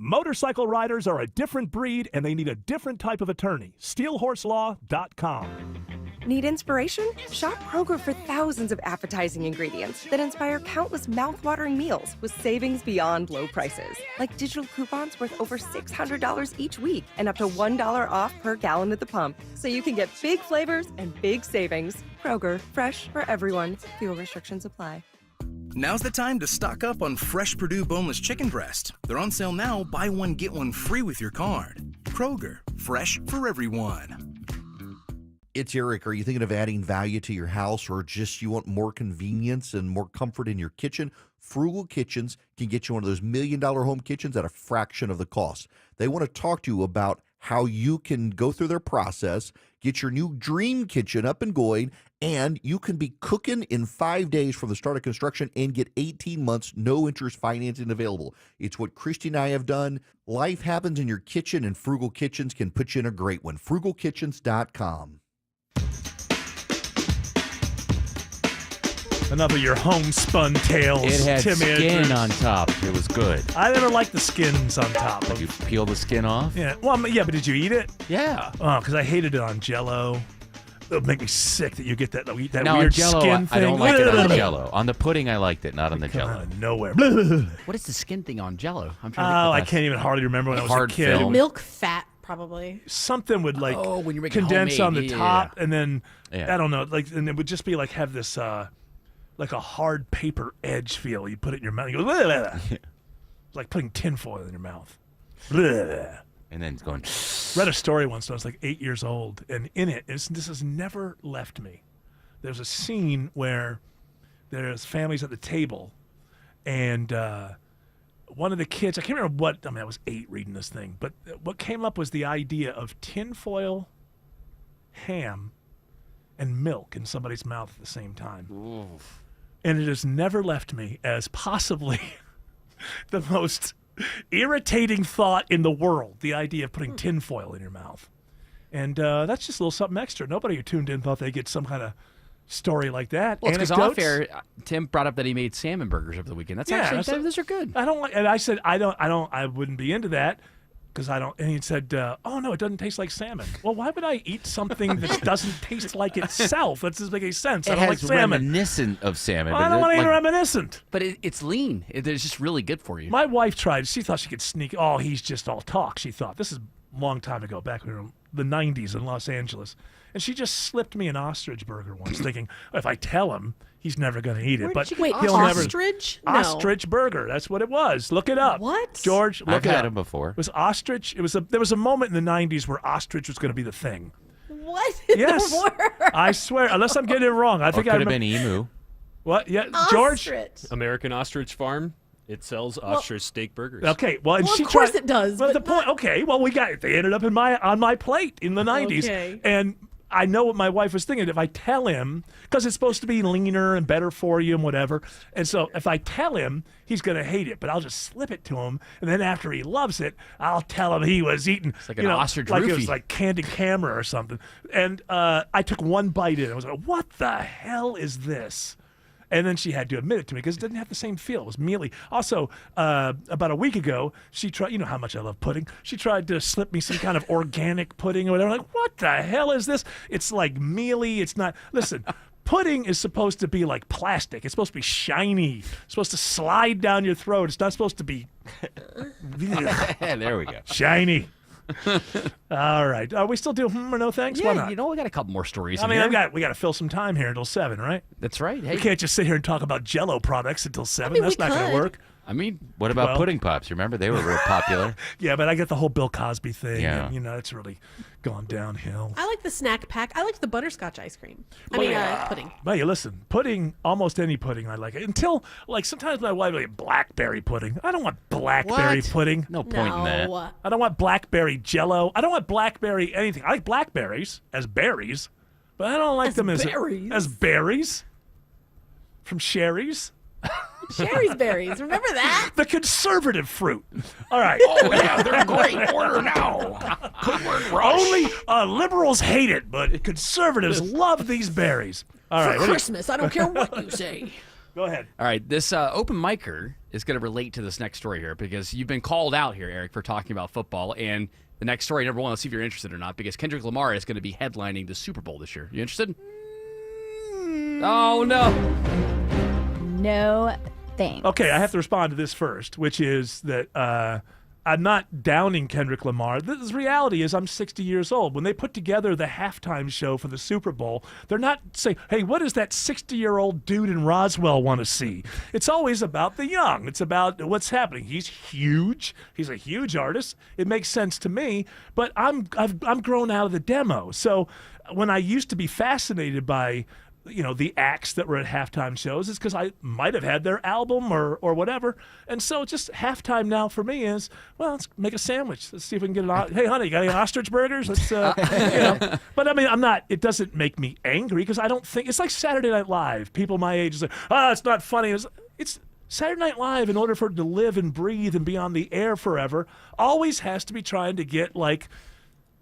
Motorcycle riders are a different breed and they need a different type of attorney. SteelHorseLaw.com. Need inspiration? Shop Kroger for thousands of appetizing ingredients that inspire countless mouth-watering meals with savings beyond low prices. Like digital coupons worth over $600 each week and up to $1 off per gallon at the pump. So you can get big flavors and big savings. Kroger, fresh for everyone. Fuel restrictions apply. Now's the time to stock up on fresh Purdue boneless chicken breast. They're on sale now. Buy one, get one free with your card. Kroger, fresh for everyone. It's Eric. Are you thinking of adding value to your house, or just you want more convenience and more comfort in your kitchen? Frugal Kitchens can get you one of those $1 million home kitchens at a fraction of the cost. They want to talk to you about how you can go through their process, get your new dream kitchen up and going, and you can be cooking in 5 days from the start of construction and get 18 months no interest financing available. It's what Christy and I have done. Life happens in your kitchen, and Frugal Kitchens can put you in a great one. FrugalKitchens.com. Enough of your homespun tales, It had Tim skin Edwards. on top. It was good. I never liked the skins on top. Did you peel the skin off? Yeah, well, yeah, but did you eat it? Yeah. Oh, because I hated it on Jell-O. It would make me sick that you get that Now, weird on Jell-O, skin thing. I don't like it on Jell-O. On the pudding, I liked it, not on the Come Jell-O. out of nowhere. What is the skin thing on Jell-O? I'm Oh, trying to I can't even hardly remember when I was Hard a kid. film. Milk fat, probably. Something would like Oh, when you're making condense homemade. on the Yeah, top, yeah. and then Yeah. I don't know, like, and it would just be like have this like a hard paper edge feel. You put it in your mouth, you go, blah, blah, blah. It's like putting tinfoil in your mouth. Blah. And then it's going. Read a story once when I was like 8 years old, and in it, this has never left me. There's a scene where there's families at the table, and one of the kids, I can't remember what, I mean, I was 8 reading this thing, but what came up was the idea of tinfoil, ham, and milk in somebody's mouth at the same time. Oof. And it has never left me as possibly the most irritating thought in the world, the idea of putting tinfoil in your mouth. And that's just a little something extra. Nobody who tuned in thought they'd get some kind of story like that. Well, it's because Anecdotes. off air, Tim brought up that he made salmon burgers over the weekend. That's actually, those are good. I don't like, and I said, I wouldn't be into that because I don't, and he said, oh no, it doesn't taste like salmon. Well, why would I eat something that doesn't taste like itself? That doesn't make any sense. I It don't like has salmon. reminiscent of salmon. I don't want to eat reminiscent. But it's lean. It's just really good for you. My wife tried. She thought she could sneak. Oh, he's just all talk. She thought this is a long time ago, back when we were in the '90s in Los Angeles, and she just slipped me an ostrich burger once, thinking if I tell him, he's never going to eat it. Where But did you get he'll never. ostrich? No. Ostrich burger. That's what it was. Look it up. What? George? Look I've it had up. them before. It was ostrich. There was a moment in the '90s where ostrich was going to be the thing. What in Yes, the world? I swear. Unless I'm getting it wrong, I Or think could I have remember. been emu. What? Yeah, George. Ostrich. American Ostrich Farm. It sells ostrich steak burgers. Okay, well, and Well, she of course tried, it does, Well, but the point. Okay, well, we got it. They ended up on my plate in the '90s, Okay. and I know what my wife was thinking. If I tell him, because it's supposed to be leaner and better for you and whatever, and so if I tell him, he's going to hate it. But I'll just slip it to him, and then after he loves it, I'll tell him he was eating. like an ostrich like it roofie. was like Candid Camera or something. And I took one bite in. I was like, "What the hell is this?" And then she had to admit it to me because it didn't have the same feel. It was mealy. Also, about a week ago, she tried, you know how much I love pudding. She tried to slip me some kind of organic pudding or whatever. I'm like, what the hell is this? It's like mealy. It's not. Listen, pudding is supposed to be like plastic. It's supposed to be shiny. It's supposed to slide down your throat. It's not supposed to be There we go. shiny. All right. Are we still doing or no thanks? Why Yeah, not? you know, we got a couple more stories I in mean, here. we got to fill some time here until 7, right? That's right. Hey, We can't just sit here and talk about Jell-O products until 7. mean, That's we not going to could. work. I mean, What about Well- pudding pops? Remember, they were real popular. Yeah, but I get the whole Bill Cosby thing. Yeah. And, it's really gone downhill. I like the snack pack. I like the butterscotch ice cream. Pudding. Well, you listen, pudding, almost any pudding I like. Until, like, sometimes my wife will get blackberry pudding. I don't want blackberry What? pudding. no point in that. No. I don't want blackberry Jell-O. I don't want blackberry anything. I like blackberries as berries, but I don't like As them berries? as berries from Sherry's. Sherry's berries. Remember that? The conservative fruit. All right. Oh, yeah, they're in great order now. Good work, Rush. Only liberals hate it, but conservatives love these berries. All right. For Christmas. I don't care what you say. Go ahead. All right, this open micer is going to relate to this next story here because you've been called out here, Eric, for talking about football. And the next story, number one, let's see if you're interested or not, because Kendrick Lamar is going to be headlining the Super Bowl this year. You interested? Oh, no. No thanks. Okay, I have to respond to this first, which is that I'm not downing Kendrick Lamar. The reality is I'm 60 years old. When they put together the halftime show for the Super Bowl, they're not saying, hey, what does that 60-year-old dude in Roswell want to see? It's always about the young. It's about what's happening. He's huge. He's a huge artist. It makes sense to me, but I'm grown out of the demo. So when I used to be fascinated by the acts that were at halftime shows, is because I might have had their album or whatever. And so just halftime now for me is, well, let's make a sandwich. Let's see if we can get it. Hey, honey, you got any ostrich burgers? Let's, But I mean, it doesn't make me angry because I don't think, it's like Saturday Night Live. People my age is like, it's not funny. It's Saturday Night Live, in order for it to live and breathe and be on the air forever, always has to be trying to get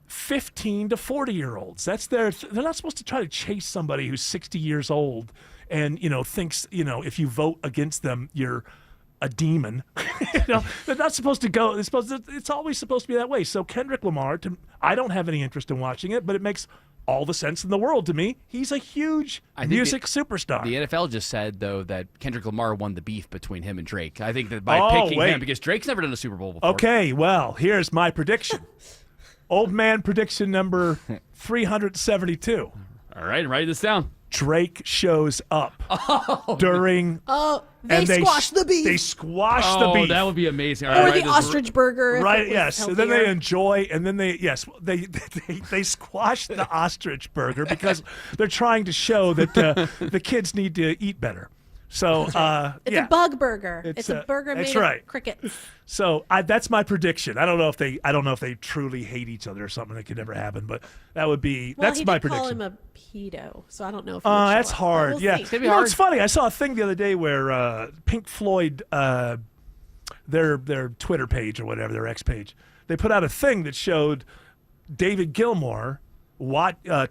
15 to 40-year-olds. That's they're not supposed to try to chase somebody who's 60 years old and thinks if you vote against them you're a demon. They're not supposed to go. It's always supposed to be that way. So Kendrick Lamar, I don't have any interest in watching it, but it makes all the sense in the world to me. He's a huge music superstar. The NFL just said, though, that Kendrick Lamar won the beef between him and Drake. I think that by picking him, because Drake's never done a Super Bowl before. Okay, well, here's my prediction. Old man prediction number 372. All right, write this down. Drake shows up during. They squash the beef. They squash the beef. Oh, that would be amazing. Or the ostrich burger. Right. Yes. And then they enjoy, and then they squash the ostrich burger because they're trying to show that the kids need to eat better. So it's a bug burger. It's a burger made of crickets. So that's my prediction. I don't know if they truly hate each other or something that could never happen, but that would be that's my prediction. Call him a pedo, so I don't know if. That's hard. We'll yeah, see. it's gonna be hard. It's funny. I saw a thing the other day where Pink Floyd, their Twitter page or whatever, their X page, they put out a thing that showed David Gilmour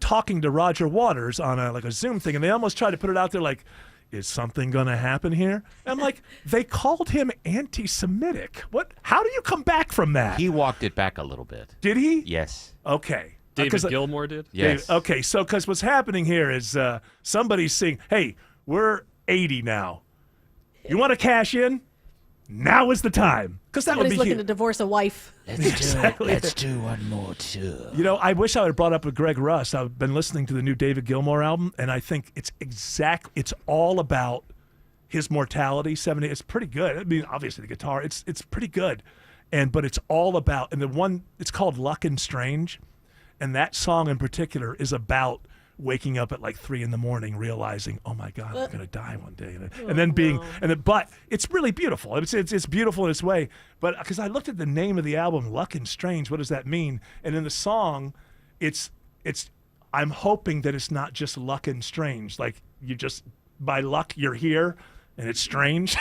talking to Roger Waters on a Zoom thing, and they almost tried to put it out there like, is something going to happen here? And I'm like, they called him anti-Semitic. What? How do you come back from that? He walked it back a little bit. Did he? Yes. Okay. David Gilmour did? Yes. Okay, so because what's happening here is somebody's saying, hey, we're 80 now. You want to cash in? Now is the time. Because that would be somebody's looking to divorce a wife. Let's do one more tour. I wish I would have brought up with Greg Russ. I've been listening to the new David Gilmour album, and I think it's all about his mortality. 70. It's pretty good. I mean, obviously the guitar, it's pretty good, but it's all about, and the one, it's called Luck and Strange, and that song in particular is about waking up at 3 a.m, realizing, oh my God, I'm gonna die one day, and then but it's really beautiful. It's beautiful in its way. But because I looked at the name of the album, Luck and Strange, what does that mean? And in the song, it's I'm hoping that it's not just luck and strange, like you just by luck you're here and it's strange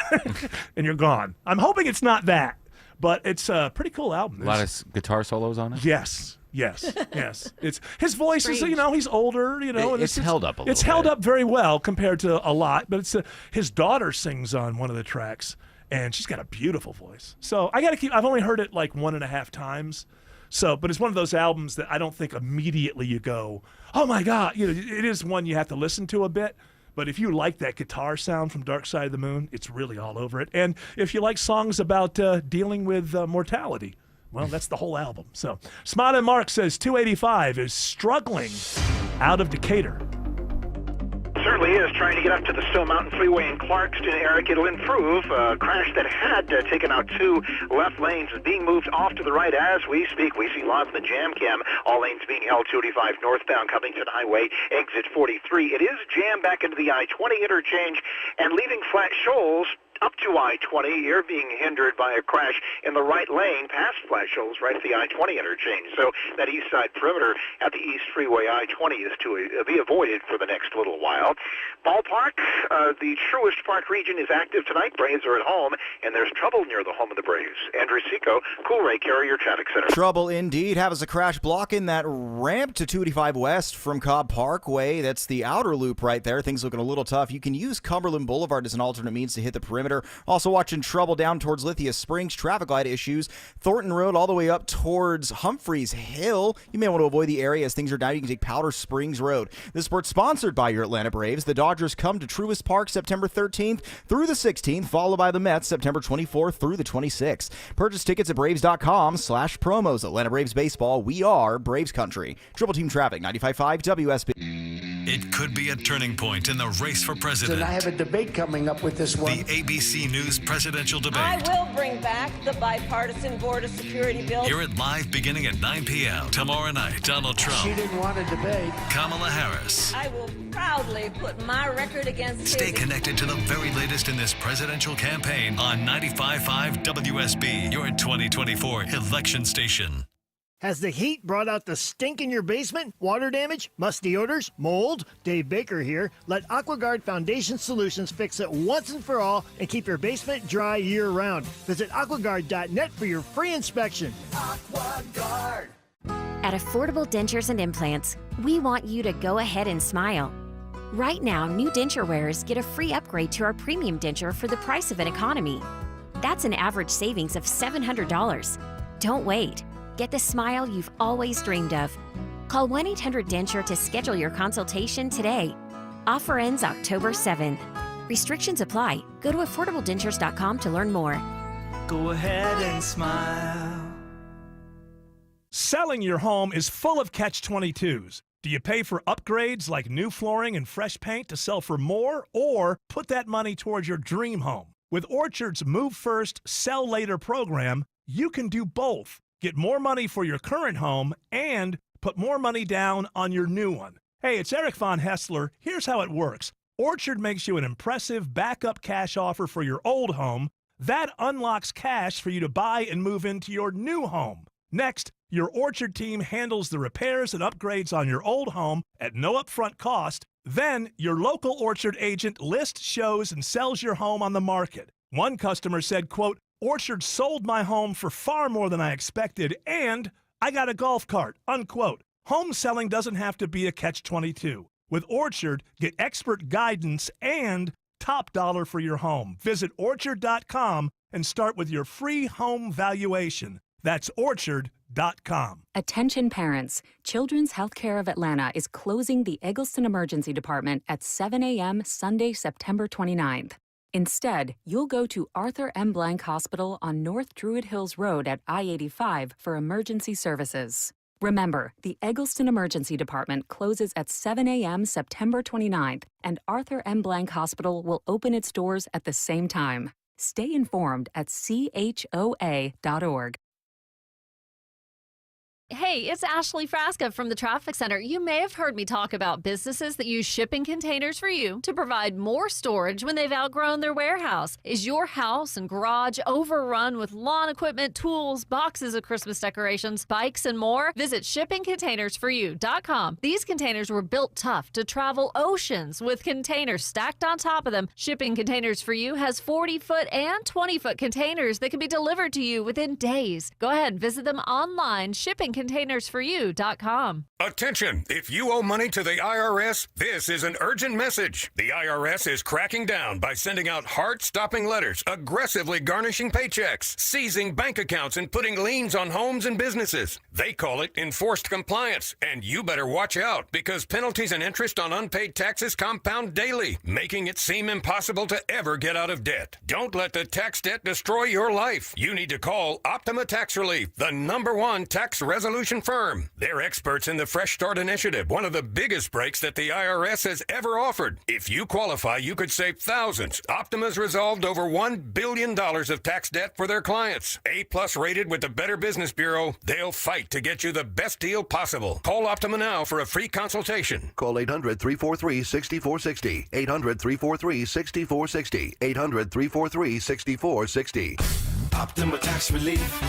and you're gone. I'm hoping it's not that, but it's a pretty cool album. A lot of guitar solos on it. Yes. It's his voice strange. Is he's older, and it's held up a little. It's held up very well compared to a lot, but it's his daughter sings on one of the tracks, and she's got a beautiful voice. So I've only heard it 1.5 times. So, but it's one of those albums that I don't think immediately you go, oh my God, it is one you have to listen to a bit. But if you like that guitar sound from Dark Side of the Moon, it's really all over it. And if you like songs about dealing with mortality, well, that's the whole album. So, Smart and Mark says 285 is struggling out of Decatur. Certainly is trying to get up to the Stone Mountain Freeway in Clarkston, Eric. It'll improve. A crash that had taken out 2 left lanes is being moved off to the right as we speak. We see live in the jam cam. All lanes being held 285 northbound Covington Highway, exit 43. It is jammed back into the I-20 interchange and leaving Flat Shoals up to I-20. You're being hindered by a crash in the right lane past Flash Hills, right at the I-20 interchange. So that east side perimeter at the East Freeway I-20 is to be avoided for the next little while. Ballpark, the Truist Park region is active tonight. Braves are at home, and there's trouble near the home of the Braves. Andrew Seco, Cool Ray Carrier Traffic Center. Trouble indeed. Has a crash blocking that ramp to 285 West from Cobb Parkway. That's the outer loop right there. Things looking a little tough. You can use Cumberland Boulevard as an alternate means to hit the perimeter. Also watching trouble down towards Lithia Springs. Traffic light issues. Thornton Road all the way up towards Humphreys Hill. You may want to avoid the area as things are down. You can take Powder Springs Road. This sport's sponsored by your Atlanta Braves. The Dodgers come to Truist Park September 13th through the 16th, followed by the Mets September 24th through the 26th. Purchase tickets at Braves.com/promos. Atlanta Braves baseball. We are Braves country. Triple Team Traffic, 95.5 WSB. It could be a turning point in the race for president. And I have a debate coming up with this one. The ABC News presidential debate. I will bring back the bipartisan border security bill. Hear it live beginning at 9 p.m. Tomorrow night, Donald Trump. She didn't want a debate. Kamala Harris. I will proudly put my record against Stay his. connected to the very latest in this presidential campaign on 95.5 WSB, your 2024 election station. Has the heat brought out the stink in your basement? Water damage? Musty odors? Mold? Dave Baker here. Let AquaGuard Foundation Solutions fix it once and for all and keep your basement dry year-round. Visit aquaguard.net for your free inspection. AquaGuard. At Affordable Dentures and Implants, we want you to go ahead and smile. Right now, new denture wearers get a free upgrade to our premium denture for the price of an economy. That's an average savings of $700. Don't wait. Get the smile you've always dreamed of. Call 1-800-DENTURE to schedule your consultation today. Offer ends October 7th. Restrictions apply. Go to affordabledentures.com to learn more. Go ahead and smile. Selling your home is full of catch-22s. Do you pay for upgrades like new flooring and fresh paint to sell for more, or put that money towards your dream home? With Orchard's Move First, Sell Later program, you can do both. Get more money for your current home and put more money down on your new one. Hey, it's Eric Von Hessler. Here's how it works. Orchard makes you an impressive backup cash offer for your old home. That unlocks cash for you to buy and move into your new home. Next, your Orchard team handles the repairs and upgrades on your old home at no upfront cost. Then, your local Orchard agent lists, shows, and sells your home on the market. One customer said, quote, Orchard sold my home for far more than I expected, and I got a golf cart, unquote. Home selling doesn't have to be a catch-22. With Orchard, get expert guidance and top dollar for your home. Visit Orchard.com and start with your free home valuation. That's Orchard.com. Attention parents. Children's Healthcare of Atlanta is closing the Eggleston Emergency Department at 7 a.m. Sunday, September 29th. Instead, you'll go to Arthur M. Blank Hospital on North Druid Hills Road at I-85 for emergency services. Remember, the Eggleston Emergency Department closes at 7 a.m. September 29th, and Arthur M. Blank Hospital will open its doors at the same time. Stay informed at choa.org. Hey, it's Ashley Frasca from the Traffic Center. You may have heard me talk about businesses that use shipping containers for you to provide more storage when they've outgrown their warehouse. Is your house and garage overrun with lawn equipment, tools, boxes of Christmas decorations, bikes, and more? Visit shippingcontainersforyou.com. These containers were built tough to travel oceans with containers stacked on top of them. Shipping Containers For You has 40-foot and 20-foot containers that can be delivered to you within days. Go ahead and visit them online, shippingcontainersforyou.com. Attention! If you owe money to the IRS, this is an urgent message. The IRS is cracking down by sending out heart-stopping letters, aggressively garnishing paychecks, seizing bank accounts, and putting liens on homes and businesses. They call it enforced compliance, and you better watch out because penalties and interest on unpaid taxes compound daily, making it seem impossible to ever get out of debt. Don't let the tax debt destroy your life. You need to call Optima Tax Relief, the #1 tax resolution resolution firm. They're experts in the Fresh Start Initiative, one of the biggest breaks that the IRS has ever offered. If you qualify, you could save thousands. Optima's resolved over $1 billion of tax debt for their clients. A-plus rated with the Better Business Bureau, they'll fight to get you the best deal possible. Call Optima now for a free consultation. Call 800-343-6460. 800-343-6460. 800-343-6460. Optima Tax Relief.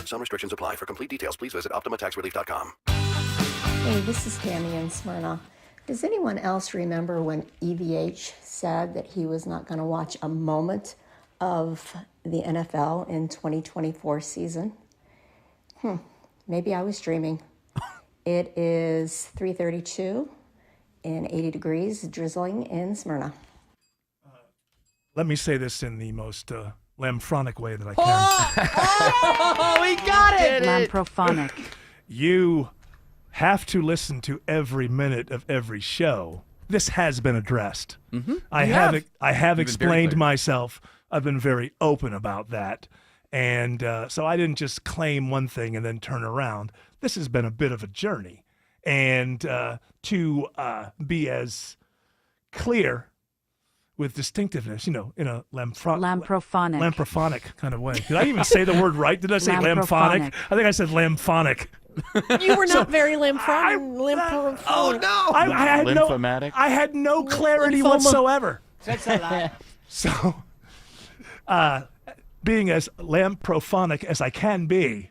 Some restrictions apply. For complete details, please visit OptimaTaxRelief.com. Hey, this is Tammy in Smyrna. Does anyone else remember when EVH said that he was not going to watch a moment of the NFL in 2024 season? Maybe I was dreaming. It is 3:32 and 80 degrees, drizzling in Smyrna. Let me say this in the most lamphonic way that I can. Oh, we got it! Lamprophonic. You have to listen to every minute of every show. This has been addressed. I have You've have been very explained clear. myself. I've been very open about that. And so I didn't just claim one thing and then turn around. This has been a bit of a journey. And to be as clear with distinctiveness, in a lamprophonic kind of way. Did I even say the word right? Did I say lamphonic? I think I said lamphonic. You were not very lamphonic. Oh no! I had no clarity whatsoever. That's a lie. So, being as lamprophonic as I can be,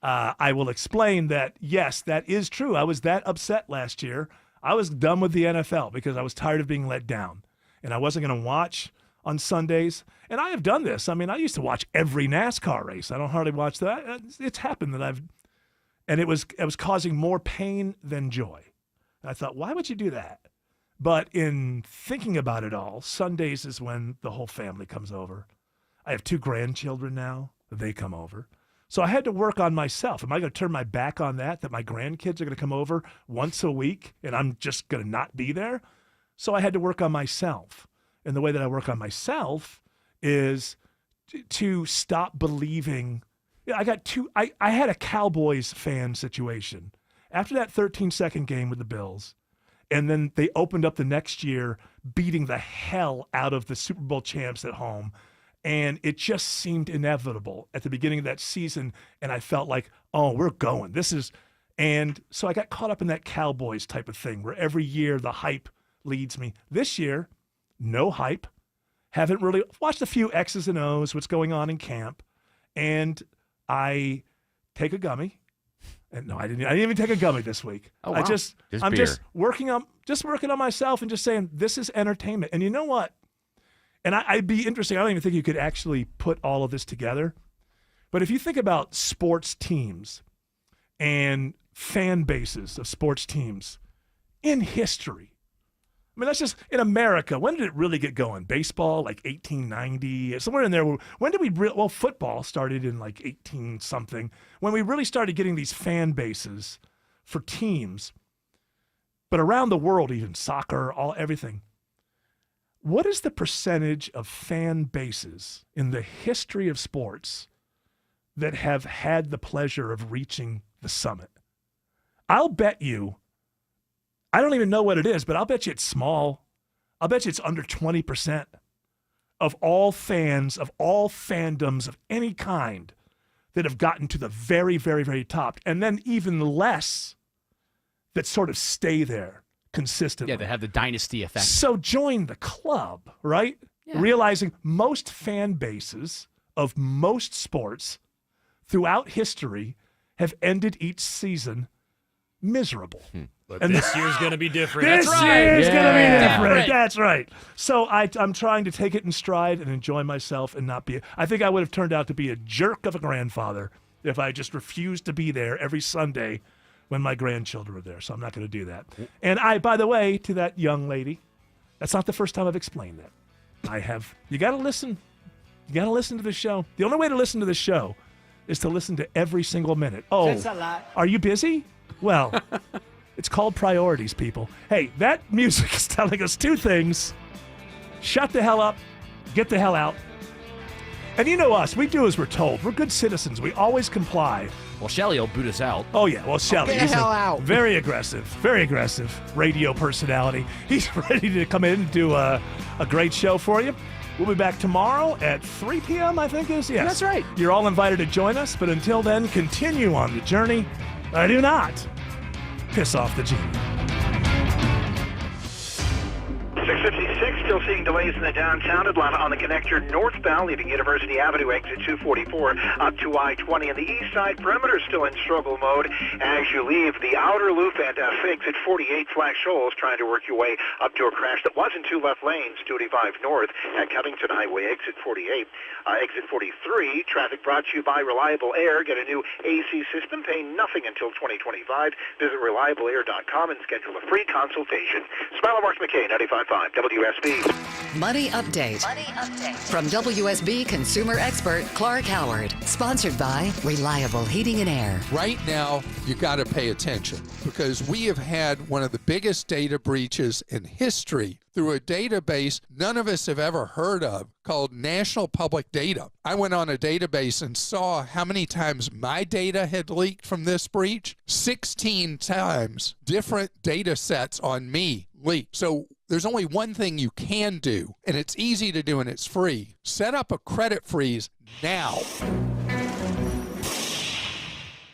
I will explain that, yes, that is true. I was that upset last year. I was done with the NFL because I was tired of being let down. And I wasn't going to watch on Sundays. And I have done this. I mean, I used to watch every NASCAR race. I don't hardly watch that. It's happened that and it was causing more pain than joy. And I thought, why would you do that? But in thinking about it all, Sundays is when the whole family comes over. I have 2 grandchildren now. They come over. So I had to work on myself. Am I going to turn my back on that my grandkids are going to come over once a week and I'm just going to not be there? So I had to work on myself. And the way that I work on myself is to stop believing. I had a Cowboys fan situation. After that 13-second game with the Bills, and then they opened up the next year beating the hell out of the Super Bowl champs at home. And it just seemed inevitable at the beginning of that season. And I felt like, oh, we're going. And so I got caught up in that Cowboys type of thing where every year the hype leads me. This year, no hype. Haven't really watched a few X's and O's, what's going on in camp. And I take a gummy. And no, I didn't even take a gummy this week. Oh, wow. I'm just working on myself and just saying, this is entertainment. And you know what? And I'd be interesting. I don't even think you could actually put all of this together. But if you think about sports teams and fan bases of sports teams in history, I mean, that's just in America. When did it really get going? Baseball, like 1890, somewhere in there. When did we football started in like 18 something. When we really started getting these fan bases for teams, but around the world, even soccer, everything. What is the percentage of fan bases in the history of sports that have had the pleasure of reaching the summit? I'll bet you, I don't even know what it is, but I'll bet you it's small. I'll bet you it's under 20% of all fans, of all fandoms of any kind that have gotten to the very, very, very top. And then even less that sort of stay there consistently. Yeah, they have the dynasty effect. So join the club, right? Yeah. Realizing most fan bases of most sports throughout history have ended each season miserable. But this year's going to be different. This That's right. year's going to be different. Right. That's right. So I'm trying to take it in stride and enjoy myself and not be. I think I would have turned out to be a jerk of a grandfather if I just refused to be there every Sunday when my grandchildren were there. So I'm not going to do that. And by the way, to that young lady, that's not the first time I've explained that. You got to listen. You got to listen to the show. The only way to listen to the show is to listen to every single minute. Oh, That's a lot. Are you busy? Well, it's called priorities, people. Hey, that music is telling us 2 things. Shut the hell up. Get the hell out. And you know us. We do as we're told. We're good citizens. We always comply. Well, Shelly will boot us out. Oh, yeah. Well, Shelly. Get the hell out. Very aggressive radio personality. He's ready to come in and do a great show for you. We'll be back tomorrow at 3 p.m., I think is. Yes. That's right. You're all invited to join us, but until then, continue on the journey. I do not piss off the genie. 656, still seeing delays in the downtown Atlanta on the connector northbound, leaving University Avenue exit 244 up to I-20. And the east side perimeter still in struggle mode as you leave the outer loop at exit 48 Flash Shoals, trying to work your way up to a crash that was in two left lanes, 285 north at Covington Highway, exit 48. Exit 43, traffic brought to you by Reliable Air. Get a new AC system, pay nothing until 2025. Visit reliableair.com and schedule a free consultation. Smile Marks McKay, 95.5 WSB. Money Update. From WSB consumer expert Clark Howard. Sponsored by Reliable Heating and Air. Right now, you got to pay attention because we have had one of the biggest data breaches in history through a database none of us have ever heard of called National Public Data. I went on a database and saw how many times my data had leaked from this breach. 16 times different data sets on me leaked. So there's only one thing you can do, and it's easy to do and it's free. Set up a credit freeze now.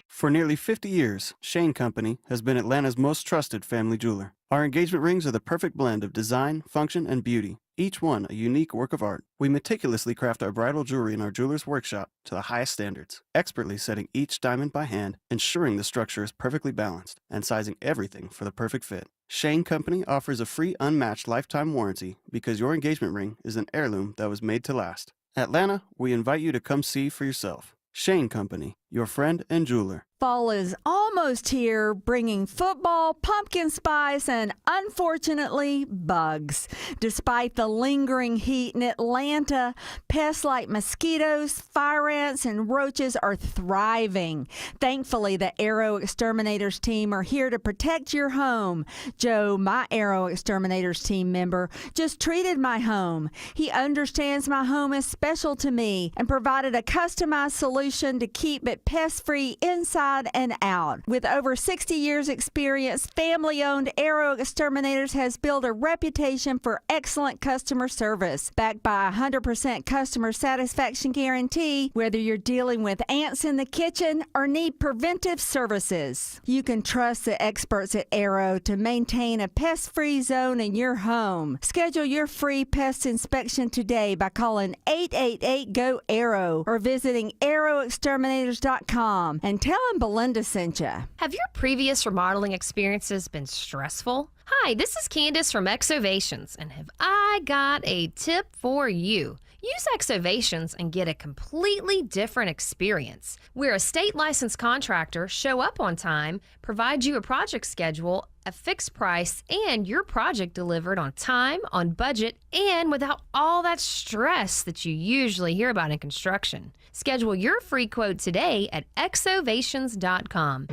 For nearly 50 years, Shane Company has been Atlanta's most trusted family jeweler. Our engagement rings are the perfect blend of design, function, and beauty, each one a unique work of art. We meticulously craft our bridal jewelry in our jeweler's workshop to the highest standards, expertly setting each diamond by hand, ensuring the structure is perfectly balanced, and sizing everything for the perfect fit. Shane Company offers a free unmatched lifetime warranty because your engagement ring is an heirloom that was made to last. Atlanta, we invite you to come see for yourself. Shane Company, your friend and jeweler. Fall is almost here, bringing football, pumpkin spice, and unfortunately, bugs. Despite the lingering heat in Atlanta, pests like mosquitoes, fire ants, and roaches are thriving. Thankfully, the Arrow Exterminators team are here to protect your home. Joe, my Arrow Exterminators team member, just treated my home. He understands my home is special to me and provided a customized solution to keep it pest-free inside and out. With over 60 years experience, family-owned Arrow Exterminators has built a reputation for excellent customer service. Backed by a 100% customer satisfaction guarantee, whether you're dealing with ants in the kitchen or need preventive services. You can trust the experts at Arrow to maintain a pest-free zone in your home. Schedule your free pest inspection today by calling 888-GO-ARROW or visiting arrowexterminators.com and tell them Belinda sent you. Have your previous remodeling experiences been stressful? Hi, this is Candace from Exovations, and have I got a tip for you. Use Exovations and get a completely different experience. We're a state licensed contractor, show up on time, provide you a project schedule, a fixed price, and your project delivered on time, on budget, and without all that stress that you usually hear about in construction. Schedule your free quote today at exovations.com.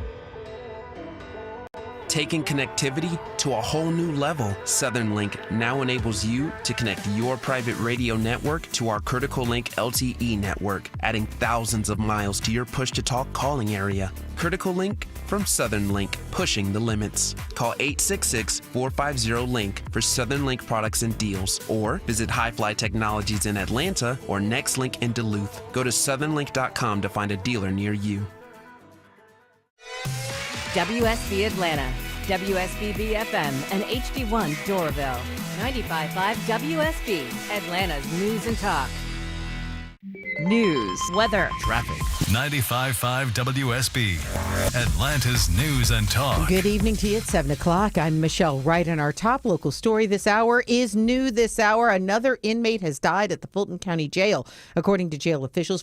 Taking connectivity to a whole new level, SouthernLink now enables you to connect your private radio network to our Critical Link LTE network, adding thousands of miles to your push-to-talk calling area. Critical Link from SouthernLink, pushing the limits. Call 866-450-LINK for SouthernLink products and deals, or visit Highfly Technologies in Atlanta or NextLink in Duluth. Go to southernlink.com to find a dealer near you. WSB Atlanta, WSB BFM, and HD1 Doraville. 95.5 WSB, Atlanta's news and talk. News, weather, traffic. 95.5 WSB, Atlanta's news and talk. Good evening to you at 7 o'clock. I'm Michelle Wright, and our top local story this hour is new this hour. Another inmate has died at the Fulton County Jail. According to jail officials,